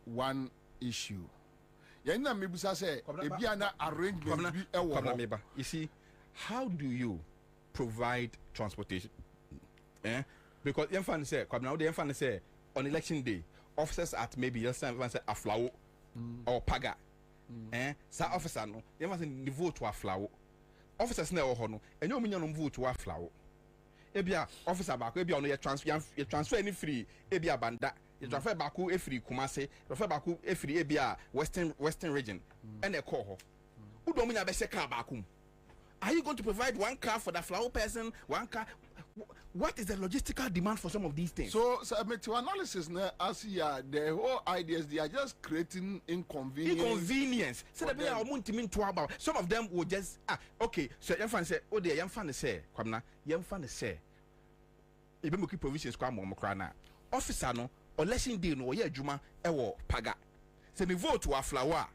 H: one issue.
K: You see, how do you provide transportation? Because say on election day, officers at maybe Aflao or Paga. Sa officer no, you must vote to Aflao. Officers na no, and you mean vote to Aflao. Ebia officer back, ebia no you transfer any free, ebia banda. You transfer back a free Kumase, transfer back a free ebia western region, and a call. Who don't mean a best car back home? Are you going to provide one car for the flower person, one car? What is the logistical demand for some of these things?
H: So to analysis now, as here, the whole ideas they are just creating inconvenience.
K: So some of them will just okay. So young fan say, oh, the young fan say, Kwabena, young fan say, even make provisions kwa mo krana. Officer no, election day no, ye juma ewo Paga. So me vote to Aflawa.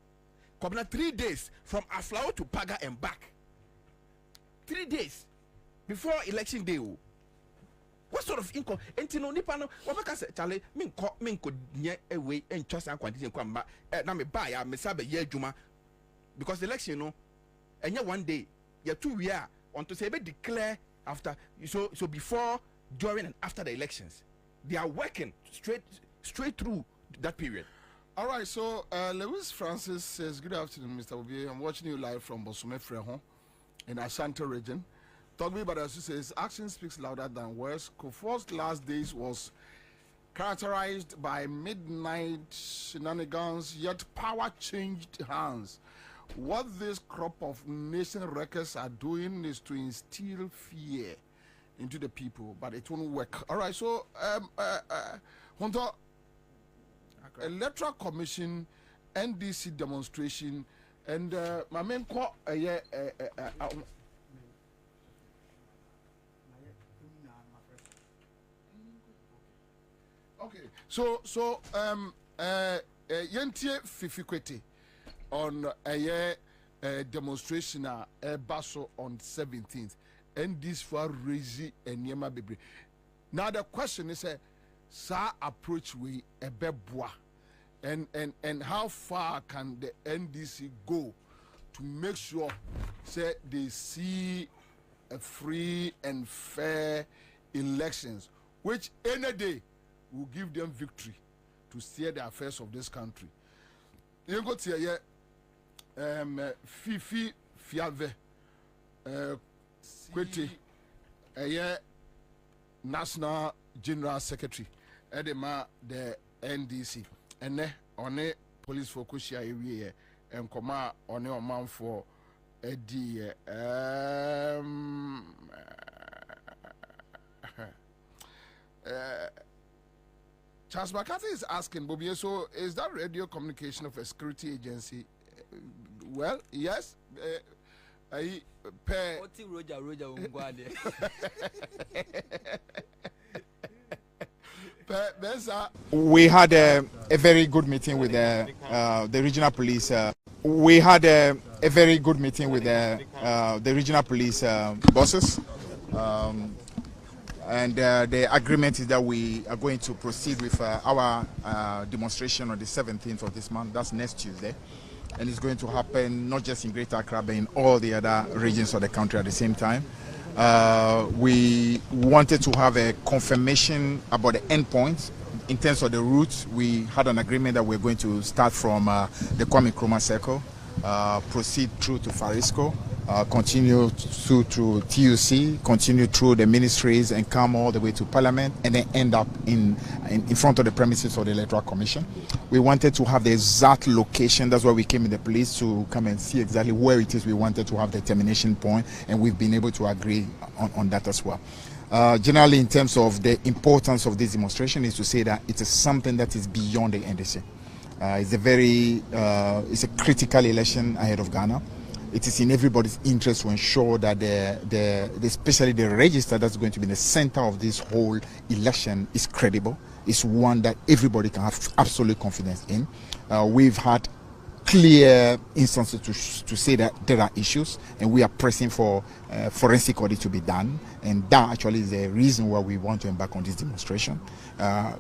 K: Kwabena 3 days from Aflawa to Paga and back. 3 days before election day. What sort of income? And you know, Nipano, what I say, Charlie, min could near away and trust and quantity and come back. Now me buy a mesabe ye juma because the election, you know, and yet 1 day, you're 2 years on to say, but declare after so before, during, and after the elections, they are working straight through that period.
H: All right, so Lewis Francis says, good afternoon, Mr. Bobie. I'm watching you live from Bosome Freho in Ashanti region. Togbi Badasu says, action speaks louder than words. Kufuor's last days was characterized by midnight shenanigans, yet power changed hands. What this crop of nation wreckers are doing is to instill fear into the people, but it won't work. All right, so Hunter, Electoral Commission, NDC demonstration, and my main call, okay, so yentie fifikwete on a demonstration basso on 17th, and this for raise and yema baby. Now the question is sa approach we a beboa, and how far can the NDC go to make sure say they see a free and fair elections, which any day will give them victory to steer the affairs of this country. You go to Fifi Fiave Kwete, National General Secretary, Edema the NDC, and ne on a police for Kushia area and Koma on a man for Eddie. Charles McCarthy is asking, Bobie, so is that radio communication of a security agency? Well, yes.
O: We had a very good meeting with the regional police. We had a very good meeting with the regional police bosses. And the agreement is that we are going to proceed with our demonstration on the 17th of this month. That's next Tuesday. And it's going to happen not just in Greater Accra, but in all the other regions of the country at the same time. We wanted to have a confirmation about the endpoints. In terms of the routes, we had an agreement that we're going to start from the Kwame Nkrumah Circle, proceed through to Farisco, continue through to TUC, continue through the ministries and come all the way to Parliament, and then end up in front of the premises of the Electoral Commission. We wanted to have the exact location. That's why we came in the police to come and see exactly where it is we wanted to have the termination point, and we've been able to agree on that as well. Generally, in terms of the importance of this demonstration, is to say that it is something that is beyond the NDC. It's a critical election ahead of Ghana. It is in everybody's interest to ensure that especially the register that's going to be in the center of this whole election is credible. It's one that everybody can have absolute confidence in. We've had clear instances to say that there are issues, and we are pressing for forensic audit to be done, and that actually is the reason why we want to embark on this demonstration. The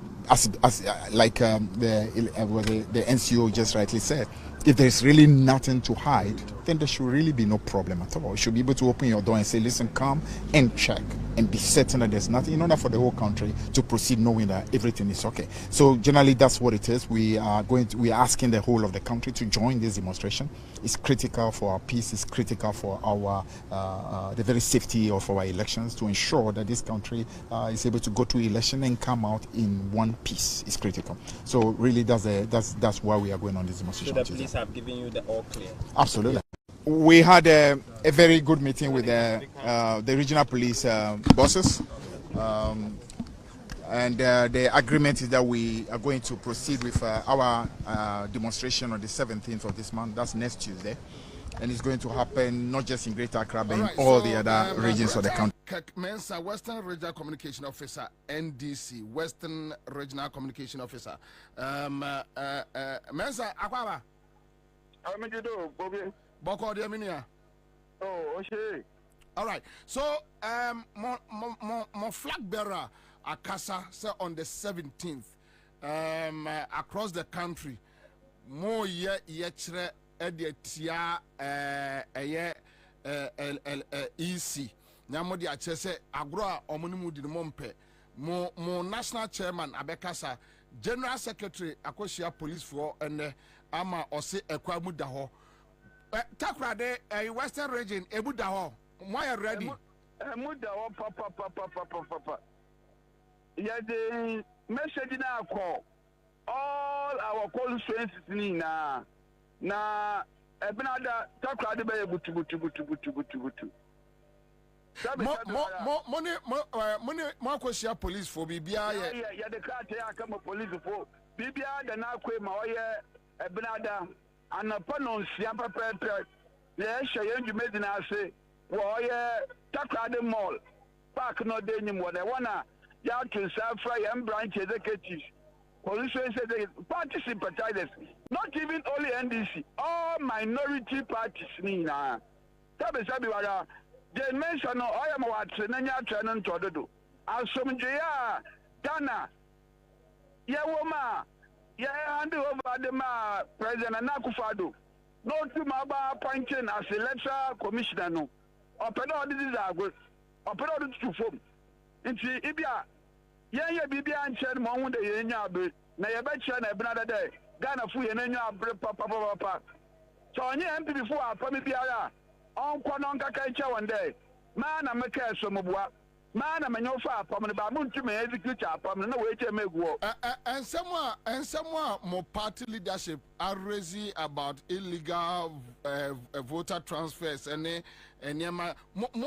O: NCO just rightly said, if there's really nothing to hide, then there should really be no problem at all. You should be able to open your door and say, listen, come and check and be certain that there's nothing, in order for the whole country to proceed knowing that everything is okay. So generally that's what it is. We are asking the whole of the country to join this demonstration. It's critical for our peace, it's critical for our the very safety of our elections, to ensure that this country is able to go to election and come out in one piece. It's critical. So really that's why we are going on this demonstration.
Q: So the police have given you the all clear?
O: Absolutely. We had a very good meeting with the regional police bosses, and the agreement is that we are going to proceed with our demonstration on the 17th of this month. That's next Tuesday, and it's going to happen not just in Greater Accra, but in all the other regions of the country.
H: Ansah, Western Regional Communication Officer, NDC, Western Regional Communication Officer. Ansah, Akwaba.
R: Bobie.
H: Boko Diaminia.
R: Oh, okay.
H: All right. So, my flag bearer, Akasa, say on the 17th, across the country, more yechre editia EC. Nyamodi achese agro omunimu di mompe. Mo national chairman Abekasa General Secretary Akosia Police for and ama ose ekwa mu da ho. Takrade Western Region ebu da ho. Why ready?
R: Mu da ho papa. Yeah, the message now call all our constituencies na ebinada Takrade be butu.
H: Mo Akosia Police for bibia
R: ya the card ya come police for bibia da na kwe ma oye ebinada anapa no nsia pepepe ya hye ya ndwumedi na ase wo oye Takrade mall park no de nyim wo de wana ya to safra ya branch executives police say party sympathizers, not even only NDC, all minority parties ni na sabi wala they mention no I am what nanya training to do asomdwea Ghana ya woma ya hand over the ma president Akufo-Addo no to ma ba appointing as electoral commissioner no opedo this is agwo opedo to form nti ibia ye bibia nche mo hu de ye nya abre na ye be che na ebina de Ghana fu ye na nya abre papa so onye MP before apami biara onkwa no nkaka eche wonde ma na meka esomobua ma na menyofa apam ne ba muntu me execute apam na we che meguo
H: and someone more party leadership are raising about illegal voter transfers and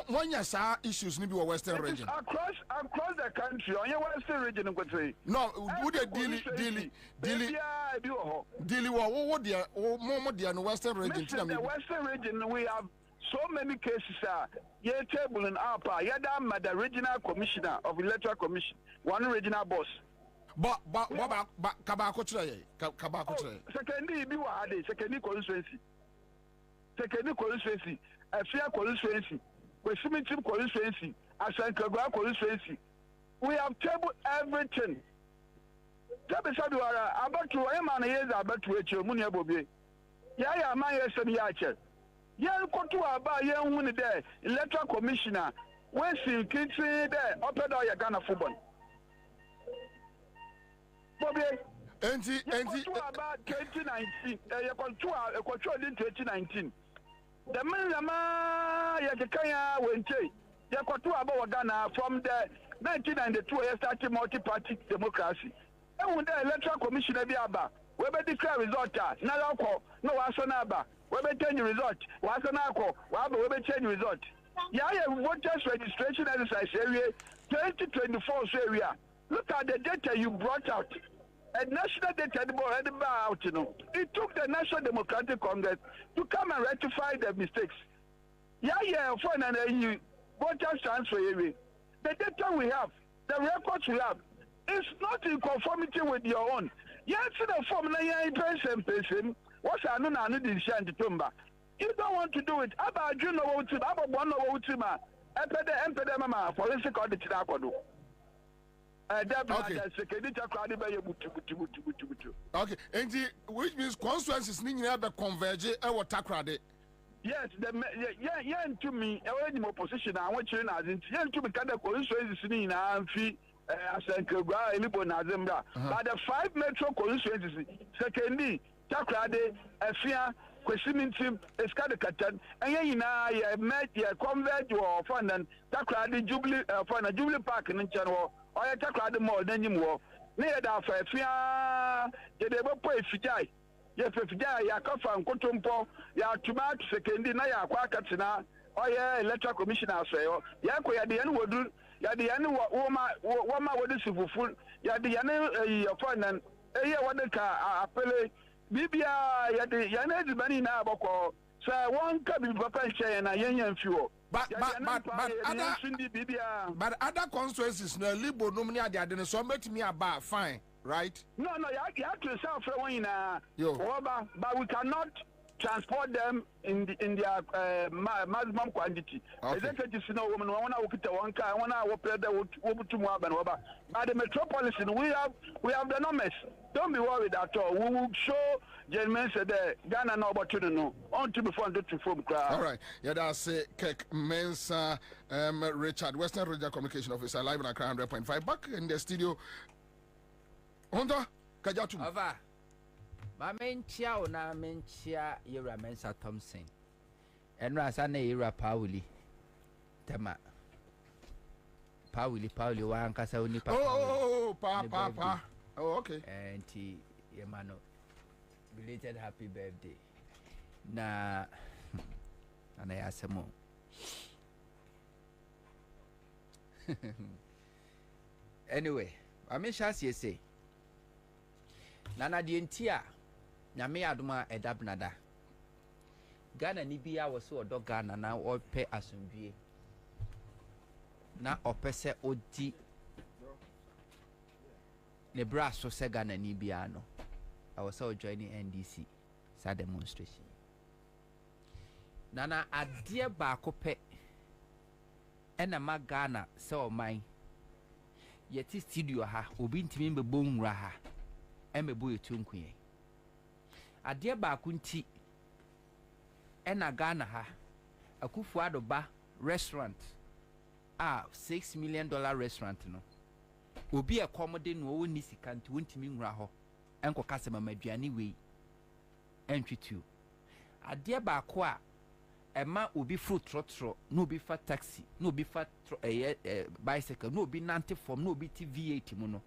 H: monya sa issues ni bi Western region
R: across the country on your Western region nkwetwe
H: no would deal what dia mo dia no Western region
R: the Western region we have so many cases ye table in upper yada the regional commissioner of electoral commission one regional boss
H: but kabako try
R: secondly bi wa ade secondly constituency afia constituency Kwesimitim constituency Asankagwa constituency we have tabled everything sabi wara abatu ema na yeza abatu eche mu ne Bobie ya man yesem ya che yen koto aba yen hu ne de electoral commissioner when see kitchen there opedo ya Ghana football Bobie
H: enti
R: about 2019 ekoto in 2019 the man ya kekanya wente ya koto aba Ghana from the 1992 ya started multi-party democracy and when the electoral commissioner bi aba we be declare result na lako no waso na aba we be change result waso na akọ wa aba we be change result ya voters registration exercise area 2024 so area look at the data you brought out a national data already out it took the National Democratic Congress to come and rectify the mistakes for an voters transfer area the data we have the records we have is not in conformity with your own. Yes, the form na person. What's anu na anu di shan tumba. You don't want to do it. About you know what to about one know what to ma. Empede mama forensic audit na akodo.
H: Okay, and which means constituencies ni nyina be converge e wo Takrade.
R: Yes, to me, any opposition I want you na yen to me kada constituencies ni na amfi Asankagwa Elibo na Zembra. But the 5 metro constituencies, secondly, Takrade, Afia, Kwesimitim, Eskade Katan, and ye met ye convert your fund and Takrade Jubilee for a Jubilee Park in Chanwa, or a Takrade Mall, then you war. Near that for Afia, ye never pay Fijai. Ye Fijai, Yakafa and Kotumpo, Ya Tumat, secondly, Naya Kwakatina, or ye electoral commissioner say, Yako at the end will do. Ya the anu woma wodi sifufu ya the anu fund what ka apele bibia ya the yana edibani na aboko so one ka bi papa nche na yenyan fiwo
H: but other constituencies na libo no mni ade so metimi aba fine right
R: no ya to self when na but we cannot transport them in their maximum quantity. Executives know women wanna walk it one car, wanna walk the but the metropolis we have the numbers. Don't be worried at all. We will show gentlemen said Ghana no opportunity no until before to form crowd.
H: All right. Yeah, that's Kek Mensa Richard, Western Regional Communication Officer, live in Accra 100.5. Back in the studio. Honda.
F: Kajatum.
C: Ova. Ma menchia o na menchia Yera Mensa Thompson. Enra sana Yera Pauli. Tema. Pauli wa ankasa oni papa.
F: Pa. Oh, okay.
C: And Yemano. Belated happy birthday. Na asemo. Anyway, I mean shall say. Nana di entia nyame adoma edabnada. Ghana ni bia wo so odo Ghana na ope asomdue. Na opese odi ne bra so se Ghana ni bia no. I was so joining NDC sa demonstration. Nana adie ba kope ena ma Ghana se o man yeti studio ha obi ntimi mbebo nwura ha emebo yetunkuye adie ba kunti ena Ghana ha Akufo-Addo ba restaurant $6 million restaurant no obi accommodate no woni sika nti wontimi nwura ho enko kasema maduane wei entwitu adie ba ko a ema obi fruit trotro no obi fa taxi no obi fa bicycle no obi nante form no obi ti V8 mu no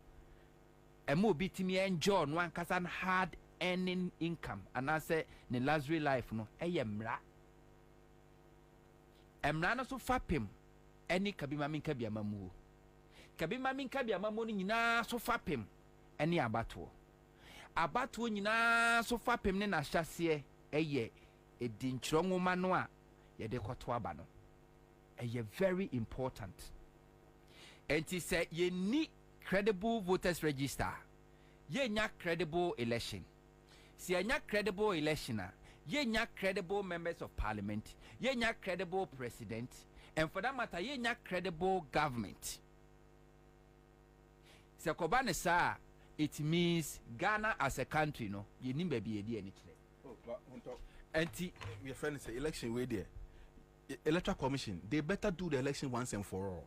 C: ema obi ti me enjoy no ankasa hard earning income anase ne luxury life no emra no so fapem eni kabima minka biamamu kabima minka biamamu no nyina so fapem eni abato nyina so fapem ne na hyase edinchiro nwoma no a yede kwoto aba no very important. Enti say ye ni credible voters register ye nya credible election. Si nya credible election ye nya credible members of parliament, ye nya credible president, and for that matter ye nya credible government. Se Kwabena sa it means Ghana as a country no ye ni baby ye di any
K: Anti, your friend say election way there. Electoral Commission, they better do the election once and for all.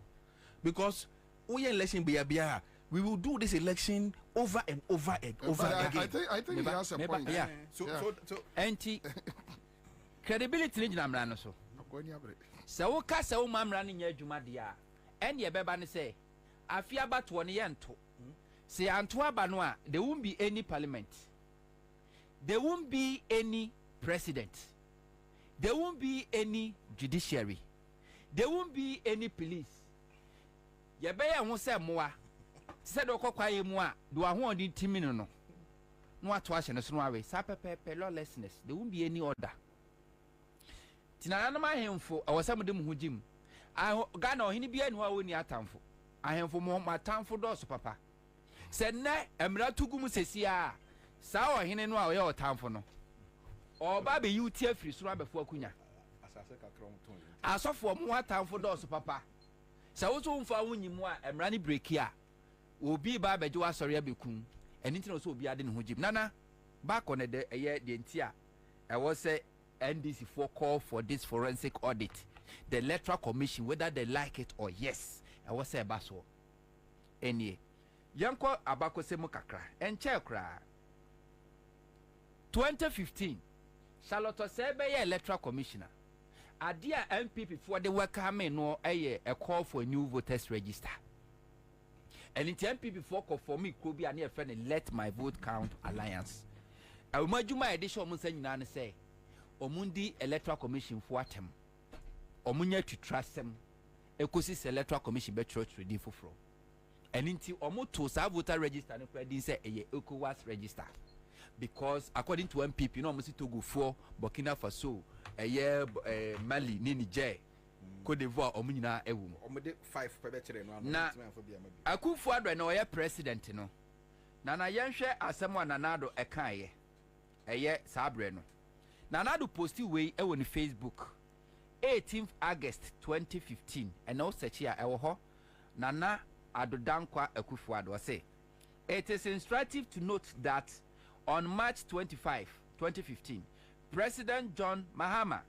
K: Because we election be we will do this election over and over and over again.
F: I think he has a point.
K: Yeah. So
C: anti credibility in Namrano so. So kasa o mamra ni adwuma dia. En ye beba ne say afia bato ne yento. Say anto aba no a there won't be any parliament. There won't be any president. There won't be any judiciary. There won't be any police. Yebeya ho se moa. Se do kokwaye mu a do ho odi timi no. No ato ahye no so no awe. Sa pepe lawlessness. There won't be any order. Tinana ma hemfo awasam de mu hujim. Ghana ohini bia ni wa woni atamfo. Ahemfo mo matamfo do so papa. Se ne emra tugum sesia. Sa ohini no a oye otamfo no. Oba be yuti afiri soro abefo akunya asofo mo atamfo dɔso papa sa wo so mfa wonyimu a emra ne breaki a obi ba beje wa sɔre abekun eni ntino so obi ade ne ho jim nana back on the eye de ntia ɛwɔ sɛ NDC for call for this forensic audit the electoral commission whether they like it or yes ɛwɔ sɛ ba so enie yanko abakose mu kakra enche kra 2015 Charlotte Sebeye electoral commissioner. Adia MPP for the welcome no a call for a new voters register. And in MPP for me could be a near friend Let My Vote Count Alliance. I will make my edition Munsan say Omundi electoral commission for them. Omunya to trust them. Ecosis electoral commission better to redeem for from. And into Omuto voter register and predin say a ECOWAS register. Because according to MPP, you know, must to go for Burkina Faso, Mali, Niger, Cote d'Ivoire, Omunina, Ewu.
K: 5 pebetre no.
C: Na Akufo-Addo no ye president no. Na yenhwe asemo nanado ekaye. Eye sabre no. Nanado posti we e woni Facebook 18th August 2015 and no search here ewo ho. Nana Adodankwa Akufo-Addo say it is instructive to note that on March 25, 2015, President John Mahama,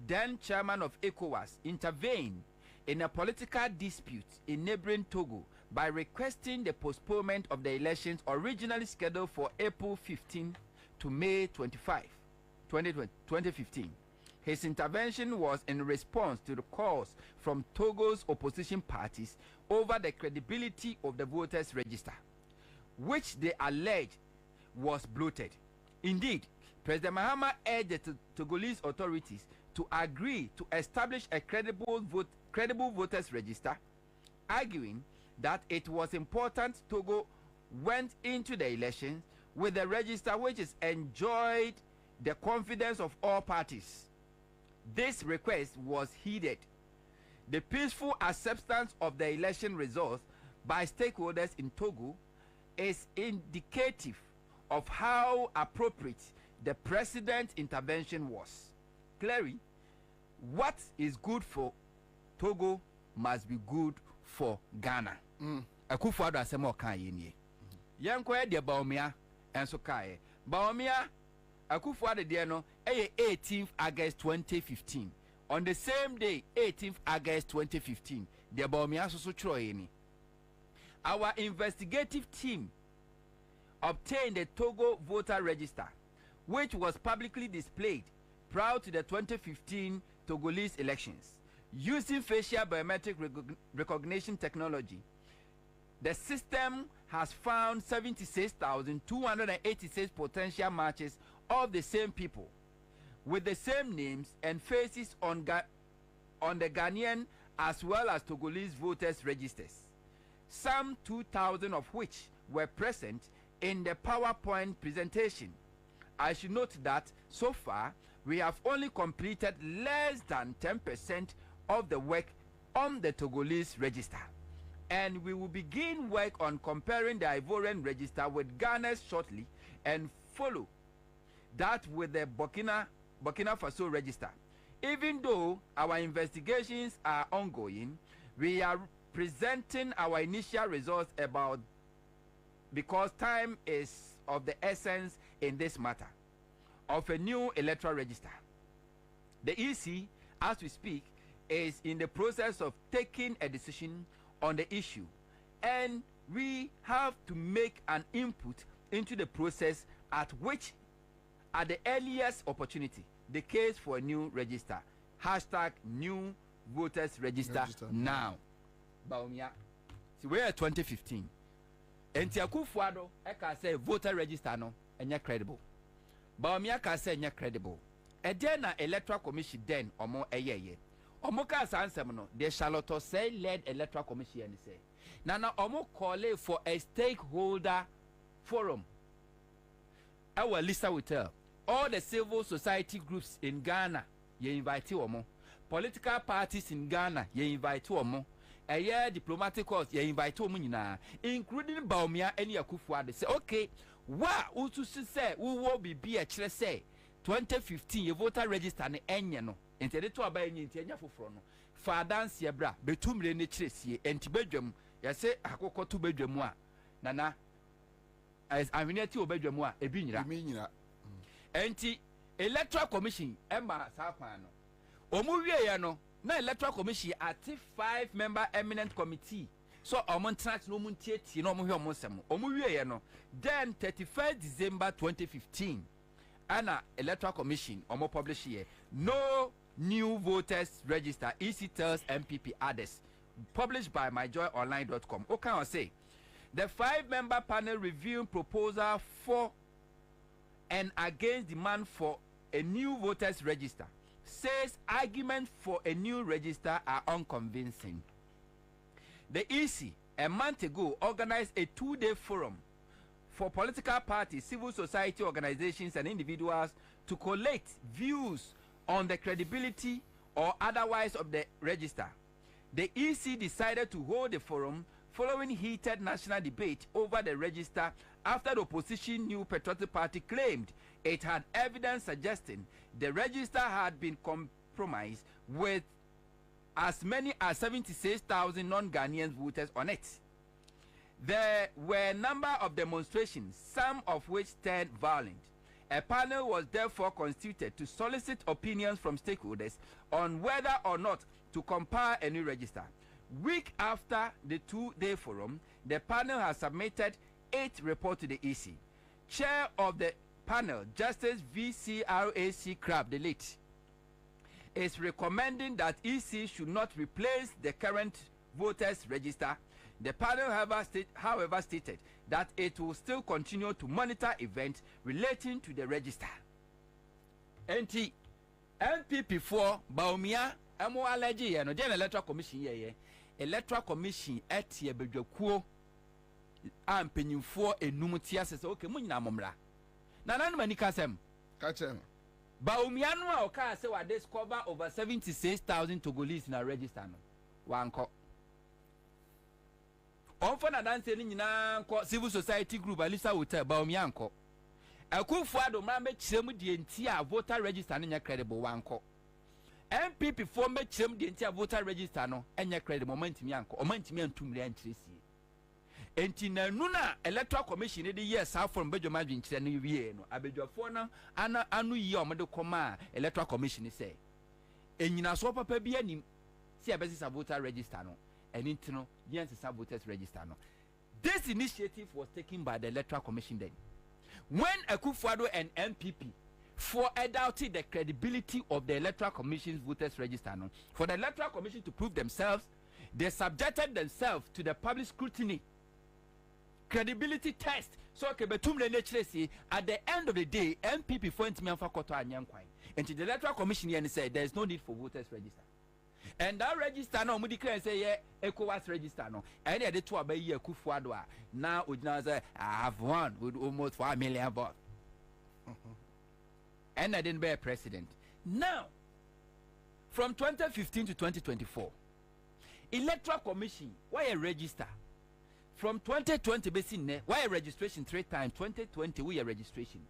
C: then chairman of ECOWAS, intervened in a political dispute in neighboring Togo by requesting the postponement of the elections originally scheduled for April 15 to May 25, 2015. His intervention was in response to the calls from Togo's opposition parties over the credibility of the voters' register, which they alleged was bloated. Indeed, President Mahama urged the Togolese authorities to agree to establish a credible voters' register, arguing that it was important Togo went into the elections with a register which is enjoyed the confidence of all parties. This request was heeded. The peaceful acceptance of the election results by stakeholders in Togo is indicative of how appropriate the president's intervention was. Clearly, what is good for Togo must be good for Ghana. Akufo-Addo asem o kan ye nie. Yenko de Baomia enso kae. Baomia Akufo-Addo de no 18th August 2015. On the same day, 18th August 2015, the Baomia so chro ni. Our investigative team obtained the Togo voter register, which was publicly displayed prior to the 2015 Togolese elections. Using facial biometric recognition technology, the system has found 76,286 potential matches of the same people with the same names and faces on the Ghanaian as well as Togolese voters registers, some 2,000 of which were present in the PowerPoint presentation. I should note that so far we have only completed less than 10% of the work on the Togolese register, and we will begin work on comparing the Ivorian register with Ghana's shortly and follow that with the Burkina Faso register. Even though our investigations are ongoing, we are presenting our initial results because time is of the essence in this matter of a new electoral register. The EC, as we speak, is in the process of taking a decision on the issue, and we have to make an input into the process at the earliest opportunity, the case for a new register. Hashtag new voters register now. Baumia. See, we're at 2015. And Akufo-Addo, I can say voter register no, and you're credible. Baumia can say you're credible. And then an electoral commission then, or more a year. Omoka Sansemono, the Charlotte say led electoral commission and say. Nana Omo call for a stakeholder forum. Our listener will tell all the civil society groups in Ghana, you invite Omo. Political parties in Ghana, you invite Omo. A year diplomatic course, you invite Omo, including Baumia and Akufo-Addo. Say, okay, Utu say, who will be a chile say 2015, you voter register and Enyano. Enti to abaye nti anya foforo no fa dance ye bra betumre ne kiresie enti badwam ya se akokɔ to badwam a nana as avenati obadwam a ebi nyira enti electoral commission ema sa kwan no omu wie ye no na electoral commission at 5-member eminent committee so omo ntrat no mu ntieti no omo hwe omo nsem omu wie ye no then 31st December 2015 ana electoral commission omo publish here no new voters register. EC tells MPP others, published by myjoyonline.com. Okay, I'll say the 5-member panel reviewing proposal for and against demand for a new voters register says arguments for a new register are unconvincing. The EC a month ago organized a 2-day forum for political parties, civil society organizations and individuals to collect views on the credibility or otherwise of the register. The EC decided to hold the forum following heated national debate over the register after the opposition New Patriotic Party claimed it had evidence suggesting the register had been compromised with as many as 76,000 non-Ghanaian voters on it. There were a number of demonstrations, some of which turned violent. A panel was therefore constituted to solicit opinions from stakeholders on whether or not to compile a new register. Week after the 2-day forum, the panel has submitted 8 reports to the EC. Chair of the panel, Justice VCRAC Crab, the late, is recommending that EC should not replace the current voters register. The panel, however, stated that it will still continue to monitor events relating to the register. NT MPP4 Baumia Amo allergy and the electoral commission electoral commission at ye bedwakuo ampenyin for enumutia says okay munyina momra na nan mani kasem
F: kachem
C: Baumia no oka say wa discover over 76,000 Togolese na register no wanko onfo na dance ni nyina nko civil society group Alisa Hotel Baumia nko Akufo-Addo ma mechirem de enti a voter register no nya credible wanko MPP for mechirem de enti a voter register no enya credible momentimi anko omantimi antumri antresi enti na nuna electoral commission de yes how from bedwoma dwenkyere no wie no abedwafo no anu yi omode koma electoral commission say enyina so papa bi anim si abesisa voter register no eni ntino yes voters register no. This initiative was taken by the electoral commission then. When Akufo-Addo and MPP doubted the credibility of the electoral commission's voters register, no, for the electoral commission to prove themselves, they subjected themselves to the public scrutiny credibility test. So at the end of the day, MPP and the electoral commission said there is no need for voters register. And that register no we declare say yeah ECOWAS register no and they two about year Akufo-Addo now say I have won with almost 4 million votes and I didn't be a president. Now from 2015 to 2024 electoral commission why a register from 2020 basin why a registration 3 times 2020 we a registration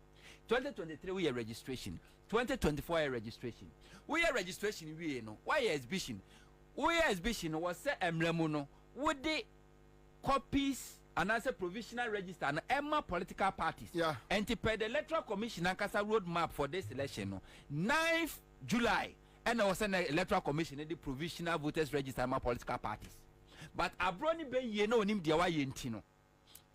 C: 2023 we a registration 2024 a registration. We are registration we no. Why exhibition? We exhibition was say emremuno. Would the copies and as a provisional register and Emma political parties.
F: Yeah.
C: And to pay the electoral commission and cast a roadmap for this election no. 9th July and I was an electoral commission and the provisional voters register and political parties. But abroni be ye no nim dia wa yentino.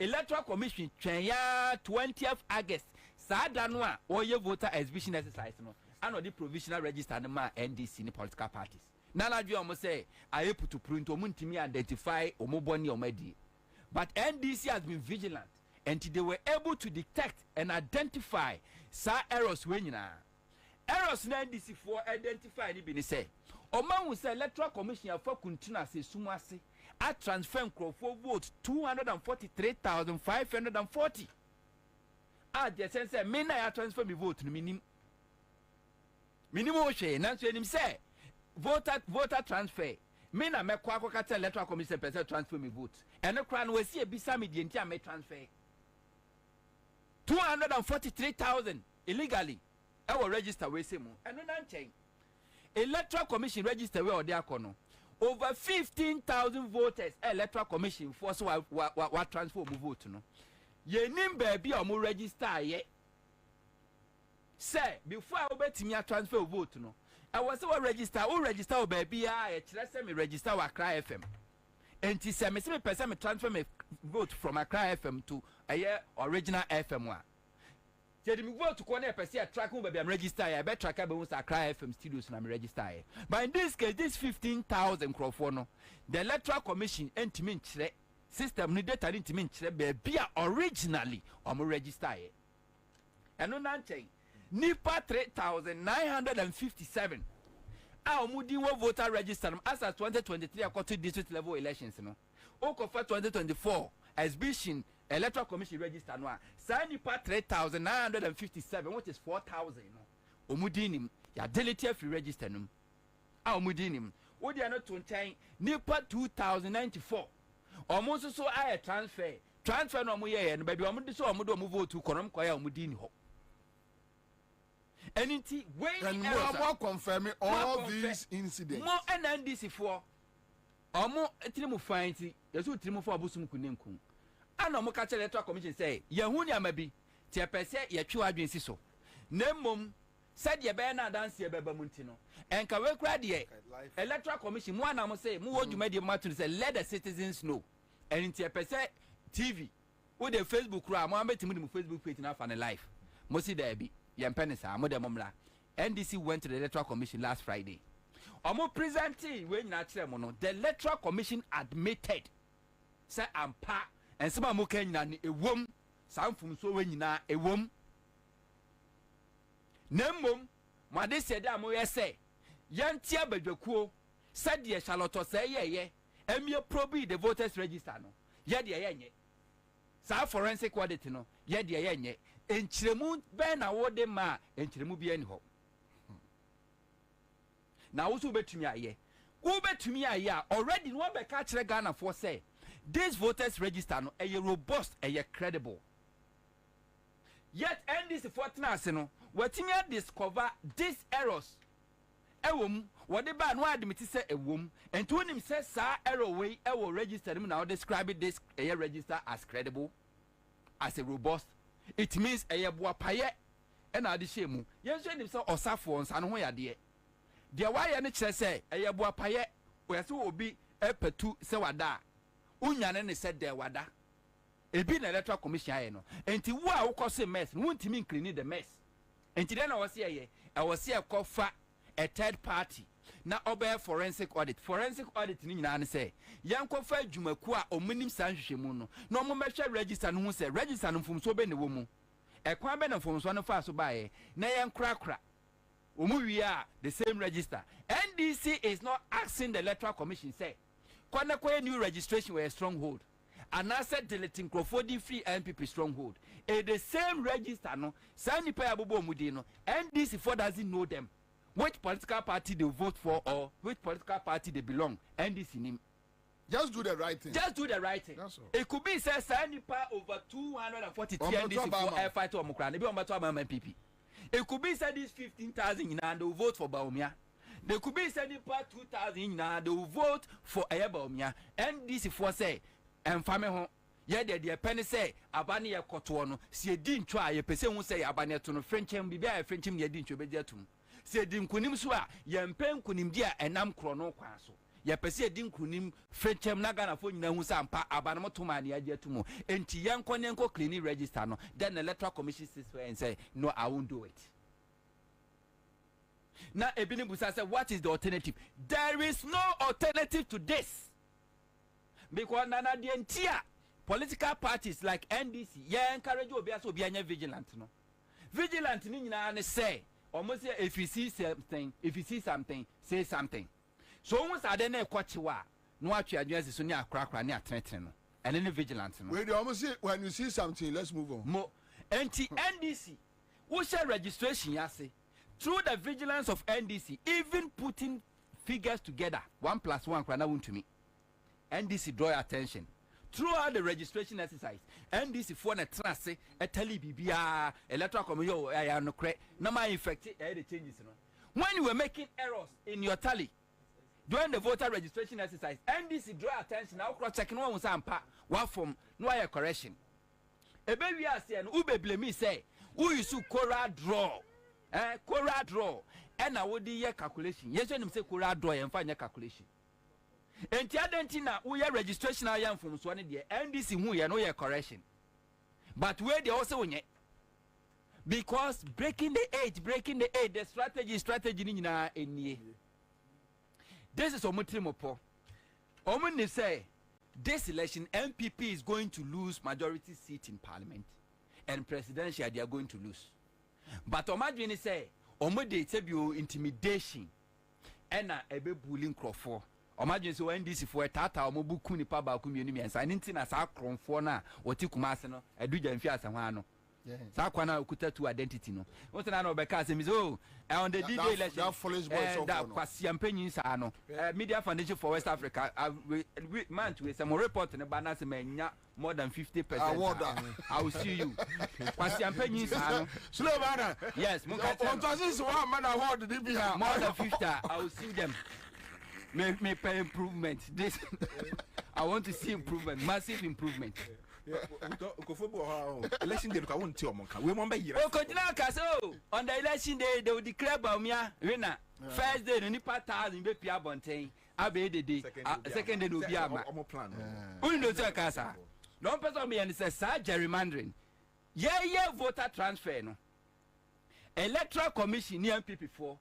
C: Electoral commission twenya 20th August. Sada no a oye voter exhibition exercise no and the provisional register no ma NDC ni political parties. Nana dwe omo say I put to print omo ntimi identify omo boni omadi. But NDC has been vigilant and they were able to detect and identify sa errors we nyina. Errors na NDC for identify ni bi ni say oman wu say electoral commission afa kuntuna say sumase a transfer nkrofo vote 243,540. The sense say me na ya transfer me vote no minimum hwe na so enim say voter transfer me na me kwa akokata electoral commission person transfer me vote ene kra no wasi ebisa me die ntia me transfer 243,000 illegally our register we say mu eno na nchen electoral commission register we ode akono over 15,000 voters electoral commission force wa transfer mu vote no ye nim baby omo register ye say before I obetimi transfer vote no I was say register o baby e kire say me register wa Accra FM enti say me person me transfer me vote from Accra FM to original FM wa je me vote ko na person track who baby am register ya be track be Accra FM studios na me register ye but in this case this 15,000 crore no the electoral commission entimi nkire system ni data ni ntimi nkire baby originally omo register ye eno na nchen nipa 3,957 omudi wo voter register as at 2023 according to district level elections no okofa 2024 exhibition electoral commission register no sa nipa 3,957 which is 4,000 no omudi nim ya delete free register no omudi nim odi ano to nchen nipa 2,094 omo so aye transfer no omo ye no baby omo de so omo do omo vote konom kwa ya omudi ni ho. And
F: more confirming all these incidents.
C: More NDC for more trimu find yesu trimu for abusum kunenku. Ana mo ka electoral commission say yehuni amabi ti pese ye twa adwen si so. Nemmom said ye be na dance ye beba muntino enka we kra de electoral commission mo na mo say mo wo dwuma de mo to say let the citizens know and ntia pese TV wo the Facebook kra mo ambetimi the Facebook page na fa ne live mo si da bi ye mpene sa mo de momla NDC went to the electoral commission last Friday omo presenting we nyina kire mo no the electoral commission admitted say ampa ensema mo kan nyina ne ewom samfum so we nyina ewom nemmom made said am we say yantia badwakuo said ye Charlotte say ye emie probe the voters register no ye de ye nye sa forensic audit no ye de ye nye enchiremu ben na wo de ma enchiremu bi ani ho na wo so betumi aye wo betumi aye already no be ka kire Ghana for say this voters register no e robust e credible yet NDC fortness no watimi discover these errors ewom what the ban no admit say ewom and to him say sa error way e will register him now describe this register as credible as a robust it means e boa paye e na ade shemu yen so nim say osafo nsa no ho yade de why ne kire say e boa paye we say obi epetu say wada unyane ne say de wada ebi na electoral commission aye no enti wo a wo kose mess no ntimi clean the mess enti den na wo say ye e wo say kofa a third party na obe forensic audit ni nyina ne say yankofa adwumaku a omunim sanhwehwemu no na omo mehwe register no hu say register no mfomso be ne wo mu e kwa be na mfomso no fa so bae na yenkrakra omu wi a the same register NDC is not asking the electoral commission say kwana kwa new registration were a stronghold and I said deleting Crawford free NPP stronghold the same register no sani pa abobo mudi no NDC for doesn't know them which political party they vote for or which political party they belong NDC name
H: just do the right thing
C: that's all. It could be say sani pa over 240 NDC for fight to omukra be on to MPP it could be say this 15,000 and they will vote for Baumia. They could be sending part 2,000 now they will vote for Baumia. NDC for say and family home. Yeah, the penny say Abani Kotono, see didn't try a person who say Abani to no French and be a French him, didn't you be there to say Dim Kunim Swa, Yam Pen Kunim dia and Nam Chrono Quaso. Ya Pese Dim Kunim, French am Nagana for Namusampa, Abanamo to Mani, idea to mo, and Tian Konenko cleaning register no, then the electoral commission sits and say, no, I won't do it. Now, Ebini Busa said, what is the alternative? There is no alternative to this. Because Nana Dientia, political parties like NDC, yeah, encourage you to be vigilant. No? Vigilant, you say, almost if you see something, say something. So, once I don't know what you are, no, what you are doing is near crack, near threatening, and any vigilant.
H: Wait, almost say, when you see something, let's move on.
C: More NDC, who shall registration, Yasi? Through the vigilance of NDC, even putting figures together, 1 + 1 to me. NDC draw your attention. Throughout the registration exercise, NDC for a trust, a telebibia, electoral commission, I no credit, no my infected, the changes. When you were making errors in your tally during the voter registration exercise, NDC draw attention. Now cross checking one was one form, no correction. A baby I say, and Ube blame me say, who is to Cora draw. Cora draw and I would do calculation. Yes, when you say Cora draw and find your calculation. And Tiadentina, we are registration I am from Swan the NDC who you know your correction. But where they also win it because breaking the age, the strategy in ye. This is Omutrimopo. Omuni say this election MPP is going to lose majority seat in parliament and presidential they are going to lose. But imagine say omode tebio intimidation and a be bullying crofo. Imagine so NDC for a tata omobu kuni pa ba kumi enu miensa nti na sa kronfo na woti kumase no eduja mfi asahwa no. Sa kwana okuta to identity no. Won na no be ka say oh on the D-Day election
H: that foolish boys of
C: that kwasi ampanyin sa no. Media Foundation for West Africa man to some report na bana say manya more than 50%. I will see you. Kwasi ampanyin sa no.
H: Slow man.
C: Yes,
H: on to one man award did be here.
C: More than 50. I will see them. May pay improvement. This I want to see improvement, massive improvement.
K: Election day, I won't tell Monka. We won't be here.
P: On the election day, they will declare Baumia winner. First day, the Nipa 1,000 be Pia Bontain. Abe the day. Second day, will be a
K: plan.
P: Who knows your casa? Long person me and says, Sir, gerrymandering. Yeah, voter transfer. No. Electoral Commission near MP4.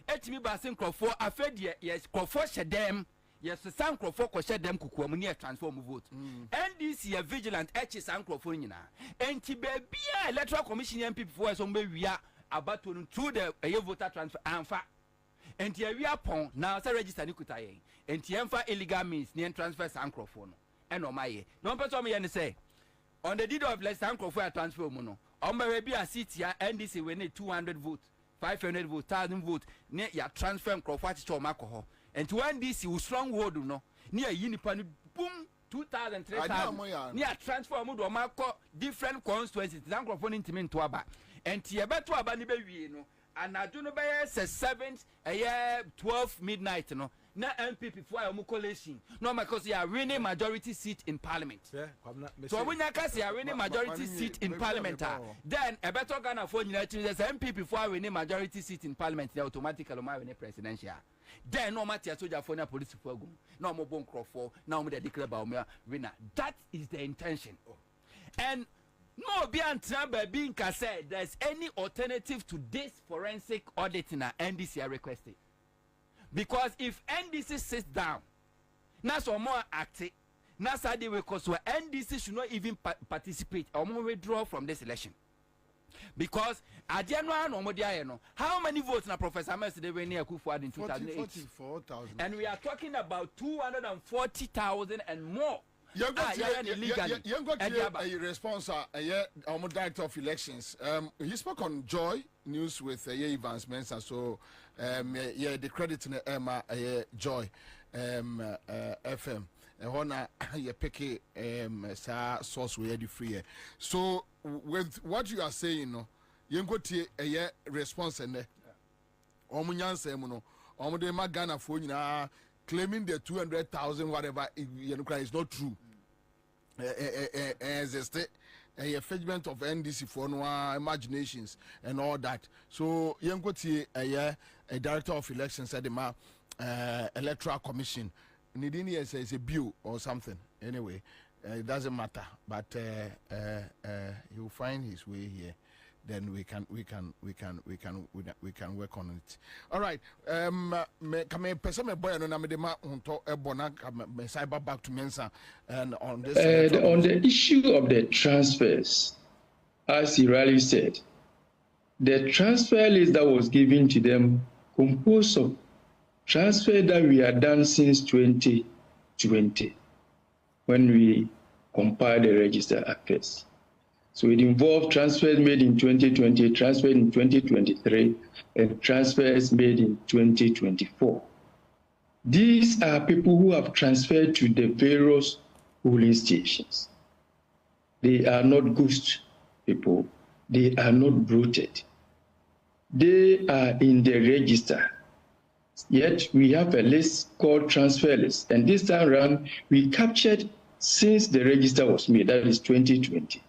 P: Etimi basin Crawford, I fed yes, Crawford shed them. Yes, the Sam Crawford shed them cook near transform vote. NDC a vigilant etches and Crawford. And Tibia Electoral Commission MP4 so we are about to through the voter transfer and fact. And here we are upon now, so register Nikutaye. And Tiemfa illegal means near transfer and Crawford. And on my don't person me and say on the deed of less than Crawford transfer mono. On my be a seat here, NDC we need 200 votes, 500 votes, 1,000 votes, near your transfer Crawford to alcohol. And to NDC will strong word no near Unipan boom 2,000, 3,000 near transfer mood or marco different constituencies, Crawford intimate to Aba. And Tiaba to Abani baby, no, and I don't know by 7th, a year 12 midnight, no. Na MPP for a coalition. No, because you are winning majority seat in parliament. So when you are winning majority seat in parliament, then a better Ghana for United MPP for winning majority seat in parliament, they automatically win presidential. Then no matter soldier for police for go. No more bone Crawford. Now we declare about winner. That is the intention. And no beyond being said there's any alternative to this forensic auditing NDC are requested. Because if NDC sits down, now some more active, now Saturday because NDC should not even participate or more withdraw from this election. Because at January no more how many votes na Professor Mercy they were near Kufuor in 2008?
F: 44,000.
P: And we are talking about 240,000 and more.
F: You got a response, a director of elections. He spoke on Joy News with Evans Mensah, so the credit in Emma Joy FM. Hona you pick source we are free. So with what you are saying, no, you got a response and Omunyan Semuno, Omode Magana for claiming the 200,000 whatever is not true. As a state, a figment of NDC for no imaginations and all that. So Yankoti a director of elections at the electoral commission. Nidini says a bill or something. Anyway, it doesn't matter. But he'll find his way here. Then we can work on it. All right. Kame person me boy no na me de ma unto ebona me cyber back to Mensa and on this
S: on the issue of the transfers, as he rightly said, the transfer list that was given to them composed of transfer that we had done since 2020 when we compiled the register affairs. So it involved transfers made in 2020, transferred in 2023, and transfers made in 2024. These are people who have transferred to the various polling stations. They are not ghost people. They are not bloated. They are in the register. Yet we have a list called transfer list. And this time around, we captured since the register was made, that is 2020.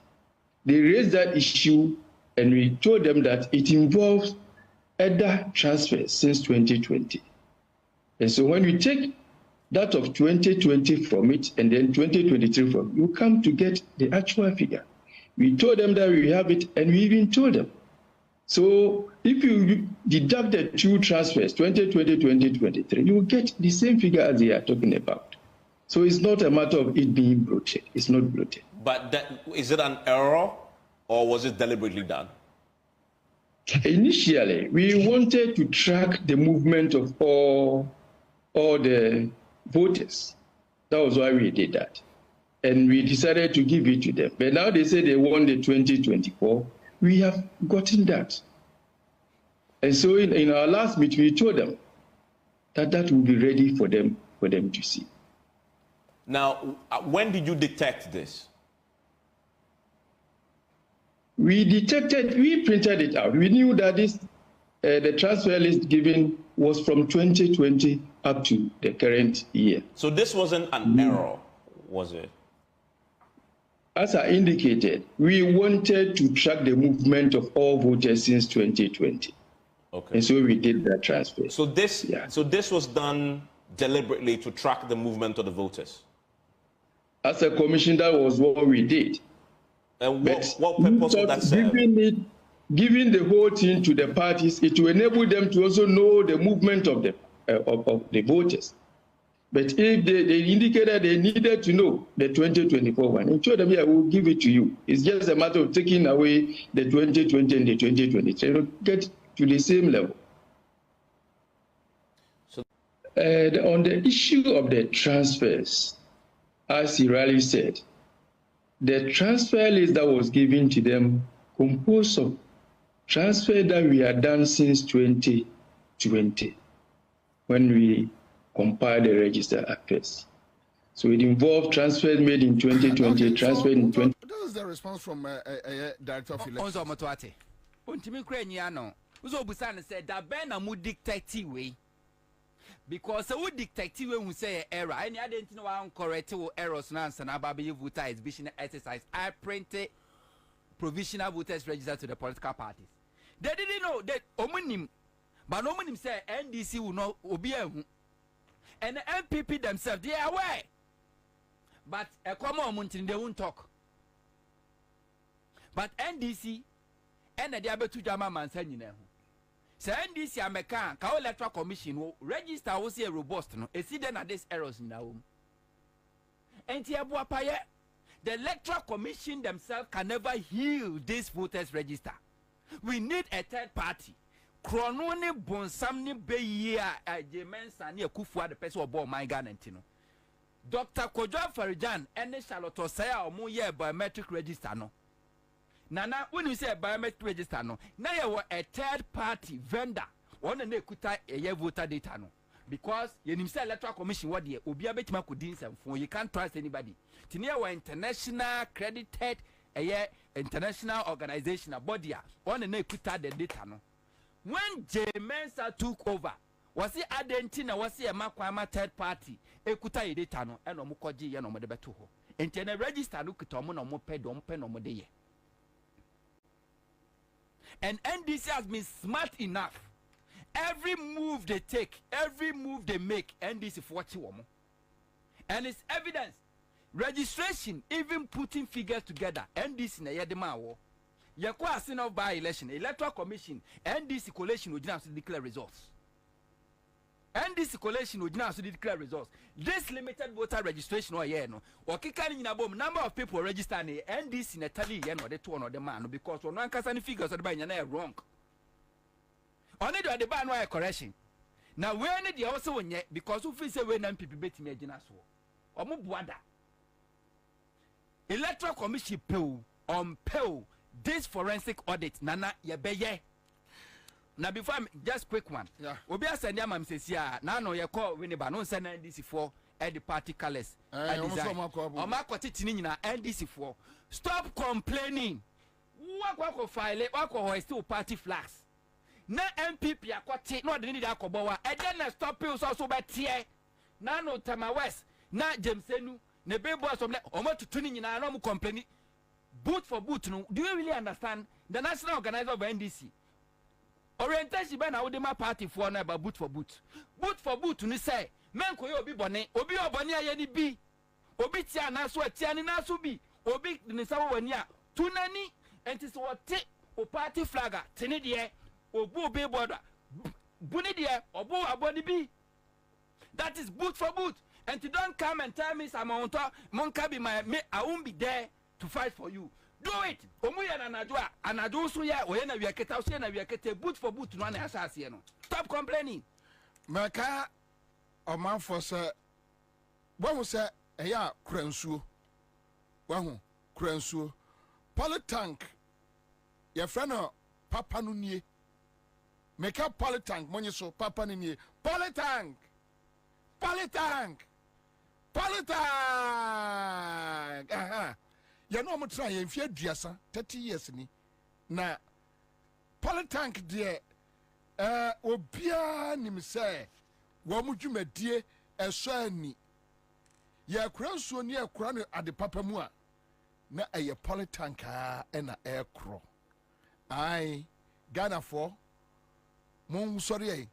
S: They raised that issue and we told them that it involves other transfers since 2020. And so when we take that of 2020 from it and then 2023 from it, you come to get the actual figure. We told them that we have it and we even told them. So if you deduct the two transfers, 2020, 2023, you will get the same figure as they are talking about. So it's not a matter of it being bloated. It's not bloated. But
V: is it an error or was it deliberately done?
S: Initially, we wanted to track the movement of all the voters. That was why we did that. And we decided to give it to them. But now they say they want the 2024. We have gotten that. And so in our last meeting, we told them that that will be ready for them to see.
V: Now, when did you detect this?
S: We printed it out. We knew that the transfer list given was from 2020 up to the current year.
V: So this wasn't an error, was it?
S: as I indicated, we wanted to track the movement of all voters since 2020.
V: Okay.
S: And so we did that transfer.
V: So this was done deliberately to track the movement of the voters.
S: As a commission, that was what we did.
V: And what purpose would that serve?
S: Giving the whole thing to the parties, it will enable them to also know the movement of the voters. But if they indicated they needed to know the 2024 one, and told them, yeah, we'll give it to you. It's just a matter of taking away the 2020 and the 2023, you know, get to the same level.
V: So,
S: on the issue of the transfers, as he rightly said, the transfer list that was given to them composed of transfer that we had done since 2020, when we compiled the register affairs. So it involved transfers made in 2020,
H: okay,
S: transfer in 2020.
H: This is the response from Director of Elections.
P: Onzo Motoate. Untimi krenyiano. Uzo busana said that Ben amu dictate way. Because a would dictate when we say error. Any identity no correct errors now and Babi voter exhibition exercise. I printed provisional voters register to the political parties. They didn't know that Omunim, but Omunim said NDC will not obey. And the MPP themselves, they are aware. But a common mountain, they won't talk. But NDC, and the other two German man saying, you know, so NDC American, Cow Electoral Commission will register was a robust, no, a see then at this errors in our and the Electoral Commission themselves can never heal this voters register. We need a third party. Krononi bonsamni beya jemensa ni akufua the person obo my ganentino. Dr. Kojo Farijan ene Charlotte Osaya omo ye biometric register no. Nana when you say biometric register no, na ye a third party vendor one na ekuta ye voter data no. Because you say Electoral Commission what ye obi abetima kudin sem phone, you can't trust anybody. Tinia wa international accredited international organization a body one na ekuta the data no. When J. Mensa took over, was he Argentina, was he a Makwama third party? Ekuta editano, and Omukoji Yano Medebetuho. And then a register look at Omono Mopedom Penomode. And NDC has been smart enough. Every move they take, every move they make, NDC for what you want. And it's evidence. Registration, even putting figures together, NDC na Yadema war. Yakwa sin of by election, Electoral Commission, NDC coalition would not declare results. NDC coalition would not declare results. This limited voter registration or no, or kicking in a bomb number of people register in NDC in Italy, or the two or the man, because one can any figures are by wrong. Only do the ban wire correction. Now, where need you also yet because we say when people bet me a or Mubuada. Electoral Commission pill on pill. This forensic audit, Nana Yabeye. Now, before just quick one. Yeah. Obi send ya mam says ya. Now no ya call Winneba. No send NDC for the party colors. Omako titini na NDC for. Stop complaining. Wako file. Wako still party flags. Na MPP akwati. No the need akobawa. And then stop pills also by tier. Na no Tama West. Na Jamesenu. Ne bebo asomle. Omo tutuni na no mu complaining. Boot for boot, no. Do you really understand the national organizer of NDC? Orientation by now, my party for now about boot for boot. Boot for boot, ni say, men ko obi bone, obi oboni ayeni bi, obi tia na so tia ni na so bi, obi ni sawo wania, tunani, enti so what o party flagger, tini die, obu obi border, buni die, obu aboni bi. That is boot for boot. And you don't come and tell me some monka be my I won't be there to fight for you. Do it. Omuya na najua anadu so ya oyena wiaketa so na wiaketa boot for boot no na asase no. Stop complaining.
H: Maka oman for say wahu say eya kransuo. Wahu kransuo. Polytank your friend papa no nie. Meka polytank monye so papa no nie. Polytank. Polytank. Aha. You know I'm trying if you're dressing 30 years ni. Na Polytank dear obia nim say wo mu dwumadie eso ani. Ye kransuo ni ekura no ade papa mu a na ɛyɛ polytank ɛna ɛɛkorɔ ae Ghanafoɔ mo sɔre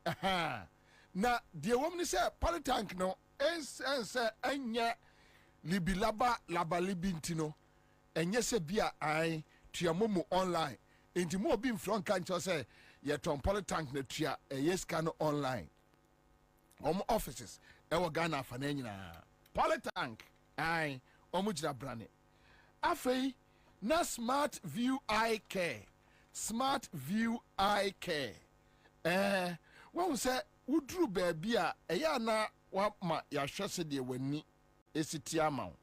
H: ɛyi na deɛ wɔm ne sɛ polytank no ɛnsɛ ɛnyɛ libilaba labalibi nti no ɛnyɛ sɛ bia ae tua momo online nti mo obi mfrɛ nka nkyɛw sɛ yɛtɔn polytank na tua ɛyɛ sika no online ɔmo offices ɛwɔ Ghana afa na nyinaa polytank ae ɔmo gyina brane afei na smart view eye care wɔn sɛ wuduru baabi a ɛyɛ ana wama yɛahwɛ sɛ deɛ w'ani esi ti ama wo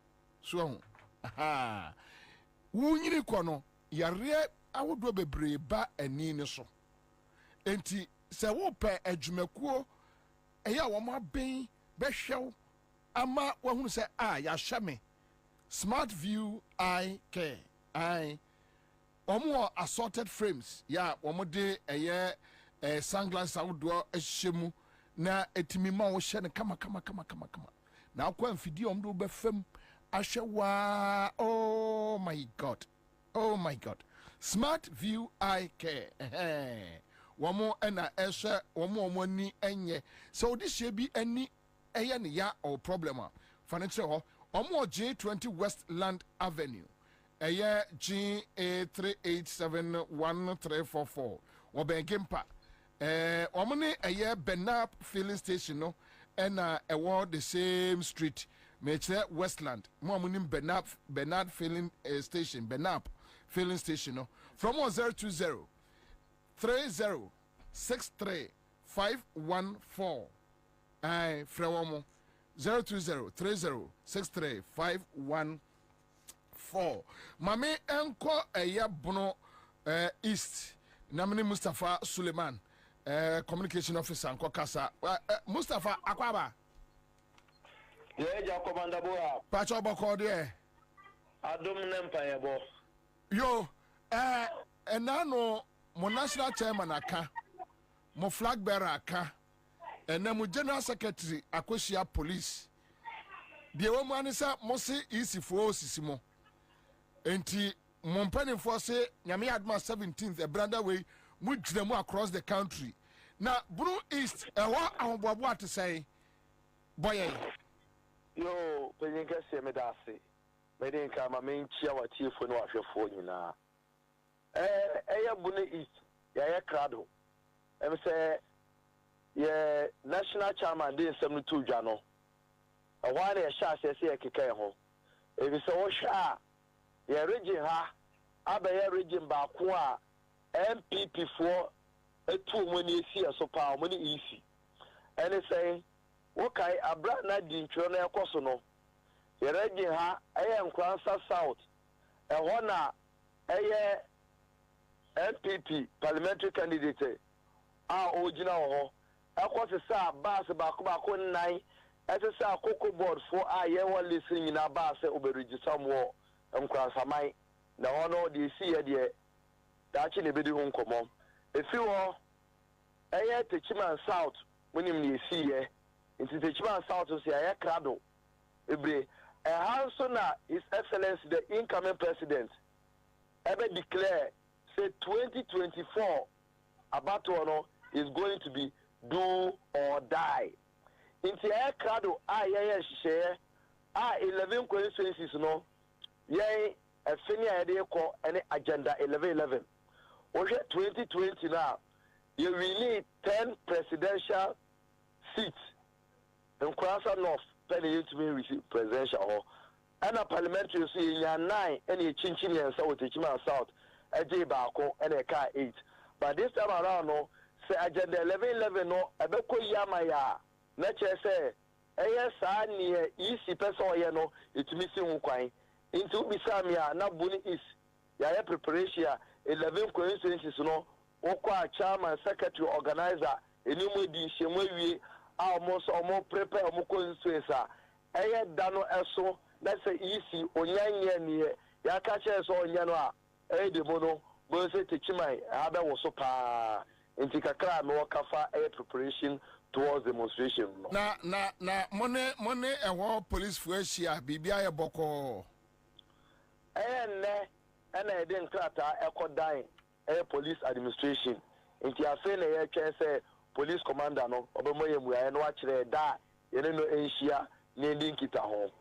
H: so ho wunyini kɔ no yareɛ ahodoɔ bebree ba ani ne so enti sɛ wopɛ adwumakuo ɛyɛ a wɔn abɛn bɛhwɛw ama wɔhunu sɛ yɛahwɛ me smart view eye care aye wɔn assorted frames yɛ a wɔn de ɛyɛ sunglasses ahodoɔ ahyɛ mu na etimi ma wɔhyɛ no kama na akɔ mfidie wɔn de wɔbɛfam ahwɛ waa oh my god smart view eye care wɔn ɛna ɛhyɛ wɔn ani ɛnyɛ sɛ wɔde hyɛ bi ani ɛyɛ ne ya ɔwɔ problem a fa ne kyerɛ hɔ wɔn J20 Westland Avenue ɛyɛ GA3871344 wɔbɛn Gimpa wɔn ne ɛyɛ Benap filling station no ɛna ɛwɔ the same street mɛkyerɛ Westland mo a mo nim Benap filling station Benap filling station no from 020 3063 514 frɛ wɔn mo 020 3063 514 mame ɛnkɔ ɛyɛ bono east namene Mustafa Suleiman communication officer nkɔ kasa Mustafa akwaba
A: ja commander boa
H: pacho bɔkɔ deɛ
A: adom ne mpayɛbɔ
H: yo ɛna no mo national chairman aka mo flag bearer aka ɛna mo general secretary akosia police deɛ wɔ mu ane sɛ mo se EC4 sisi mo enti mo mpanimfoɔ se nyame adma 17th brother way mo gyina mu across the country na Blue East ɛwɔ ahoboabo ate sɛ boye
A: yo penyin kɛseɛ meda ase mede nka ma menkyia watiefo ne wahwɛfoɔ nyinaa ɛyɛ Blue East yɛyɛ krado ɛm sɛ yɛ national chairman de nsɛm no to dwa no ɛhɔ a na yɛhyɛ aseɛ sɛ yɛkeka yɛ ho ɛfi sɛ wɔhwɛ a yɛ region ha abɛyɛ region baako a MPP foɔ etu wɔn ani esi ɛso paa wɔn ni EC ɛne sɛ wɔkae abra na di ntwerɛ na ɛkɔ so no yɛ region ha ɛyɛ Nkransa South ɛhɔ na ɛyɛ MPP parliamentary candidate a ɔgyina wɔ hɔ ɛkɔ sɛ sɛ baase baako nnan ɛsɛ sɛ akoko board foɔ a yɛwɔ list nyinaa baase ɔbɛregister mu wɔ Nkransaman na hɔ no de esi yɛ deɛ daakye na ebedi ho nkɔmɔ efi hɔ ɛyɛ Techiman South munim na esi yɛ nti Techiman South so yɛ krado ebre ɛha nso na His Excellency the incoming president ebe declare say 2024 abatoɔ no is going to be do or die nti ɛyɛ krado a yɛyɛ hyehyɛ a 11 constituencies no yɛn ɛfini a yɛde kɔ ɛne agenda 1111 wɔhwɛ 2020 na we need 10 presidential seats in Kwasa North pɛne yɛtumi receive presidential hɔ ɛna parliamentary so yɛnya 9 ɛne yɛkyinkyin yɛnsa wɔ Techiman South ɛgye baako ɛne ɛka 8 but this time around no sɛ agenda 1111 no ɛbɛkɔ yi ama yɛ a na kyerɛ sɛ ɛyɛ saa neɛ EC pɛ sɛ ɔyɛ no ɛtumi si ho kwan nti wobisa me a na Buni East yɛayɛ preparation a 11 constituencies no wokɔ a chairman secretary organizer ɛnimu di nhyiamu awie a ɔmo nso ɔmo prepare ɔmo constituencies a ɛyɛ da no ɛso na sɛ EC onyanyɛ neɛ yɛaka kyerɛ sɛ ɔnyɛ no a ɛyɛ de mu no bɔn sɛ Techiman abɛwɔ so paa nti kakra a mewɔ kafa ɛyɛ preparation towards demonstration no
H: na mone ɛwɔ police fo ahyia biribia yɛ bɔkɔɔ
A: and I didn't crata echo dying a police administration. Into a friend a can say police commander no Obamoyam and watch there that you know Asia needing kita home.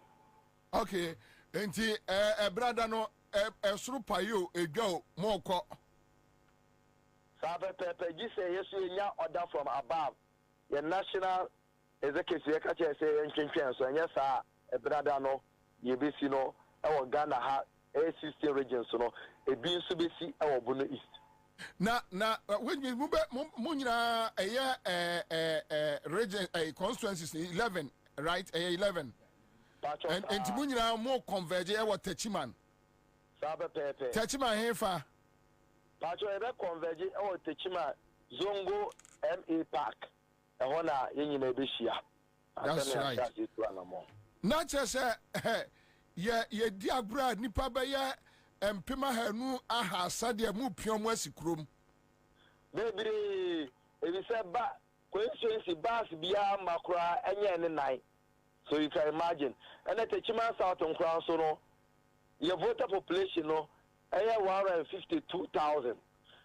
H: Okay, enti brother no suru payo ego moko.
A: Sabe pepe ji say yes you nya order from above. Your national executive ka say ntwentwen so nya sa brother no ye be si no e Ghana ha 16 regions no e bi nso be si e Bono East. Na when we move munyina region constituencies 11 right 11 and munyina more converge e what Techiman sabe pepe
H: Techiman hefa
A: pacho e be converge e what Techiman Zongo MA Park e hona yenyina be hia.
H: That's right. Not just ye diagra nipa be ye empema hanu aha sade mu piom asikrom
A: bebre ebi se ba constituency bas bia makura enye ne nine, so you can imagine and at Techiman South on crown so no your voter population no 152,000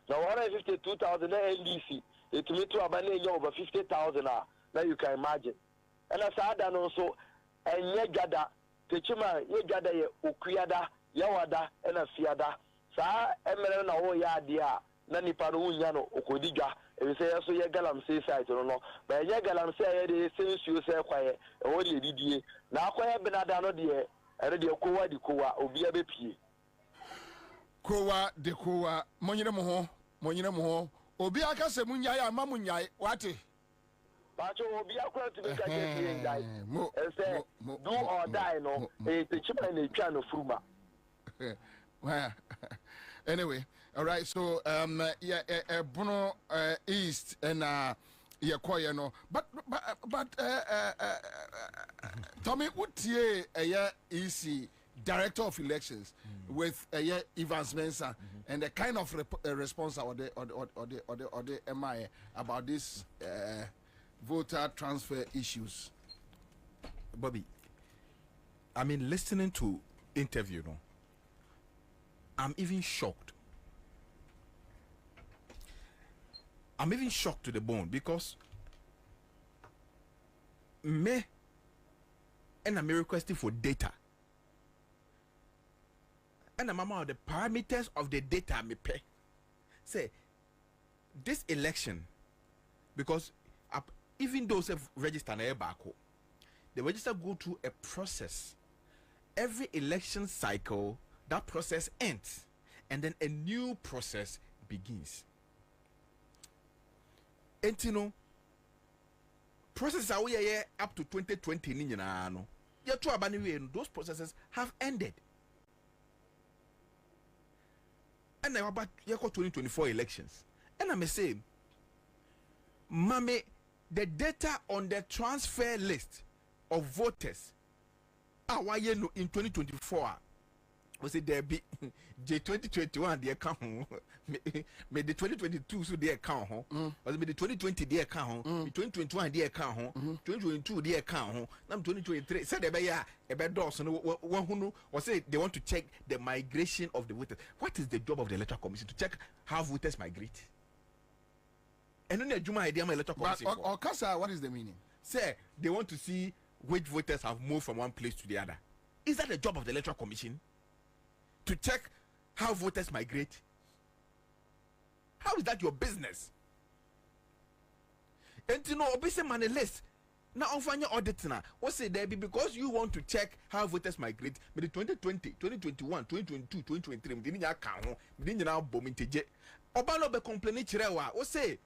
A: now 152,000 NDC it me to abane over 50,000 now you can imagine and as ada no so enye gada Techiman ye gada ye okuyada yawada ena fiada saa emere na wo ya ade a na nipa no wunya no okodiga e se yeso ye galamsey site no ba ye galamsey ye de sensuo se kwaye e wo de didie na akwaye benada no de ere de kowa di kowa obi abepie
H: kowa de kowa monyere mo ho obi aka se munya ya ma munya wate
A: Pacho obi akwa to be ka get die e se do or die no e Techiman na twa no furuma.
H: Well, anyway, all right. So Bono East and yeah, no, but Tommy, what ye EC Director of Elections with Evans Mensah and the kind of response or the MI about this voter transfer issues.
K: Bobby, I mean, listening to interview, no. I'm even shocked. I'm even shocked to the bone because me and I'm requesting for data. And I'm about the parameters of the data me pay. Say this election, because even those have registered back, the register go through a process. Every election cycle, that process ends and then a new process begins. And you know, processes are up to 2020 those processes have ended. And now about 2024 elections. And I'm saying, Mame, the data on the transfer list of voters in 2024 was it there be J 2021 the account me the 2022 so the account was me the 2020 the account 2021 the account 2022 the account now 2023 said the bear a bad doors no one who was say they want to check the migration of the voters. What is the job of the electoral commission? To check how voters migrate? And then the Juma idea my electoral commission.
H: Or Kasa, what is the meaning?
K: Say they want to see which voters have moved from one place to the other. Is that the job of the electoral commission? To check how voters migrate? How is that your business? And you know, obviously, money list. Now, on your audit now, what's it there? Because you want to check how voters migrate. But the 2020, 2021, 2022, 2023, we didn't account. We didn't now bomb into jet. Obano be complaining chirewa. What's say?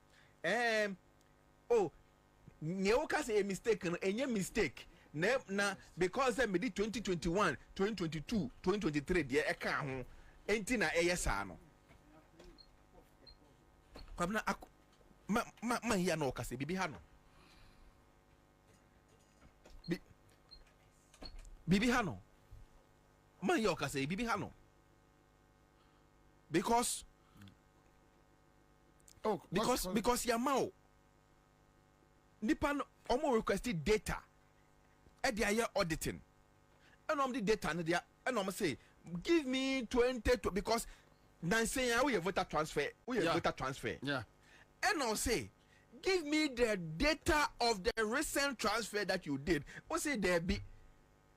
K: Oh, Nyoka say a mistake and a mistake. Na because I made 2021, 2022, 2023 the account ain't na ASano. Kwabena ma here no kase bibi hano. Bibi hano. Ma here kase bibi hano. Because Yamao Nipan omo requested data. They are auditing, and the data and I'm say give me 20 because Nancy, we have voter transfer. Yeah. And I'll say, give me the data of the recent transfer that you did. Or say there be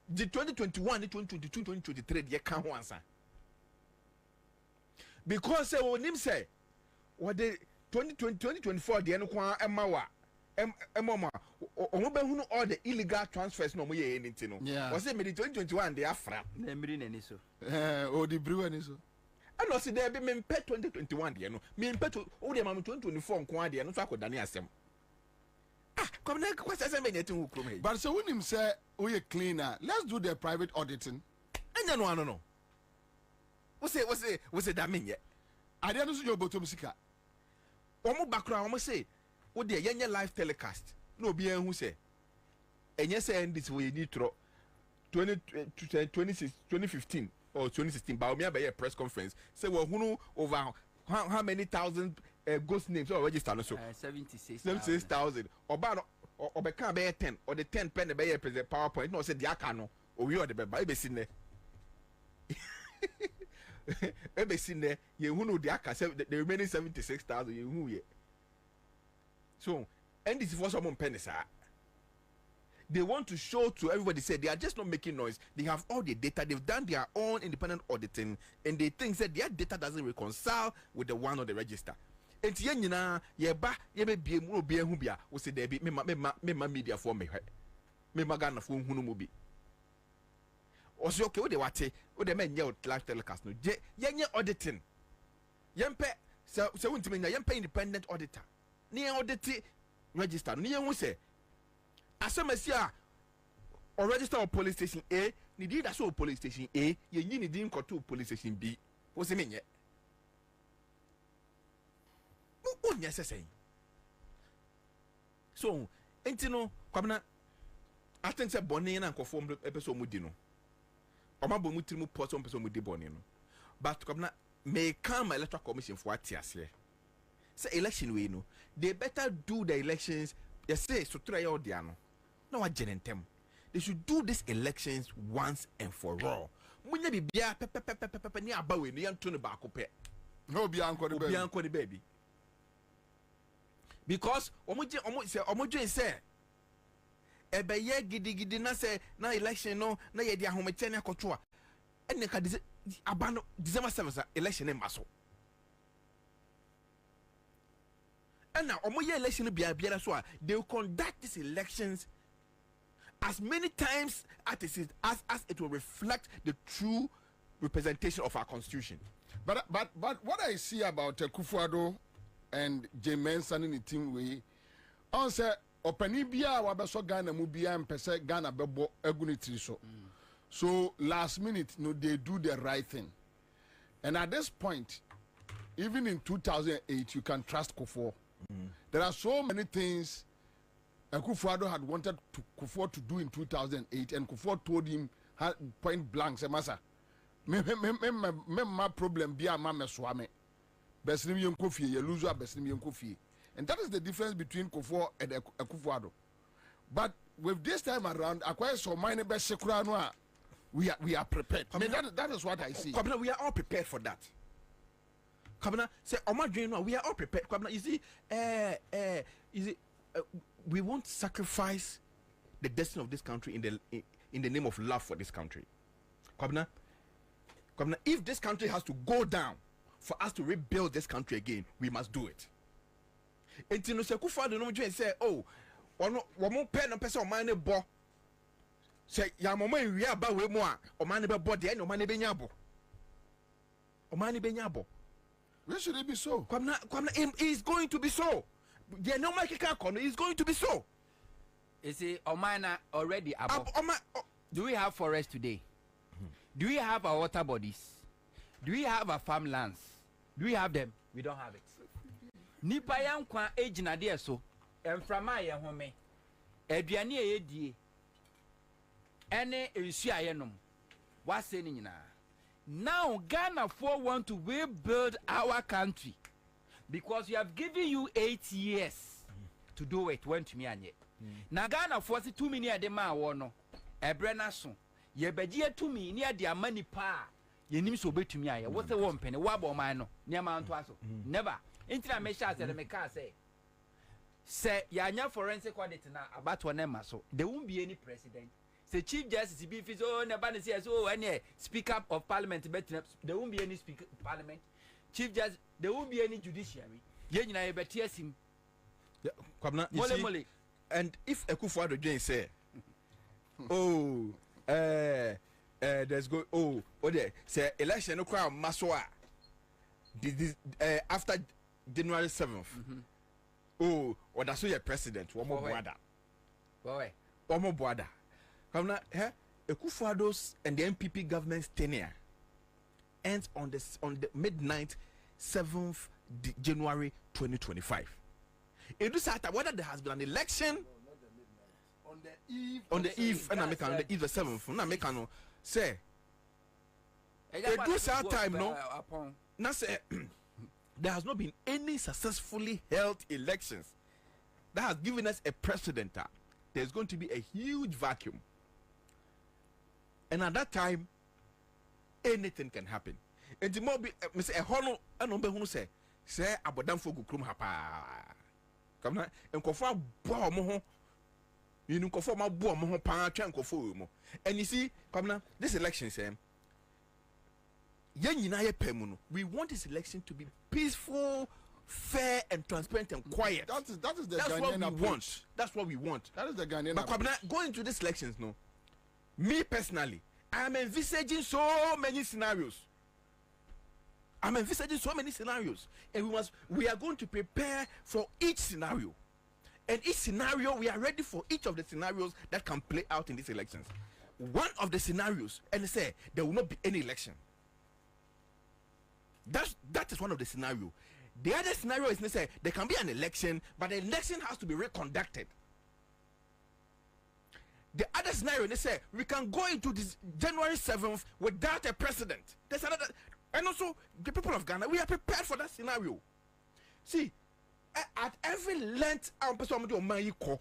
K: the 2021, the 2022, 2023, they can't answer. Because when him say, what the 2020, 2024, the Enukwa Emawa, Emoma, all the illegal transfers no more anything. Yeah. Was it 2021 they are frap? Oh, the brewer is so. And also there be me pay 2021 there no. Me pay to all the mam 2024 nko there no so akodane asem. Ah, come na kwasa say me netin wo krom.
H: But so when him say we cleaner, let's do the private auditing.
K: Anya no. Wo say that mean ye.
H: Ade no so your bottom sika.
K: Omo background omo say wo de yenye live telecast. No obi an hu say enye say this we need tro 2015 or 2016 but we have a press conference say we who over how many thousand ghost names or register no so 76,000 oba obeka be 10 or the 10 pen be present PowerPoint no say the aka no owi or the be be sin there be sin there ye who know the aka the remaining 76,000 ye who ye so and this for some pennies they want to show to everybody say they are just not making noise. They have all the data. They've done their own independent auditing, and they think that their data doesn't reconcile with the one on the register. And yena yeba yebe be mu be hu bia wo say there be me media for me Ghana for hunu mu bi. O say okay, wo de wate, wo de men ye live telecast no. Yenye auditing. Yempe se wuntimi nya yempe independent auditor. Ni audit register. Ni yen hu say Asamasia or register on police station A, ni did so police station A, ye ni didn't go to police station B. What's the mean yet? Oh, yes, I say. So, Entino, Kwabena, I think say Bonnie and conform episode Mudino. Or my Bomutrimu person with the Bonino. But Kwabena may come electoral commission for what yes, say election we know. They better do the elections, yes, say, so try out Diano. No, I genentem. They should do these elections once and for all. Munya be bia pepe ni abawe ni antone ba akopɛ.
H: No be anko
K: the baby. Because omo say ebe ye gidi na say na election no na ye di ahomeche na akɔtwa. Enne ka abano December 7th election e maso. And now omo ye election bia so they will conduct these elections as many times as it will reflect the true representation of our constitution.
H: But what I see about Kufuado and James and the team we answer Openibia wabeso Ghana mubia mpese Ghana bebo egunitri so. So last minute no they do the right thing. And at this point, even in 2008 you can trust Kufuor. There are so many things Kufuor had wanted Kufuor to do in 2008, and Kufuor told him point blank, say, Masa, my problem be a mama swame. Besnim yon kofi, ye lose a besnim yon kofi. And that is the difference between Kufuor and Kufuor. But with this time around, acquire so many best sekurano, we are prepared. I mean, that is what I see.
K: Kwabena, we are all prepared for that. Kwabena, say, we are all prepared. Kwabena, you see, we won't sacrifice the destiny of this country in the name of love for this country. Kwabena, if this country has to go down for us to rebuild this country again, we must do it. And you know, say, oh, one pen and person mine bo. Say, Yamoma, we are about way more, or man about body, and money benyabo. Or money benyabo.
H: Where should it be so?
K: Kwabena, is going to be so. Yeah, no make it's going to be so.
P: You see, Omana already above. Do we have forests today? Do we have our water bodies? Do we have our farmlands? Do we have them? We don't have it. Nipa yankwa age na de so. Emframa ye home. Aduane ye die. Ene ensu ayenom. What say ni nyina? Now Ghana want to rebuild our country. Because we have given you 8 years to do it. Went to me and yet. Now Ghana force 2 million de ma wono. Ebrena so. Ye beji 2 million near their money pa. yenim so betumi aye wo se wo mpene wo aba oman no niam anto aso never intina me sha say me ka say yanya forensic audit na abato na ma so there won't be any president. The chief justice be if so never say so any speaker of parliament but there won't be any speaker of parliament. Chief justice there won't be any judiciary. Ye nyina ye betia sim.
K: Kwabena, you see, and if Akufo-Addo Jane say there's go there say election no kwa masoa this after January 7th. Oh, or that's your president, Womo Boada. Womo Boada. Kwabena, Akufo-Addo's and the MPP government's tenure ends on the midnight 7th January 2025. It is after whether there has been an election on the eve and I make on the eve the 7th. Na make no say it is our time no. Now say there has not been any successfully held elections that has given us a precedent. There's going to be a huge vacuum, and at that time anything can happen. And the more be say a hono anombe hunu say abodam fo gukrum hapa. Come na enkofa bo mo ho yinu nkofo ma bo mo ho pa twa nkofo mo. And you see come na this election say we want this election to be peaceful, fair, and transparent and quiet.
H: That is the
K: That's
H: Ghanaian
K: what we
H: approach.
K: want. That's what we want.
H: That is the Ghanaian
K: But
H: approach.
K: going to these elections, no. Me personally, I am envisaging so many scenarios. I'm envisaging so many scenarios, and we are going to prepare for each scenario. And each scenario, we are ready for each of the scenarios that can play out in these elections. One of the scenarios, and they say there will not be any election. That is one of the scenario. The other scenario is they say there can be an election, but the election has to be reconducted. The other scenario, they say we can go into this January 7th without a president. There's another, and also the people of Ghana, we are prepared for that scenario. See, at every length,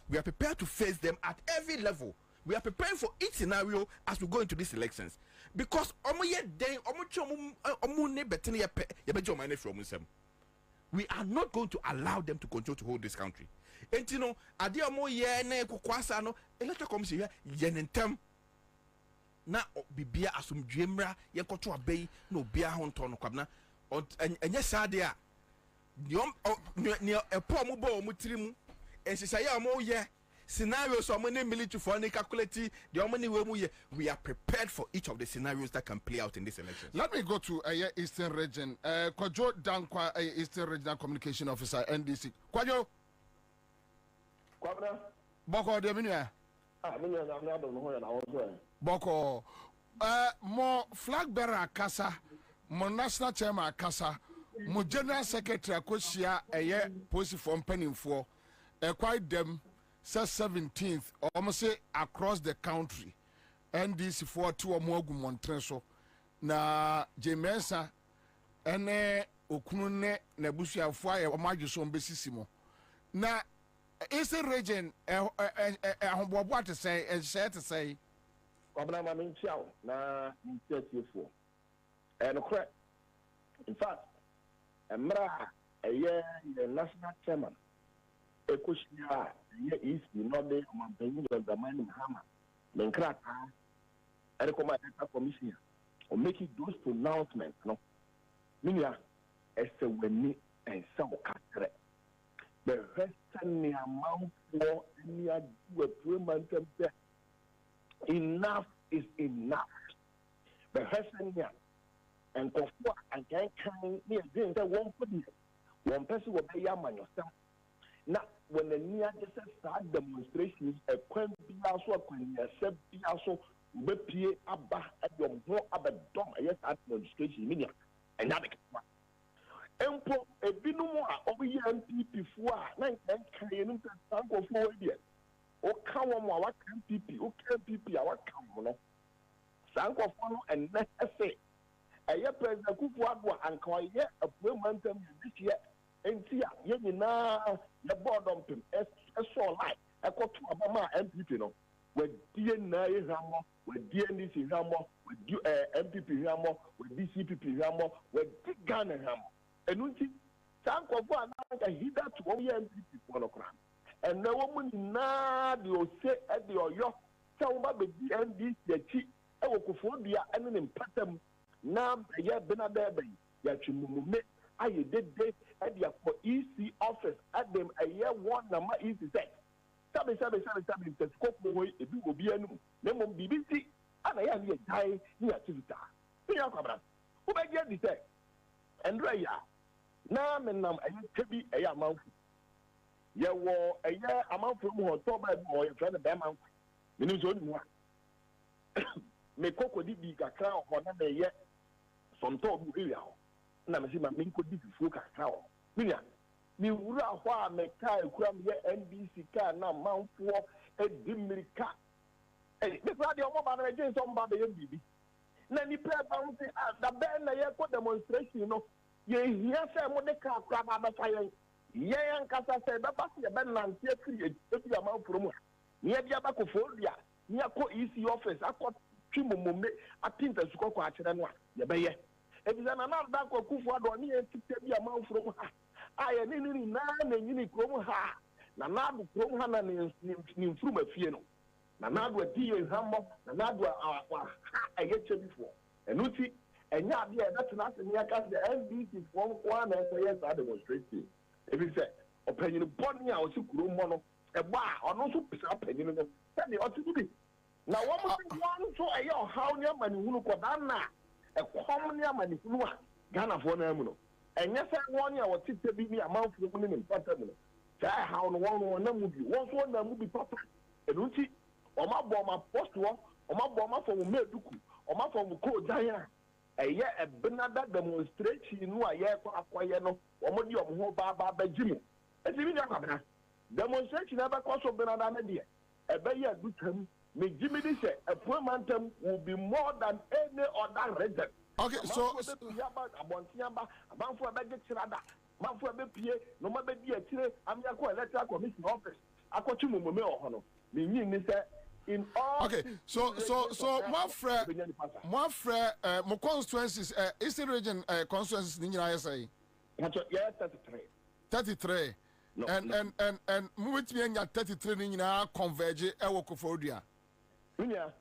K: we are prepared to face them at every level. We are preparing for each scenario as we go into these elections. Because we are not going to allow them to continue to hold this country. And you know, electoral commission yenentem na bibia asumdwemra yekoto abey no bia honto kwabna enye sade a ne epo mo bo mo tirimu ensisaya mo ye scenarios or money military for any calculate the money we are prepared for each of the scenarios that can play out in this election.
H: Let me go to Eastern Region. Kwajo Dankwa, Eastern Regional Communication Officer, NDC. Kwajo.
A: Kwabena.
H: Boko de minya.
A: Minya na na do no ya na wo.
H: Boko. Mo flag bearer akasa, mo national chairman akasa, mo general secretary akosia police for mpanimfo. Quite them. Says 17th, almost say across the country, NDC for 2 or more Montreso. Na Jemensa, ene Okunune, Nebusia Fire, or Majuson Besissimo. Na Eastern region, what to say, and said to say,
A: Kwabena Mamin Chow, na 34. And correct. In fact, a year the national chairman. Ekushia is not the Mountain of the mining hammer. Lenkrata, I recommend that commission or making those pronouncements. No, Minia, as a winning and some catre. The Western amount for near do a 2 months of enough is enough. The Western and Kofua and can near doing that one person will be yaman yourself. Now, when the near start demonstrations, a quen piasso, a quen accept piasso, be abba at your more abba dom, yes, at demonstration, media, and that one. Empo, a binuma over here, MPP for 9 can go forward yet. O come on, what MPP, who can PP, our come, Sanko Fono and let us say, a year president Kufuadwa and Koya, a few months this year. Ansah, you know, the board of him, as so like, I got to Obama MPP, no, with DNA Ramo, with DNC Ramo, with MPP Ramo, with DCPP hamo we Ghana hamo enunti sankofo anaka hida to wo ye NPP for no kra and na wo mu na de o se e de oyo se wo ba be NDC achi e wo kofo bia ene ne mpatam na ye benadebe ya twumume aye dede e de for EC office adem aye one na ma EC set sabe scope mo ebi obi anu na mo BBC ana ya ne dai ni activity ni akwabra wo be get the Andrea ya na menam ayi tebi ayi amanfu ye wo ayi amanfu mu ho to ba mo ye friend be manfu mini zo ni mu a me kokodi bi kakra ho na me ye sonto bu area ho na me si ma me nkodi fufu kakra ho minia ni wura ho a me kai kura me ye NBC ka na manfu edimirika me fa de omo ba na je so mba be ye bibi na ni pre ba nti da be na ye ko demonstration no ye hia se mo de ka kura ba fa ye nkasa se be ba se be nante afiri amanfuro mu ye bia ba ko fodia ni akọ EC office akọ twimomome apinta sukọ kwa akere no a ye be ye ebiza na na da ko kufu ado ni ye tite bia amanfuro mu ha aye ni na nyini krom ha na do krom ha na ni mfuru mafie no na do adi ye hammo na do aye chebifo enuti enya ade e that na se ni aka the NDC from kwa na so yes that demonstration ebi say opinion body a o si krom mo no egba ono so pisa opinion no say me otibi na wo mo si one so aye o how ni amani hunu ko dan na e kom ni amani hunu a Ghana fo na mu no enye say won ya wo tite bi ni amanfo mu ni mpata mu no say how no won na mu bi won so na mu bi papa enuti o ma bo ma post wo o ma bo ma fo mu meduku o ma fo mu ko dan eye ebenada demonstration no aye akwaye no omo di omo ho ba jimu eti bi ni akwabena demonstration ebe koso benada na de ebe ye dutam me jimi di se appointmentum will be more than any other region.
H: Okay, so
A: abontiamba abanfo ebe ge tirada abanfo ebe pie no ma be di atire amya ko electoral commission office akọchi mumome ohono me yin ni se in all.
H: Okay, so my friend, my constituencies, Eastern region constituencies, ni nyina say.
A: Yeah, 33.
H: 33. No, and move me nya 33 ni nyina converge e wo Kofodia.
A: Unya,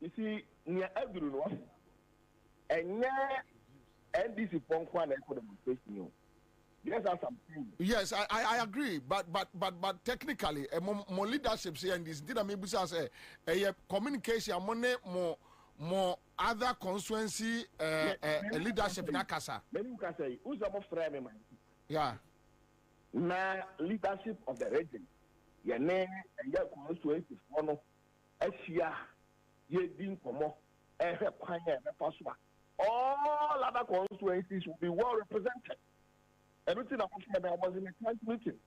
A: you see, near Edru no. Enya NDC ponkwa na for demonstration. Yes, something.
H: Yes, I agree, but technically, more leadership say and this did I maybe say communication more other constituency leadership in Akasa.
A: Many can say who's a frame man.
H: Yeah.
A: Na leadership of the region. Your name and your constituency one Asia ye din komo all other constituencies will be well represented. Everything I was in a client meeting.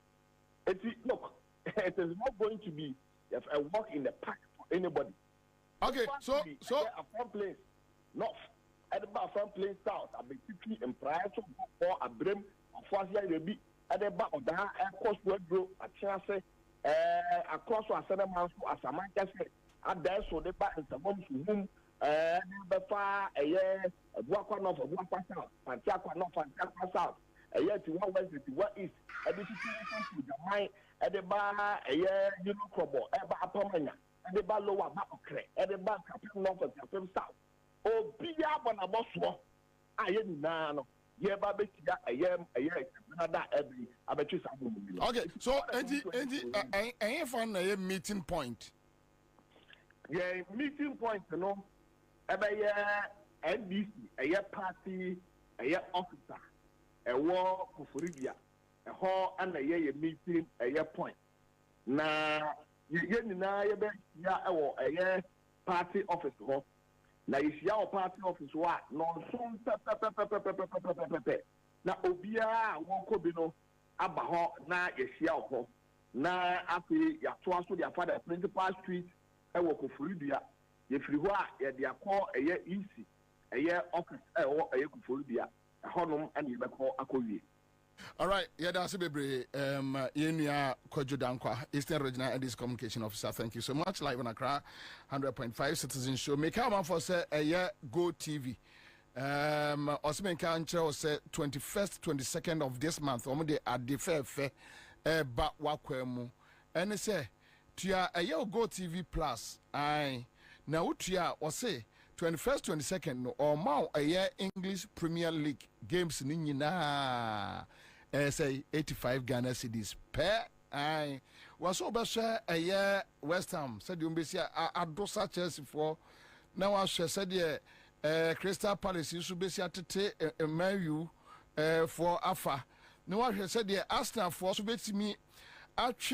A: Look, it is not going to be a walk in the park for anybody.
H: Okay, so
A: a front place north, at about front place south, a big city and prior to for a brim of Fazia Rebi, at the back of the air coast word grow, a chance across a certain months as a man can say, and there so the back is the one to whom before a year, a walk on off of one pass out, and Chakwa north and Chakwa south. Yet to one west to what is a bit to the mind at the bar a year you look for ever upon at the bar lower back of crack at the back of north of the south. Oh, be up on a boss war. I am now. Yeah, Baby, a year, another every. I bet you some.
H: Okay, so I ain't found a meeting point.
A: Yeah, meeting point, you know. Every year, NDC, a year party, a year officer. A war for Florida, a hall and a year meeting, a year point. Now, you get a year party office. Now, you see our party office, what? No, soon, now, Obia, Wokobino, Abaho, now, you see our now, after you have to your father, principal street, a walk of Florida. If you are, they are called a year easy, a year office, a year for Florida.
H: All right, yeah, that's a baby. Yenia Kojudankwa, Eastern Regional and Communication Officer. Thank you so much. Live on Accra, 100.5 Citizen Show. Make our man for say a year Go TV. Osman Kancho say 21st, 22nd of this month. Omde at the fair ba wakwemu. And say tia a Go TV Plus. I now tia or say 21st, 22nd no or mau a year English Premier League games na say 85 Ghana cedis per I was over share a year West Ham said you be adosa Chelsea for now I said yeah Crystal Palace you should be a Mayu for Afa no I said yeah Arsenal for so bet me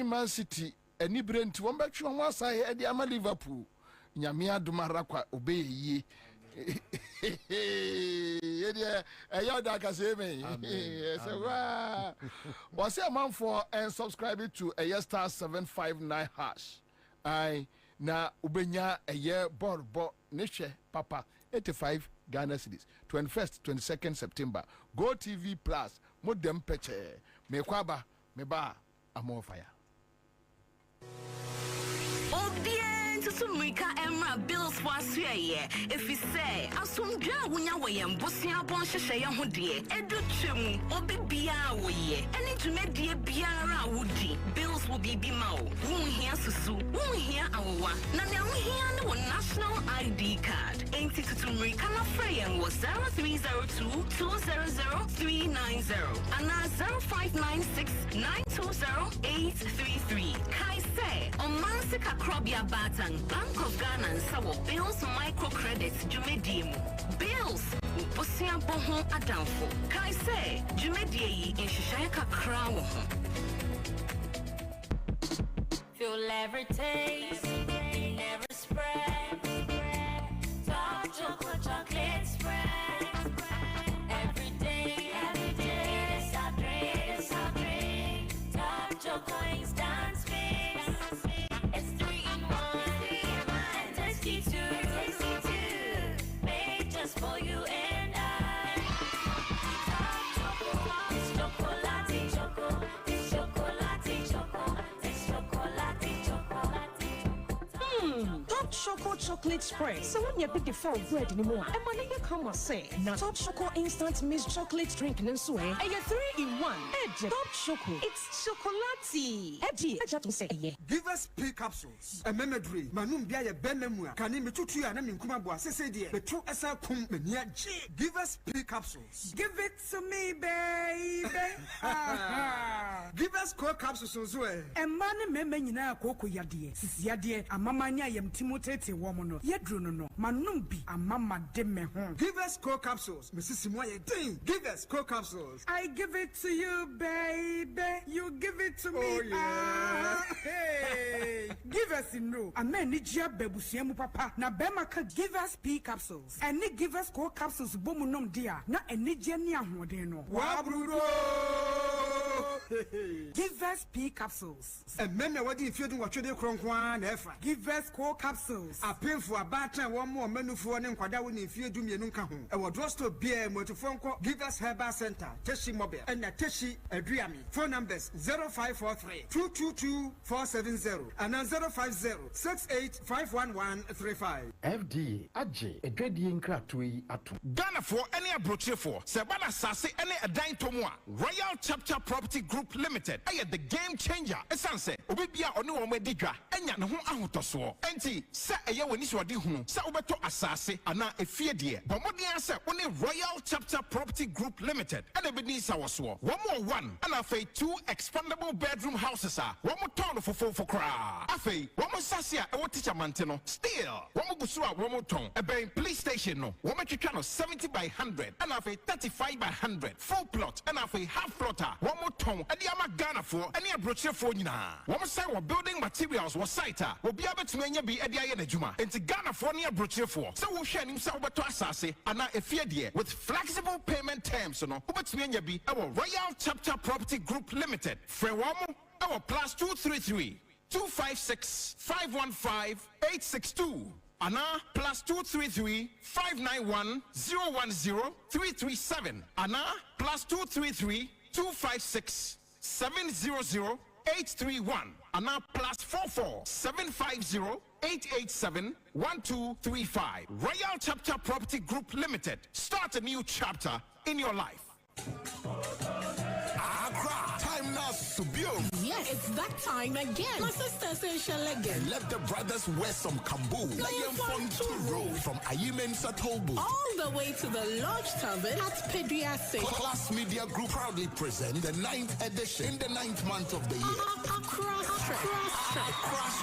H: Man City any brain to one back on one side the Ama Liverpool Nyamia Dumarakwa obey ye. Was a man for and subscribing to a year star 759 hash. I na ubenya a year board niche papa 85 Ghana cedis 21st 22nd September Go TV Plus modem peche me kwaba me ba amo fire.
U: Mika Emra Bills was here. If you say, Asumja, when you were Bosia Bonsha Yahudi, Edu Chum, Obi Bia, and to make dear Biara Woody. Bills will be Bimao. Won't hear Susu, won't hear our Nana here no national ID card. Ain't it to Mika Freyan was 0302 200 390 and 0596 920 833. Kai say, on Mansika Krobia Batang. Bank of Ghana and Sawo Bills microcredits Jumedium. Bills Bosia Bohon Adamfo. Kai say Jumedi in Shishaka Crown.
L: Feel every taste, never spread. Dark chocolate spread. Every day, it's our drink. Dark chocolate instant mix. It's 3 in 1. Made just for you and I. Chocolate choco, this chocolate choco, this chocolate chocolate.
M: Top Choco chocolate spread. So when you pick the full bread anymore, and when you come and say, now Top Choco instant mixed chocolate drink and so and you 3 in 1. Edge Top Choco. It's chocolatey. Edgy. I just say yeah.
N: Give us P capsules. A memory. Manum bia ye benemua. Kani me tutu ya na me nkuma bo asese de. Me to esa kum me nia G. Give us P capsules.
W: Give it to me, baby.
N: Give us core capsules so e.
W: E mane meme nyina akoko yade. Sisi yade amama nya yem timotete wo mo no. Yedru no no. Manum bi amama de me ho.
N: Give us core capsules. Mrs. Moye ding. Give us core capsules.
W: I give it to you, baby. You give it to me.
N: Oh yeah.
W: Hey. Give us in no. Amen ni jia bebusiemu papa. Na bema ka give us P capsules. Eni give us core capsules bomu nom dia. Na eni jia ni ahoden no.
N: Wabrudo.
W: Give us P capsules.
N: Ememe wadi ifiedu watwede kronkwa na efa.
W: Give us core capsules.
N: Apemfo abatan wo mo manufo ne nkwada wo ne ifiedu mienu nka ho. E wo drugstore bia motofonko Give us Herbal Center, Teshi Mobile, and Teshi Adriami. Phone numbers 0543 222 470 and 050 68
X: FDA Aje Edwedi Nkratui Atum.
T: Ghana for any abroche for Sebana Sase any Adain Tomwa Royal Chapter Property Group Limited. I the game changer. Esanse Obibia Onu Omedidra Enya no ho ahotoso. Enti se eye woni so odi hunu se obeto asase ana efie de. Bomodian se oni Royal Chapter Property Group Limited. And ebedi sawoso. One more one and afa 2 expandable bedroom houses are. One more ton for kra. Afa one more sasia e wo teacher manteno. Still one more gusu a one more ton. E be police station no. One more twitwa no 70 by 100 and afa 35 by 100. Full plot and afa half plotter. One more ton. E di ama Ghana for any abroche for nyina. One more say we building materials was site. We be able to menya bi e di aye na djuma. Enti Ghana for any abroche for. So we hwe nim say we beto asase ana efie de with flexible payment terms no. We beto menya bi e Royal Chapter Property Group Limited. Frewamu our +233 256 515 862. Ana +233 591 010 337. Ana +233 256 700 831. Ana +44 750
B: 887-1235. Royal Chapter Property Group Limited. Start a new chapter in your life.
D: Accra, time now to build.
E: Yes, it's that time again. My sister says
D: and let the brothers wear some kambu. From Ayimensah Tollbooth.
E: All the way to the Lodge Tavern at Pediase.
D: Class Media Group proudly present the 9th edition in the 9th month of the year.
E: Cross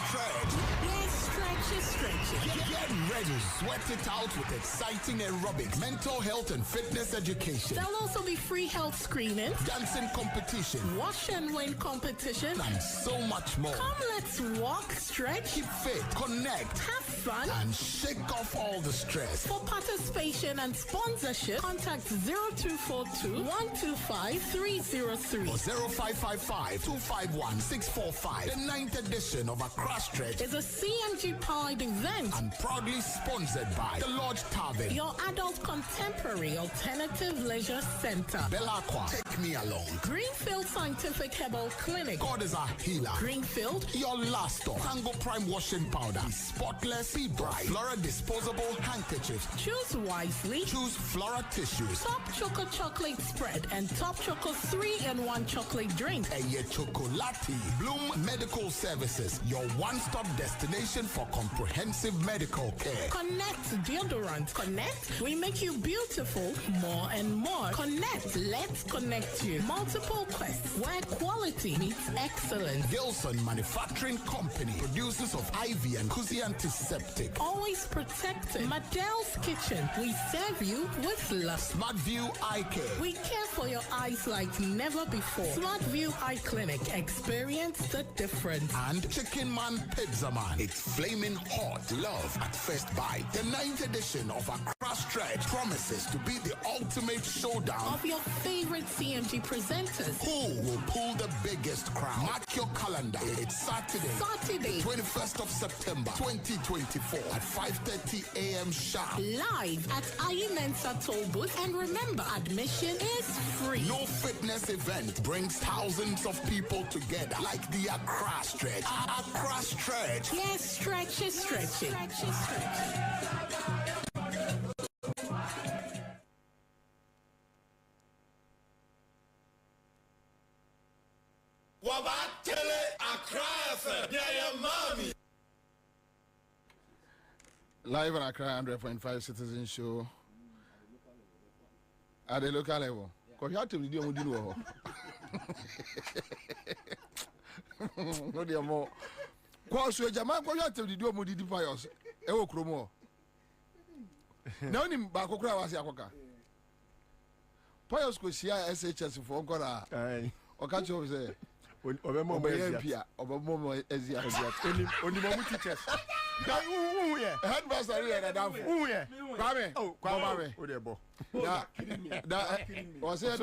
D: stretch.
E: Yes, stretch.
D: Get ready. Sweat it out with exciting aerobics, mental health and fitness education.
E: There'll also be free health screening,
D: dancing competition,
E: wash and win competition,
D: and so much more.
E: Come, let's walk, stretch,
D: keep fit, connect,
E: have fun,
D: and shake off all the stress.
E: For participation and sponsorship, contact 0242 125 303
D: or 0555 251 645. The 9th edition of Accra Stretch
E: is a CMG powered event
D: and proudly sponsored by the Lodge Tavern,
E: your adult contemporary alternative leisure center,
D: Belacqua, Take Me Along,
E: Greenfield Scientific Herbal Clinic,
D: God is a healer,
E: Greenfield,
D: your last stop, Tango Prime washing powder, spotless, be bright, Flora disposable handkerchiefs.
E: Choose wisely.
D: Choose Flora tissues.
E: Top Choco chocolate spread and Top Choco 3-in-1 chocolate drink.
D: Eye Chocolati. Bloom Medical Services, your one-stop destination for comprehensive medical care.
E: Connect deodorant. Connect, we make you beautiful more and more. Connect, let's connect you. Multiple quests where quality meets excellence.
D: Gilson Manufacturing Company, producers of IV and Kuzi antiseptic.
E: Always protected. Madel's Kitchen, we serve you with love.
D: Smart View Eye Care,
E: we care for your eyes like never before. Smart View Eye Clinic, experience the difference.
D: And Chicken Man Pizza Man, it's flaming hot. Love at first bite. The 9th edition of Accra Stretch promises to be the ultimate showdown
E: of your favorite CMG presenters.
D: Who will pull the biggest crowd? Mark your calendar. It's Saturday, 21st of September 2024 at 5:30 a.m. sharp.
E: Live at Ayimensah Tollbooth. And remember, admission is free.
D: No fitness event brings thousands of people together like the Accra Stretch. Accra Stretch.
E: Yes, stretch it.
F: Live on Accra 100.5 Citizen Show at the local level. Because you have to do more. No, dear more. Because you have to do more than pious. Ewo Kromo. Now, in Bakokra was Yakoka. Pious could see SHS for Gora. Or catch over there. Only more teachers. Headmaster here and down. Kwame. Kwame. Was it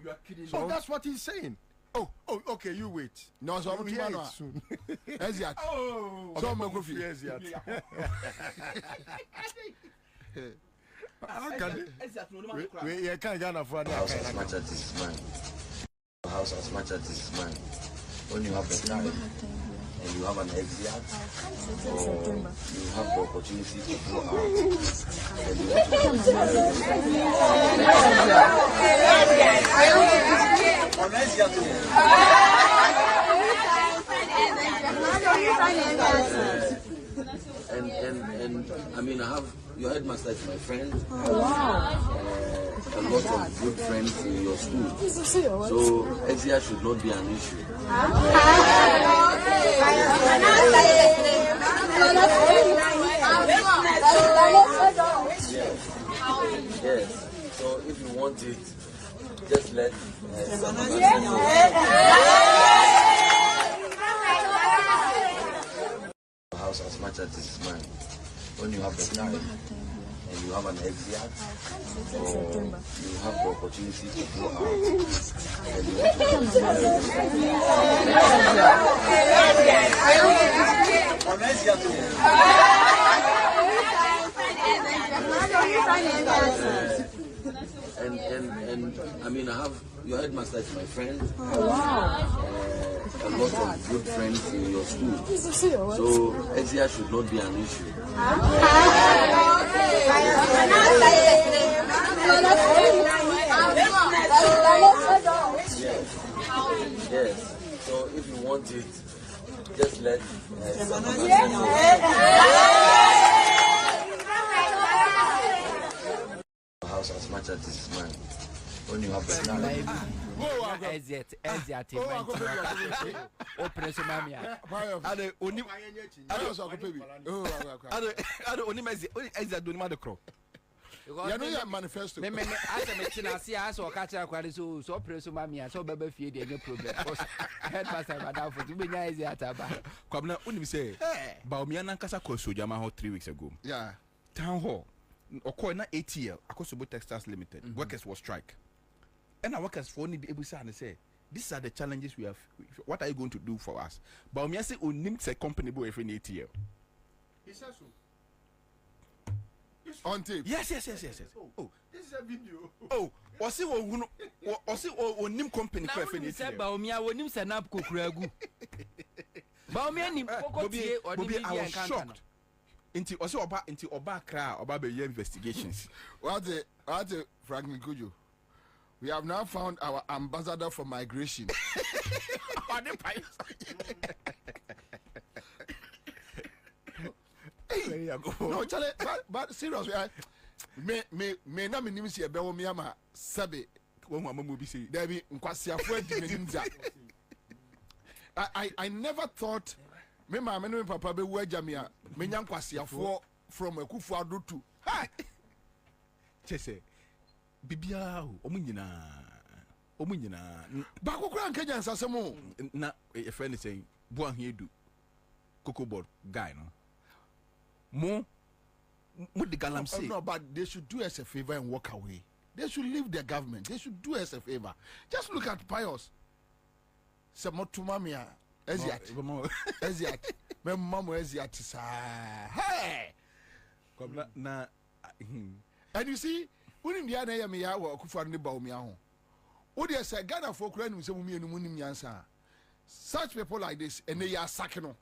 H: You are kidding. So that's what he's saying. Oh, okay, you wait.
F: No, so I'm here soon. Eziat.
H: Oh,
F: so I'm going to
H: Eziat. We can't get enough for that.
G: House as much as this man. House as much as this man. When you have a car and you have an exit, or you have the opportunity to go out, and you have and I mean, I have your headmaster is my friend. A lot of good friends in your school. So exia should not be an issue. Yes. So if you want it, just let someone else know. House as much as this man. When you have the time and you have an exit, or you have the opportunity to go out, and you and I mean, I have your headmaster is my friend. A lot lot of good friends in your school. So Ansah should not be an issue. Yes. So if you want it, just let someone else know. House as much as it's mine. When you have the
H: you know your manifesto.
C: Me as a mechina see as or catch a quality so press mammy so baby feed any problem. Headmaster madam for to be easy at aba.
K: Kwabena unim say Baomiana Kasa Koso Jama 3 weeks ago.
H: Yeah.
K: Town hall. Oko na ATL, Akosobo Textiles Limited. Workers will strike. And our workers for only be able to say, these are the challenges we have. What are you going to do for us? Baomia say unim say company bo every ATL.
H: He says so. On tape.
K: Yes.
H: Oh, this is a video.
K: Oh, osi onim company
C: kwa fe ATL. Baomia onim sanap kokuragu. Baomia ni pokotie
K: Bobie, I was shocked. Inti oba kra oba be investigations.
H: What the Franklin Kujo? We have now found our ambassador for migration. Hey, no, Charlie, but seriously, me na me nimi si ebe wo mi ama sabe
K: wo mama mo bi say
H: there be nkwasiafo adimeninza. I never thought me mama no papa be wo ajamia me nya nkwasiafo from Akufo Adotu. Hi.
K: Chese bibia omu nyina
H: ba kokura nkeja nsasemo
K: na a friend say bo an hedu cocoa board guy no mo the galam say
H: no, but they should do us a favor and walk away. They should leave the government. They should do us a favor. Just look at Pius. Samotumamia Eziat. Me mama Eziat sa. Hey.
K: Na
H: and you see, when in the area me ya wa Akufo ne ba omi aho. Wo dey say Ghana for kura ni se mu enu mu nim yansa. Such people like this and they are sacking no.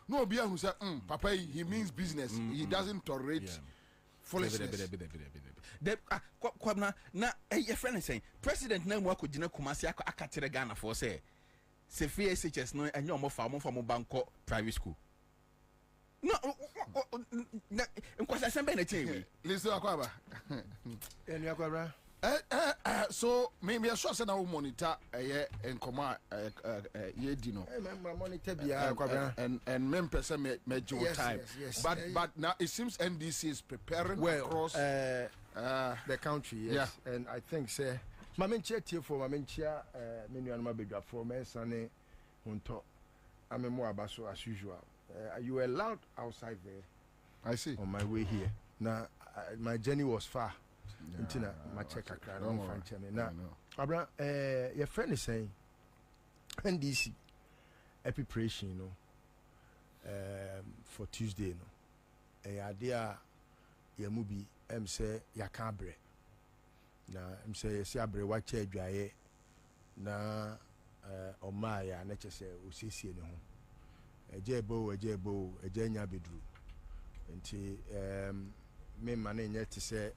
H: No be who say papa he means business. He doesn't tolerate foolishness.
K: Kwabena na your friend is saying president na mu akogina Kumasi akatere Ghana for say se free SHS no enyo mo fa mo banko private school. No, nkwasa sembe na chewe.
H: Listen akwaba.
F: Enu akwabra.
H: So maybe I sure say na we monitor enkoma ye di no.
F: Monitor bia akwabra.
H: And men person me time.
F: Yes.
H: But now it seems NDC is preparing across
F: the country, yes. Yeah. And I think say Mamenchia tie for Mamenchia menu anuma bedwa for men sane hunto amemo abaso as usual. You were loud outside there.
H: I see.
F: On my way here. Now my journey was far. Until my check now, Abra, your friend is saying NDC preparation, you know, for Tuesday, you know. Idea your movie say ya cabre. Na say si abre wa che dwaye na omaya na che se osiesie ne ho. Ejebo ejenya bedru. Nti me mane nye te se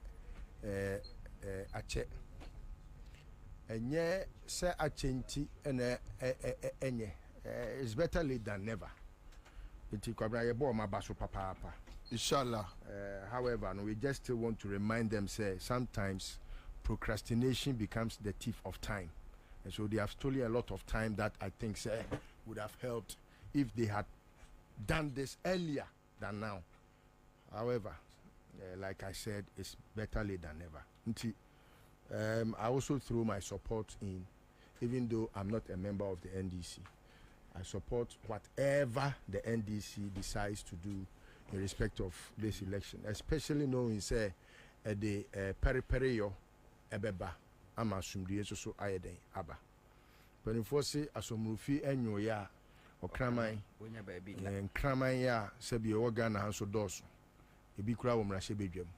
F: ache enye se achenti ene enye it's better late than never. Nti kwabra ye bo ma baso papa.
H: Inshallah.
F: However, no, we just still want to remind them say sometimes procrastination becomes the thief of time, and so they have stolen a lot of time that I think say would have helped if they had done this earlier than now. However, like I said, it's better late than never. I also throw my support in, even though I'm not a member of the NDC. I support whatever the NDC decides to do in respect of this election, especially knowing say the periperio ebeba ama sumdie so ayeden aba. But if we say asomrufi enyo ya okraman nkraman ya sebi oga na hanso doso ebi kura wo mrahye bedwam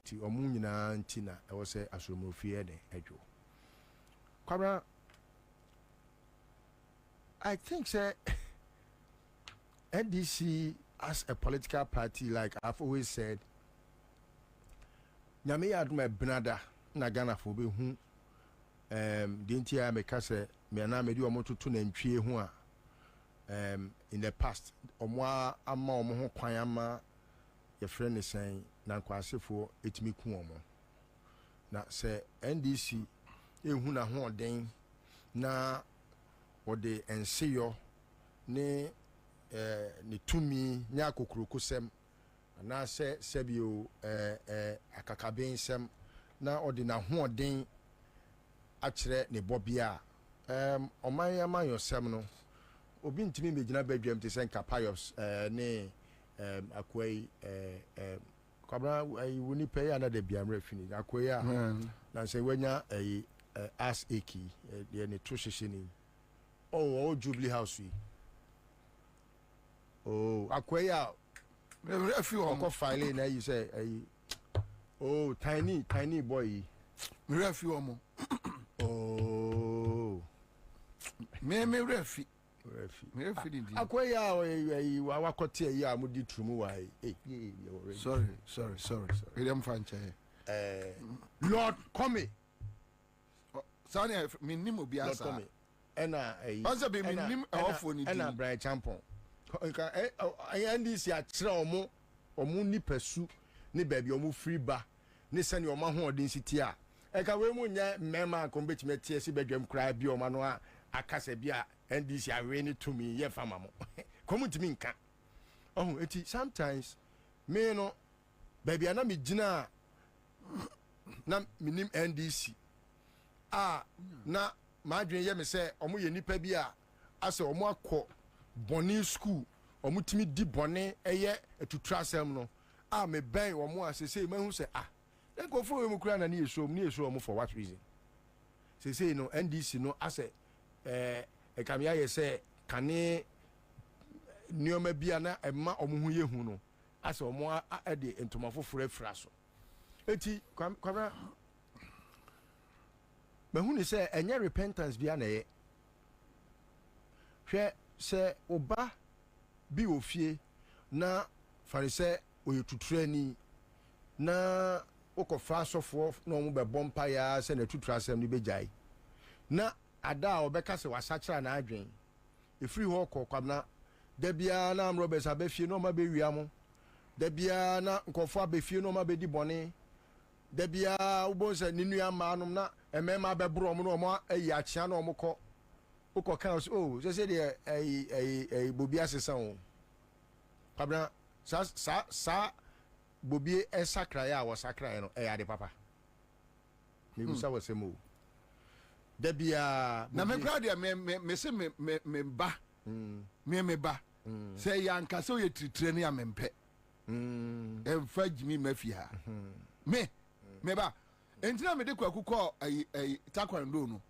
F: ti omu nyina ntina e wo se asomrufi eden adwo kwabra
H: I think say NDC as a political party, like I've always said, nyame ya aduma benada na Ghana for be hu the entire make say me na me di omo tutu na ntwie hu a in the past omo ama omo ho kwan ama ye friend ne sen na kwasefo etimi ku omo na say NDC ehu na ho den na wode enseyo ne ne tumi nya kokurokosem na se sebio akakabensem na ode na hoɔden akyerɛ ne bɔbia ɔman yosem no obi ntimi megina badwam te sɛ nkapayos ne akwai kwabra woni pɛ ya na de biamra fini akwai a na sɛ wanya as eki de ne to hyehye ni o Jubilee House yi akwai a if you are filing, you say, oh, tiny boy. Refu. Oh, me refi. Akwaya, our cotier, ya mudi trumuai. Sorry. William Franche. Lord, come. Sonny, minimum be as come. And I be minimum awful and a bright champon. NDC akyerɛ ɔmo nipa su ne baabi ɔmo free ba ne sɛ ne ɔmo ahoɔden city a ɛka we mu nya mɛma akɔmbɛtumi tie si badwam kraa bi ɔmo no a akasa bi a NDC awe ne tumi yɛ fama mo kɔmutumi nka ɔho eti sometimes me no baabi ana me gyina na minim NDC a na madwen yɛ me sɛ ɔmo yɛ nipa bi a asɛ ɔmo akɔ bɔne school ɔmutimi di bɔne ɛyɛ etutrasɛm no a me bɛn ɔmo a sese mahu sɛ nkɔfo we mu kura na ne yeso ɔmo for what reason sese no NDC no asɛ ekamia yɛ sɛ kane nneɔma bia na ɛma ɔmo ho yɛ hu no asɛ ɔmo ɛde ntoma foforɔ afira so eti kwabra mahu ne sɛ ɛnyɛ repentance bia na ɛyɛ hwɛ sɛ oba bi ofie na farisɛ oye tuturani na okofa asofo na omu be bompa ya sɛ na tutura asɛm ni begyae na ada a obɛka sɛ wasakyera na adwen efiri hɔ Kwabena da bia na amrobes abefie no ma bewia mo da bia na nkɔfo abefie no ma bedi bɔne da bia ubon sɛ ne nua ma anom na emema bɛboro mo no mo ayi akyea na mo kɔ uko kan say the Bobie asesa o Kwabena sa Bobie sakra ya wa sakra no ade papa me busa wa semo da bia na me crowd ya me se me ba me ba say yanka so ye titire ne ya mempe fa gimi mafi ha me ba entina me de kwakukọ takwando no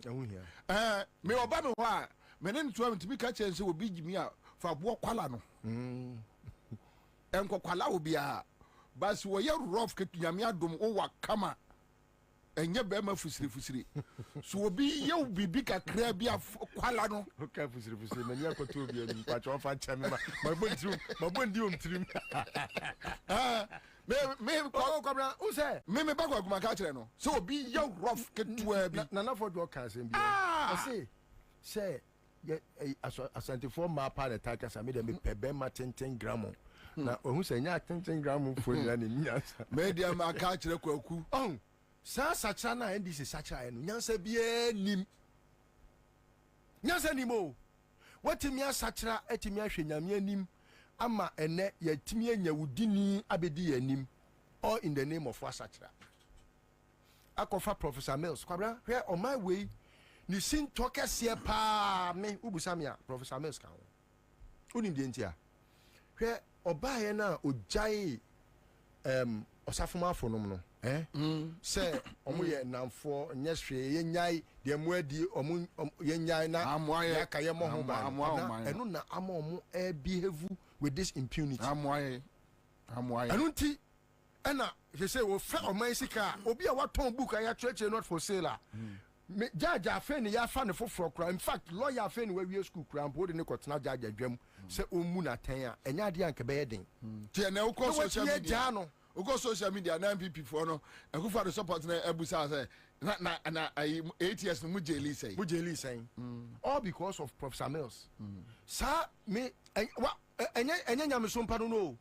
H: ehun hia me oba me ho a me ne ntoa me tibi ka chen se obi gimi a fa bo kwala no enko kwala obi a bas wo ye rough ke nyame adom o wa kama enye be ma fusiri so obi ye bibi kakra bi a kwala no ka fusiri na ni akoto obi ani pa cho fa chame ma bondi omtrim me Kwabena who say me ba kwa kuma ka kire no so obi ye rough ketua bi na for do kan sem bi I say asante for ma pa the takas me dem pebe ma 10 gram na ohun say nya 10 gram for na ne nya me dia ma ka kire kwaku sa sacha na NDC sacha no nyansa bia nim nyansa nimo watimi asachra etimi ahwe nyame anim ama ene yatimi anya wudini abedi yanim all in the name of wasachra akofa Professor Mills Kwabena where on my way ni sin tokese pa me ubusamia Professor Mills kan unim de ntia where obaye na ojai osafuma afonom no say omo ye namfo nyehwe ye nyai de moadi omo ye nyai na ya kaye mo ho ba enu na ama omo behave with this impunity amoaye enu ti ena je say wo fa oman sika obi a waton book ya church not for sale me judge afeni ya fa ne foforo kra in fact lawyer afeni we wie school kra mpo de ne kotena judge adwam se omu na tan a enya de anke be yeden
F: tie na uko social media uko social media na MPP for no akufa the support na ebusa say na 8 years mu jeli say
H: all because of Professor Mills sa me enya nyame so mpa no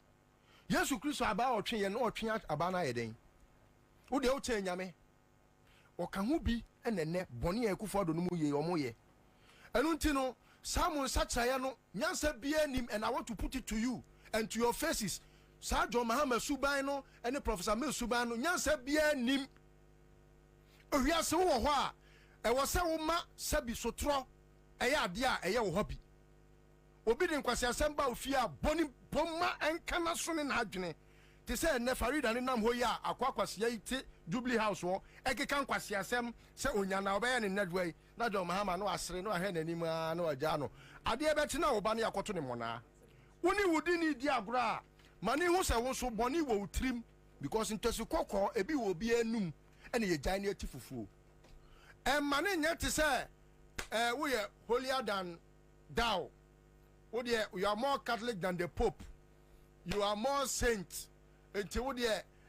H: Yesu Kristo aba otwe ye na otwe aba na yeden wo de o che nyame o ka ho bi enene bone akufo do no mu ye o mo ye enu nti no Samuel Sachaye no nyansa bia nim, and I want to put it to you and to your faces. Sir John Mahama Suban no and Professor Mil Suban no nyansa bia nim. Owiase wo ho a e wo se wo ma sabi sotro eya ade a eye wo hobby. Obi de nkwase asemba ofia boni bomma enkana so ne na adwene. Te se ne Farida ne nam ho ya akwakwase yite Jubilee House wo ekeka nkwase asem se onyana obeya ne nadwai na John Mahama no asere no ahwe nanim a na waja no ade e beti na oba ne yakoto ne mona woni wudi ni di agora mani hu se wo so boni wo utrim because intesu kokko ebi wo bi anum ene ye gyan ne atifufuo mani nya te se wo ye holier than thou wo de you are more Catholic than the Pope, you are more saint enti wo de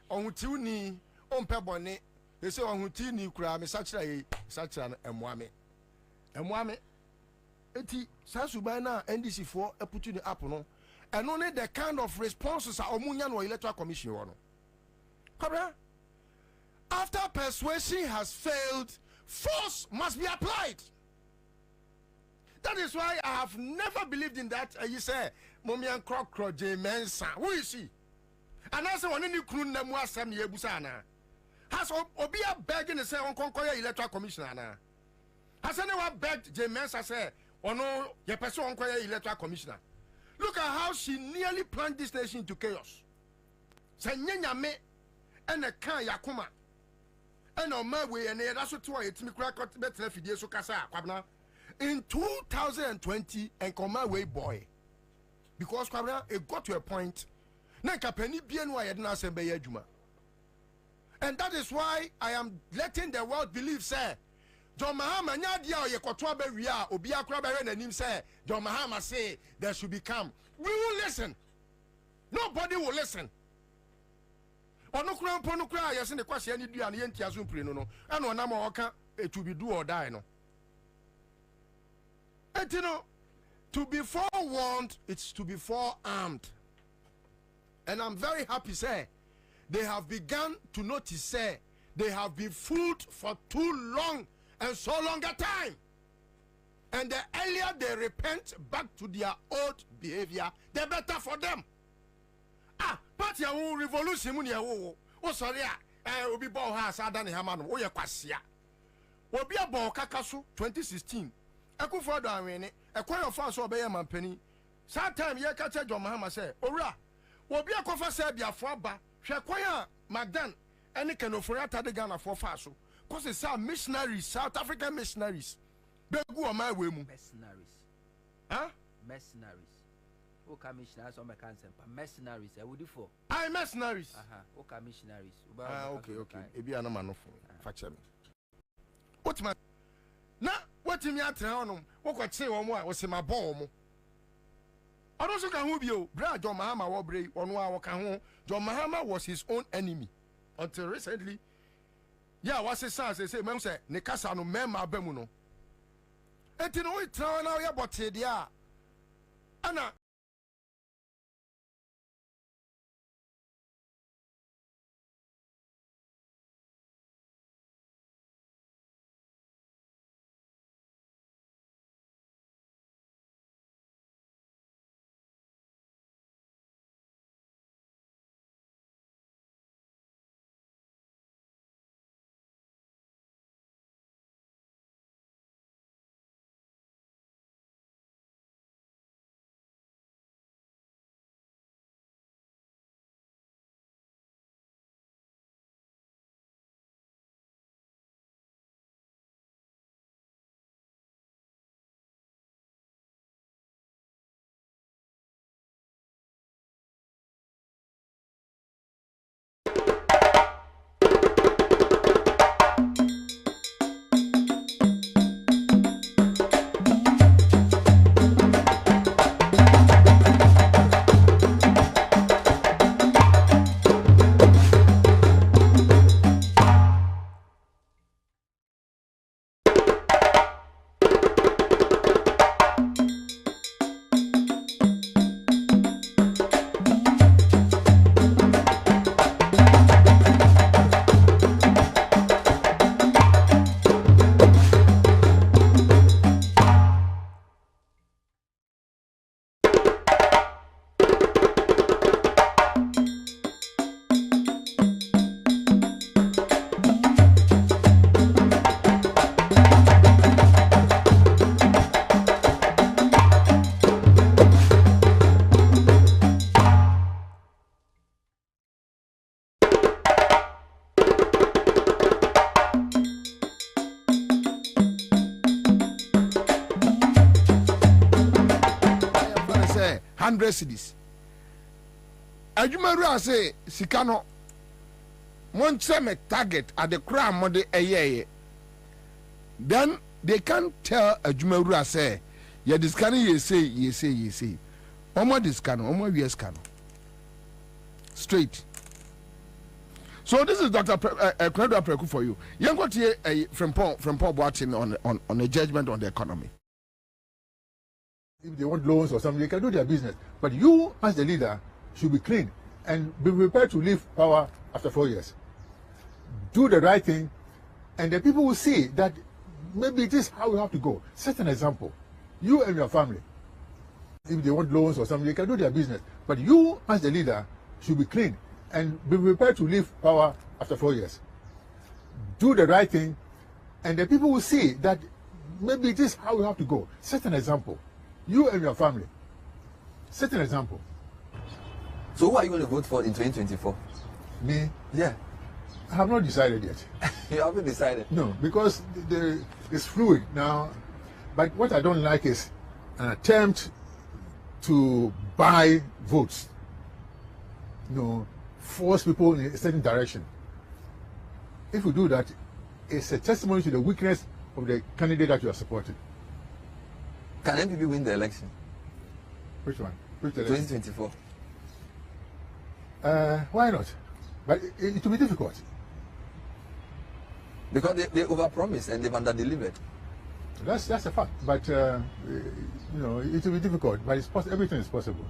H: ohutiw ni ompe boni ese ohuti ni kura me sachira no emuame eti sasuban na NDC for eputu ni app no and only the kind of responses are omunya no electoral commission no correct. After persuasion has failed, force must be applied. That is why I have never believed in that. You say momian crocro Ansah, who is he? And I say one ni kunu na mu asem ye busa na has obia begging to say on conquer electoral commissioner na has anyone begged Ansah say ono ye person on conquer electoral commissioner. Look at how she nearly plunged this nation into chaos. Say nyanya me and a kan yakuma and on my way and that's what to it me crack better fidie so kasa Kwabena in 2020 and come my way boy because Kwabena it got to a point na kapani bia no ayede na asem be adwuma. And that is why I am letting the world believe, say, John Mahama nyadia o yekoto abawia obi akura behwe nanim say John Mahama say there should be calm. We will listen. Nobody will listen. Ono kura mpono kura yesi ne kwase ani dua ne yenti azumpire no no ana ona ma oka it will be do or die no. And you know, to be forewarned, it's to be forearmed. And I'm very happy, say, they have begun to notice, say, they have been fooled for too long and so long a time. And the earlier they repent back to their old behavior, the better for them. But ya revolution mun ya wo sorry obi bo ha asada ne hama no wo ye kwasia. Obi abo kakaso 2016. Ekufo do anwene ekwan of us obeye mampani. That time ye ka che John Mahama say, "Owura, obi akofa say biafo aba, hwe kwan a Magdan ene kanofori atade Ghana for faso." Cause it's some missionaries, South African missionaries. Begu o my way mu.
C: Mercenaries.
H: Huh?
C: Mercenaries. O commissioners on my cancer. Mercenaries. I would do for.
H: I mercenaries.
C: O commissionaries.
H: Okay. Ebi ana manofo. Fache me. What man? Na what me atra ono. Wo ko che wo mo a wo se ma bon mo. Odo so ka ho bi o. Bra John Mahama wo bre ono a wo ka ho. John Mahama was his own enemy until recently. Yeah, what's his son say mem say ne kasa no mema abamu no. Enti no we tra na we bote dia. Ana 100 cedis. Adwumawura say sika no monche me target at the crime mode eye. Then they can't tell Adwumawura say ye discan ye say. Omo discan, omo scan. Straight. So this is Dr. Kwabena Preku for you. You got here from Paul Boateng on a judgment on the economy.
I: If they want loans or something, they can do their business. But you, as the leader, should be clean and be prepared to leave power after 4 years. Do the right thing, and the people will see that maybe this is how we have to go. Set an example. You and your family. If they want loans or something, they can do their business. But you, as the leader, should be clean and be prepared to leave power after 4 years. Do the right thing, and the people will see that maybe this is how we have to go. Set an example. You and your family. Set an example.
J: So who are you going to vote for in 2024?
I: Me?
J: Yeah.
I: I have not decided yet.
J: You haven't decided?
I: No, because it's fluid now. But what I don't like is an attempt to buy votes. Force people in a certain direction. If you do that, it's a testimony to the weakness of the candidate that you are supporting.
J: Can MPP win the election?
I: Which one? Which election?
J: 2024.
I: Why not? But it will be difficult.
J: Because they overpromised and they've underdelivered.
I: That's a fact. But it will be difficult. But everything is possible.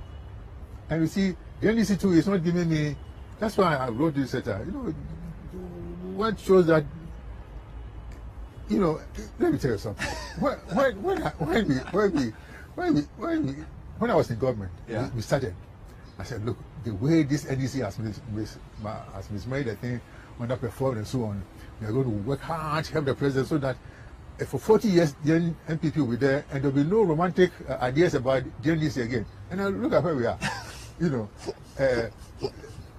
I: And you see, the NDC too is not giving me. That's why I wrote this letter. What shows that. Let me tell you something. When I was in government, we started. I said, look, the way this NDC has mismade the thing, underperformed and so on, we are going to work hard to help the president so that for 40 years, the NPP will be there and there will be no romantic ideas about the NDC again. And now look at where we are.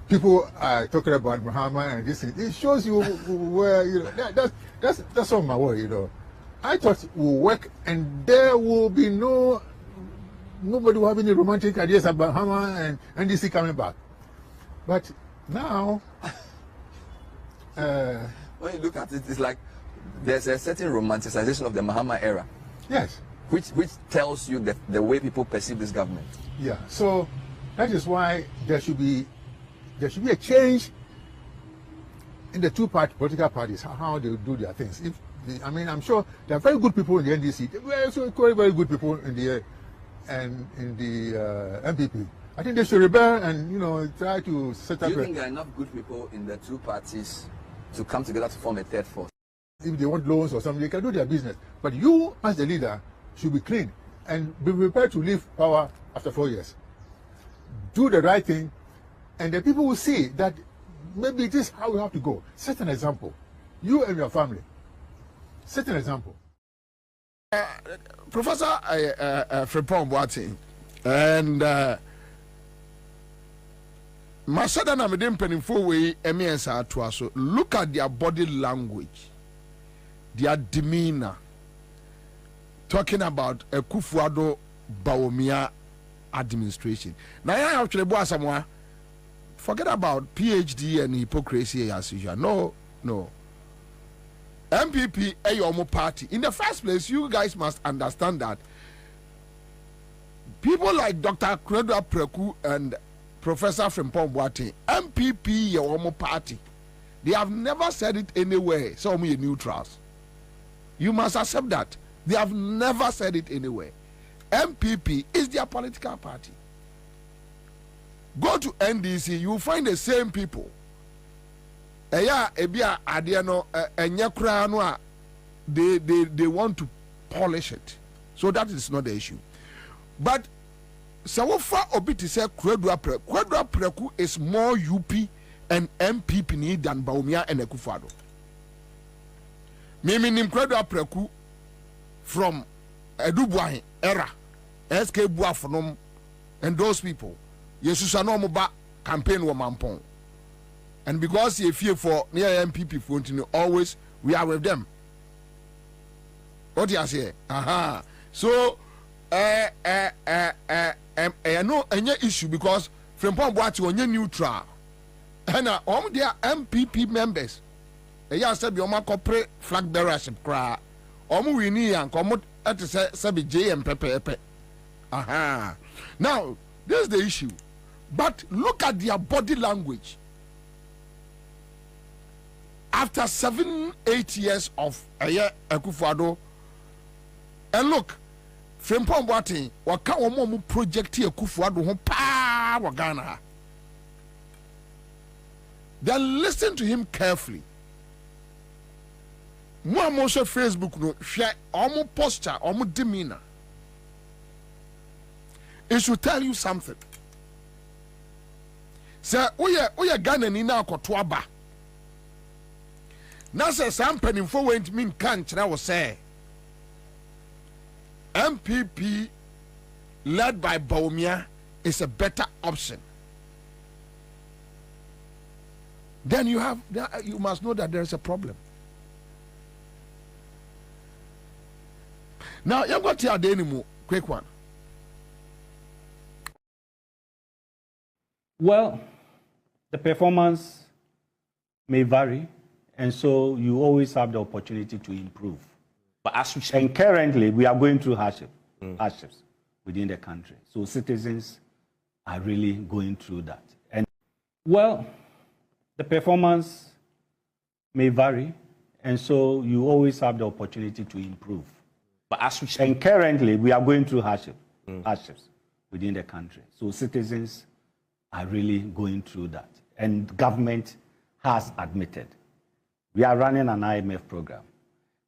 I: People are talking about Muhammad and this. It shows you where that's all my worry. I thought we'll work and there will be nobody will have any romantic ideas about Muhammad and NDC coming back. But now,
J: when you look at it, it's like there's a certain romanticization of the Muhammad era.
I: Yes.
J: Which tells you the way people perceive this government.
I: Yeah. So that is why there should be a change in the political parties, how they do their things. I'm sure there are very good people in the NDC. There are also very, very good people in the MPP. I think they should rebel and try to set up.
J: Do you think there are enough good people in the two parties to come together to form a third force?
I: If they want loans or something, they can do their business. But you, as the leader, should be clean and be prepared to leave power after 4 years. Do the right thing, and the people will see that maybe this is how we have to go. Set an example. You and your family. Set an example.
H: Professor Frepon Boateng and Masada na medem penifo we emiensa ato aso. Look at their body language, their demeanor, talking about Akufo-Addo Bawumia administration. Now I actually boy someone forget about PhD and hypocrisy as usual. No. MPP Ayomo party. In the first place, you guys must understand that people like Dr. Kwabena Preku and Professor Frempong Boateng, MPP Ayomo party, they have never said it anywhere. So we are neutrals. You must accept that. They have never said it anywhere. MPP is their political party. Go to NDC, you will find the same people. They want to polish it. So that is not the issue. But Sawofa Obiti said Kwabena Preku is more UP and MPP than Bawumia and Akufo-Addo. Mimi nim Kwabena Preku from Edubuahin era, SK Buafonom, and those people. Yesusano Moba campaign wa Mampong. And because you fear for near MPP for always we are with them. What do you say? Aha. So ɛno ɛnyɛ issue because Frimpong Boakye onye neutral ɛna their MPP members ɛyɛ asɛ bi ɔmo akɔpere flag bearership koraa ɔmo wini yank ɔmo ɛte sɛ bi JM pɛpɛɛpɛ aha now this is the issue but look at their body language after 7-8 years of Akufo-Addo and look Frimpong Boakye waka omo project Akufo-Addo ho pa wa Ghana. Then listen to him carefully. Mo amoshe Facebook no hwe omo posture omo demeanor. It should tell you something. Say oye Ghana ni na akoto aba. Na say some penifo went mean kan kira wo say MPP led by Bawumia is a better option. Then you must know that there is a problem. Now you've got to add any more quick one.
O: Well, the performance may vary, and so you always have the opportunity to improve.
Q: But as we speak,
O: and currently we are going through hardships within the country. So citizens are really going through that. And well, the performance may vary, and so you always have the opportunity to improve.
Q: But as we speak,
O: and currently we are going through hardships within the country. So citizens are really going through that. And government has admitted. We are running an IMF program.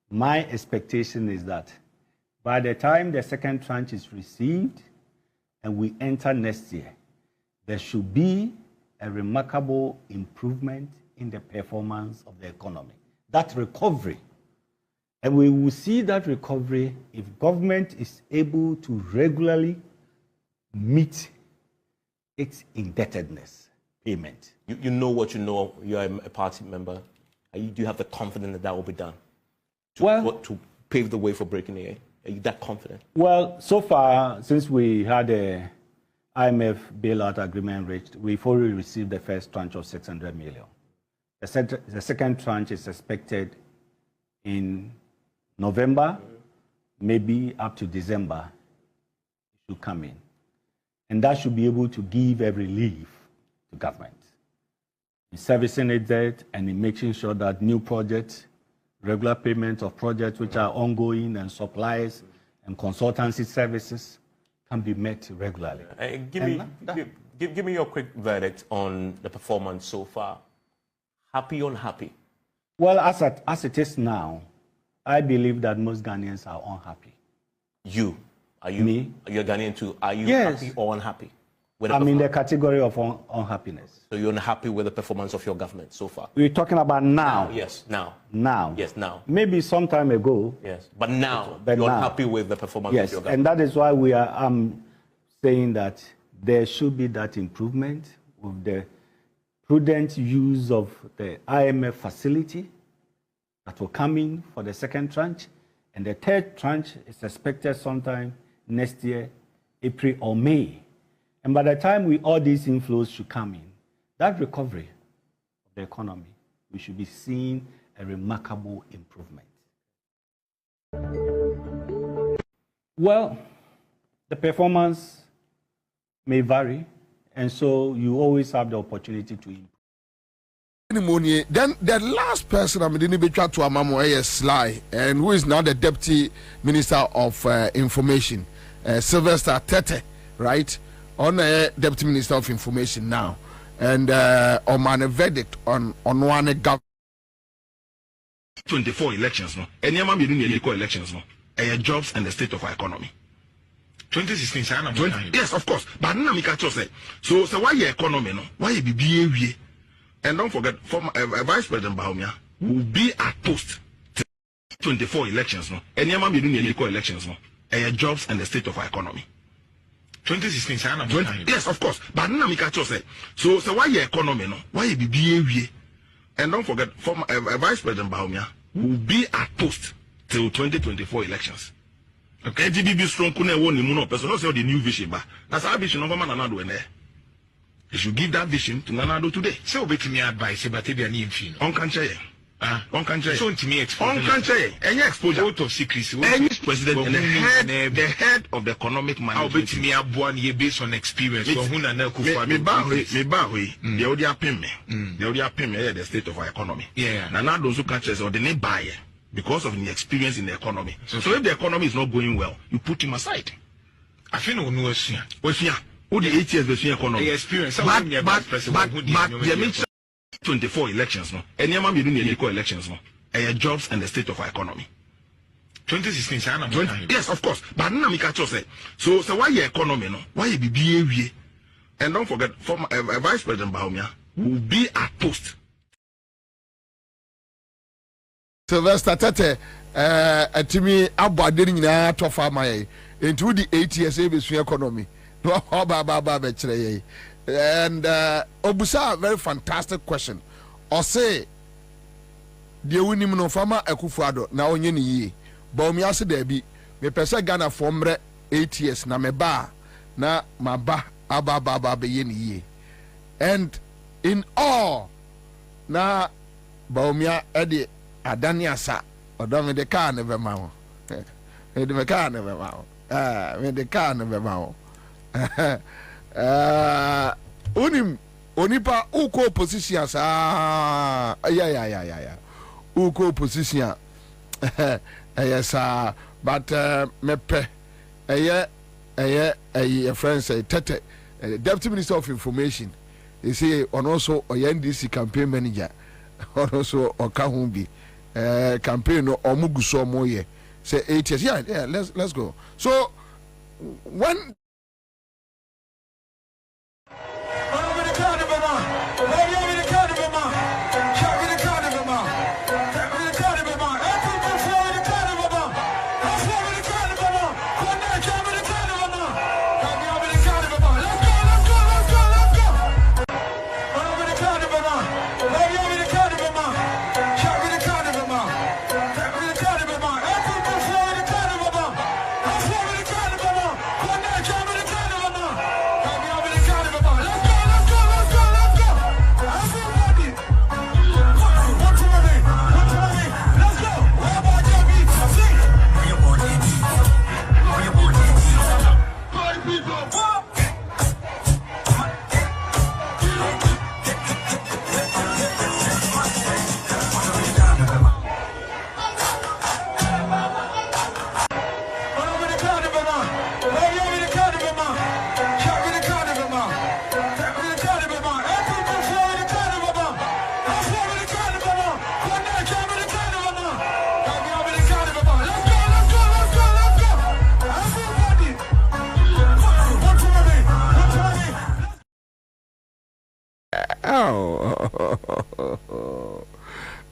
O: My expectation is that by the time the second tranche is received and we enter next year, there should be a remarkable improvement in the performance of the economy. That recovery. And we will see that recovery if government is able to regularly meet its indebtedness payment.
Q: You know what you know. You are a party member. Do you have the confidence that will be done to pave the way for breaking the A? Are you that confident?
O: Well, so far, since we had a IMF bailout agreement reached, we've already received the first tranche of 600 million. The second tranche is expected in November, maybe up to December, it should come in. And that should be able to give a relief to government in servicing its debt and in making sure that new projects, regular payments of projects which are ongoing and supplies and consultancy services can be met regularly.
Q: Give me your quick verdict on the performance so far. Happy or unhappy?
O: Well, as it is now, I believe that most Ghanaians are unhappy.
Q: You? Are you?
O: Me?
Q: You're Ghanaian too. Are you happy or unhappy?
O: I'm in the category of unhappiness.
Q: So you're unhappy with the performance of your government so far?
O: We're talking about now.
Q: Yes, now.
O: Now.
Q: Yes, now.
O: Maybe some time ago.
Q: Yes, but now you're unhappy with the performance of your government.
O: And that is why we are saying that there should be that improvement with the prudent use of the IMF facility that will come in for the second tranche. And the third tranche is expected sometime next year, April or May. And by the time all these inflows should come in, that recovery of the economy, we should be seeing a remarkable improvement. Well, the performance may vary, and so you always have the opportunity to improve.
H: Then the last person I'm going to be trying to Amamo Sly, and who is now the Deputy Minister of Information, Sylvester Tete, right? On Deputy Minister of Information now, and on a verdict on one government.
B: 24 elections, no. Any man be doing elections, no. Jobs and the state of our economy. 2016, yes, of course. But now we can say so. Why your economy, no? Why you be and don't forget, former Vice President Bawumia will be at post 24 elections, no. Any man be doing elections, no. Jobs and the state of our economy. 2016, yes, of course. But now we can say so. Why your economy, no? Why you be and don't forget, former Vice President Bawumia will be at post till 2024 elections. Okay, GBB strong couldn't want him no person. Not say the new vision, but that's our vision of Nanado in there. You should give that vision to Nanado today.
P: So wait me advice about the need film.
B: On cancer. On cancer.
P: So to me exposure.
B: On cancer. Any exposure.
P: Out of secrecy.
B: Any president and the head of the economic management.
P: I'll bet me a one year based on experience. So who na kufa
B: me bawe. They already pay me. They already pay me the state of our economy.
P: Yeah.
B: Nanado so cancer or the name buyer. Because of the experience in the economy. So if the economy is not going well, you put him aside.
P: I feel no no issue.
B: Who the 8 years the economy?
P: The experience.
B: But the mid 24 elections no. Any man be doing the elections no. Jobs and the state of our economy.
P: 2016.
B: Yes, of course. But now me catch say. So why your economy no? Why you be BA? And don't forget, former Vice President Bobie will be a post.
H: Sylvester Tete, Timi Abadin nyinaa tofa my into the 8 years ebesu economy. No ba betre. And Obusa, a very fantastic question. Or say the winim no farmer Akufo-Addo na onye ni yi. Ba omi ase da bi me pese Ghana for mre 8 years na me ba na maba aba be ye ni yi. And in all na ba omi ade adani asa odon de car never ma the car never ma the car never ma onipa uko position sa ya uko position yes but mepe a friend say Tete Deputy Minister of Information he say on also NDC campaign manager on also Okahumbi campaign no omuguso moye say 8 years yeah let's go so when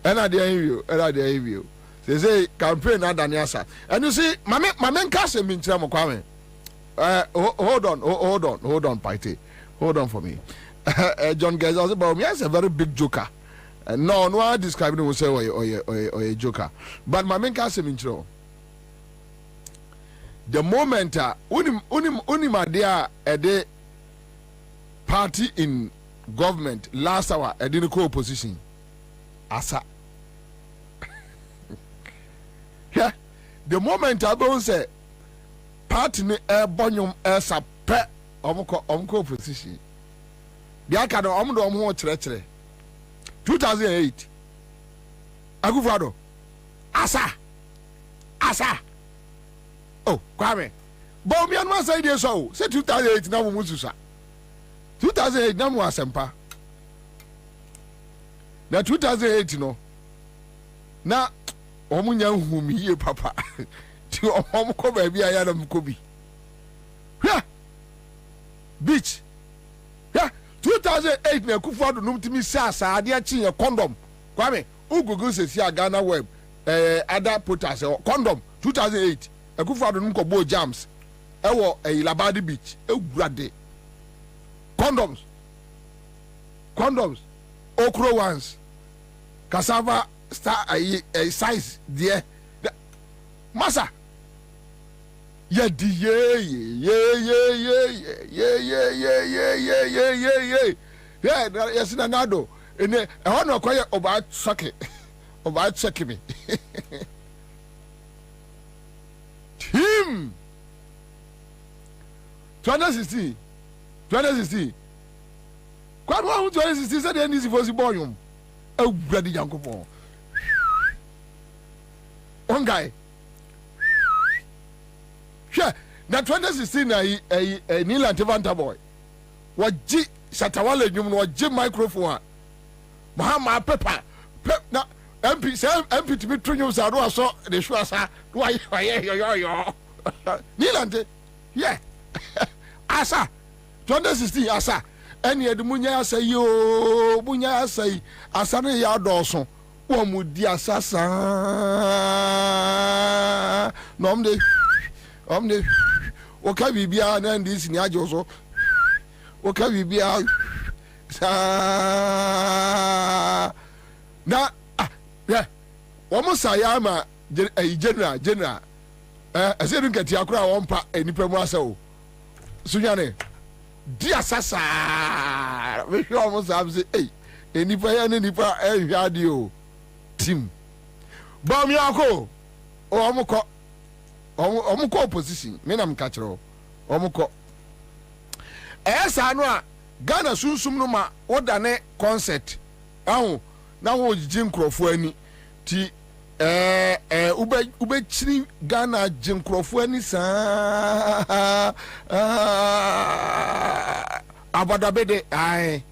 H: and I dare you. They say campaign and Ansah. And you see, my man cast him in Kwame. Hold on, Paite. Hold on for me. John Geza about me as a very big joker. No one describing him will say or a joker. But my man cast him in the moment my dear a day party in government last hour I didn't call opposition. Asa. Yeah. The moment I don't say party ni bonyum esa pe omko opposition. The aka do omo chere 2008 Akufo-Addo asa oh Kwame but me and my side dey so say 2008 na mo mususa 2008 na mo asempa na 2008 no na omunya nhumi ye papa ti omko ba bia ya na mkobi yeah beach yeah 2008 na Akufo-Addo num timi sa ade a chi condom Kwame ugugu se si Ghana web other potas condom 2008 Akufo-Addo num ko bo jams ewo Labadi beach egurade condoms okro ones cassava star a size there massa Yeah, yeah. Yeah, yes, Nanado. And I want to acquire about socket. About checking me. Team 2016. Quite one 2016 said the end is for the boy. Oh, bloody young couple. One guy. Sure. Now 2016 a Neil Antivanta boy. What G Satawale you know G microphone. Mahama Pepper. Now MP to be true news I saw the show why Neil Ante. Yeah. Ansah 2016 Ansah. Any of the Munya say yo Munya say Asana ya Dawson. One would the assassin. No, the okay, we be and this in Yajoso. Okay, we be out. Now, yeah, almost I am a general. I said, get your crowd one part any promoso. Sunyane, dear assassin, we almost have the any prayer and any prayer radio. Team Bobie Uncle Omuko opposition menam kachero Omuko esa no a Ghana sunsum no ma wodane concert ahu na wo jim krofo ani ti ube chiri Ghana jim krofo ani sa abadabede ai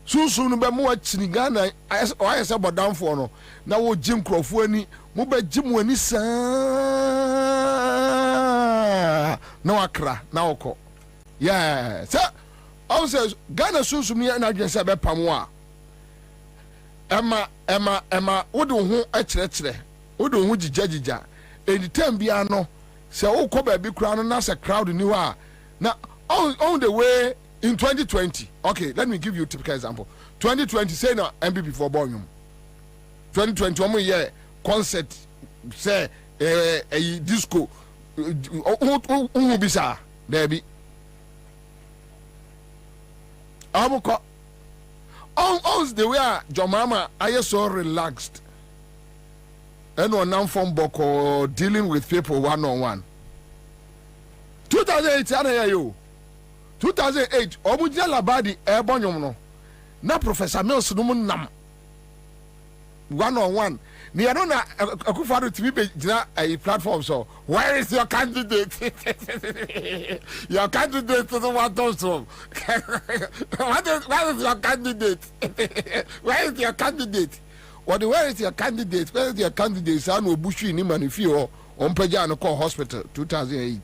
H: sunsun no be mo achini Ghana ayese bodamfo no na wo jim krofo ani mo be jim ani sa na wakra na woko yeah so also Ghana sunsun ni na dwen se be pamo a ema wo de ho akirekire wo de ho jijajija anytime bia no se wo ko ba bi kura no na se crowd ni wa na on the way in 2020, okay, let me give you a typical example. 2020, say no MB before Bonium. 2020, 1 year concert, say a disco. Who be sir? There be. Amuko. On the way, John Mama, I so relaxed. And on now from Boko dealing with people one-on-one. 2008, I hear you. 2008 omuja labadi ebonyom no na Professor Mills no nam one on one ni ano na akufado timi be gina a platform so where is your candidate your candidate to the one those from what is your candidate where is your candidate where is your candidate san obushu ni manifio on peja no call hospital 2008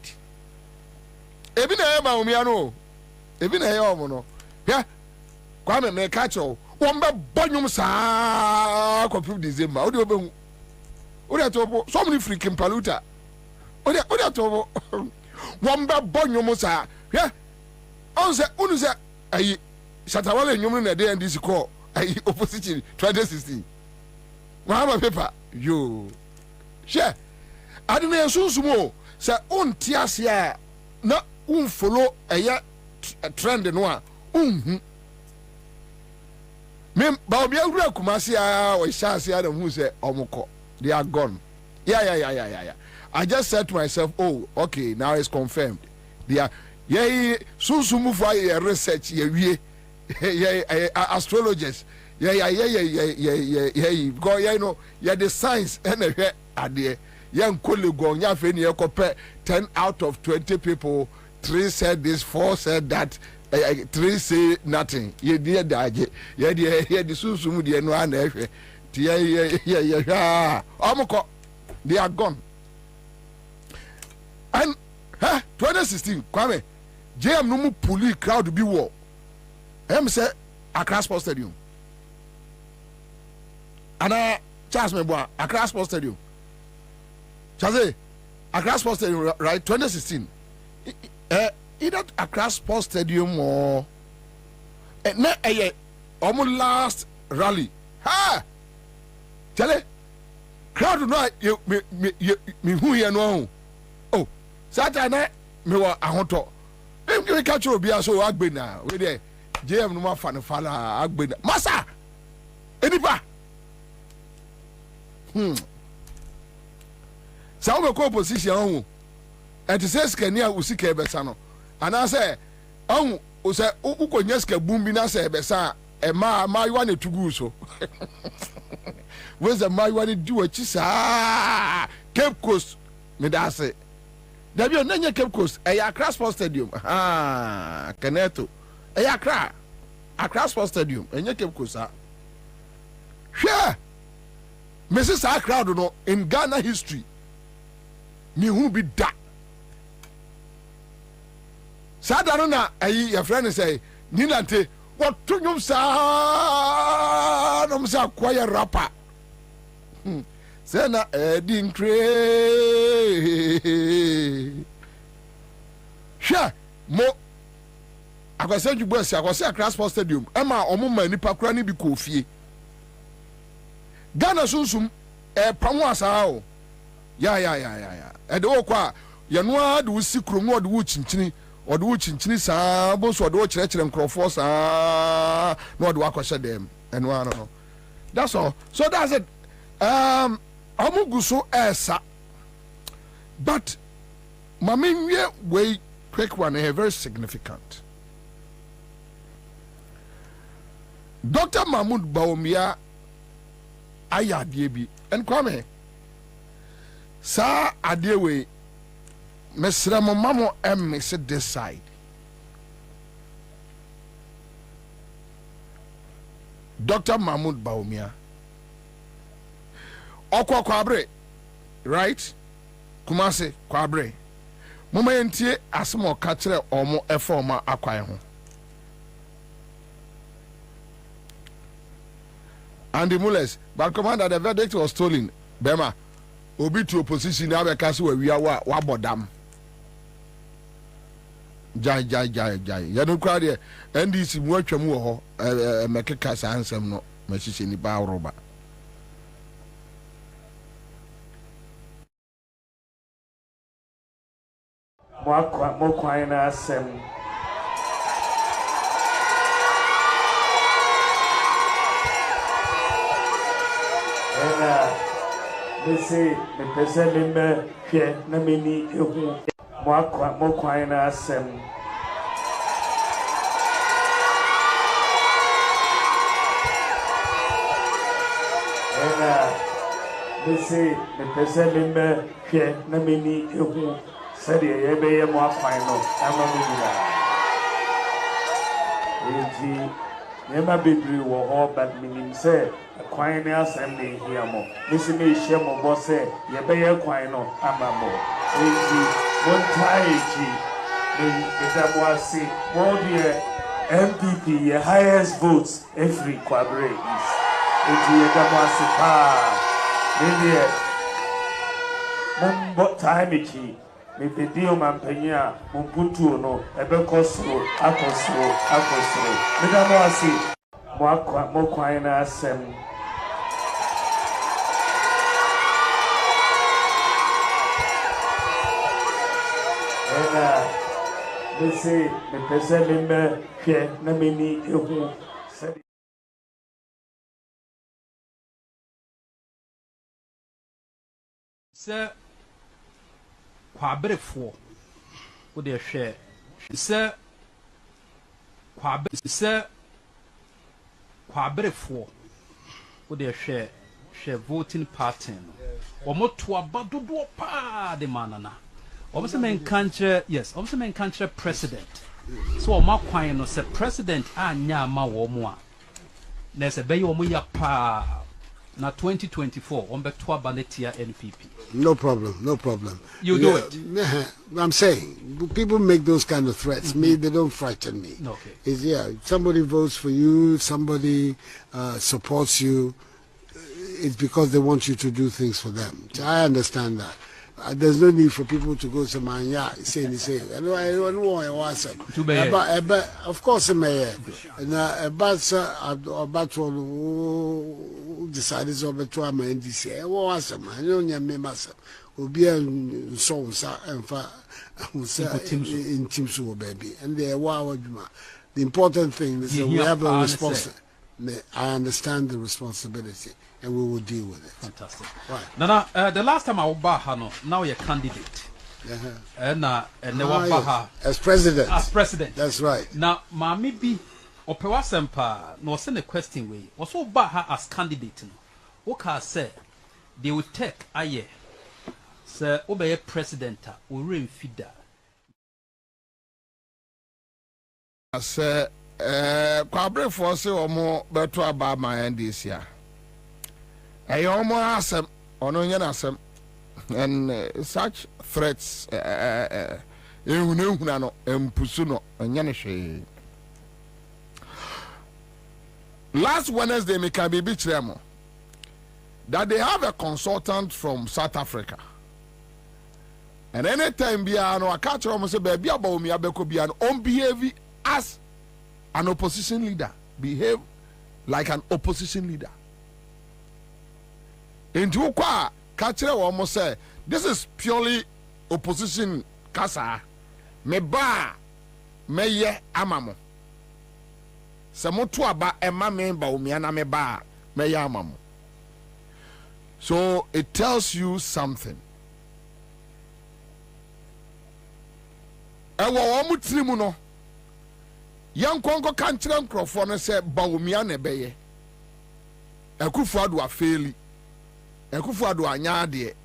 H: ebi na ema umiano ebi na ya omo ya kwa me catch o won be bonyum saa kwa 5 December odi obehu odi atobo so many freaking paluta odi atobo won be bonyum saa ya on se unu se ayi Shatawale nyum na dey ndc call ayi opposition 2016 Mahama paper yo she adina sunsumo se on tiasia na follow a trend no a me Bobie awura kumasi a o shasi adam who say omoko they are gone yeah I just said to myself, oh okay, now it's confirmed they are sunsumu for research ye astrologers go you know the science and ade yan kolego nya fe ni ekope 10 out of 20 people 3 said this, 4 said that, 3 say nothing. Ye dear daje, ye the susum de no an ehwe. Omoko, they are gone. And 2016, Kwame, JM no mu puli crowd be war. Say Accra Sports Stadium. And Charles Meboa, Accra Sports Stadium. Chaze, Accra Sports Stadium, right? 2016. Either Accra Sports Stadium or almost last rally. Ha! Chale, crowd no me who you know. Oh, Saturday me wa ahoto. Me catch obi so Kwabena. We there. JM no ma fa no fala Kwabena. Masa. Enipa. Sa wo ko position ho. And say skania usika ebesa no. Ana say on o say ukonya ska bumbi na say ebesa e ma you want to go so. Where's the my want to do a chisa Cape Coast me da say. There be on Cape Coast e Accra Sports Stadium. Ah, Keneto. E Accra Sports Stadium enye Cape Coast ah. Sure. Mrs. Our crowd no in Ghana history. Me who be that. Sadano na ayi your friend say Nilante what to nyum sa no say choir rapper. Say na Edin Cray. Sure mo akwase jubuasi akwase Accra Sports Stadium ema omuma nipa kura ni bi kofie. Ghana sunsum pamo asa o ya e de wo kwa ye no a de wo sikro no de wo chinchini saa bo so de wo kire nkrofo saa no de wo akoshe dem eno no that's all. So that's it. Amuguso esa but mamenwie we quick one very significant. Dr. Mahmoud Bawumia aya adie bi en Kwame sa adie we mesra mo mamo miss this side. Dr. Mahmoud Bawumia okwa Kwabre right Kumase Kwabre mama yentie asemo ka kire omo eforma akwan ho Andy Mullers, but commander, the verdict was stolen. Bema, obi to opposition now because we are wa bodam. Jai. You don't cry there. And this is what you more make a cast answer no message in the bar robber.
A: More quiet as they say the person in the here, Namini, more quiet as they say the person in the here, Namini, said, "You be more quiet." Never be blue or all, but meaning say. Kwabena assembly here mo. Listen me share mo boss say ye be ye Kwabena amamo. Enti one tie the Damwasi more the MPP ye highest votes every Kwabena is. Enti ye Damwasi pa. Maybe what time ichi me pedio mampenya mo putu no ebe koso akoso. Me Damwasi mo Kwabena assembly. They say the person in the here, Namini, said.
R: Sir Kwabena for would they share? Sir Kwabena for would they share voting pattern? Or more to a badudo pa de manana. Obviously, men country, yes, obviously, men country president. So, my Kwabena no say president, nyama womoa. There's a bay omuya pa na 2024 on betua banetia NPP.
S: No problem.
R: You do it.
S: I'm saying people make those kind of threats. Me, they don't frighten me.
R: Okay.
S: It's somebody votes for you, somebody supports you. It's because they want you to do things for them. So I understand that. There's no need for people to go to Manya say. I don't want to watch them. But of course, mayor and about to decide to NDC. I watch them. I don't know myself. obi an so sa emfa in team so baby and there the important thing is that we have a responsibility. I understand the responsibility and we will deal with it.
R: Fantastic. Right. Now, the last time I was back, now you're a candidate. And
S: as president.
R: As president.
S: That's right.
R: Now, maybe Opewa Sempa no send a question way. Also back as candidate. Okay, say they will take a year. Sir, obey president or ring feeder.
H: Sir, Kwabena for say or more better about my end this year. I almost ask them on onion and such threats last Wednesday me can be beach them that they have a consultant from South Africa. And anytime I catch almost say baby about me abeko be an own behavior as an opposition leader. Behave like an opposition leader. Into kwa catch almost say this is purely opposition kasa. Me ba me ye amamo. Samotu aba ema me ba umiana me ba me ye amamo. So it tells you something. Ewa omu trimu no. Yan konko kanchira nkrofo no se ba umia na beye. Ekufuado afeli. Ekufuado anya de.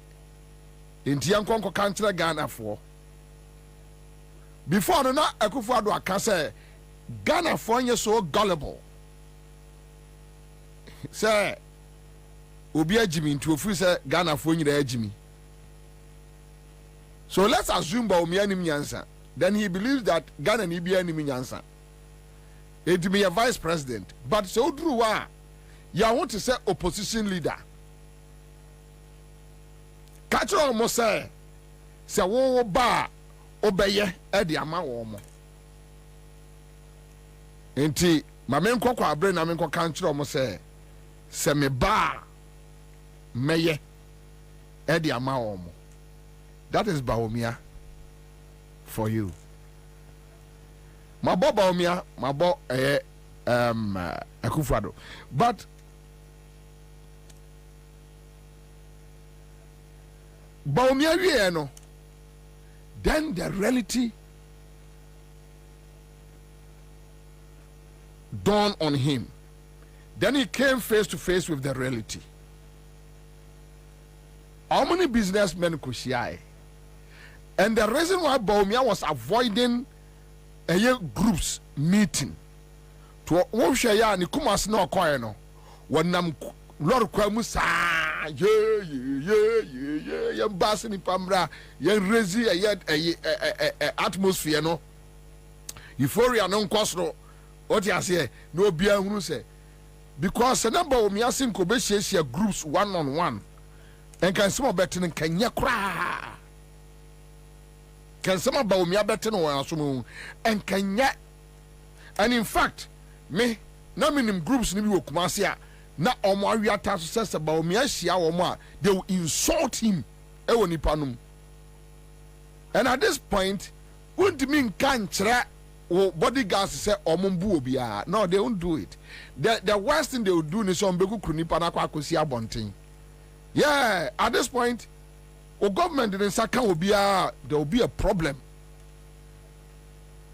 H: Enti yan konko kanchira Ghana for. Before no na Ekufuado aka say Ghana for nye so gullible. Say obi ajimi nti ofiri say Ghana for nyira ajimi. So let's assume ba umia nim nyansa. Then he believes that Ghana ni bia nim nyansa. It be a vice president, but so drew ya want to say opposition leader. Catch almost say wo ba obeye e de ama wo mo. Enti ma men kwa Kwabena na men kwa catch almost say me ba meye e de ama wo mo. That is Baomia for you. Mabo Baomia, mabo Akufo-Addo. But Baomia wie no, then the reality dawned on him. Then he came face to face with the reality. How many businessmen could she eye? And the reason why Baomia was avoiding a groups meeting to what share ni kumas no koy no wonam lord kwamu sa ye bass ni pamra ye rezi atmosphere no euphoria no nkosro what you say no bia hunu say because the number of Baomia ko be share groups one on one and can some better can ya kra. Can some about me better no and can yet and in fact me na minim groups ni bi wo Kumasi na omo awiata so say about me ahia omo they will insult him e woni panum. And at this point won't mean can kire bodyguards say omo mbu obia. No, they won't do it. The worst thing they will do is on beku krunipa na kwa akosi abonten. Yeah, at this point o government didn't say there will be a problem.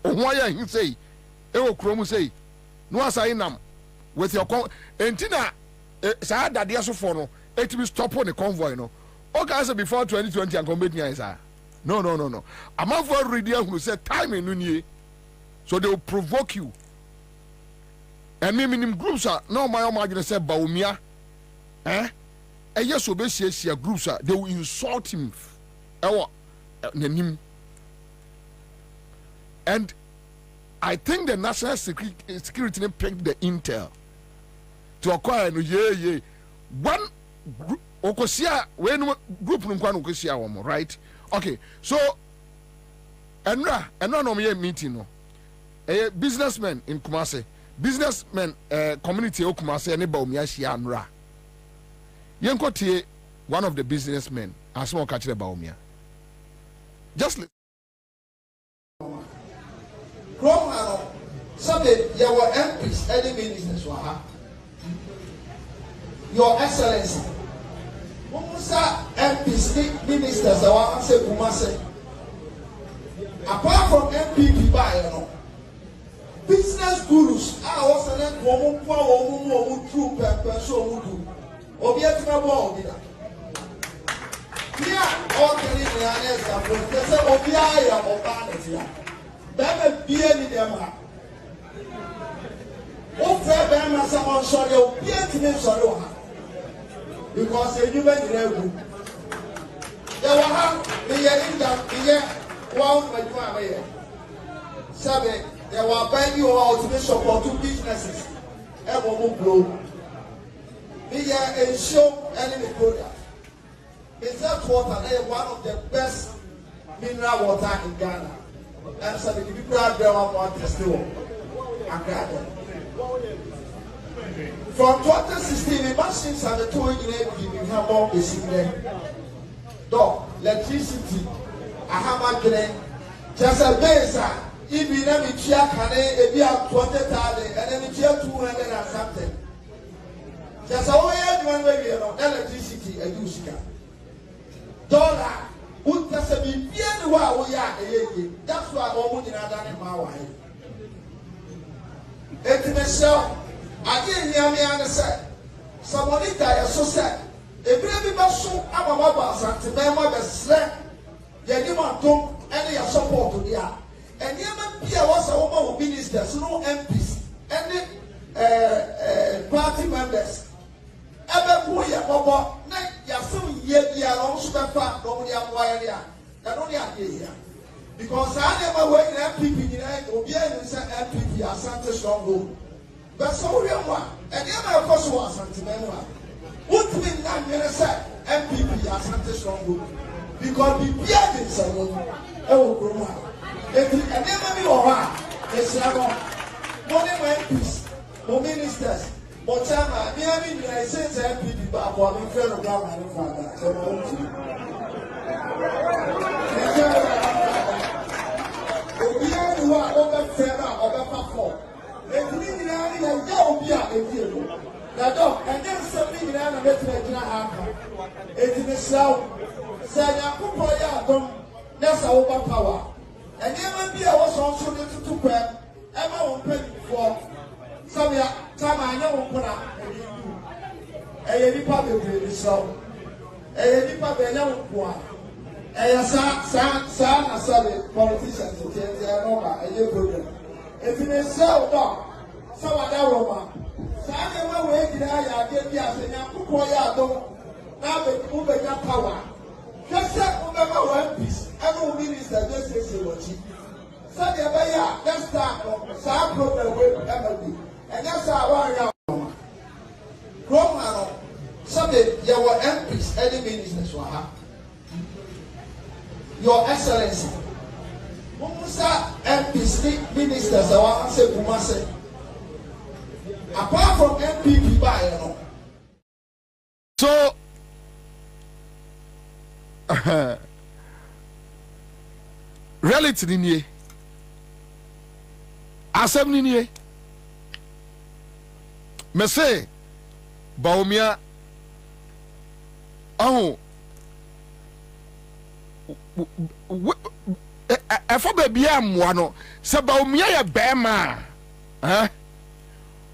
H: Why he say, "Ewo kromu say, no asai nam with your entina sa that dia so for no it will stop on the convoy no." Okay, say before 2020 and combat nya no. Among for ready who say time in nie, so they will provoke you. And minim groups are no my imagine say Baomia, and yes, obey groups they will insult him. And I think the national security picked the intel to acquire one okosia when group right? Okay, so and no meeting no a businessman in Kumasi, businessman community of Kumasi and Baomia Shia Anra. Yenkotie, one of the businessmen, asɛm ɔka kyerɛ Bawumia just
L: Gromano, Sunday, you were MPs, any ministers were Your Excellency. Musa MPs, ministers, I want to say, Kumase. Apart from MPP, by business gurus, I was an woman for true person who do. Obiet my ball, did I? All Canadian example, they say, Obia or Bannetia. Bẹ́ẹ̀ bí ẹni dẹ̀ ma ó fẹ́ bẹ́ẹ̀ ma sẹ́ ọ̀ sọ̀rọ̀ o bí ẹ ti ní sọ̀rọ̀ o ha because ẹni bẹ́ẹ̀ nyina egu yẹ wọ ha mi yẹ ìjà mi yẹ wọ́n mẹ̀jú àmì yẹ sẹ́bi yẹ wọ abẹ́ bí wọ́n ọ̀ ti ní support businesses ẹ̀ wọ́n mu blow mi yẹ nsuo ẹni mi kóra Ansah water ẹ̀ one of the best mineral water in Ghana. Ansah the people out there want to still from 2016 the machines have the two in Hamburg is in there. Dog, electricity, I have a grain, just a base. If you never check, and you have 20,000 and then you check 200 and something. Just a way one way you know electricity and use dollar. That's a big we are. That's why all women are done in my way. And myself, I didn't hear me understand. Somebody died so sad. A baby muscle, I'm a mobile, and to them, I was slack. They didn't want any support to the art. And here was a woman who ministers, no MPs, any party members. Ever who you are, yet you are also the fact of the area. Not only here. Because I never wait in MPP, or be able to say MPP as Santa Stronghold. But so real one, and the other course was Santa. What mean that you say MPP as Santa Stronghold? Because the beard is someone, oh, Roma. If you can never be over, it's money MPs, or ministers. But I mean, I say MPP, but I'm afraid of government. Who are over Sarah or Papa. If we are in a Yobia, the dog, and then something in a better it's in the south. Say, that's our overpower. And even be I was also little to prep. Ever won't pay for some time I know what a republic is so. A republic, no one. Some politicians who change their number a year program. If you may sell dog, some of that woman. Some way did I get yes and Yakuya don't now the Uber power. Just set Uber one piece. Every minister just says what she said. That's that some program will ever be. And that's our one. Gromano, Sunday, you were MPs, any ministers were. Your Excellency, Musa MPs, ministers, I want to say Kumase. Apart from MPP, by you know.
H: So, reality in ye, asem in ye. Me say, Bawumia, oh. Efo baby amwano se Bawumia ye bema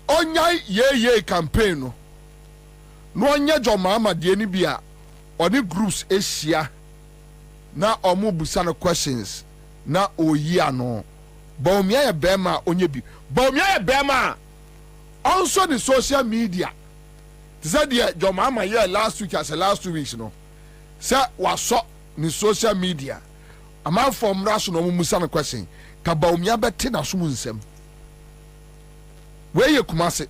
H: onya ye campaign no onya jomama de ni bia oni groups ehia na omo busa no questions na oyi ano Bawumia ye bema onye bi Bawumia ye bema also the social media said the jomama ye last week as last 2 weeks no say waso ni social media ama from rational musa na question ka Bawumia beti na so nsem we ye Kumase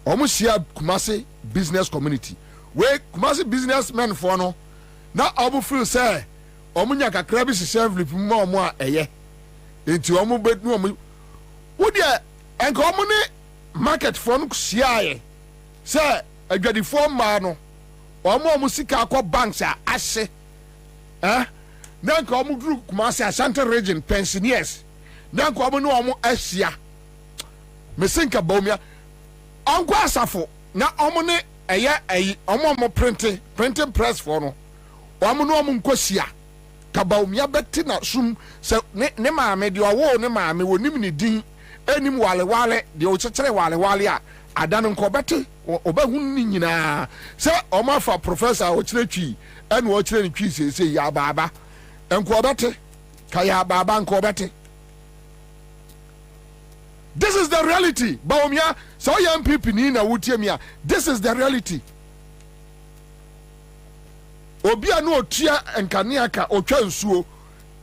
H: omo share Kumase business community we Kumase businessmen for no na omo feel say omo nya kakra bi hye envelope mu omo a eye enti omo betu omo wo de enka omo ne market for no share say adwadifo ma no omo sika akọ banks a ahye na nka omo group Kumasi Ashanti region pensioners na nka omo no omo ahia mesinka Bawumia onko asafo na omo ne eye omo printing press for no omo no omo nkosia ka Bawumia beti na sum se ne maame de owo ne maame wonim ne din enim wale de o chekere wale a adan nko beti obahun ni nyina se omo afa professor o kire twi ene o kire ne twi se ya baba enko beti ka ya baba nko beti. This is the reality. Bawumia, so young people ni na wutie this is the reality. Obia no otua enkaniaka otwa nsuo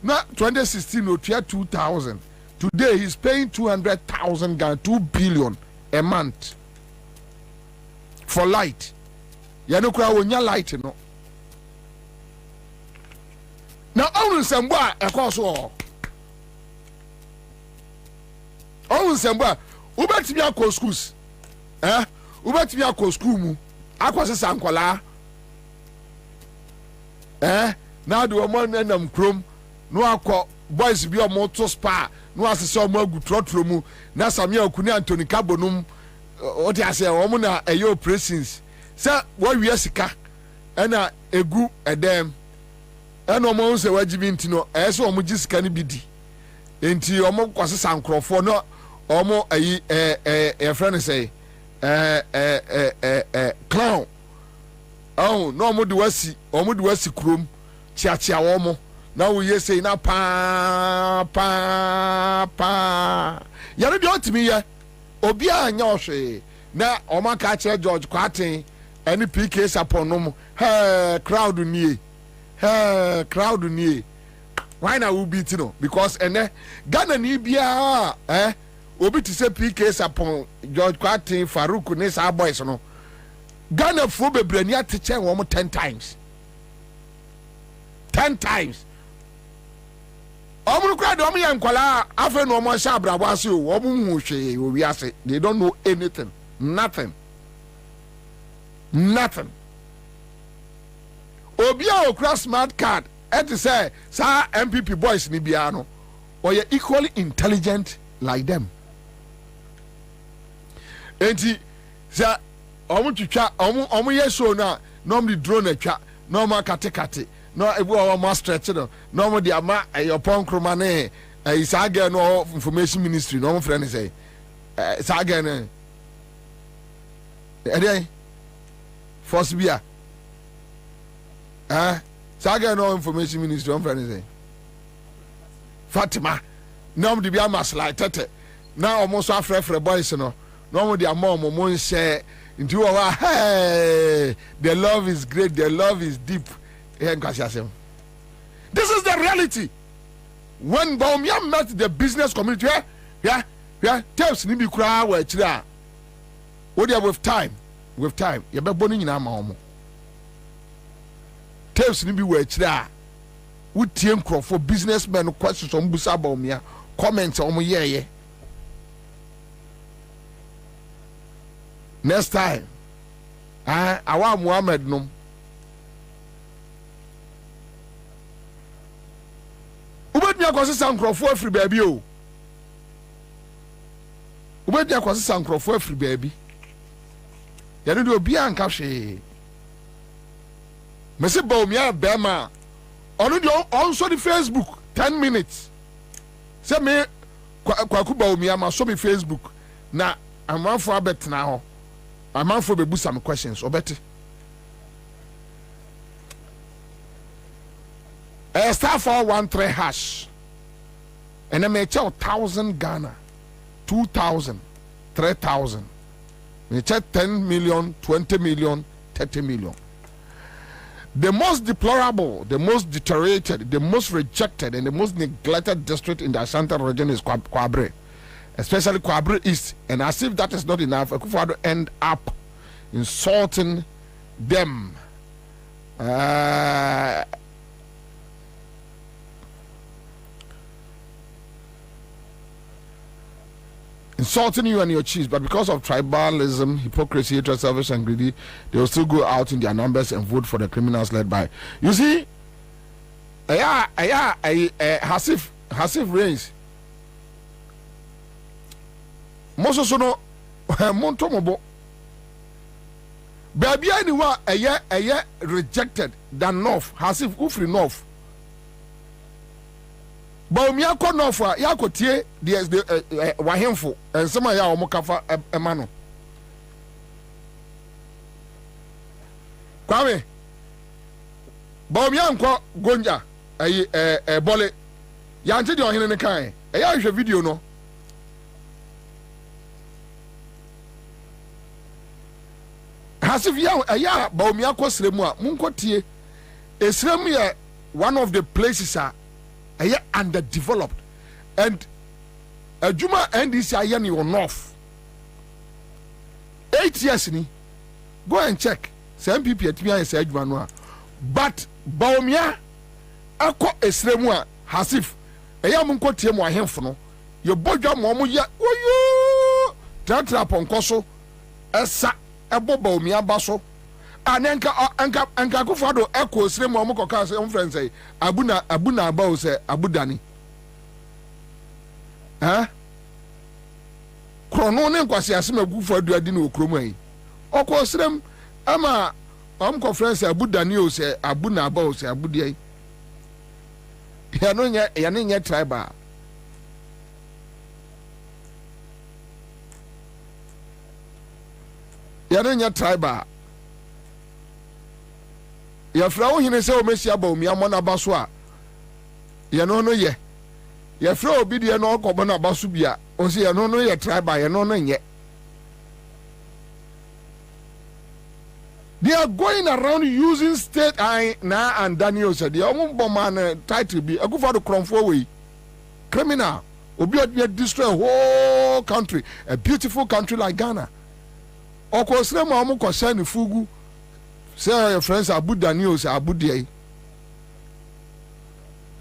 H: na 2016 otua 2000. Today he's paying 200,000 Ghana, 2 billion a month for light. Ya no kura wonya light no. Na onu sembwa ekoso on semba ubetimi akọ schools ubetimi akọ school mu akwasesa nkwala na do mo nam krom no akọ boys bi o mo to spa no asese o mo agu trotro mu na Samia Okuni Anthony Kabonum o ti ase o mo na eyo operations se wo wi sika na egu edem na mo se wajibi ntino ese o mo gisika ni bidi enti o mo kwasesa nkrofo no omo ayi a friend say clown oh no omo de wasi krom chia wo mo na wo ye say na pa ya no de otimi ye obi anya ohwe na omo ka kire George Kwaten any PK saponom crowd nie why na we beat no because Ghana ni bia obi ti say PK sapon George Kwaten Farouk ne sa boys no Ghana fo bebrani ateche wo 10 times omru kwa de omo yankwala afa no omo sha brabo ase o omo hu hwe o wi ase they don't know anything nothing obi a okra smart card et say sa MPP boys ni bia no or you equally intelligent like them. Enti sa omu twitwa omu yeso na nom di drone atwa no ma kate no ebu o ma stretch no no di ama eyopon kroma ne isaga no information ministry no friend say isaga ne ede force bia saga no information ministry no friend say Fatima nom di bia maslai tete na omo so afrefre boys no no the mom mo share into hey the love is great, the love is deep. This is the reality. When Bawumia met the business community, tapes ni bi kura wa chira. What there with time you be boni nyina ma omo tapes ni bi wa chira wotie nkrofo businessmen questions on busa Bawumia comments omo ye next time awa Muhammad nom ubet mi akwasesa nkrofo afri baabi o ubet mi akwasesa nkrofo afri baabi ya no de obi anka hwe mese Bawumia bema onu de on so the Facebook 10 minutes se me kwaku Bawumia ma so me Facebook na amanfo abetna ho amanfo bebu some questions obeti star 413 hash and I may tell 1,000 Ghana 2,000 3,000 may tell 10 million 20 million 30 million. The most deplorable, the most deteriorated, the most rejected and the most neglected district in the Ashanti region is Kwabena, especially Kwabena East. And as if that is not enough, Akufo-Addo end up insulting them.
F: insulting you and your chiefs, but because of tribalism, hypocrisy, hatred, selfish, and greedy, they will still go out in their numbers and vote for the criminals led by. You see, Hasif reigns. Most of no Montomobo. Baby, anyway, a year rejected than North. Hasif Ufri North. But me akɔ nɔfo a yakɔ tie the wahemfo nsɛm a ya ɔmo kafa ɛma no Kwame but me ankɔ gonja ayi bɔle yante de ɔhene ne kan ɛyɛ ahwɛ video no Hasif ya ɛyɛ ba me akɔ sremu a monkɔ tie esremu yɛ one of the places a underdeveloped and adwuma NDC aye ne on off 8 years ni go and check say MPP atimi aye say adwuma no a but Baomia akọ esremu a Hasif eya mo nkotie mo ahemfo no ye bodwa mo ye oyo tratra ponko so esa ebo Baomia ba so anenka kufado eko esremu mo koka say on friend say abuna aba o say abudani krono ne nkwase asem agufo aduade na okromu ayi okọ esrem ama conference abudani o say abuna aba o say abudi ayi ya no nye tribal ya no nye tribal ya fra wo hine se o mesi aba omi amona baso a ye no ye ya fra obi de no okobo na baso bia o se ye no ye tribal ye no nye. They are going around using state and Daniel said the man title be a go for the cromfo way criminal obi destroy a whole country, a beautiful country like Ghana. Oko srema omo ko send fugu say your friends Abu Daniel say Abu Diai.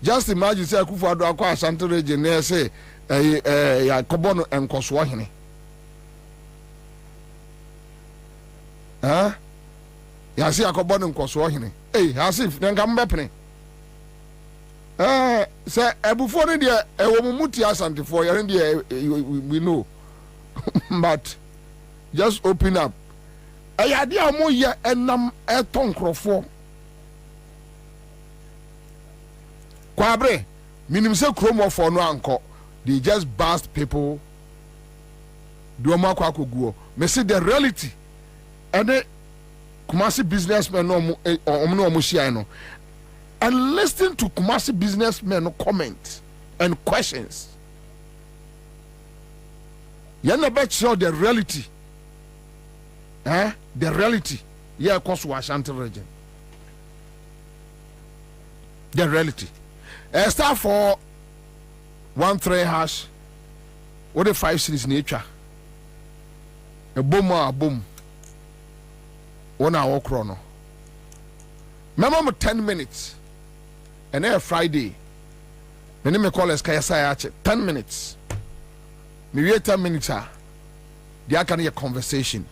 F: Just imagine say Akufo-Addo akwa Ashanti region na say ya kobono enkoso hene. Ya see akobono enkoso hene. Hasif nka mbepene. Say ebufo ne de ewo mumuti Ashanti for ya de we know. But just open up. Ayade amo ye enam eton krofo. Kwabre, minim se kromo for no anko. They just bust people. Do ma kwa koguo. Me see the reality. And Kumasi businessmen no omo share no. And listen to Kumasi businessmen no comment and questions. You never show the reality. The reality. Yeah, cause Ashanti region. The reality. Start for 13#. What the 5 series nature? A boom or a boom. 1 hour chrono. Remember 10 minutes. And then Friday. My name is Collins Kayasa. 10 minutes. Maybe 10 minutes. They can hear conversation.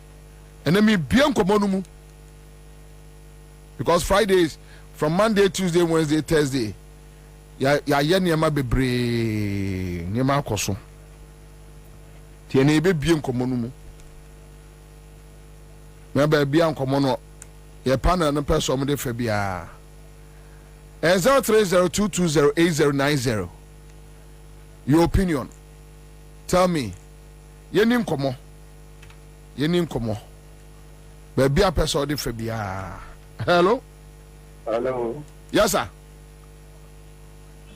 F: And then me bien komonumu. Because Fridays from Monday, Tuesday, Wednesday, Thursday. Ya niema bebre niema koso. Tiene be bien komonumu. Me be bien komono. Ye panel no person mo de fa bia. 0302208090. Your opinion. Tell me. Yenim komo. Baby a person de fa bia. Hello?
M: Hello.
F: Yes sir.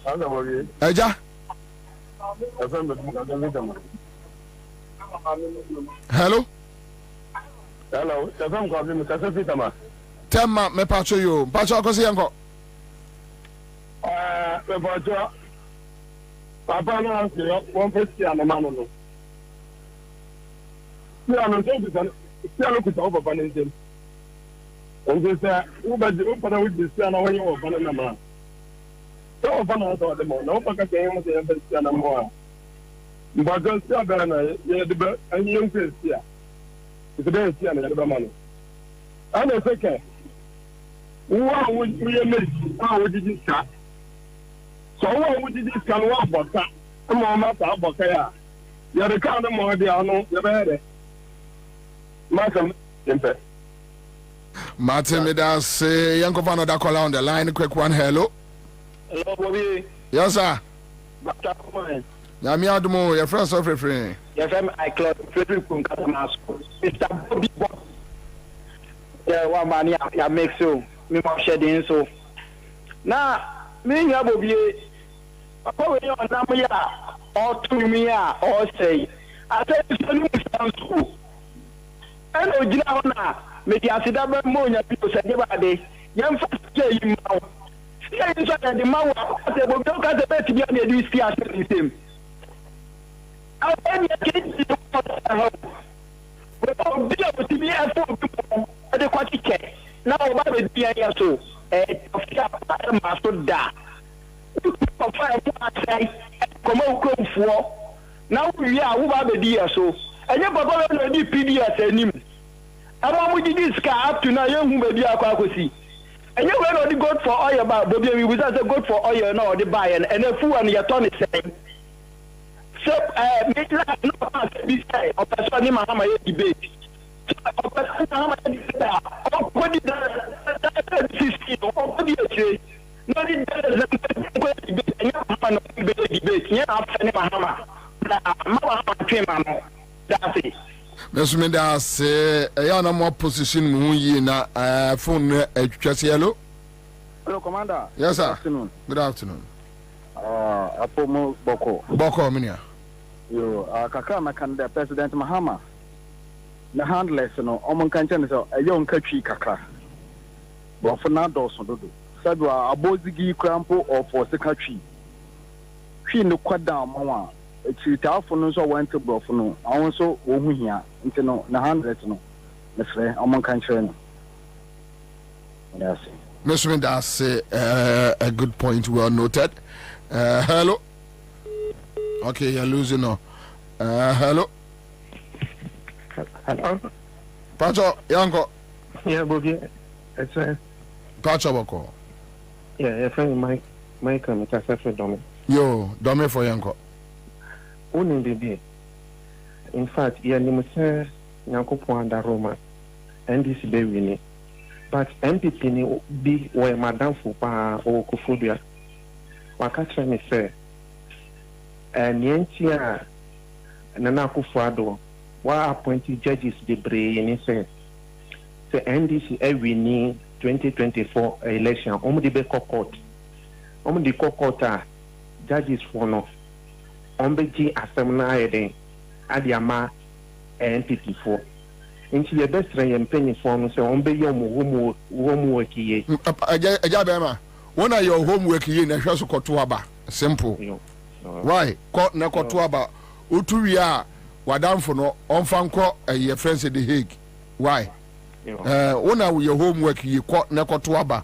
M: Hello.
F: Eja. Hello.
M: Hello.
F: Tema me pacho yo. Pacho ko si yanko.
M: Me pacho. Papa na se won pesi anoma no. Si anu so bi san. Si anu ku tawo papa ntem. Onje se u ba di u para u di si anu wanyi wo bana na ma. So bana so de mo. Na u paka ke mo se pesi anoma. But just yeah, the best, and young face here. It's the best here, and the money. And the second, what would we make? How would you start? So, what would you start? What about that? Come on, Master Abokaya. You're the kind of more, I know, you're better. Martin,
F: Medas, say, young Kwabena, that call on the line. Quick one, hello.
N: Hello, Bobie.
F: Yes, sir.
N: I'm
F: Adumo, your friends of refrain.
N: Yes, I club Frederick Kunkatamas. Mr. Bobie. Yeah, one man, yeah, make so. Me more shedding so. Now, me, ya Bobie. Papa, we are Namia, or to me, or say, I said, it's school. And Ojina, maybe I said, I'm more than people said, young first day, you know. Yeah, it's like the man will talk at the best to be on the system. I'll end the case without being able to be a adequate. Now, what would be a so? A master da. Come on, for now we are who are the dear so. And your papa will be PDS and him. I want to this car up to now, young baby, I see. And you were only good for oil about Bobie, we was also good for oil now, the buy and a fool and your ton is saying. So, make that no be say, or person in Mahama debate. Or person what did the 16 or what did you say? Not in the debate, yeah, I'm Mahama. That's it.
F: Mr. Medas, a no more position, na phone just yellow.
N: Hello, Commander.
F: Yes, sir.
N: Good afternoon.
F: Good afternoon.
N: Apomo Boko.
F: Boko, Minia.
N: You, Kakama can the President Mahama. The handless, no, Oman Kanchan, a young country Kaka. But for now, Dawson, said, a bozigi crampo or for secretary. She no quite down, Mama. It's telephone so went to Brofono. I also won't hear into no, the handless, no. Let's say, Oman Kanchan. Yes.
F: Mr. Medas, a good point, well noted. Hello. Okay, you're losing now. Hello.
U: Hello.
F: Pacho, Yanko.
U: Yeah, Bobie. It's
F: Pacho Boko.
U: Yeah, your friend Mike, I'm a for Domi.
F: Yo, Domi for Yanko.
U: Only the day. In fact, you're limited Yanko Panda Roma, and this baby. But MPP ni be where Madame Fupa or Kufubia. Wakatra me say, and Yentia Nana Kufuado, why appointed judges de Bray and he said, the NDC every 2024 election, the Beko Court, the Court judges for no, Ombeji Assembly, Adiama, MPP 4. Into the best way and penny form, so on be your homework ye.
F: Ajabema, when are your homework ye in a house of Kotuaba? Simple. Why? Court na Kotuaba, Uturia, Wadam for no, on Fanco, and your friends at the Hague. Why? When are your homework ye court na Kotuaba?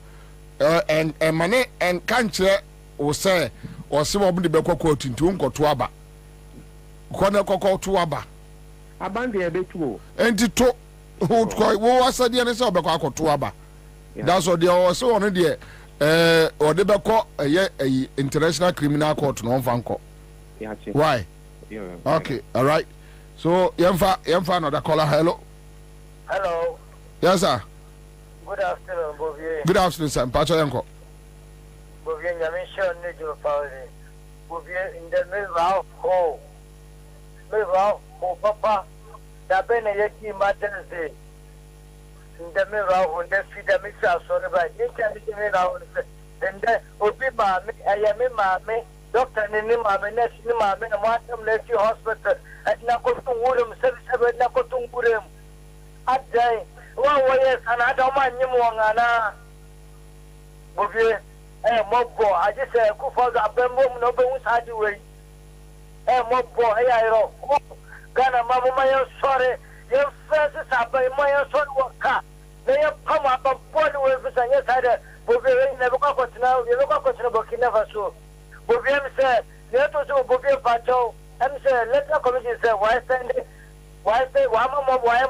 F: And money and cancer or say, or some of the Beko quote into Kotuaba. Kona Kotuaba.
U: Abandi a bit too.
F: And to talk who was a dear so back to Abba. That's what they are so on there. Or the Bako a international criminal court non Fanco. Why? Okay, all right. So Yamfa another caller. Hello.
V: Hello.
F: Yes, sir.
V: Good afternoon, Bobie.
F: Good afternoon, sir. Pacho Yanko.
V: Bobie, I'm sure Nijo Pauli. Bobie in the middle of home. Oh, Papa, that been a yeti matters day. In the mirror, when they feed the mixer, sorry, but you can be around. And then, Obi Mammy, I am in Mammy, Doctor Nima, next Mammy, and want them left you hospital at Nakotum Woodham, 77 Nakotum Woodham. At day, 1 way, and I don't mind you more, Anna. Bobie, Mobo, I just say, go for the Bembo, no bones had to wait. Mobo, I Ghana, Mamma, my sorry, your first is up by my son worker. They have come up a body with us, and yes, I Bobie never got now, you look up to Burkina Faso. Bobie said, let us do Bobie Pato, I'm saying, let the committee say, why send it? Why say, why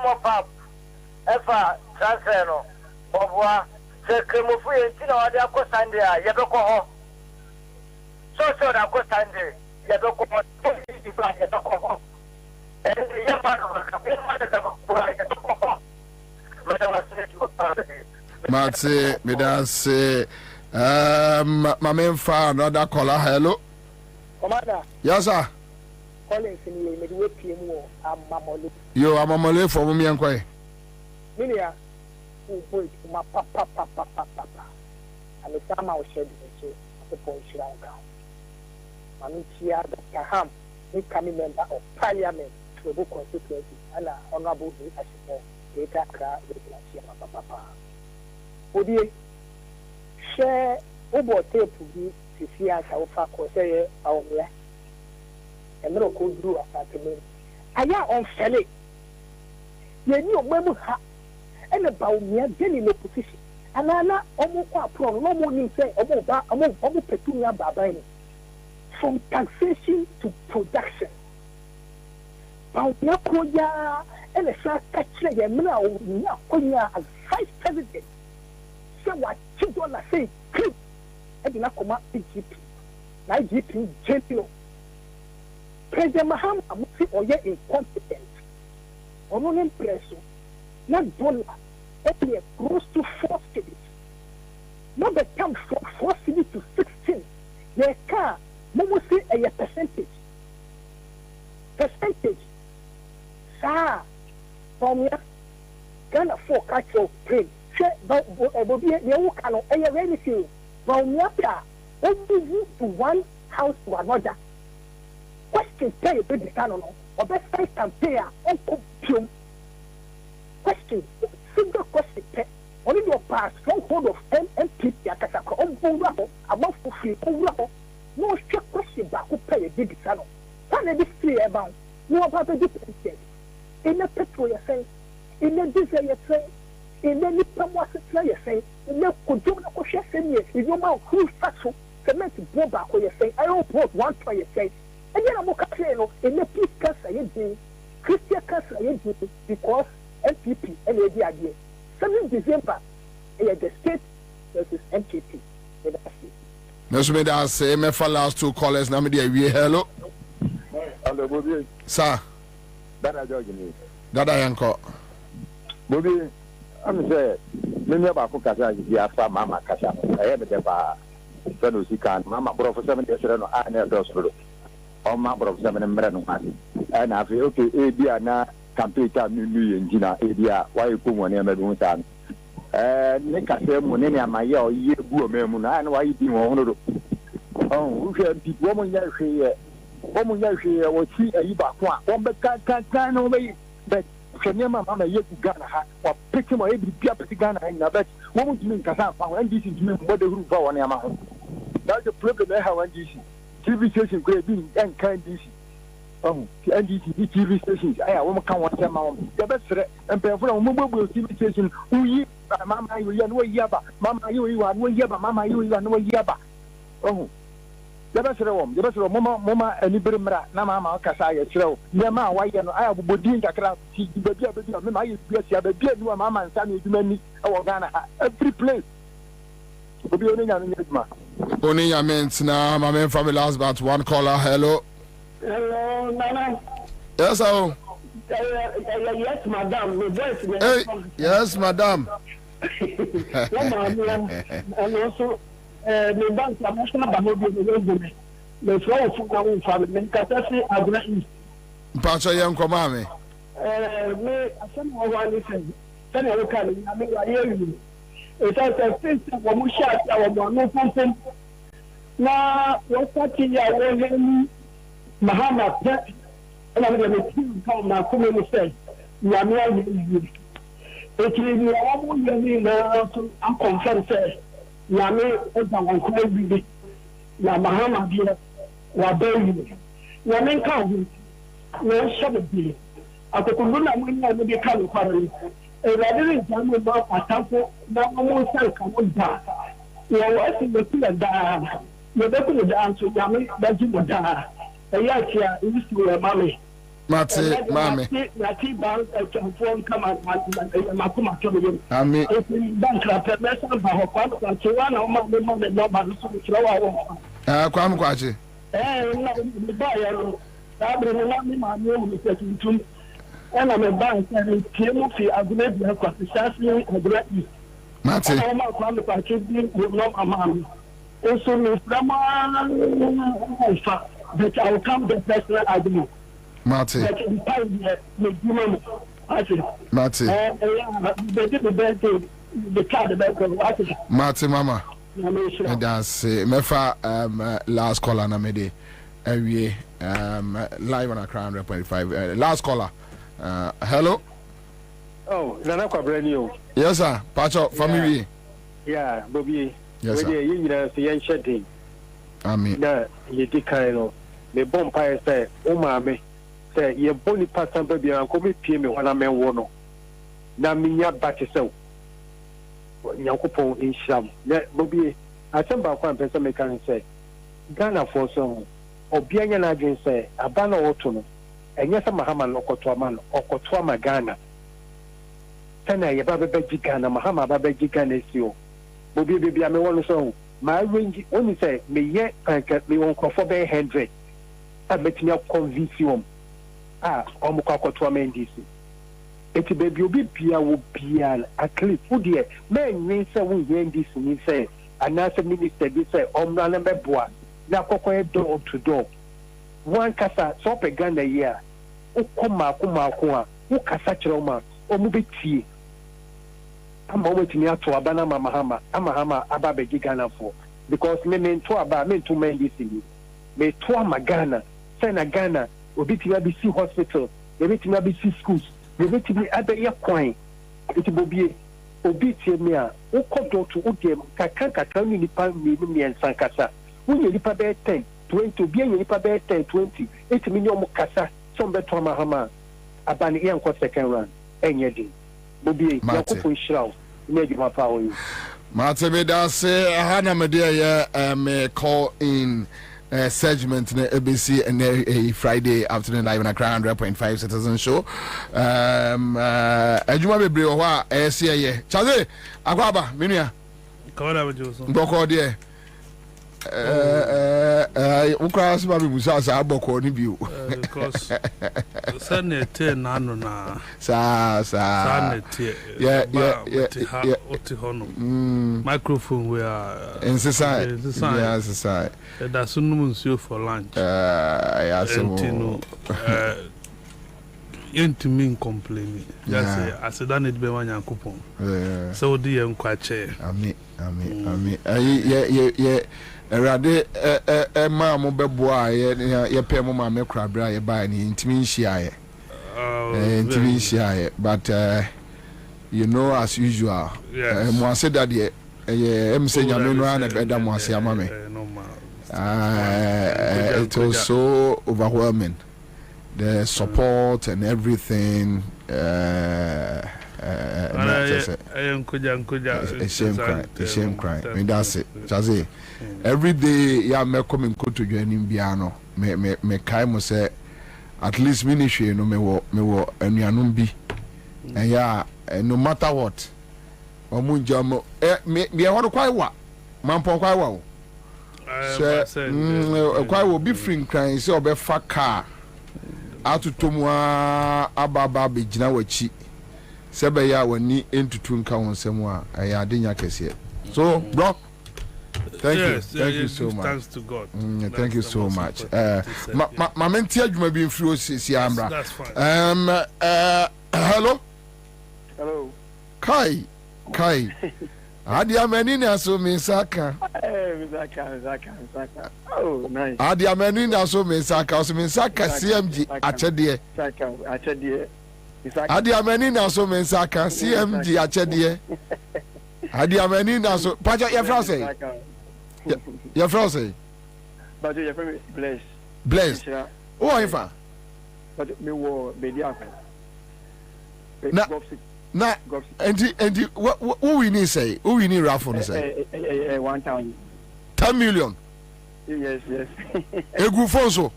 V: more pop? Efa transfer no. Bobwa, say, Kremo free, you know, they are co Sunday, Yaboko. So, that co Sunday, Yaboko, Yaboko. And the young man of
H: Matse, Medan say, my main fan, another caller. Hello.
D: Commander.
H: Yes, sir.
D: Calling for me, midway PM, I'm Mamoli.
H: You are Mamoli for me and Quay.
D: Minia, who boy, my papa. And the time I was shedding so at the point she ran down. Mamitia, Dr. Ham, incoming member of Parliament to the book constituency, and Honorable Ashimo, Data Kra, with Papa. Bobie, share over tape to be to see as our fact or say our mere. And no could do a apartment. I am on Sally. You knew when and about me again in opposition. And I'm not almost pro, no more say about Petunia Babine. From taxation to production. But Nakoya and a flat catcher, Nakoya as vice president. So what children say, clip, and not come up GP. Now GP general. President Mahama Musi Oye incompetent. On impression, not dollar, only close to 4 cities. Not the come from 4 cities to 16. Their car, Momusi a percentage. Sir, from here, can afford catch your plane. Bobie, you cannot air anything. From here, only move to one house to another. Question pay a baby canon or best price can pay uncle Pum. Question, single question pay. Only your past, one hold of MP, Yakasaka, on Bolo, above free, over. No check question back who pay a baby canon. One of this 3 about no about the difference. In a petrol, you say, in a diesel, you say, in a nipper was a play, you say, in a Kodona Kosha, in your mouth, who's factual, cement go back where you say, I don't put 1 try, you say. And then I'm okay, in the peace cancer, you do, Christian cancer, you do, because MPP and the idea. 7 December, the state versus MPP.
H: Let's make that say, me for last 2 callers, now me there, hello.
M: Hello, Bobie.
H: Sir.
M: Dada George.
H: Dada Yanko.
M: Bobie, I'm saying, many of our Kasa, you are from Mama Kasa. I have a Fenusikan, Mama Professor, I never do. Or my brother 7 and Brennan. And I feel okay, Adia, campaign new engineer, Adia, why you come on every time. Nick, I say, Monenia, my year, you go, Memuna, and why you do one. Oh, we have people, woman, here. Woman, here, or see a Iba, one but can't away. But can your mamma yet to Ghana or pick him or every Piapa Ghana in a bet? What would you mean, Kasa, and this is me, what the roof on your mouth? That's the problem I have on this. TV station could be and kind DC. Oh, NDC TV stations. I won't come one time. The best and pay for a mobile TV station. We, Mamma, you are no yaba. Mamma, you are no yaba. Mamma, you are no yaba. Oh, the best room, the best room, Mama, and Ibrimra, Namama, Casaya, Slow. Yama, why I have Bodin, Kakra, Mamma, you have a Mamma and Sammy, many our Ghana, every place.
H: Only your mates now, my main family last but 1 caller. Hello.
D: Hello, Nana.
H: Yes, hello.
D: Yes, madam.
H: Hey, yes, madam.
D: And also, the bank, I'm not going to be the flow of our family. Catastrophe, Agna.
H: Pacha young Komame.
D: Me, I send one listen. Then I look at it. I mean, I hear you. It's a thing that we shot our no something. Now, what's that thing I want Muhammad, and I'm going to come now, come in and say, Yamia, it is all you mean to unconfirm, say, Yami, and I'm going to be Yamahama, dear, Wabayu. Yamin County, no shabby. At the Kunduna, we will be coming for it. Rather than Jamu about a temple, no more self come down. You are watching the killer down. You're definitely down to Yami, that you would die.
M: Eyakia used to mommy.
F: Mate, mame.
M: Nati bank phone come and makuma tomo.
F: Ami.
M: Bank la permesa ba ho kwa kwa chiwa na ma no ba so chiwa wa.
F: Kwa mkwache.
M: Na ba ya no. Sabre na mi ma mi o mi se tuntum. Na me bank na tie mu fi agune bi kwa sasi agure.
F: Mate.
M: Na ma kwa mi kwa chibi no mama. Also me frama but I will come the personal argument.
F: Mate. Mate. Mate mama. That's mefa last caller na mede ewie live on Accra 100.5 last caller. Hello.
U: Oh, Nana Kwabena.
F: Yes sir. Pacho family.
U: Yeah, Bobie.
F: Yes sir.
U: You know the shedding.
F: Amen.
U: Na ye dikaino. Me bonfire say o maame say ye boni pattern baby anko me pie me wana me wo no. Na minya bate say Yakupon in Sham. Bobie, I send back one person make can say Ghana for so Obianya na again say abana otono. Enyesa Mahama lokotwa man okotwa ma Ghana. Tana ye baba beji Ghana Mahama baba beji Ghana sio. Bobie baby ame wonu so my range only say me ye me won ko for 100. I bet me convince you. Omukwa okotwa ma ndisi. Eti baby obi bia wo bia at least wo de men wen say wo yen this ni say anasa minister bi say omra na beboa na kokoye door to door one kasa so pe Ghana here ukoma a wo kasa kire ma omu betie ama wo timi ato aba na mama hama aba be Ghana for because me to aba me to men this ni me to ama Ghana say na Ghana obi ti be see hospital obi ti be see schools we need to be at the coin. It will be obedient me. O kodo to udem kakaka ni nipa mi and sankasa. When you nipa be 10, 20, be any nipa be 10, 20, 8 million kasa. Some better mahama. Abani yan kwa second round. Enyedi. Bobie yakupo shraw. Neji mafawo yi.
F: Mate me da se hana me dia ya me call in segment na ABC and a Friday afternoon live on Accra 100.5 Citizen Show. Ejuma bebre ho a ese ye. Chaze akwaba menua.
E: Kawada bejoso.
F: Boko de. Ukra se ba bi musa sa boko ni biu.
E: Because sanete na no na.
F: Sanete. Yeah.
E: Oti hono. Microphone we are
F: inside. Yeah, inside.
E: That's no for lunch. Intimate complaining. Just say, I said, I need to be one coupon. So, dear, I'm quite chair.
F: Ami. Yeah. Rade mamma beboa ye pay mama me crabra ye buy ni intimi share. Intimi share. But you know, as usual, mo say that ye say nyame no na beda mo ase ama me. It was so overwhelming. The support and everything. A shame cry. I mean, that's it. Chazi. Every day, yeah, me come and go to joining piano. Me kai mo say at least ministry no me wo anuanum bi. And yeah, no matter what. Omunja mo me won kwai wa. Mampon kwai wa. Kwai wo bi free crying say obefa car. Atutomwa ababa be gina wachi. Sebe ya wani entutu nka wonsem a ayade kese. So bro, thank you so much.
E: Thanks to God.
F: Thank you so much. Ma menti adwuma bi mfiri si amra.
E: That's fine.
F: Hello. Kai. Adi ameni na so misaka.
U: Misaka. Oh, nice.
F: Adi ameni na so misaka, so misaka CMG achede.
U: Achede.
F: Adi ameni na so misaka CMG achede. Adi ameni na so pacha your friend say. Your friend say.
U: But your friend
F: blessed. Oh, ifa.
U: But me wo bedi akwa.
F: Na and who we need say? Who we need raffle say?
U: 1,000.
F: 10 million.
U: Yes.
F: Egu fonso.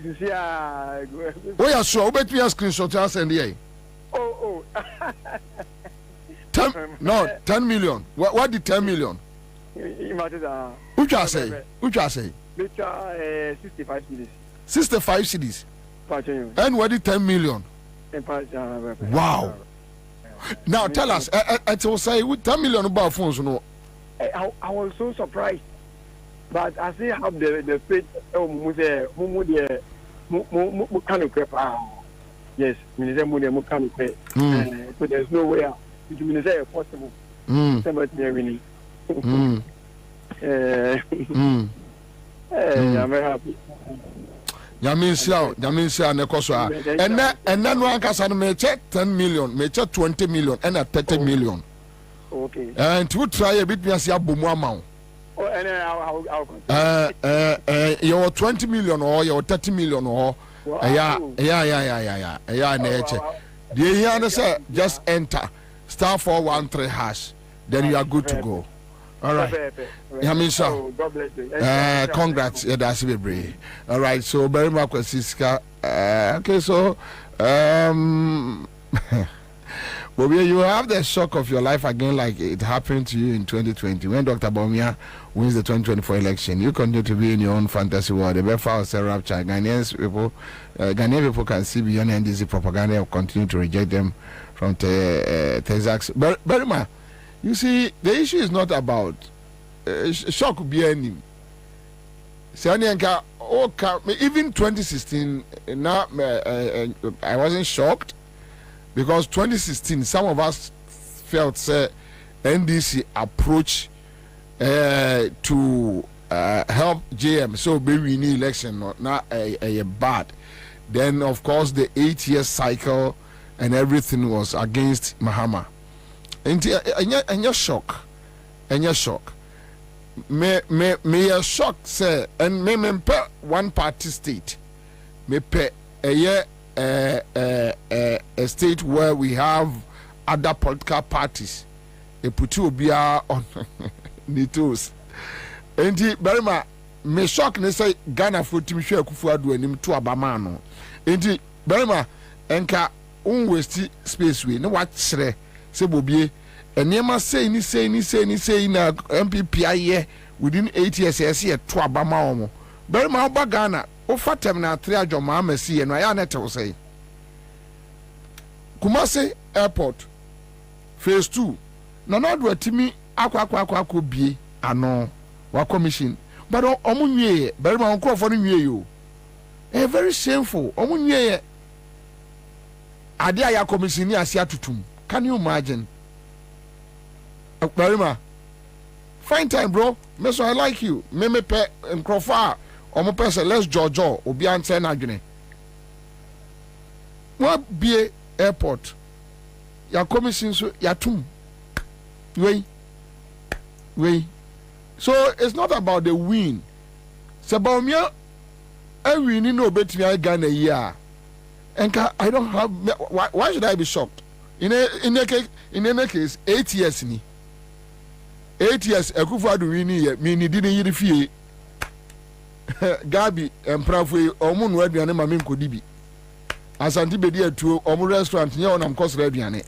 F: Oh, yeah, sure. Bet me a screenshot. I'll send you.
U: Oh.
F: 10 million. What the 10 million? Which I say?
U: 65 cities.
F: 65 cities. And what the 10 million? Wow. Now tell us, I will say with 10 million about phones, no.
U: I was so surprised, but I see how the state kind of yes, so there's no way out. It's possible. Somebody I'm very happy.
F: Yamin Nekosa. And then one can may check 10 million, may check 20 million, and a 30 million.
U: Okay.
F: And to try a bit, me as Yabumu amount.
U: Oh, and
F: your 20 million or your 30 million or yeah. Nature. Do you hear say just enter *413#. Then you are good to go. All right. Yamin sir.
U: God bless you.
F: Congrats. Yeah, that's very. All right. So very much, Siska. Okay. So Bobie, you have the shock of your life again, like it happened to you in 2020 when Dr. Bawumia wins the 2024 election. You continue to be in your own fantasy world. The Belfast rapture. Ghanaian people can see beyond NDC propaganda and continue to reject them from Texas. But Berima, you see, the issue is not about shock be any. Even 2016, now I wasn't shocked. Because 2016, some of us felt NDC approach to help JM, so be winning election, not a bad. Then, of course, the 8-year cycle and everything was against Mahama. And you're shocked. And you're shocked. Me a shock, say, and me one party state. Me pay a year. A state where we have other political parties, a putu obia on the toes. And Berima, me shock ne say Ghana for Tim Share Kufuadu and him to Abamano. And Berima, enka waste space we no what say Bobie, and Nema say na MPPIA within 8 years, I see a to Abama. Berima Oba Ghana. O fatem na 3 adwoma amasi e no ya net wo say Kumasi airport phase 2 na no do atimi akwa bie ano wa commission but omunwie very ma onkrofo no nwie yo very shameful omunwie ade aya commission ni ase atutum. Can you imagine? Very fine time bro, me so I like you me pe nkrofo omo person let's jojo obi answer na adwene wa bie airport ya commission so ya tum wey so it's not about the win. Sabawumia I win no betimi Ghana here and I don't have why should I be shocked in any case 8 years ni 8 years Akufo-Addo win here me ni didn't yiri fie Gabi emprafwe omu no aduane ma me nkodi bi Asante bedi atuo omu restaurant nye onam kosra aduane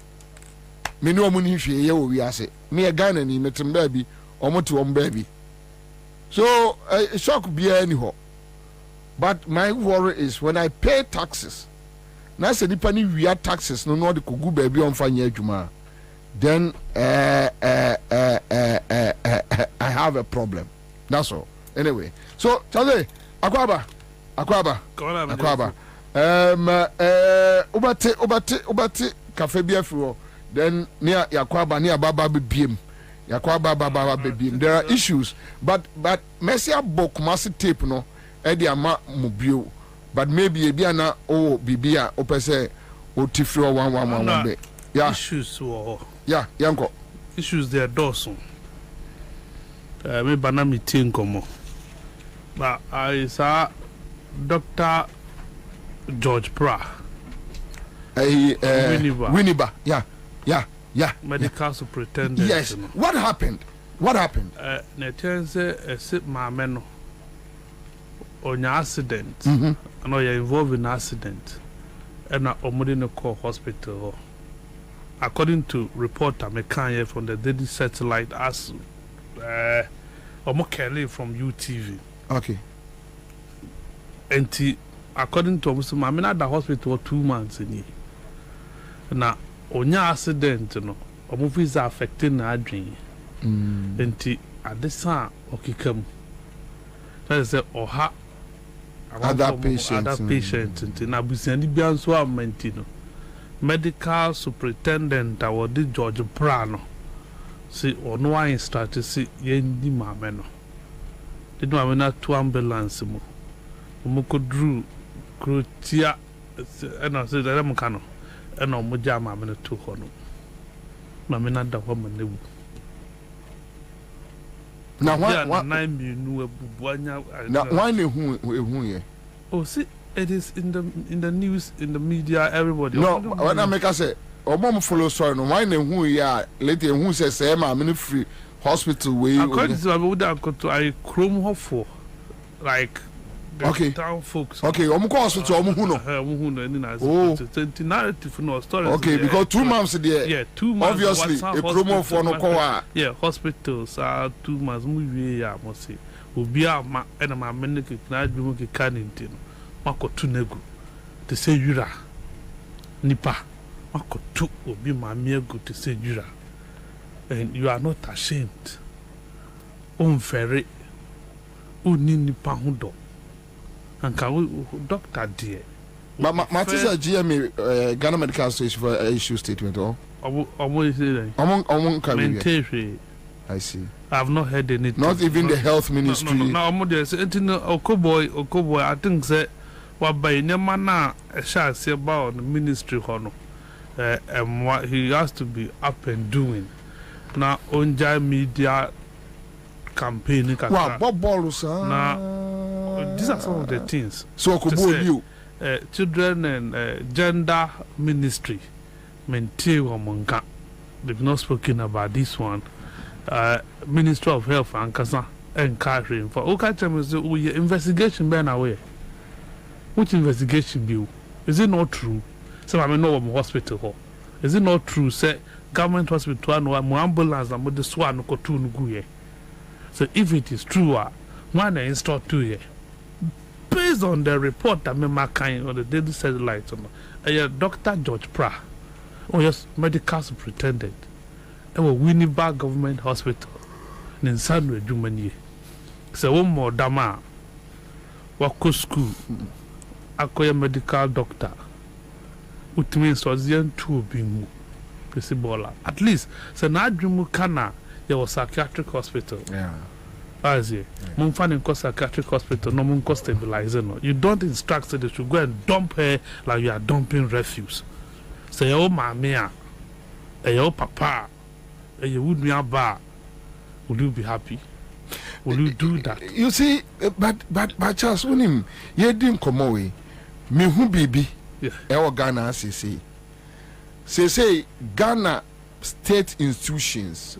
F: me ne omu ni hwie ye wo wiase me e Ghana ni metem da bi omu te omu ba bi so shock be any ho but my worry is when I pay taxes na se nipa ni wia taxes no de kogu ba bi onfa nya adwuma then I have a problem. That's all. Anyway, so Charlie, Akwaba. Ubate cafe beer for then near Yakwaba near Baba Bibim. Yakwaba Baba Bibim. There are issues, but Messia book must tape no Eddie Ama Mobile, but maybe a Biana or Bibia Opese or Tifro 111. Yeah,
E: issues.
F: Yeah, Yanko.
E: Issues there, Dawson. Me banami tinkomo. But I saw Dr. George Pra.
F: Winneba. Yeah.
E: Medical superintendent.
F: Yes. You know. What happened?
E: Netense sit mameno. on your accident. I know you're involved in accident. And I'm no call hospital. According to reporter Mekanye from the Daily Satellite, as Kelly from UTV.
F: Okay.
E: And according to Mr. I'm at the hospital 2 months in here. Now, on your accident, you know, movies are affecting our dream. And at this time, okay, come. That is or other patients, and I be sending beyond so I'm mentino. Medical superintendent, our George Prano. See, or no one started to see Yendi Mameno. Did no have not 2 ambulance. Moko drew Crutia, and I said, I'm cano, and no Muja Mamma 2 hono. Mamma, the woman.
F: Now, why
E: oh, see, it is in the news, in the media, everybody.
F: No, when I make us say, or mom follow sorry, no, why who we are later who says, I'm free hospital way.
E: According to I chrome her for like.
F: Okay.
E: Town folks.
F: Okay, hospital,
E: narrative no story.
F: Okay, because 2 months there.
E: Yeah, 2 months.
F: Obviously, a promo for no call.
E: Yeah, hospitals are 2 months. Movie, I must say. Obi a ma and my menike na adwuma ke kanintino. Makotu nego. Te say yura. Nipa. Makotu obi ma miegu te say yura. And you are not ashamed. Unfair. Uni nipa hundo. And can doctor dear.
F: Matisa GMA Ghana Medical Association for issue statement or I see.
E: I have not heard anything.
F: Not even the health ministry.
E: No, Okoboy, I think that what by Nemana a shall say about the ministry hono. And what he has to be up and doing. Now on media campaign.
F: Wow, Bob Bolus.
E: Now these are some of the things.
F: So you
E: children and gender ministry maintain Monka. They've not spoken about this one. Ministry of Health and Kasa and Catherine for investigation ban away. Which investigation bill? Is it not true? So I mean no hospital. Is it not true? Say government hospital no ambulance and the swan no two no. So if it is true, one install 2 years. Based on the report that Memakai on the Daily Satellite, Dr. George Pra, or yes, medical superintendent, and Winnipeg Government Hospital in Sanwe Jumani. So one more dama, Wako school, Akoya medical doctor, which means was young 2 being Pisibola. At least, so now Jumukana, there was psychiatric hospital.
F: Yeah.
E: Mumfan in psychiatric hospital, no munko stabilizer. No. You don't instruct that they should go and dump her like you are dumping refuse. Say, oh, mamma, oh, papa, you would be a bar. Will you be happy? Will you do that?
F: You see, but Charles, when him, you didn't come away. Me who baby, Ghana, say Ghana state institutions.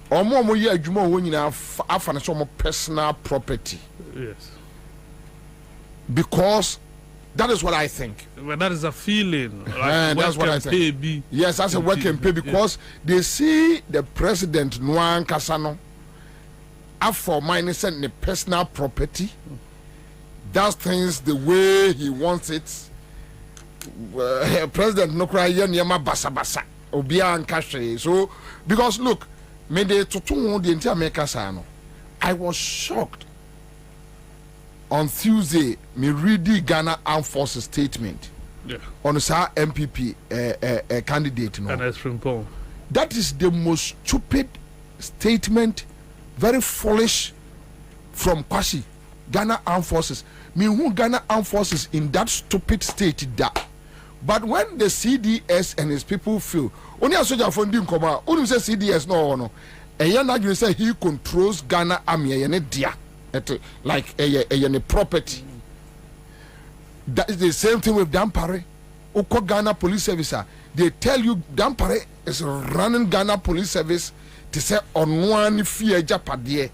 F: Or more year adwuma when you have some personal property.
E: Yes.
F: Because that is what I think.
E: Well, that is a feeling.
F: Like that's what I think. Yes, that's a work and pay because they see the president Nuan Kasano for minus and the personal property. Does things the way he wants it. President Nokra Yama Basa Basa Obia and Kashe. So because look. I was shocked on Tuesday. Me read the Ghana Armed Forces statement on the MPP candidate.
E: No,
F: that is the most stupid statement, very foolish from Kwashi. Ghana Armed Forces. Me who Ghana Armed Forces in that stupid state that. But when the CDS and his people feel, only a soldier from Dinkoma, only say CDS no. And you say he controls Ghana army and dia, like a property. That is the same thing with Dampare. Oko Ghana Police Service. They tell you Dampare is running Ghana Police Service to say on one fear Japadie.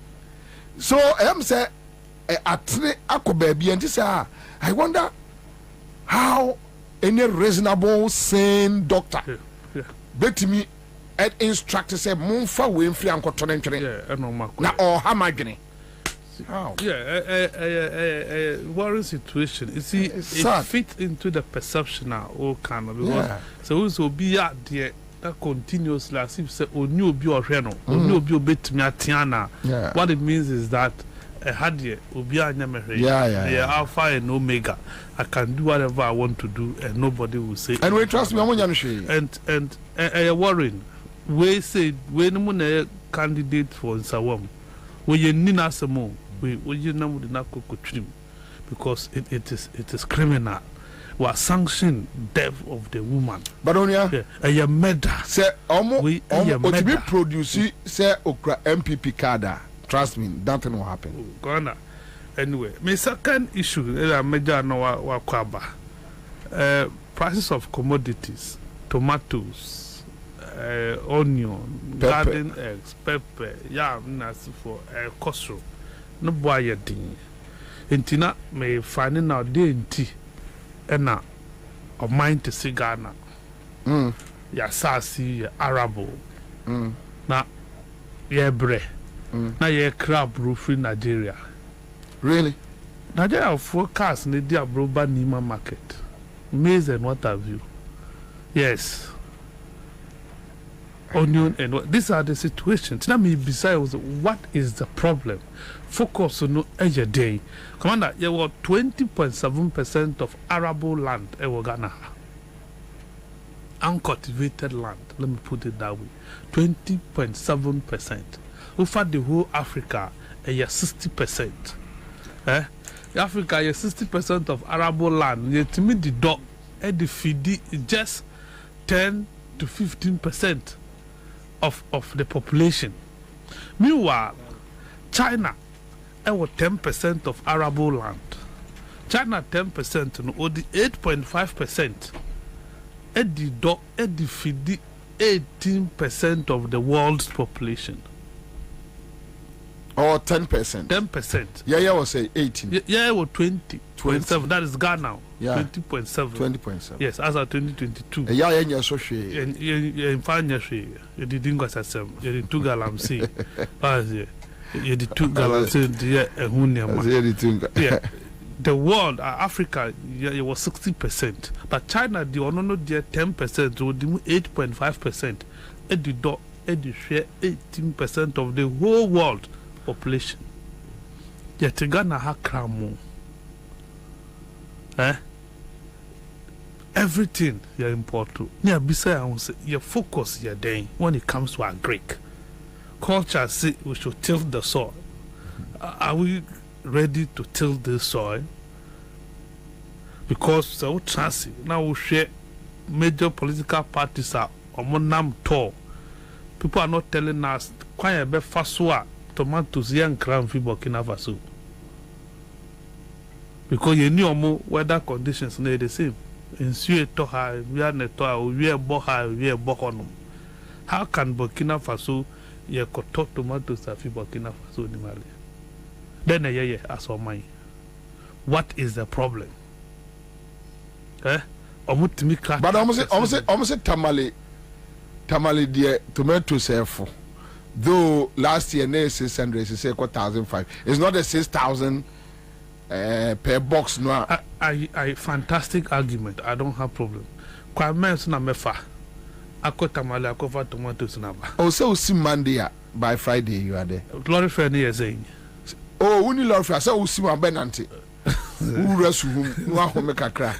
F: So I am say atene akɔ baabi nti sɛ I wonder how any reasonable sane doctor betimi instruct say momfa we mfiri ankɔtɔ ne ntwene na ɔha madwene.
E: Worrying situation. You see, it fits into the perception now, all kind of because so also be out there continuously as if say only be or reno, only be obet me atiana. What it means is that had ye obia nyamere, alpha and omega. I can do whatever I want to do, and nobody will say.
F: And we trust me,
E: and worrying. We say we no candidate for Ansah. We you nina samo. We you know the narco trim because it is criminal. We are sanctioning death of the woman.
F: But on ya,
E: a murder.
F: Say we to be produce say okra MPP kada. Trust me, nothing will happen.
E: Gonna anyway. My second issue is a major no wa kwaba. Prices of commodities, tomatoes. Onion, garden eggs, pepper, yam, nas for costo. No boy your ding. Intina may find out dainty and now of mine to see Ghana. Ya sassy, ya arabo. Na ye bre. Na ye crab roof in Nigeria.
F: Really?
E: Nigeria forecast in the Diabroba Nima market. Maize and what have you. Yes. Onion and what these are the situations. Now me besides what is the problem? Focus on no every day. Commander, you were 20.7% of arable land in Ghana. Uncultivated land. Let me put it that way. 20.7%. Over the whole Africa, 60%. Africa is 60% of arable land. Yet to me the dog and the feed just 10 to 15%. Of the population. Meanwhile, China has 10% of arable land. China 10% and only 8.5%. Edi feed 18% of the world's population.
F: Or 10%.
E: 10%.
F: Yeah, was say 18.
E: Yeah, or 20.7. That is Ghana. 20.7.
F: 20.7.
E: Yes, as of 2022.
F: Yeah, yeah, so she.
E: And in fine, she didn't go as you did 2 gallons. You did 2 gallons. Yeah, the world, Africa, it was 60%. But China, the only 10%, so 8.5%. It share 18% of the whole world population. Yet Ghana ha cramo. Everything you import to. Near beside I say your focus you're doing when it comes to our Greek culture. Say we should tilt the soil. Are we ready to tilt the soil? Because so chance now we share major political parties are on tall. People are not telling us quite a bit faster tomatoes young crown fi Burkina Faso. Because you know more weather conditions are the same. In Sueto high, we are neto, we are boha, we are bohonum. How can Burkina Faso ye koto tomatoes fi Burkina Faso ni Mali? Then yeah, as for mine. What is the problem? But almost tamale
F: the tomato self. Though last year ne 600 say 1,005. It's not the 6,000 per box no.
E: I fantastic argument. I don't have problem. Kwabena na mefa. Ako tamale ako for tomatoes na ba.
F: Oh so see Monday by Friday you are there.
E: Lorry fair ni saying.
F: Oh uni lorry fair so see one benanti. Who resu who wa home kakra.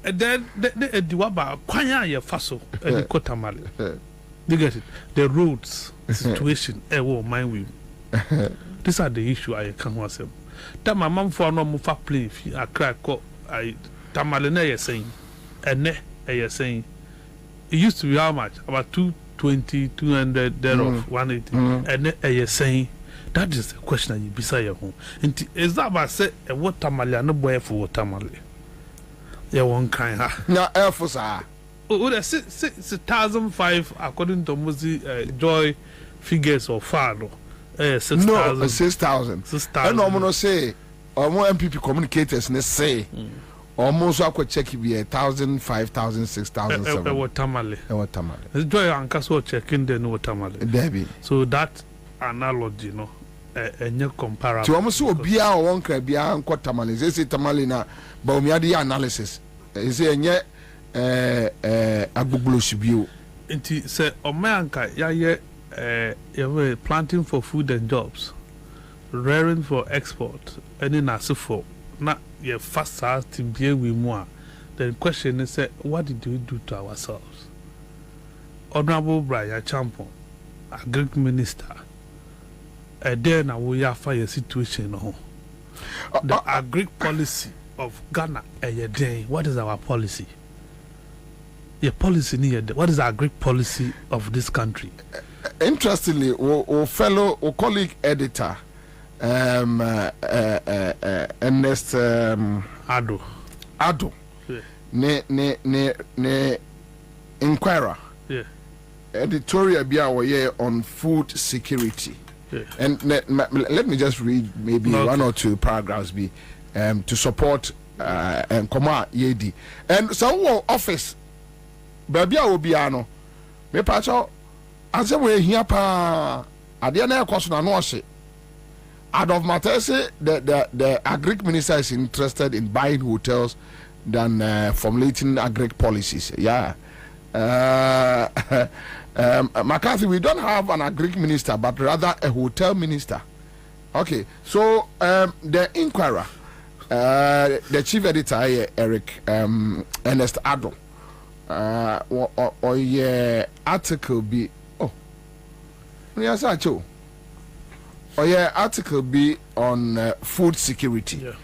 F: And then the Diwaba Kwanya ye faso and the Kotamale. You get it? The roads situation mind with. These are the issue I can was him. That my mom for no move play I crack I Tamalene ye saying and ne ye saying it used to be how much? About 220, 200 thereof 180 and ne ye saying that is the question you beside your home. And is that about say a what Tamale no boy for Tamale? Yeah, one kind. Now, Air Force.
E: Oh, that's 6,005 according to Muzi Joy figures of Fado. 6,000.
F: No, 6,000.
E: 6,000.
F: And I'm gonna say, more MPP communicators ne say, almost I could check it be 1,000, 5,000, 6,000.
E: What tamale? It's joy and castle checking the no tamale.
F: Debbie.
E: So that analogy, no, and your comparable.
F: To almost so be our one crab, be our tamale. They say tamale na, but we had the analysis. Is it yet a bubble shibu?
E: Inti say Omeanka ya planting for food and jobs, rearing for export, and in for not your fast to be with more. The question is what did we do to ourselves? Honorable Brian Champon, a Greek minister, then we have fire situation home. The agric policy of Ghana what is our policy? Your policy near what is our Greek policy of this country?
F: Interestingly, our fellow colleague editor, Ernest
E: Ado,
F: yeah. ne Inquirer,
E: yeah.
F: Editorial be on food security,
E: yeah.
F: And let me just read maybe one or two paragraphs to support and Koma Yedi and some office. Baby, I will be ano. Me pacho, as we here pa. Adia na question na no se. Out of matter say the agric minister is interested in buying hotels than formulating agric policies. Yeah. McCarthy, we don't have an agric minister, but rather a hotel minister. Okay, so the Inquirer, the chief editor here, Eric Ernest Ado. Or yeah, article be yes, I too. Or yeah, article be on food security.
E: Yeah.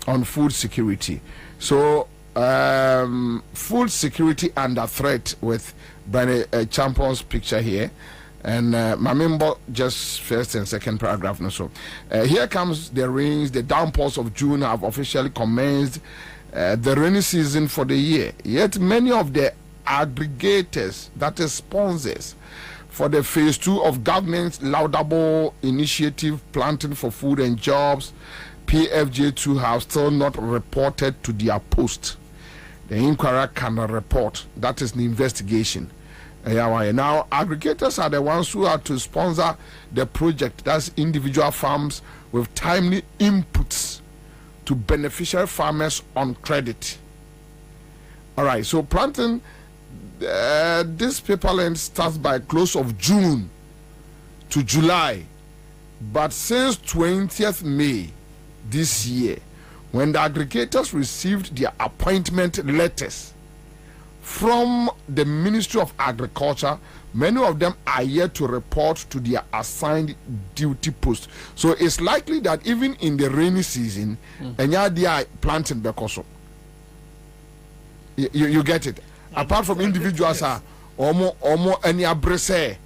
F: On food security. So food security under threat with Brian Champion's picture here. And Mamimbo just first and second paragraph. No, so here comes the rains. The downpours of June have officially commenced the rainy season for the year. Yet many of the aggregators, that is sponsors, for the phase 2 of government's laudable initiative planting for food and jobs, PFJ2, have still not reported to their post. The Inquirer cannot report. That is the investigation. Now, aggregators are the ones who are to sponsor the project. That's individual farms with timely inputs to beneficial farmers on credit. All right, so planting this paperland starts by close of June to July, but since 20th May this year, when the aggregators received their appointment letters from the Ministry of Agriculture, many of them are yet to report to their assigned duty post. So it's likely that even in the rainy season, and they are planting bekoso. You get it? Apart from individuals, omo any abrese,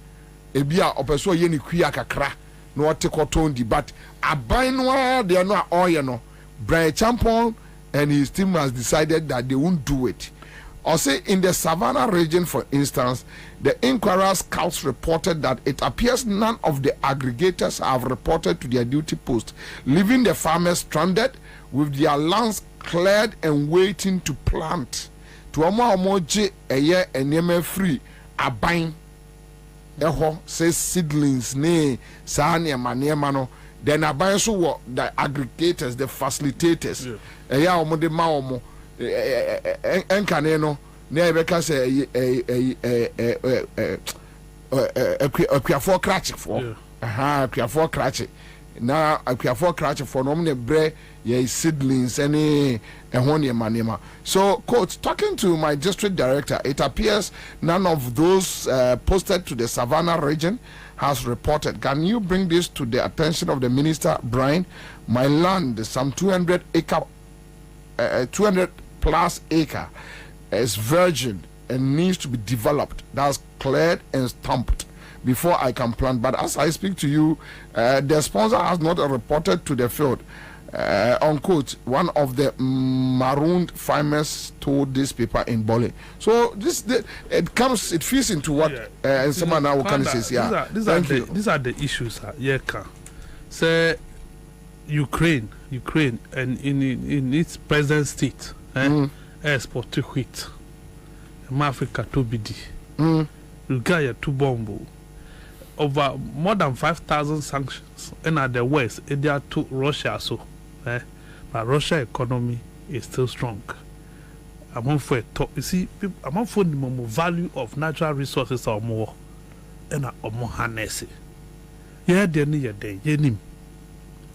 F: ebia opeso ye ni kuya kakra, no take otondi, but abainwa they are not all no. Brian Champon and his team has decided that they won't do it. Or say in the Savannah region, for instance, the Inquirer scouts reported that it appears none of the aggregators have reported to their duty post, leaving the farmers stranded with their lands cleared and waiting to plant. To omoje eye enema free aban eho say seedlings ne sa neema no, then aban so wo the aggregators, the facilitators eya omo de ma omo enkane no na ebeka say akuafo krach for akuafo krach na akuafo krach for no ne bre ye seedlings any ehoniema. So quote, talking to my district director, it appears none of those posted to the Savannah region has reported. Can you bring this to the attention of the minister, Brian? My land, some 200 plus acre, is virgin and needs to be developed. That's cleared and stamped before I can plant. But as I speak to you, the sponsor has not reported to the field. Unquote, one of the marooned farmers told this paper in Bole. So it fits into what someone now can say. Yeah,
E: these are the issues. say Ukraine, and in its present state, export to wheat. Africa to BD. Ugaya to bombo. Over more than 5,000 sanctions, and at the West, they are to Russia. So, but Russia economy is still strong. Among for talk, you see, among for the more value of natural resources or more, and more harness. Yeah, they need a day, ye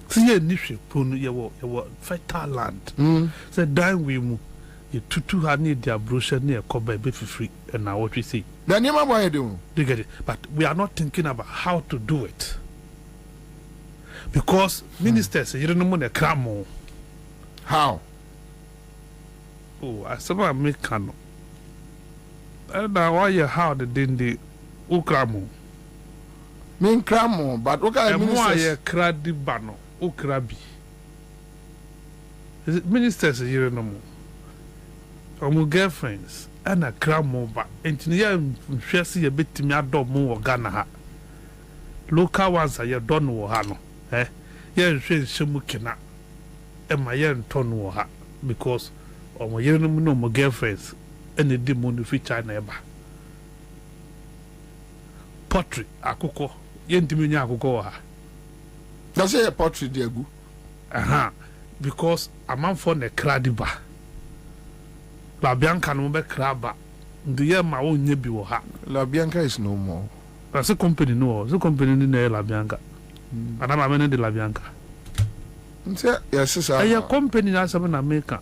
E: see a niche pun your fertile land. Say, dine we move. You two had need their brochure near Kobe be free, and now what we see.
F: The name of what you do.
E: You get it, but we are not thinking about how to do it because ministers, you don't know the cramo.
F: How?
E: Oh, I said I make cano. And now why you how the dindi ukramo?
F: Mean cramo, but what kind of ministers?
E: Cradi bano, ukrabi. Is it ministers you don't know? Omu girlfriends and a cramo ba engineer shesi a bit to me adom mo Ghana ha local ones are your don wo ha no yen shemu kina e ma yen ton wo ha because omu yen no mo girlfriends and the demon fi China eba pottery akoko yen timi nya akoko wo ha
F: na say pottery dey gu
E: because a man for the cradiba La Bianca no be craba. The year my own ye be ha.
F: La Bianca is no more.
E: That's a company no, the company in La Bianca. And I'm a de La Bianca.
F: Yes, sir.
E: A company as in America.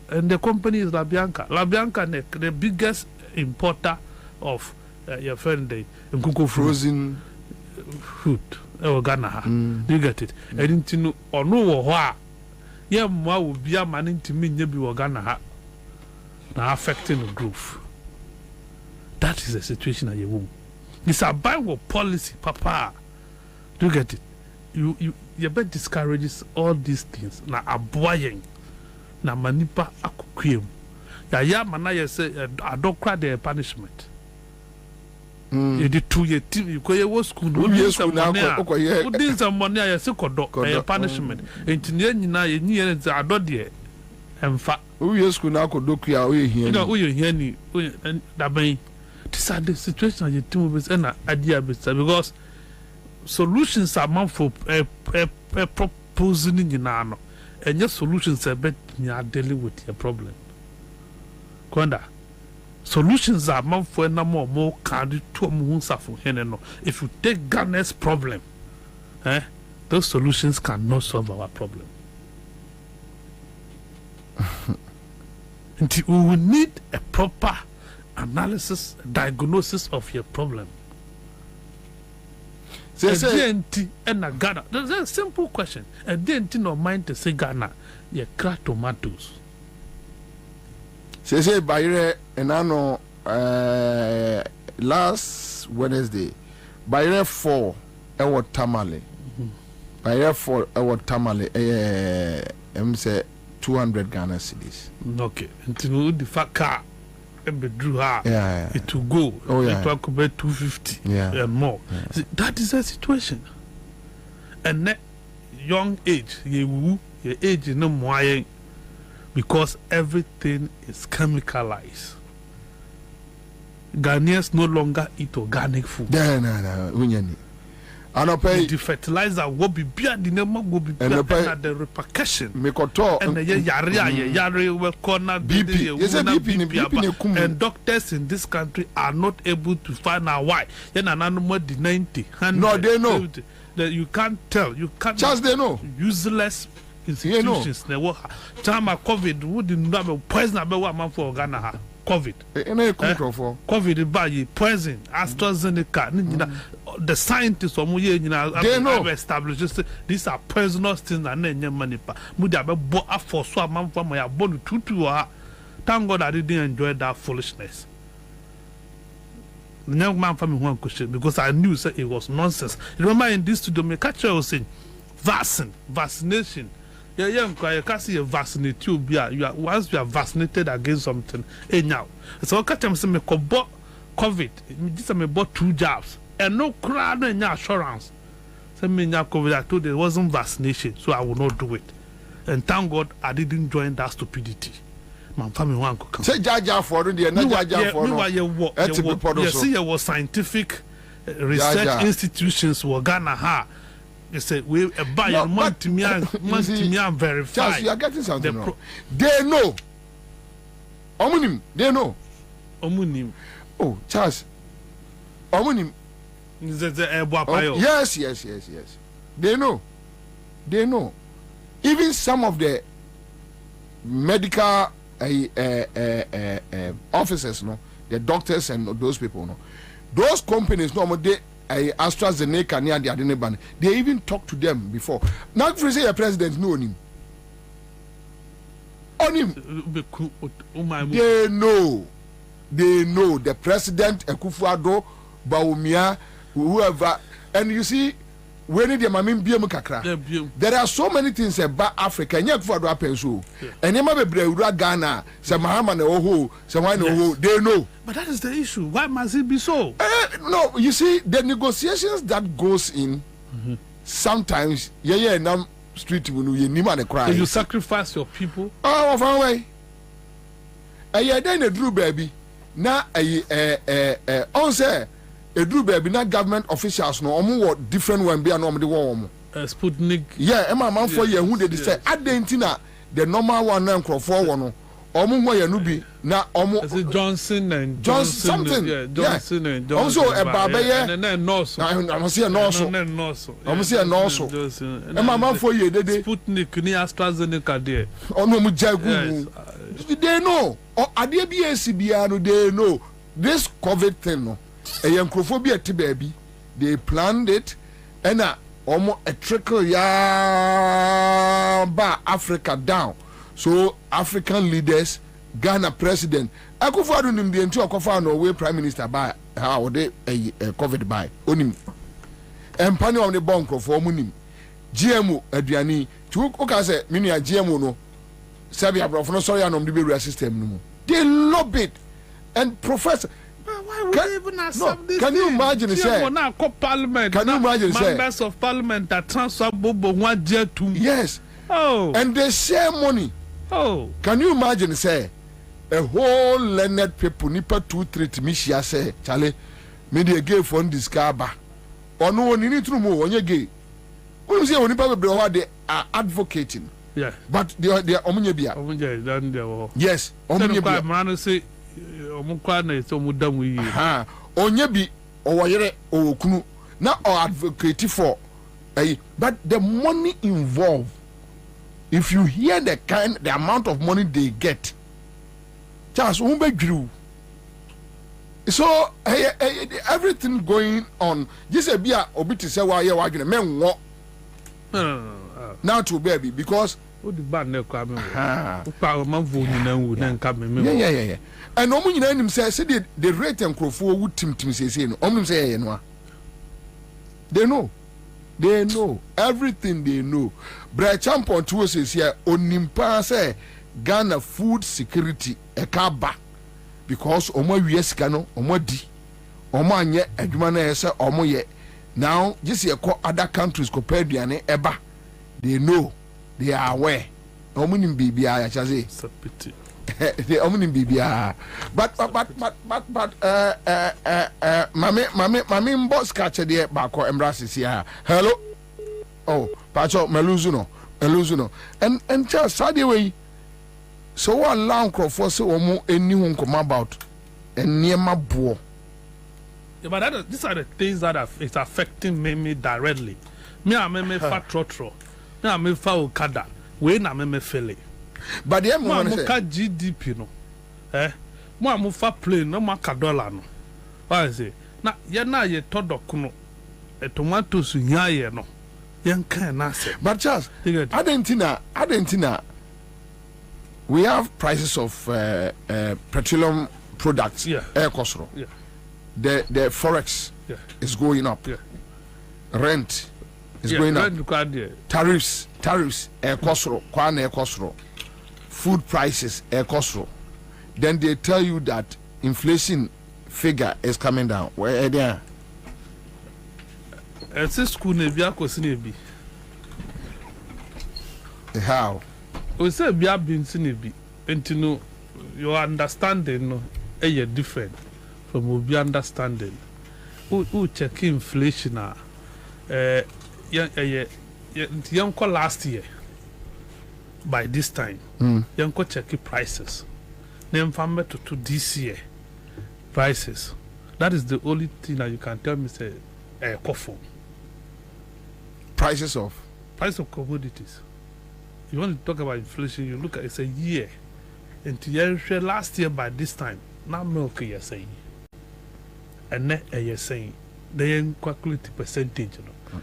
E: And the company is La Bianca. La Bianca the biggest importer of your friend in Kuku
F: frozen
E: food. Oh Ghana. You get it. I didn't know or no wa. Yeah, ma will be a man into me nebi Ghana. Now affecting the growth. That is the situation at your womb. It's a Bible policy, Papa. Do you get it? You bet discourages all these things. Now aboying, now manipa akukiem. Ya manaya say I don't cry their punishment. You did 2 year team. You go to school. Who did some money? Who did some money? I say kodo. Punishment. Engineer na ye ni ye say adodie. Emfa.
F: Who you school now could look here?
E: You know, who you hear me? That mean, this are the situation you two with an idea because solutions are meant for proposing in an and your solutions are better dealing with your problem. Kwanda, solutions are meant for no more carry to moons for Heneno. If you take Ghana's problem, those solutions cannot solve our problem. We will need a proper analysis, diagnosis of your problem. There's a simple question. A DNT no mind to say Ghana, you crack tomatoes.
F: Say by and I know last Wednesday, by 4 our tamale. By 4 our tamale, say 200 Ghana cedis.
E: Okay. Until the fact car drew her, it will go.
F: Oh, yeah.
E: It will talk about 250 and more.
F: Yeah.
E: See, that is the situation. And that young age, your age is no more because everything is chemicalized. Ghanaians no longer eat organic food.
F: No.
E: The fertilizer will be beer, the name will be beer, and the repercussion. And the yari will corner BP, and doctors in this country are not able to find out why. Then an animal the 90, 100,
F: no, they know.
E: You can't tell. You can't.
F: Just they know.
E: Useless institutions. Time of COVID, wouldn't have a poison about what man for Ghana. COVID. COVID by poison, AstraZeneca. The scientists they know established these are poisonous things and then money. For so a man from my body to thank God I didn't enjoy that foolishness. The young man from me one question because I knew it was nonsense. Remember in this studio, me catcher was saying vaccination. Yeah, you can't see a vaccinate you. Once you are vaccinated against something, now. So I catch him say me bought COVID. This me bought 2 jabs and no crowd no assurance. Say me COVID, I told you it wasn't vaccination, so I will not do it. And thank God I didn't join that stupidity. My family want to come.
H: Say jaja for the jaja for no.
E: You see, there was scientific research institutions were Ghana ha. They said we buy month to me and verify.
H: Charles, you are getting something wrong. They know. Omunim, they know.
E: Omunim.
H: Oh, Charles. Omunim. Yes. They know. Even some of the medical officers, no, the doctors and those people, no, those companies, no, they AstraZeneca near the Adeneban, they even talk to them before. Not for say a president know him. On him, they know the president Akufo-Addo, Bawumia, whoever, and you see. When the mamim biam kakra, there are so many things about Africa. And Akufo-Addo happen so, and you might be Ghana, some Mahama no some no they know.
E: But that is the issue. Why must it be so?
H: No, you see the negotiations that goes in. Sometimes, now street when you nima the cry.
E: You sacrifice your people.
H: Oh, far away. Then a Drew baby. Now on say. Edru baby na government officials no omo different one be no omo de one
E: Sputnik.
H: Yeah, Emma man for ye who they say adentina the normal one na nkrofo wo no omo ho ye no bi na omo
E: Johnson and
H: something.
E: Yeah, Johnson and Johnson.
H: Also e ba be ye
E: and then nurse.
H: I'm say nurse. I'm say nurse. Emma man for ye dede
E: Sputnik ni AstraZeneca there.
H: Ono mu jagu. They know. Or ade bi bia no they know. This COVID thing no. A yankophobia to baby, they planned it, and almost a trickle ba Africa down. So African leaders, Ghana president, Akufo-Addo nim the entire Norway prime minister by how they COVID by onim. And panel on the bunker for munim. GMO Adriani, to Okase, mini a GMO no. Sabia Brofono, sorry, I'm the barrier system no. They love it, and professor.
E: Why would they even accept this?
H: Can you imagine
E: Parliament?
H: Can you imagine
E: members of parliament that transfer Bobo one jet to
H: yes.
E: Oh.
H: And they share money.
E: Oh.
H: Can you imagine say a whole learned people nipa 2-3 to me say Charlie me dey gay for this car or no one need to move on your gay. When you say when people they are advocating.
E: Yeah.
H: But they are omunyebia. Yes. Omunyebia.
E: Man say
H: onye bi owoyere owokunu na or advocate for but the money involved, if you hear the amount of money they get, Charles grew. So everything going on just a bia obiti say why you men what now to baby because
E: the bad no come
H: yeah. And omu nyina nim say the rate and crofo would tim say no omu say no. They know everything they know. Bra champion to say here onimpa say Ghana food security e ka ba because omo wie sika no omo di omo anye adwuma na say omo ye now just ye call other countries compare duane eba they know they are aware omo nim bibia ya chaze
E: sapiti
H: the omni bibia but mami boss catch there back or embrace here hello oh pacho meluzuno and just sad way so one long for so omo anyone come about and near my boy.
E: Yeah, but these are the things that it's affecting me directly. Me me fat trotro. Me fa okada. We na me fele.
H: But the
E: mo ka GDP no mo fa plane no ma ka dollar no why say na ye todok no tomatoes nya ye no yen kan na say
H: but Charles Argentina we have prices of petroleum products air cost the forex is going up rent is going up tariffs air cost air cost food prices cost. Then they tell you that inflation figure is coming down. Where there?
E: It's school nebi akosi nebi.
F: How?
E: We say bia binsi nebi. And you know your understanding no different from obi understanding. Who check inflation young last year by this time. Young check prices. Name farmer to this year prices. That is the only thing that you can tell me say coffee.
F: Price of
E: commodities. You want to talk about inflation, you look at it's a year. And last year by this time, now milk you're saying. And net you're saying they calculate the percentage.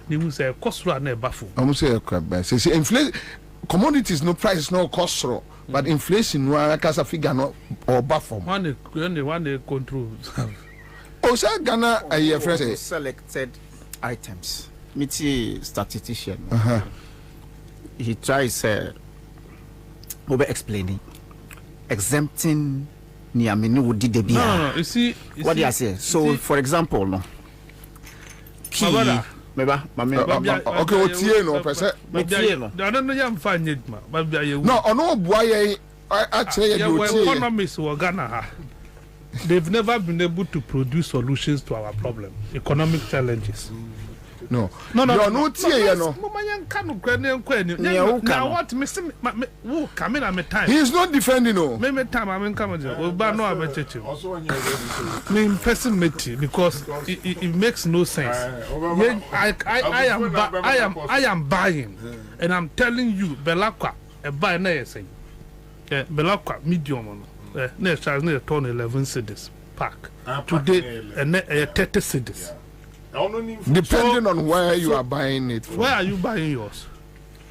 E: You know, say cost run a baffle.
F: I'm say say inflation commodities no price no cost raw, but inflation no casa figure no or baffle.
E: One control.
F: Oh, sir, Ghana a friend
G: selected items. Miti statistician. He tries over explaining, exempting Niaminu would did be.
E: No, you see,
G: what do I say? So, for example, no. Key, okay,
F: what's here no person?
E: I don't know I'm fine yet, but
F: no, boy, I say
E: economists were Ghana. They've never been able to produce solutions to our problem, economic challenges.
F: No.
E: Now
F: what
E: who come in at me time?
F: He is not defending no.
E: Me time I mean come on. But no I bet you. Me person because it makes no sense. I am buying and I'm telling you Belakwa a buy na say. Belakwa medium next charge near turn 11 cedis pack. Today and 30 cedis.
F: Depending on where you are buying it from.
E: Where are you buying yours?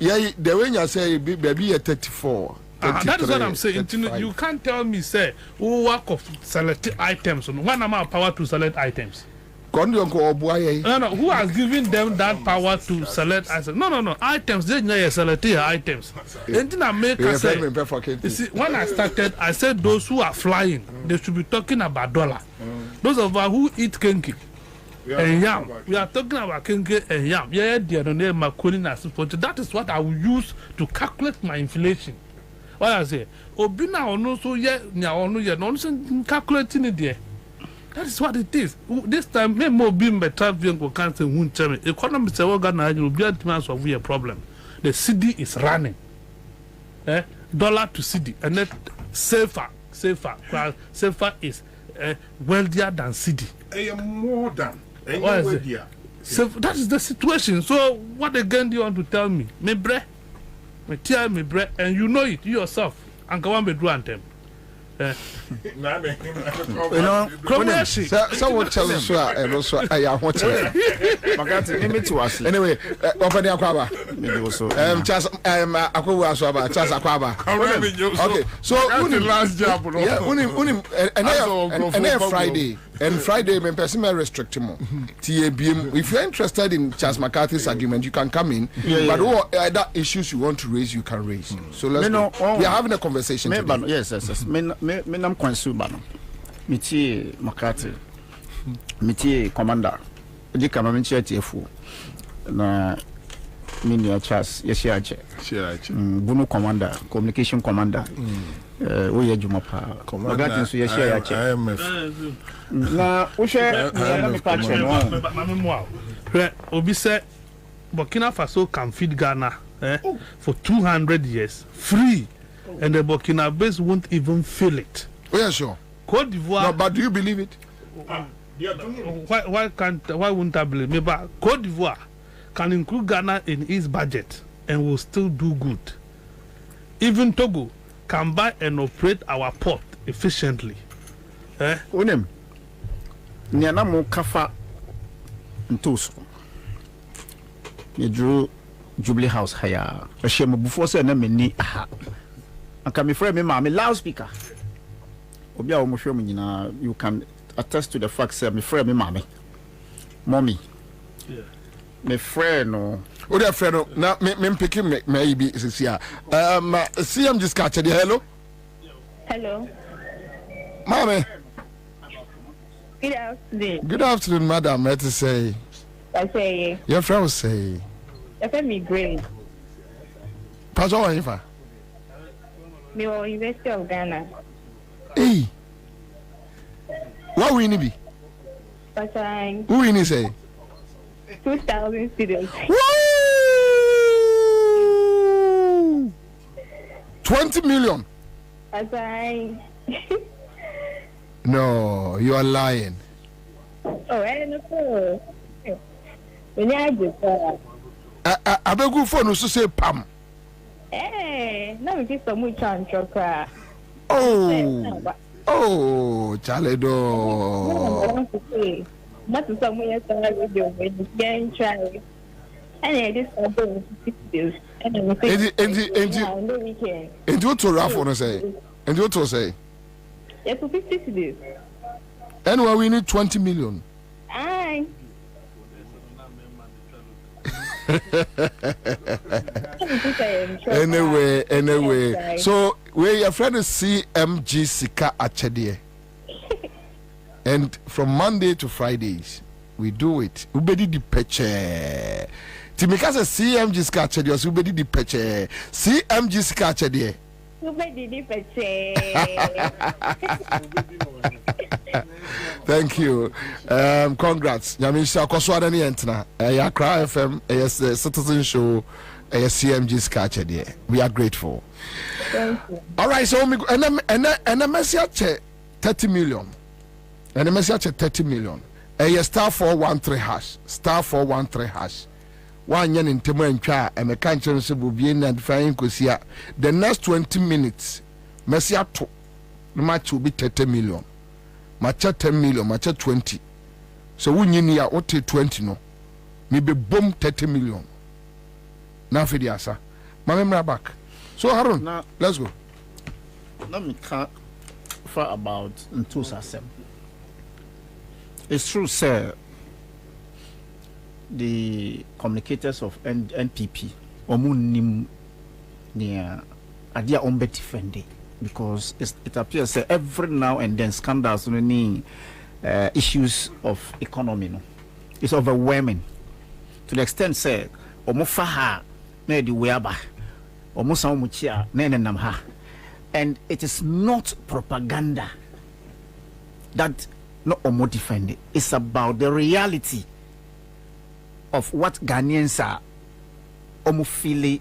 F: Yeah, the way you say baby at 34.
E: That is what I'm saying. You can't tell me say who work of select items. One amount of power to select items. No, who has given them that power to select items? No. Items, they know select items. Anything I make say, you see, when I started, I said those who are flying, they should be talking about dollar. Those of us who eat kenki and yam, we are talking about kenke and yam. Yeah, dear, that is what I will use to calculate my inflation. What I say, Obina or no, so yeah, nonsense calculating it there. That is what it is. This time, me more being better than go cancel won't tell me. Economy say Ghana will be a problem. The city is running. Dollar to city, and that safer is wealthier than city.
B: More than.
E: So that is the situation. So what again do you want to tell me? Me tell me bre, and you know it yourself. And go on be do anthem.
F: So what tell us and also I want to anyway open your Kwaba okay so the last job and Friday and Friday when person restrict him if you're interested in Charles McCarthy's argument you can come in but what other issues you want to raise you can raise so let's go. We are having a conversation today.
G: Yes me nam kwansu ba no meti McCarthy meti commander di kama me chiatifo na mini Charles yesiache bunu commander communication commander wo ye juma pa magati so yesiache na wo hwe na me pa che no
E: obi say Burkina Faso can feed Ghana for 200 years free and the Burkinabes won't even feel it.
F: Oh yeah, sure.
E: Côte d'Ivoire.
F: No, but do you believe it?
E: Why wouldn't I believe me? But Côte d'Ivoire can include Ghana in its budget and will still do good. Even Togo can buy and operate our port efficiently.
G: Unem. Niana mo kafa ntoso. Ye drew Jubilee House haya. Ashema before say na meni aha. Anka me friend me ma me loudspeaker. Obi a wo hwe mu nyina you can attest to the fact say me friend me ma me. Mommy. Yeah. Me friend no.
F: O de friend no na me pick me be sia. See I'm just catch the hello.
T: Hello.
F: Mommy.
T: Good afternoon.
F: Good afternoon, madam. Let us say
T: I say.
H: Your friend will say.
T: I say me grade.
H: Pass on if
T: Me or University of Ghana.
H: Hey. What we need be?
T: But I.
H: Who we need say?
T: 2,000 students.
H: Woo! 20 million.
T: But I.
H: No, you are lying.
T: Oh, I don't know. When I just.
H: I beg you for no to say Pam.
T: Eh, no, we get some chance to
H: Oh, Charlie do.
T: Not to some way radio when you can try. And it is a bonus 6 days. And then weekend.
H: And you to Ralph want to say? And you to say?
T: Yes, 50 days.
H: Anyway, we need 20 million.
T: Aye.
H: Anyway. So where your friend is CMG Sika Achedie. And from Monday to Fridays, we do it. Ubedi di peche. Timika says CMG Sika Achedie. Ubedi di peche. CMG Sika Achedie.
T: Ubedi di peche.
H: Thank you. Congrats. Yamisha Koswada ni entna. Accra FM. Yes, Citizen Show. CMG Skache there. We are grateful.
T: Thank you.
H: All right. So and a message 30 million. And a message 30 million. Star 413 hash. Star 413 hash. One yen in Temo and Cha and a country will be in and flying Kusia. The next 20 minutes, Messia to the match will be 30 million. Match 10 million, match 20. So we need what 20 no. Maybe boom 30 million. Now for the answer. Mamma back. So Harun, now let's go.
G: Let me talk for about Ansah. It's true, sir. The communicators of NPP omunim near adia ombe defending because it appears every now and then scandals issues of economy no it's overwhelming to the extent say omofaha na di weaba omusa omuchia na enenam ha, and it is not propaganda that no omo defending. It's about the reality of what Ghanaians are feeling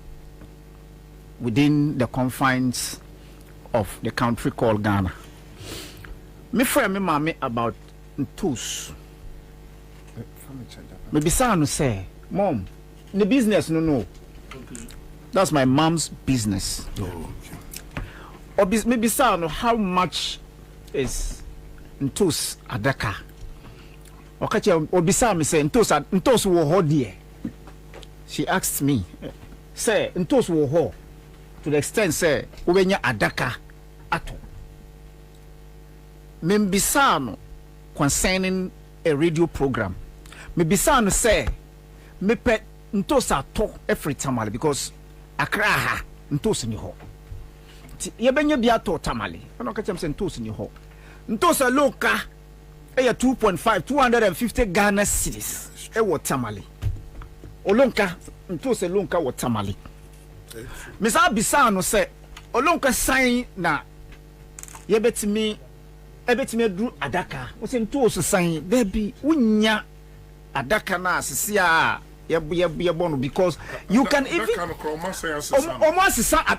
G: within the confines of the country called Ghana. Me friend me mami about Ntus. Me bisa no say, Mom, the business no. Okay. That's my mom's business. Oh, okay. Me bisa no how much is Ntus adaka. Okache obisa me say Ntos wo ho there. She asked me, say Ntos wo ho to the extent say ubenya adaka ato. Me bisa no concerning a radio program. Me bisa no say me pe Ntos ato every tamale because Accra ha Ntos ni ho. Ye benya bia to tamale. Ono ka chem say Ntos ni ho. Ntos loka 2.5 250 Ghana cedis tamale olonka Ntos lonka wo tamale misa bisa no se olonka san na ebetimi dru adaka wo se Ntos san baby unya adaka na asese a yebono because you can even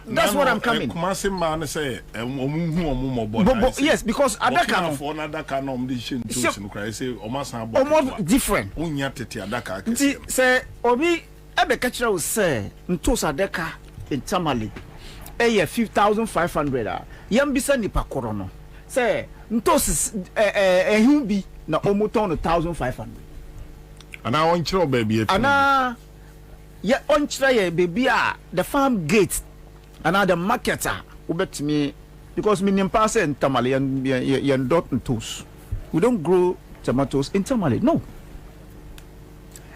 G: that's what I'm coming. Yes, because adaka different. Say obi ebe kachira wo say Ntos adaka in Tamale 5,500 yam bisa nipa koro no say Ntos ehun bi na omoton 1,500.
H: And I want you, baby.
G: And yeah, on baby, the farm gate and the marketer who bet me because me pass in Tamale and Ntos. We don't grow tomatoes in Tamale. No.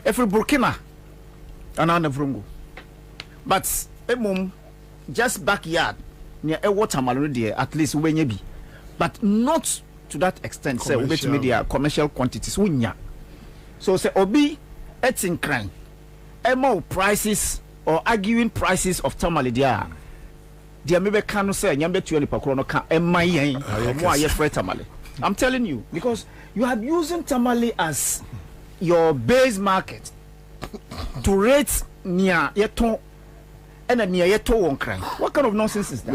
G: Every Burkina and on the Vrungo. But just backyard near a watermelon there, at least when you be. But not to that extent, say we bet media commercial quantities. So say obi etin crime emo prices or arguing prices of tamale dia dia mebe kan no say nyambe tuani pakro no ka emayen mo aye fre tamale. I'm telling you, because you are using tamale as your base market to rate near yeton and near yeto won crime. What kind of nonsense is that?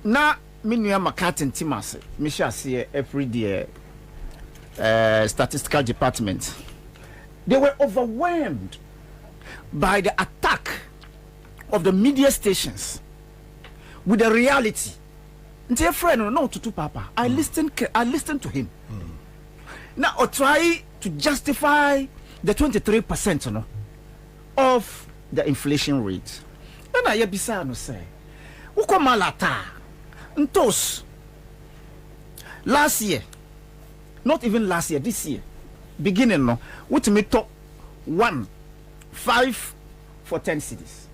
G: Na minua makatin timase me sha see every day statistical department, they were overwhelmed by the attack of the media stations with the reality. Dear friend, no to papa. I listened to him. Now I try to justify the 23% of the inflation rate. And I bisa no say, uko malata ntos last year, not even last year, this year, beginning no, what me top 5 for 10 cities.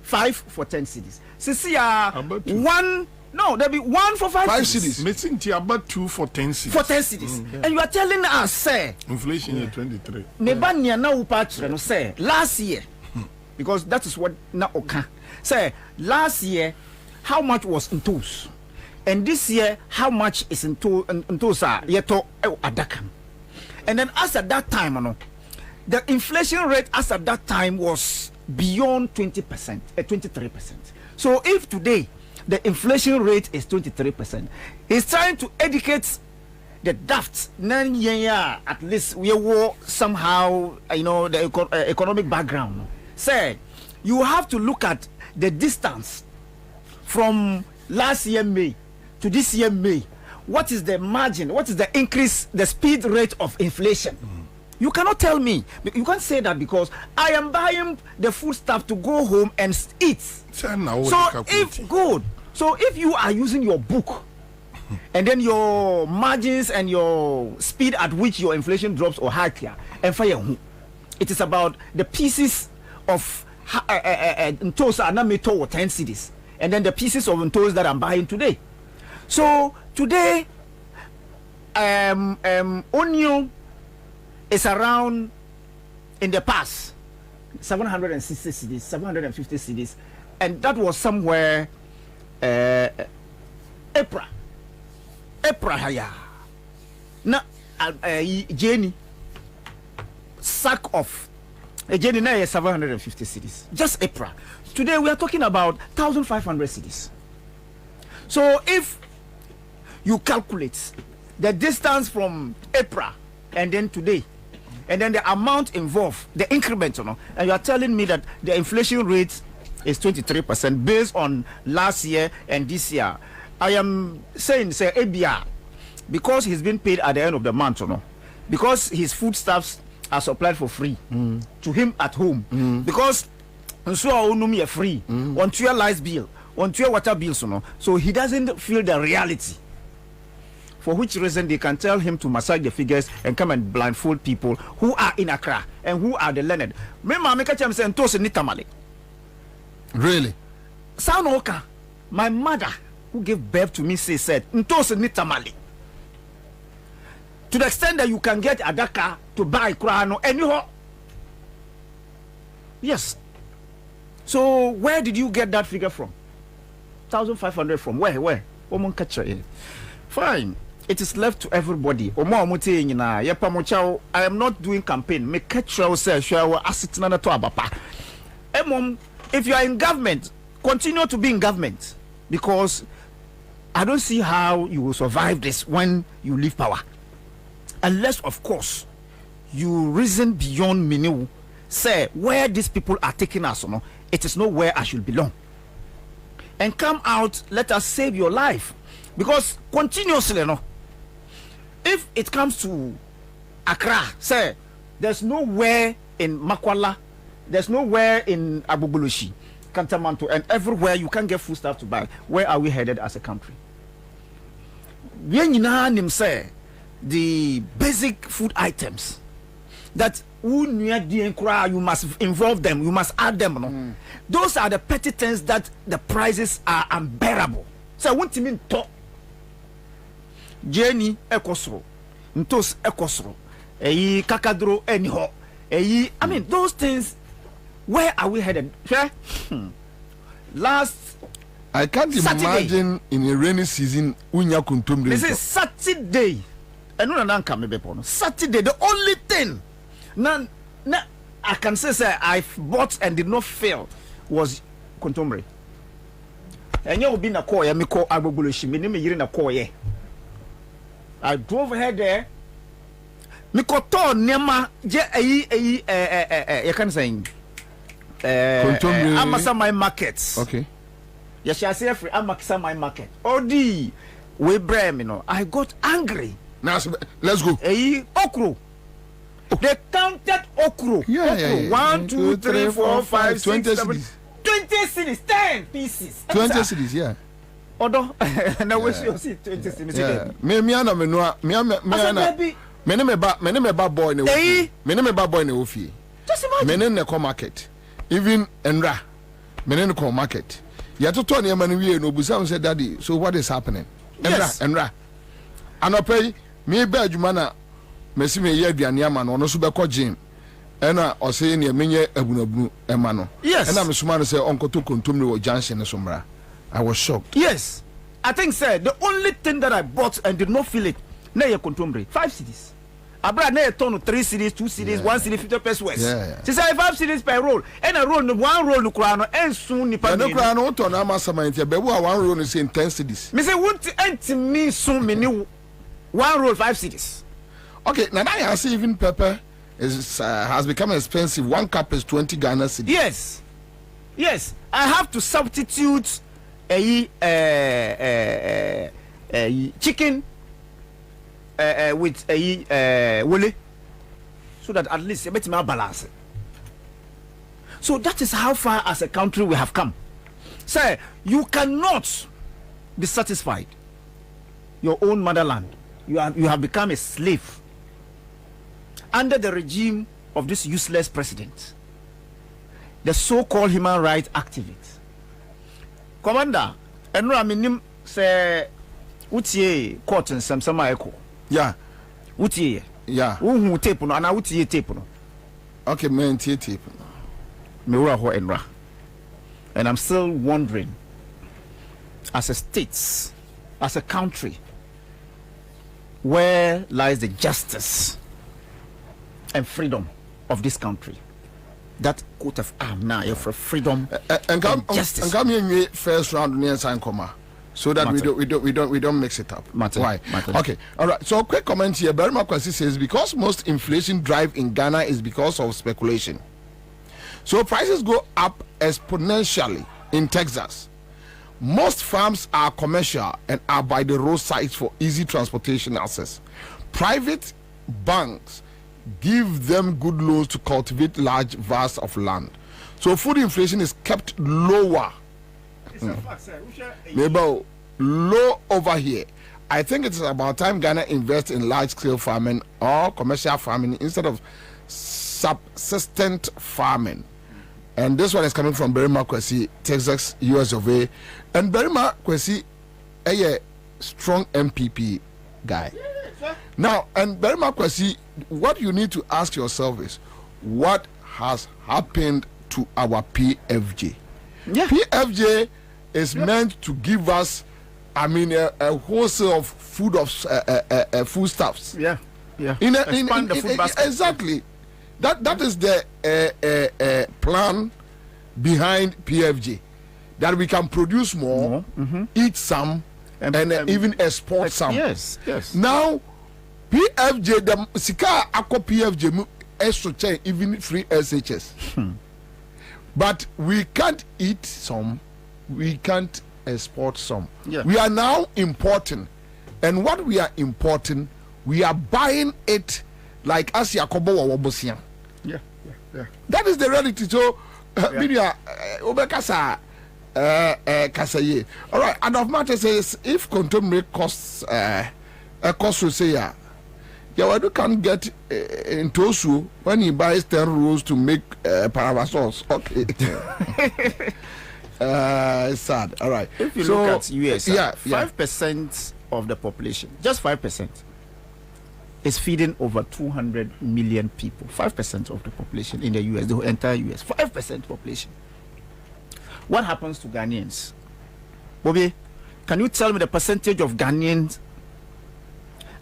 G: 5 for 10 cities. See, one, no, there be 1 for 5 cities.
H: Missing about 2 for 10 cities.
G: For 10 cities. And you are telling us, say,
H: inflation is 23.
G: Nebanya na upatra no say last year, because that is what na oka. Say last year, how much was in tools? And this year, how much is in tools yeto adakam? And then as at that time, the inflation rate as at that time was beyond 20%, 23%. So if today the inflation rate is 23%, he's trying to educate the daft. At least we were somehow, the economic background. Say, you have to look at the distance from last year May to this year May. What is the margin? What is the increase, the speed rate of inflation? You cannot tell me. You can't say that because I am buying the food stuff to go home and eat. So if you are using your book and then your margins and your speed at which your inflation drops or higher, and fire, it is about the pieces of ntosa anamito or 10 cities, and then the pieces of ntos that I'm buying today. So today, onion is around, in the past, 760 cities, 750 cities, and that was somewhere April haya. Na Jenny sack of a Jenny na 750 cities. Just April. Today we are talking about 1,500 cities. So if you calculate the distance from April and then today, and then the amount involved, the increment, and you are telling me that the inflation rate is 23% based on last year and this year. I am saying, say, ABR, because he's been paid at the end of the month, because his foodstuffs are supplied for free to him at home, because so free, on to your light bill, on to your water bills, so he doesn't feel the reality. For which reason they can tell him to massage the figures and come and blindfold people who are in Accra and who are the learned.
H: Really?
G: Sanoka, my mother who gave birth to me said, Ntose nitamali. To the extent that you can get Adaka to buy Krano anyhow. Yes. So where did you get that figure from? 1,500 from where? Fine. It is left to everybody. I am not doing campaign. If you are in government, continue to be in government, because I don't see how you will survive this when you leave power, unless of course you reason beyond me. Say where these people are taking us, it is not where I should belong, and come out. Let us save your life, because continuously, if it comes to Accra, say there's nowhere in Makwala, there's nowhere in Abubulushi, Kantamanto, and everywhere you can get food stuff to buy. Where are we headed as a country? Say the basic food items that you must involve them, you must add them. Those are the petty things that the prices are unbearable. So I want to mean talk. Jenny Ekosro, ntos ekosoro eyi kakadro eniho eyi I mean those things, where are we headed? Last
H: I can't imagine in a rainy season unya kuntumre.
G: This is Saturday. Saturday, the only thing now I can say I bought and did not fail was kuntumre. And you be na call me call agbogboloshi me me yiri na call ye. I drove ahead there. Me koto nema je you can say Amasa my markets.
H: Okay.
G: Yes, I say free Amasa my market. Odi we brem, you know. I got angry.
H: Now let's go.
G: Okro. They counted okro.
H: Yeah.
G: 1, 2, 3, 4, 5,
H: 20
G: 6, 7, 20 cities, 10 pieces.
H: 20 cities, yeah.
G: Odo, now we see 20 cities again.
H: Me ana me no me ana. Me ne me ba boy ne ofi. Me ne me ba boy ne ofi.
G: Just imagine.
H: Me ne ne come market. Even Enra. Me ne come market. Ya to turn your money we no busa say daddy. So what is happening? Enra. Anopay me ba adwuma na mesi me ye aduane ama no no so be ko gym. Ena o say ne menye abunabunu ema no.
G: Yes.
H: Ena me suma no say onkoto kontom ne wo junction ne so mra. I was shocked.
G: Yes. I think sir, the only thing that I bought and did not feel it, na ye kontombre 5 cities. Abra na turn 3 cities, 2 cities, 1 city 50 pesos.
H: Yeah.
G: She say 5 cities per roll. And a roll, 1 roll no kura no en soon ni pa.
H: No kura no to na ma samantia be wo 1 roll no say 10 cities.
G: Me say won't ent me soon me ni 1 roll 5 cities.
H: Okay, now I see even pepper is has become expensive. 1 cup is 20 Ghana cedis.
G: Yes. I have to substitute a chicken with a wole, so that at least a bit more balance. So that is how far as a country we have come. Sir, you cannot be satisfied. Your own motherland, you have become a slave under the regime of this useless president, the so-called human rights activist. Commander, and I mean, say, utie court and some echo.
H: Yeah.
G: Utie.
H: Yeah.
G: Who tape no, and I utie tape no.
H: Okay, man, tape.
G: Mewura ho enra. And I'm still wondering, as a state, as a country, where lies the justice and freedom of this country? That coat of arm now for freedom
H: and
G: justice.
H: And come here first round near San Coma, so that we don't mix it up. Why? Okay, all right. So quick comment here. Berma Kwasi says because most inflation drive in Ghana is because of speculation. So prices go up exponentially in Texas. Most farms are commercial and are by the roadsides for easy transportation access. Private banks give them good loans to cultivate large vast of land. So food inflation is kept lower. Maybe low over here. I think it's about time Ghana invests in large scale farming or commercial farming instead of subsistent farming. And this one is coming from Berima Kwesi, Texas, US of A. And Berima Kwesi, a strong MPP guy. Now, and Berima Kwesi, what you need to ask yourself is, what has happened to our PFJ?
G: Yeah.
H: PFJ is meant to give us, I mean, a wholesale of foodstuffs.
G: Yeah.
H: Expand the food basket. Exactly. That is the plan behind PFJ, that we can produce more, eat some, and even export some.
G: Yes.
H: Now, PFJ, the Sika Ako PFJ, extra even free SHS. But we can't eat some, we can't export some.
G: Yeah.
H: We are now importing, and what we are importing, we are buying it like Asia Kobo or Wobosian.
G: Yeah.
H: That is the reality. So, media, Obekasa, Kasaye. All right, and of matter says if contemporary costs, cost will say, Yawadu can get in Tosu when he buys 10 rolls to make parasols. Okay. It's sad. All right.
G: If you look at US, 5% of the population, just 5%, is feeding over 200 million people, 5% of the population in the US, the entire US, 5% population. What happens to Ghanaians? Bobie, can you tell me the percentage of Ghanaians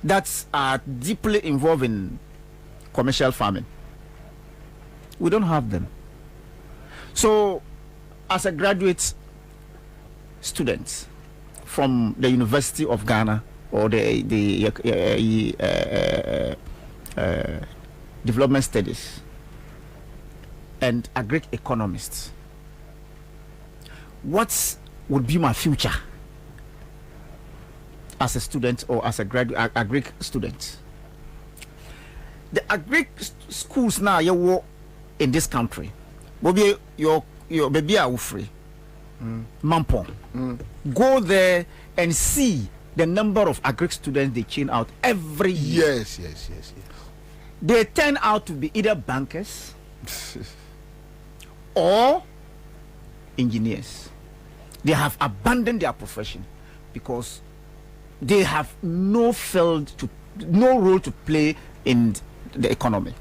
G: that are deeply involved in commercial farming? We don't have them. So, as a graduate student from the University of Ghana or the Development Studies and agric economists, what would be my future as a student or as a graduate agric student? The agric schools now you in this country, Bobie, your baby are free. Mampong. Go there and see the number of agric students they chain out every year.
H: Yes.
G: They turn out to be either bankers or engineers. They have abandoned their profession because they have no role to play in the economy.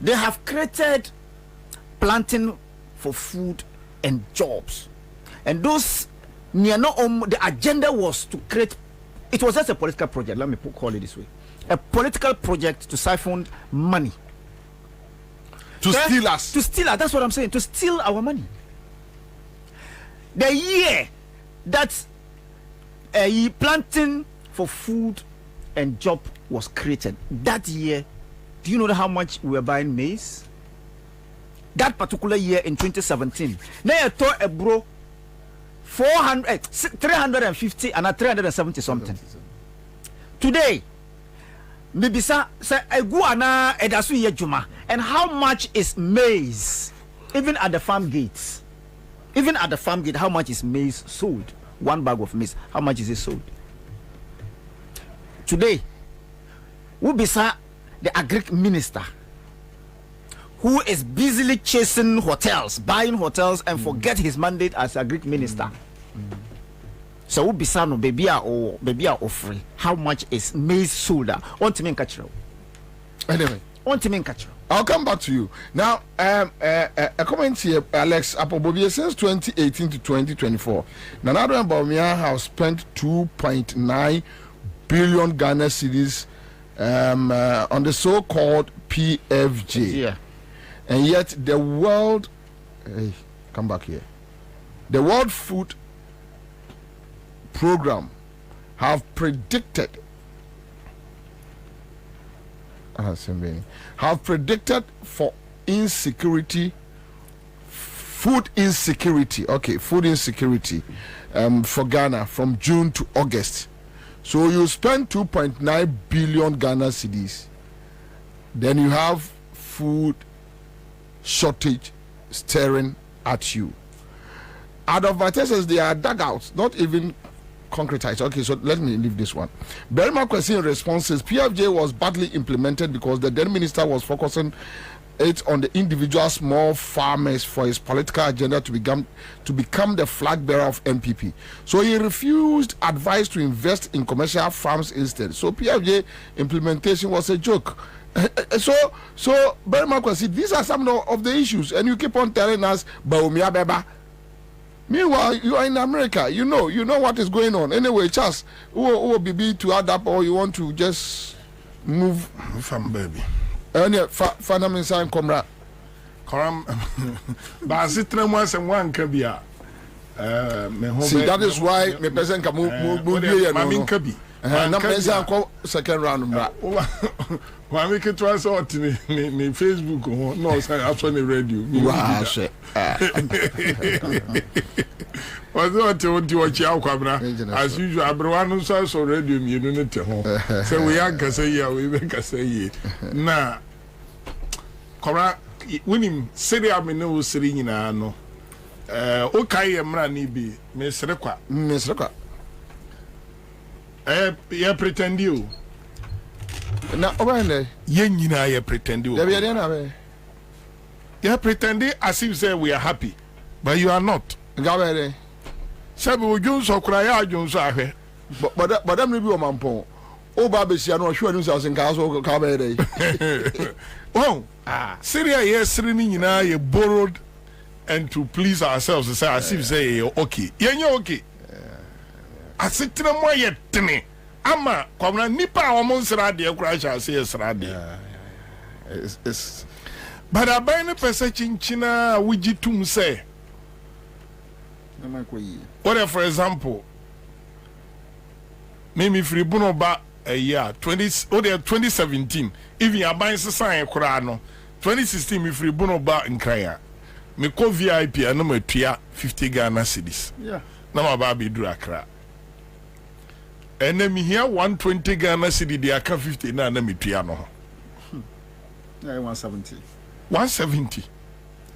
G: They have created planting for food and jobs, and those the agenda was to create. It was just a political project. Let me call it this way: a political project to siphon money,
H: to steal us.
G: To steal us. That's what I'm saying. To steal our money. The year that planting for food and job was created, that year, do you know how much we were buying maize? That particular year in 2017, now you thought a bro 350 and 370 something. Today, maybe say iguana edasu ye juma. And how much is maize? Even at the farm gates, how much is maize sold? One bag of maize, how much is it sold? Today, who be the agric minister who is busily chasing hotels, buying hotels, and forget his mandate as a Greek minister. So who be son of baby or free? How much is maize sold? On to me catch.
H: Anyway,
G: on to me catch.
H: I'll come back to you now. A comment here, Alex. Bobie, since 2018 to 2024, Nana and Bawumia have spent 2.9 billion Ghana cedis on the so-called PFJ.
G: Yeah.
H: And yet the world, come back here. The World Food Program have predicted for insecurity, food insecurity for Ghana from June to August. So you spend 2.9 billion Ghana cedis, then you have food shortage staring at you. Advertisers, they are dugouts, not even concretized. Okay, so let me leave this one. Berima Kwesi in response says PFJ was badly implemented because the then minister was focusing it on the individual small farmers for his political agenda to become the flag bearer of NPP. So he refused advice to invest in commercial farms instead. So PFJ implementation was a joke. So Berima Kwesi, these are some of the issues, and you keep on telling us Bawumia Beba. Meanwhile, you are in America. You know what is going on. Anyway, Charles, who be to add up, or you want to just move
F: from baby?
H: Fanam inside Comra.
F: But I sit there once and one kabia.
H: See, that is why me person can move here. Mamin kabi. Na person ko second round mbra.
F: Wa me ke twa so otini ni Facebook no say aso ni radio.
H: Wa she.
F: Was what you watch Kwabena as usual abrewa no so radio mienu ne te ho. Say we yanka say ya we be ka say ye. Na Kora winim seria me no seri nyina no. O kai emra ni bi me sere kwa. Ya pretend you.
H: Na obane
F: ye nyina ya pretend you. You pretending as if say we are happy, but you are not.
H: Gabere.
F: Sabi ojo so kura ya ojo so ahwe.
H: But them be o mampon. O Babisia no hwe anu say nka so ka be dey.
F: Oh, Syria yes nyina ye borrowed and to please ourselves say as if say okay. Yenye okay. Asetena mo ye tene. Ama kwamna nipa a omo nsra de kura sha say sra de.
H: It's
F: but abai ne pese chinchina wuji tum say. What for example, maybe free bono ba a year 2017 even abai se sign kura no 2016 me free bono ba nkraya me ko VIP and me tua 50 Ghana cedis.
G: Yeah.
F: Na ma ba be do akra. And then me here 120 Ghana cedi de aka 50 na me tua no.
G: Yeah, 170.
F: 170.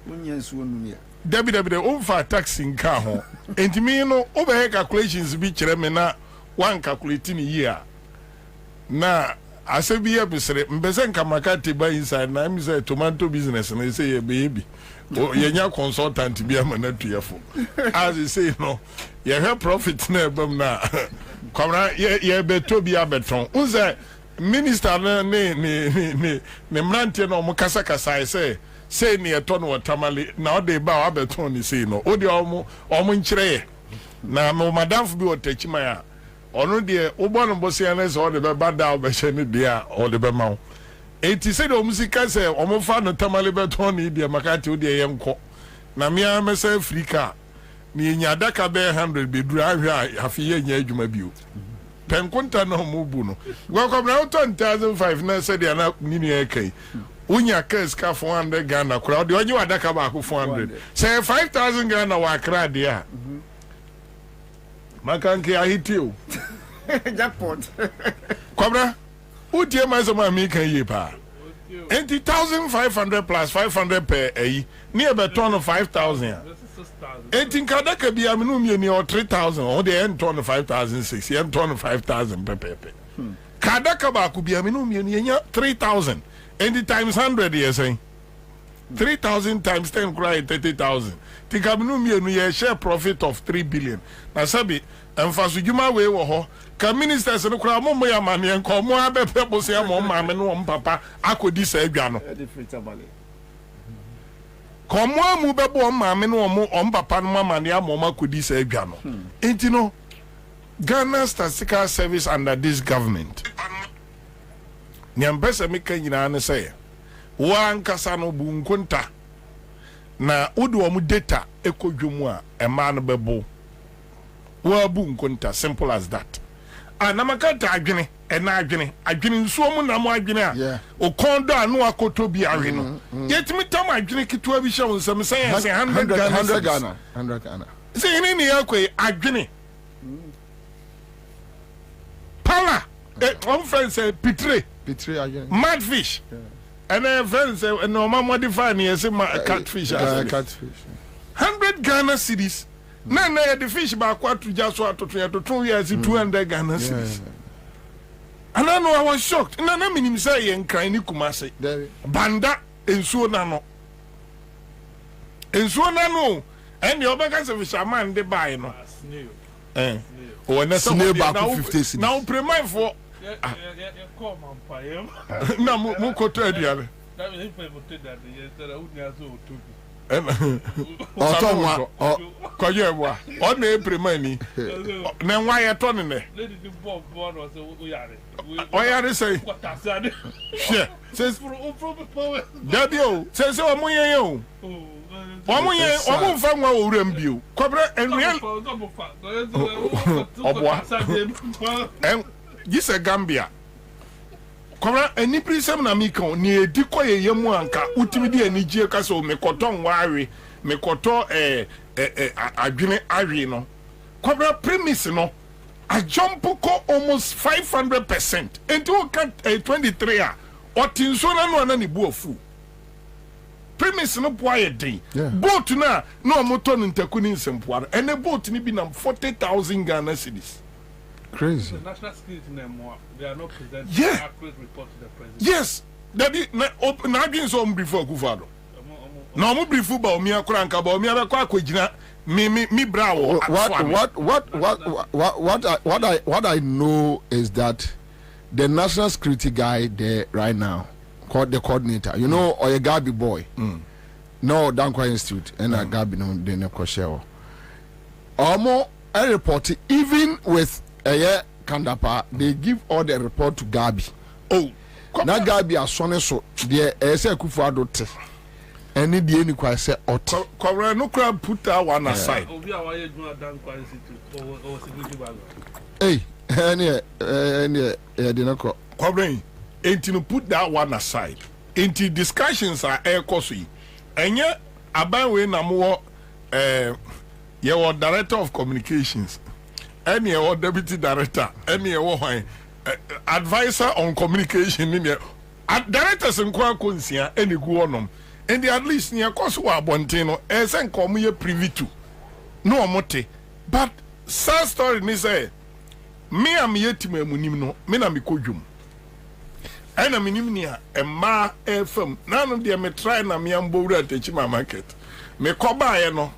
G: Munye nsuo num ya.
F: Debi over tax in car ho. Enti me no over calculations bi kire me na one calculating year. Na asebi ye besere mbese nka makati ba inside na mi say tomato business na say ye baby. O ye nya consultant bi amana tuyefo. As you say no, ye have profit na ebam na. Kwamra ye beto bi abeton. Unse minister na ne mrantie na omo kasa say ni eto no tamale na o de ba abeton ni say no. O de omo nkyere na madam bi otachima ya. Ono de ubonu bosia na se o de be bada obehye ne de a o de be mawo. Enti se de omusika se omofa no tamale beton ni de makati o de ye nko. Na me amesa Africa ni nya daka be 100 beduru ahwe afi ye nya adwuma bio. Penkunta no mo bu no. Go come na 1005 na se de na nini e kai. Unya case ka 400 Ghana kura de onye wadaka ba ko 400. Say 5000 Ghana wa kra de a. Makanke ahitio.
G: Jackpot.
F: Kobra, who dear my some American ye pa? 80,500 plus 500 per a near a ton of 5,000. 18 Kadaka be a minimum or 3,000 or the end ton of 5,006, the end ton of 5,000 per pepe. Kadaka could be a minimum 3,000. 80 times 100 years saying 3,000 times 10 cry 30,000. Think a minimum you share profit of 3 billion. Now, Sabi, and for Sujuma way or ka ministers no kra mo ya mane enko mo abepe bo se mo ma me no papa akodi sa adwa no ko mo amu bebo ma me no mo papa no ma ne mo akodi sa adwa no enti no Ghana Statistical Service under this government nyambese me kan nyina ne say wa ankasa no bu nkonta na wode wo mu data ekodwomu a ema no bebo wa bu nkonta simple as that. Namakata adwene adwene nsuo mu na mo adwene a o kondo anu akoto bi awe no yetimi tam adwene kitwa bi hye wonsam say 100
H: Ghana
F: say ni yakwe adwene pala on friend say pitre
H: adwene
F: madfish and a friend say no ma modify ni say catfish 100 Ghana cedis. Na the fish ba kwatu jaso atoto years 200 Ghana cedis. And I know I was shocked. Na minim say yen kan ni Kumase. Banda ensuo na no. Ensuo na no. And the obeka se fisherman de buy no. O na
H: snail back 50 cedis.
F: Now premain for
E: call man payem.
F: Na mu koto aduane.
E: That mean if people take that yesterday would na so to
F: Ọtọ kọjọ ẹbua ọ na epiremani na nwa ya tọ nene ọyare sẹ dabi o sẹ ọmụ yẹn o ọmụ nfa nwa owurẹ mbio kọbẹrẹ ẹnuyẹ ọbua jísẹ Gambia kọbẹrẹ ẹni pirisẹm na mi kan ni edi kọ yẹ yẹ mu anka utimi di ẹni jí ẹka sọ mẹkọtọ nwaare mẹkọtọ adwene awe no kọbẹrẹ premise no ajọmpo kọ almost 500%. Enti o ka 23 a ọtí nso na no na ni bu ofu premise no po ayẹ den boat na ọmọ tọ no ntaku ni nsẹmpoa ẹnẹ boat ni bi na 40,000 Ghana cedis.
H: Crazy.
E: The national security anymore. They are not presenting accurate report to the president.
F: Yes. That is na been so before Kufado. No mo brifu ba omi akora nka ba omi abekọ akwagina mi brawo.
H: What I know is that the national security guy there right now, called the coordinator, you know, or a Gabi boy. No, Dankwa Institute, and a Gabi no de ne Kosheo. Almost a report, even with a year Kandapa, they give all the report to Gabi. Oh, now Gabi are sonne so the Ese Kufuadote. Any the any quite or
F: no crab put that one aside.
H: Hey, any didn't call.
F: Ain't you put that one aside. Ain't discussions are air coffee. And yet, about when I'm more, your director of communications, any your deputy director, any your advisor on communication in there, directors in Kwakunsia, any go on. And the at least near Kosovo Bontino, as and come here privy to. No mote. But sad story ni say, me am yet me munimno, me na mi kojum. Ana minimnia e ma FM nanu de me try na me ambowura Techima market me koba ye no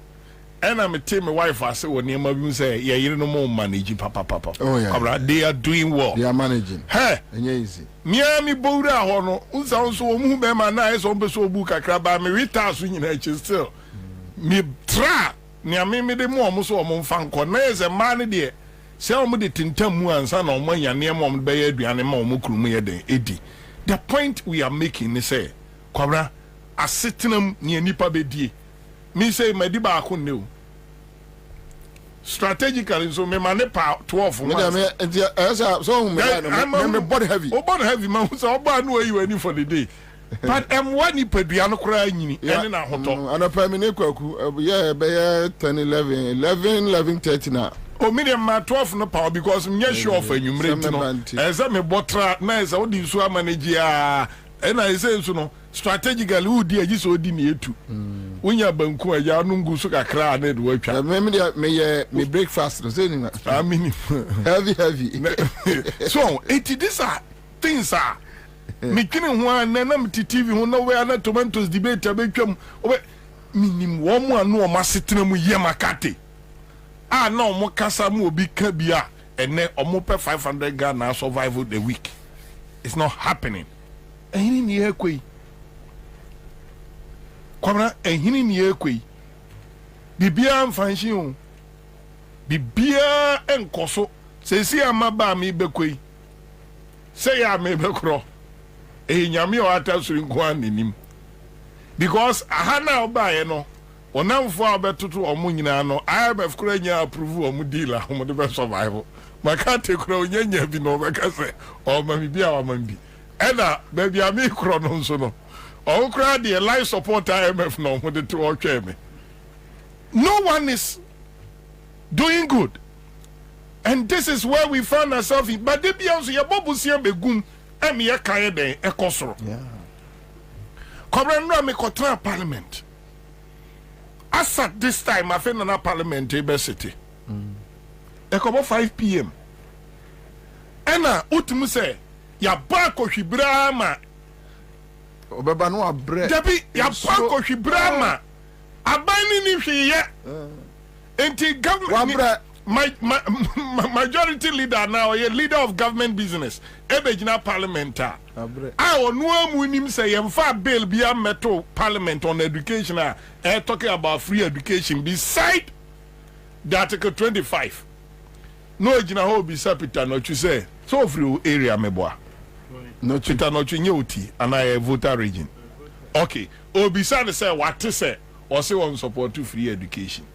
F: ana me tell my wife ase wo niam bi say ye yire no mo manage papa
H: oh yeah
F: they are doing well,
H: they are managing
F: hey
H: easy
F: me ami bowura ho no unsa so wo mu be ma na e so be so bu kakra ba me rita so nyina echi still me tra ni ami me de mo so mo mfa nko na e ze ma ne de se omo de tintam mu ansa na omo yane mo omo be ye aduane ma omo kurumu ye den edi. The point we are making is say Kwabena asetenam ni nipa be die me say medi ba ko ne o strategically so me mane pa 12 months
H: so me body heavy
F: man so oba no you any for the day but one nipadua no kra nyini ene na hoto
H: ana pa me ne kwaku yeah be 10 11:30 na
F: o medium ma 12 no power because me sure for enyumre ntino eza me botra na eza odi so manage a ena eze nso no strategically udi agi so odi na etu unya banku aja no ngu so kakra na de watwa
H: me breakfast no say ni
F: I mean
H: heavy
F: so these are things are me kini ho an na me TV ho na we na tomatoes debate abetwam minim wo mu anu o masetena mu yemakate no mo kasa mu obi ka bia ene omo pe 500 Ghana survival the week. It's not happening. Ehini ni ekwe. Kwabena ehini ni ekwe. Bibia mfanshi o. Bibia enkoso. Sesi amaba mi bekwe. Say ya me bekro. Nyame o atasuri nko anim. Because ahana oba ye no onamfo abetoto omo nyina no IMF kura nya approve omo deal a omo de be survival makate kura onyanya bi no be kase o mami bia wa mambi ena baby ami kura no nso no o kura de life support IMF no omo de to otwa me. No one is doing good, and this is where we find ourselves in. But they be also ya bobusia begum em ye kae den ekosoro yeah Kwabena me kotra parliament. As at this time, I think in a parliament in city. About 5 p.m. Ena utumu say ya bako shibrama.
H: Obeba no abre.
F: Debi ya bako shibrama. Abani ni fiye. Enti government majority leader now, a leader of government business. Ebejina parliamentar. No munim say yemfa bill be a metal parliament on education. Talking about free education beside the Article 25. No ejina ho be sapita no you say so free area meboa. No chita no chinyoti and I voter region. Okay. O beside say what to say or say on support to free education.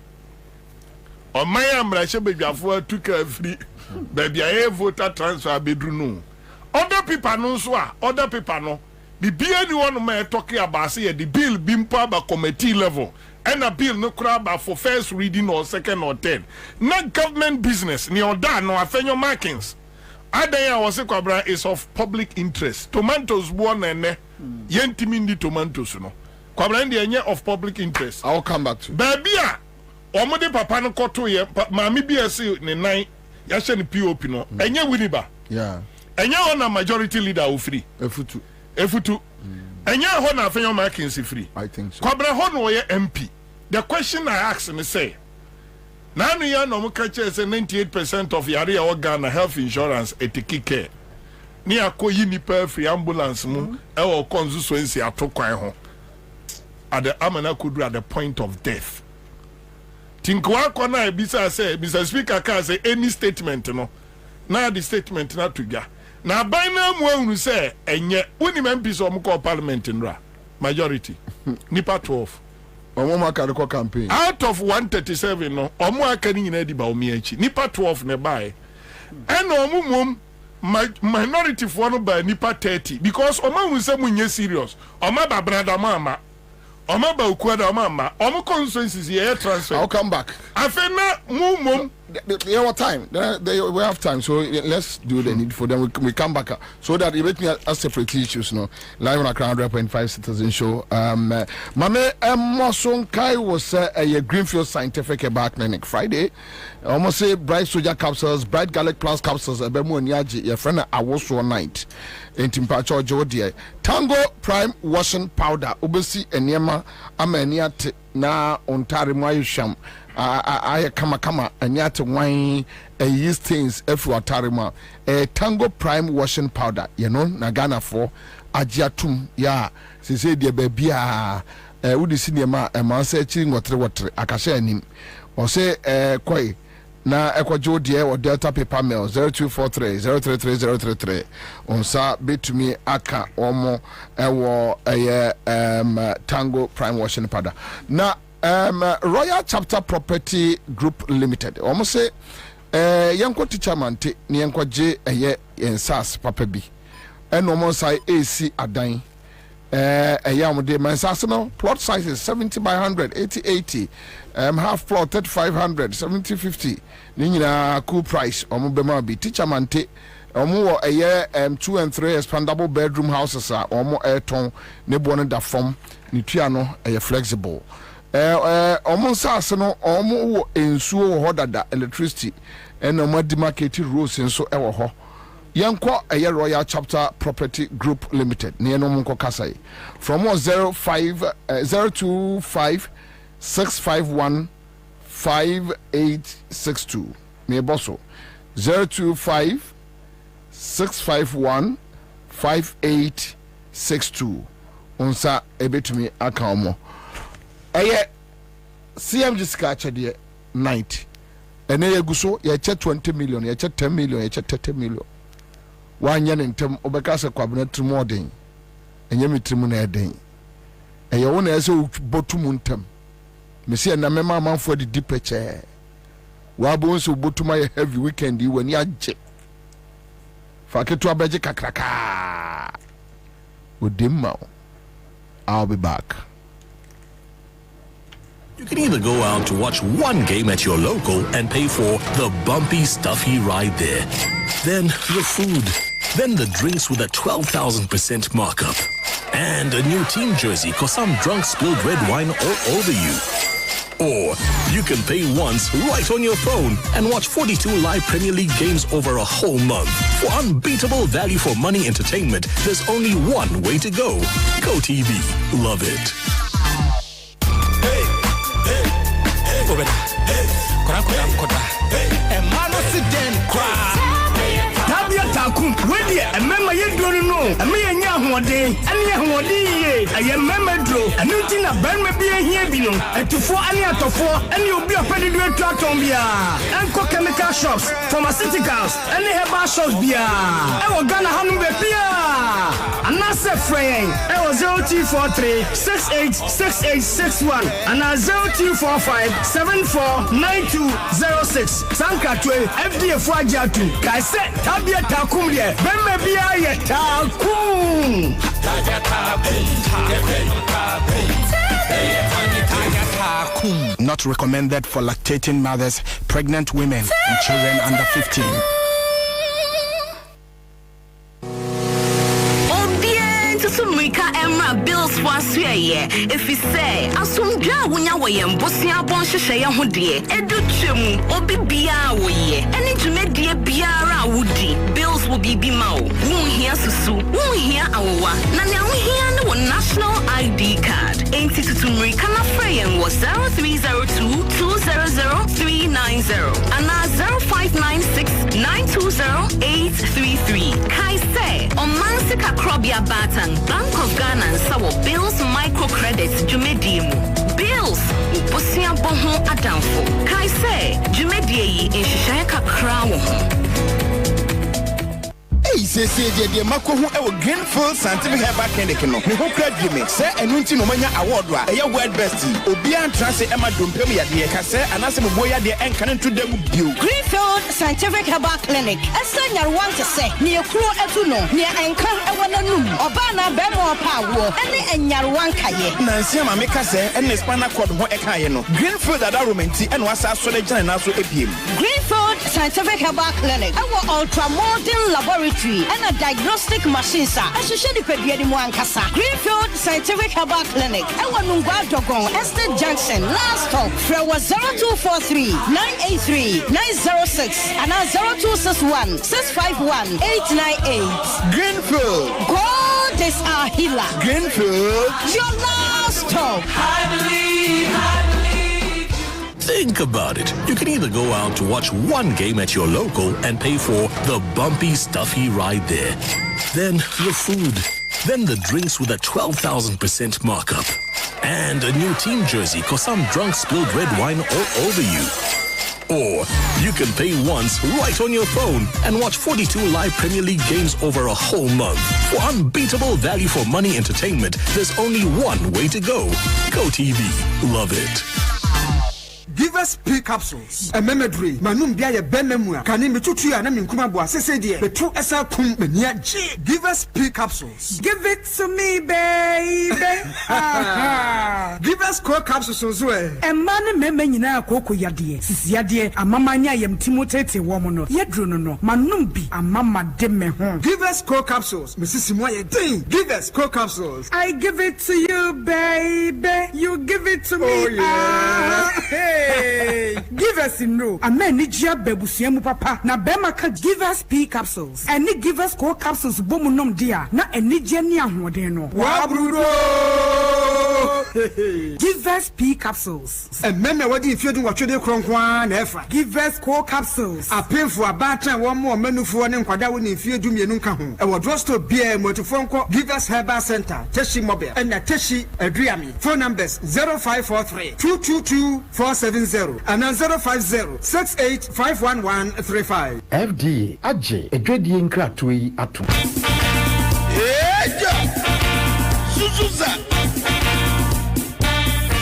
F: On my amrashe bedwafo atuka free baby I voter transfer bedru no. Other people no so other people no the bill anyone may talking about say the bill being part by committee level and a bill no crab for first reading or second or third. Not government business ni oda no afenyo markings. Adaya was a Kwabena is of public interest. Tomatoes born and yentimindi tomatoes no. Kwabena the of public interest.
H: I'll come back to
F: baby omode papa no koto ye mami BSc ne nine ya hye ne POP no enye winiba
H: yeah
F: enye ona majority leader o free
H: efutu
F: enye ho na afenyo markings free
H: I think so
F: Kwabena ho no ye MP. The question I ask me say nanu ya no muka che say 98% of yare ya Ghana health insurance etiki care
H: ni akoyi nipa free ambulance mu e wo constituency atokwan ho at the amana kudu at the point of death. Tinkwa kona ebisa say Mr. Speaker ka say any statement no na the statement na tuga na bina mu unu say enye woni MPs o mu parliament nra majority nipa 12
F: omo ka the campaign
H: out of 137 no omo aka ni nyina di ba omi achi nipa 12 ne bae and omo mum minority for no by nipa 30 because omo hu say munye serious omo ba brother mama omo ba ukuada mama omo consensus here transfer.
F: I'll come back.
H: Afena mum
F: there was time. We have time, so let's do the need for them. We come back so that you make me as separate issues. No, live on a Crown 100.5 Citizen Show. Mame Moson Kai was a Greenfield Scientific Back Clinic Friday. Almost say bright soja capsules, bright garlic plus capsules. Bemu Nyaji, your friend. I was one night in Timpacho Jodie. Tango Prime Washing Powder. Ubesi Enyema Ameniat na Ontari Mayusham. I kama and yet wine yeast things if you are tarima a Tango Prime Washing Powder, you know, Nagana for Ajiatum, ya, she said, dear baby, would see the man searching water, Akasha him, or say, quay. Na ekwajo die or Delta paper mail 0243 033033 onsa betumi aka omo ewo Tango Prime Washing Powder na Royal Chapter Property Group Limited almost say yanko teacher mante ni yanko je Ansah papa bi almost say AC adan de Ansah no plot size is 70 by 100 80 half plot 3500 70 50 ni nyina cool price bema bi teacher mante wo 2 and 3 expandable bedroom houses airton ne bono da form ni tua no flexible Ansah no wo ensuo ho dada electricity omo market rules nso wo ho yanko Royal Chapter Property Group Limited ne no monko kasai from 025 651 5862 me boso 025 651 5862 onsa ebetumi aka omo CMG scratch de night ene yeguso ye che 20 million ye che 10 million ye che 30 million wanya ntem obeka se Kwabena trimu odin enye mitrimu na eden eye wo na ese botumu ntem mesi na mema manfo de dipeche wa bo nso botuma ye heavy weekend wani agye faketo abeje kakraka odimma. I'll be back.
C: You can either go out to watch one game at your local and pay for the bumpy, stuffy ride there. Then the food. Then the drinks with a 12,000% markup. And a new team jersey because some drunk spilled red wine all over you. Or you can pay once right on your phone and watch 42 live Premier League games over a whole month. For unbeatable value for money entertainment, there's only one way to go. Go TV. Love it.
K: Wedi emema yeduru no eme yenya hoden ane hoden ye ayemema dro anuti na banma bi ehia bi no atufo ane atofo ane obi opede du atwaton bia enko chemical shops pharmaceuticals ane herbal shops bia e wo Ghana hanu be bia anase frame e wo 0243 686861 ana 0245 749206 sankatwe FDA fuajatu kaise tabia takum de bemma bia ye takum.
W: Not recommended for lactating mothers, pregnant women, and children under 15.
X: Bills was here. If you say, Asumja, when you were in Bosnia, Bonshaya, Hoodie, Educhum, Obibia, we, and it made dear Biara Woody. Bills will be Bimao. Won't hear Susu, won't hear our Nana, we hear no national ID card. Ain't it to Murikana Freyan was 0302 200390 and 0596 920 833. Kai say, Sika Krobia Batang, Bank of Ghana and Sawo Bills Microcredits Jumedimu. Bills, Uposia Bohon Adamfo. Kai say, Jumedi in Shishaka Crown.
W: Say the Mako who Greenfield Scientific Herbal Clinic no. Me who crowd me say enunti no manya award wa. Eya world best. Obian transe Emma Dumpem ya de ka say anase mo boya de enkan to dem bio.
I: Greenfield Scientific Herbal Clinic. Esanya want to say ne ekuro etu no ne enkan ewo nanum. Oba na be mo pa wo. Ene enyarwan kaye.
W: Nansi ama me ka say ene spinal cord ho ekaye no. Greenfield adoromenti ene wasa so le gyan na so ebiem.
I: Greenfield Scientific Herbal Clinic. Ewo ultramodern laboratory and a diagnostic machine sir. Ashushe di pedie mu ankasa. Greenfield Scientific Herbal Clinic. Ewo Nungwa Dogon Estate Junction. Last stop. Frewa 0243 983 906 and 0261 651 898.
W: Greenfield.
I: God is our healer.
W: Greenfield.
I: Your last stop.
C: I believe. Think about it. You can either go out to watch one game at your local and pay for the bumpy, stuffy ride there. Then the food. Then the drinks with a 12,000% markup. And a new team jersey because some drunk spilled red wine all over you. Or you can pay once right on your phone and watch 42 live Premier League games over a whole month. For unbeatable value for money entertainment, there's only one way to go. Go TV. Love it.
J: Give us P capsules. A memory. Manum bia ye benamua. Kani metutu ya na minkuma bo asese de. Betu esa kum menia G. Give us P capsules. Give it to me, baby. Give us core capsules so e. E man meme nyina akoko yade. Sisi yade amamanya yem timotete wo mo no. Yedro no no. Manum bi amama de me ho. Give us core capsules. Mesisi mo ye ding. Give us core capsules. I give it to you, baby. You give it to me. Oh yeah. Hey, give us no. A man need ya bebusiemu papa. Na bema ka give us P capsules. And ni give us core capsules bomunum dia. Na eni jeni ahwodeno. Wabrudo. Give us P capsules. And men na wadi if you do what you do kronkwa na efa. Give us core capsules. A pay for a batan one more menu for one kwada woni if you do me nunka ho. E wo drugstore bia motofonko Give us Herbal Center. Teshi mobile. And na Teshi Adriami. Phone numbers 0543 222 470 and 050-68-51135.
O: FD Aje Edwedi Nkratui Atum.
K: Suzuza.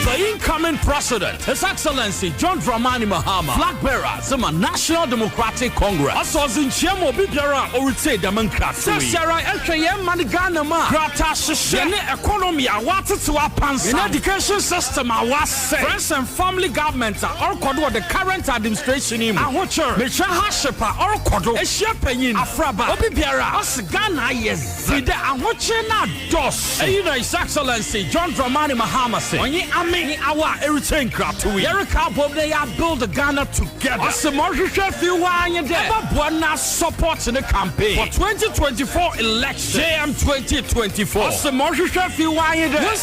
K: The incoming president, His Excellency John Dramani Mahama, flag bearer, Zuma National Democratic Congress. Also, in Chemo Bibiara, or say Democracy. Sara Elkayem Manigana Ma, Grata Shishene economy, I wanted to apans in education system. I was say, friends and family government are all the current administration in Ahocher, Mecha Hashepa, or Kodo, a Shepayin, Afraba, Obibiara, Osgana, yes, Zida, Ahochena Dos, His Excellency John Dramani Mahama say, Many our everything crap to Erica Bob they are build Ghana together. As the Marsha few wine there. Buona support in the campaign for 2024 election. JM 2024. As the Marsha few wine there.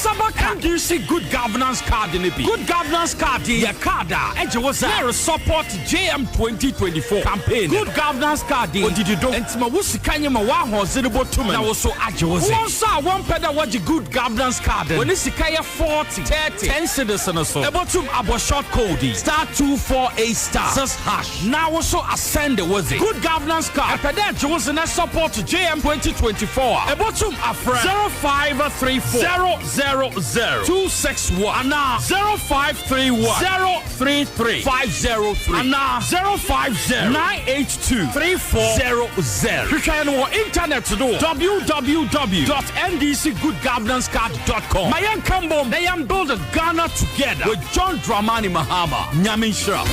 K: When do you see good governance card in the B? Good governance card in your card. Edge was there support JM 2024 campaign. Good governance card. What did you do? And my Wusikanya Mawaho Zibo Tuman. I was so agile. One saw one pedal what the good governance card. When it's 40, 30. 10 citizens so about to abo short code *248* #. Now also ascend was it good governance card that was in support to JM 2024 about to a friend 0534 000 261 now 0531 033 503 and now 050 982 3400. You can on internet to do www.ndcgoodgovernancecard.com. My young combo they am build a Ghana together with John Dramani Mahama. Nyamin Shra.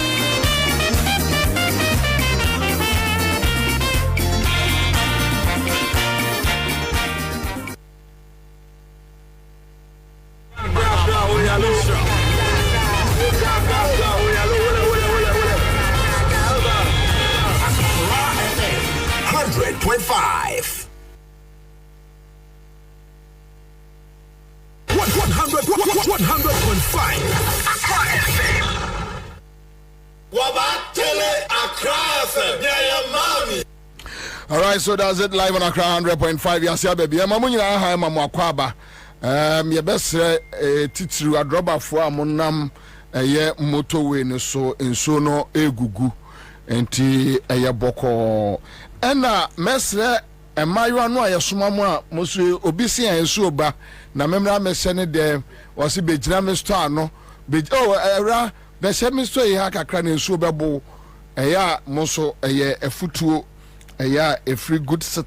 F: All right, so that's it live on Accra 100.5. Yasia baby. Mamunyina ha mamu akwaba. Ye best titru adroba fo amonam ye motorway no so enso no egugu. Enti eye boko. Ena mesre emayo no ayesoma mu a mosu obisi an enso ba na memra mese ne de wasi bejira me store no. Era be se me store ye akakra na enso bebo. Eya moso eye efutuo. A free good citizen.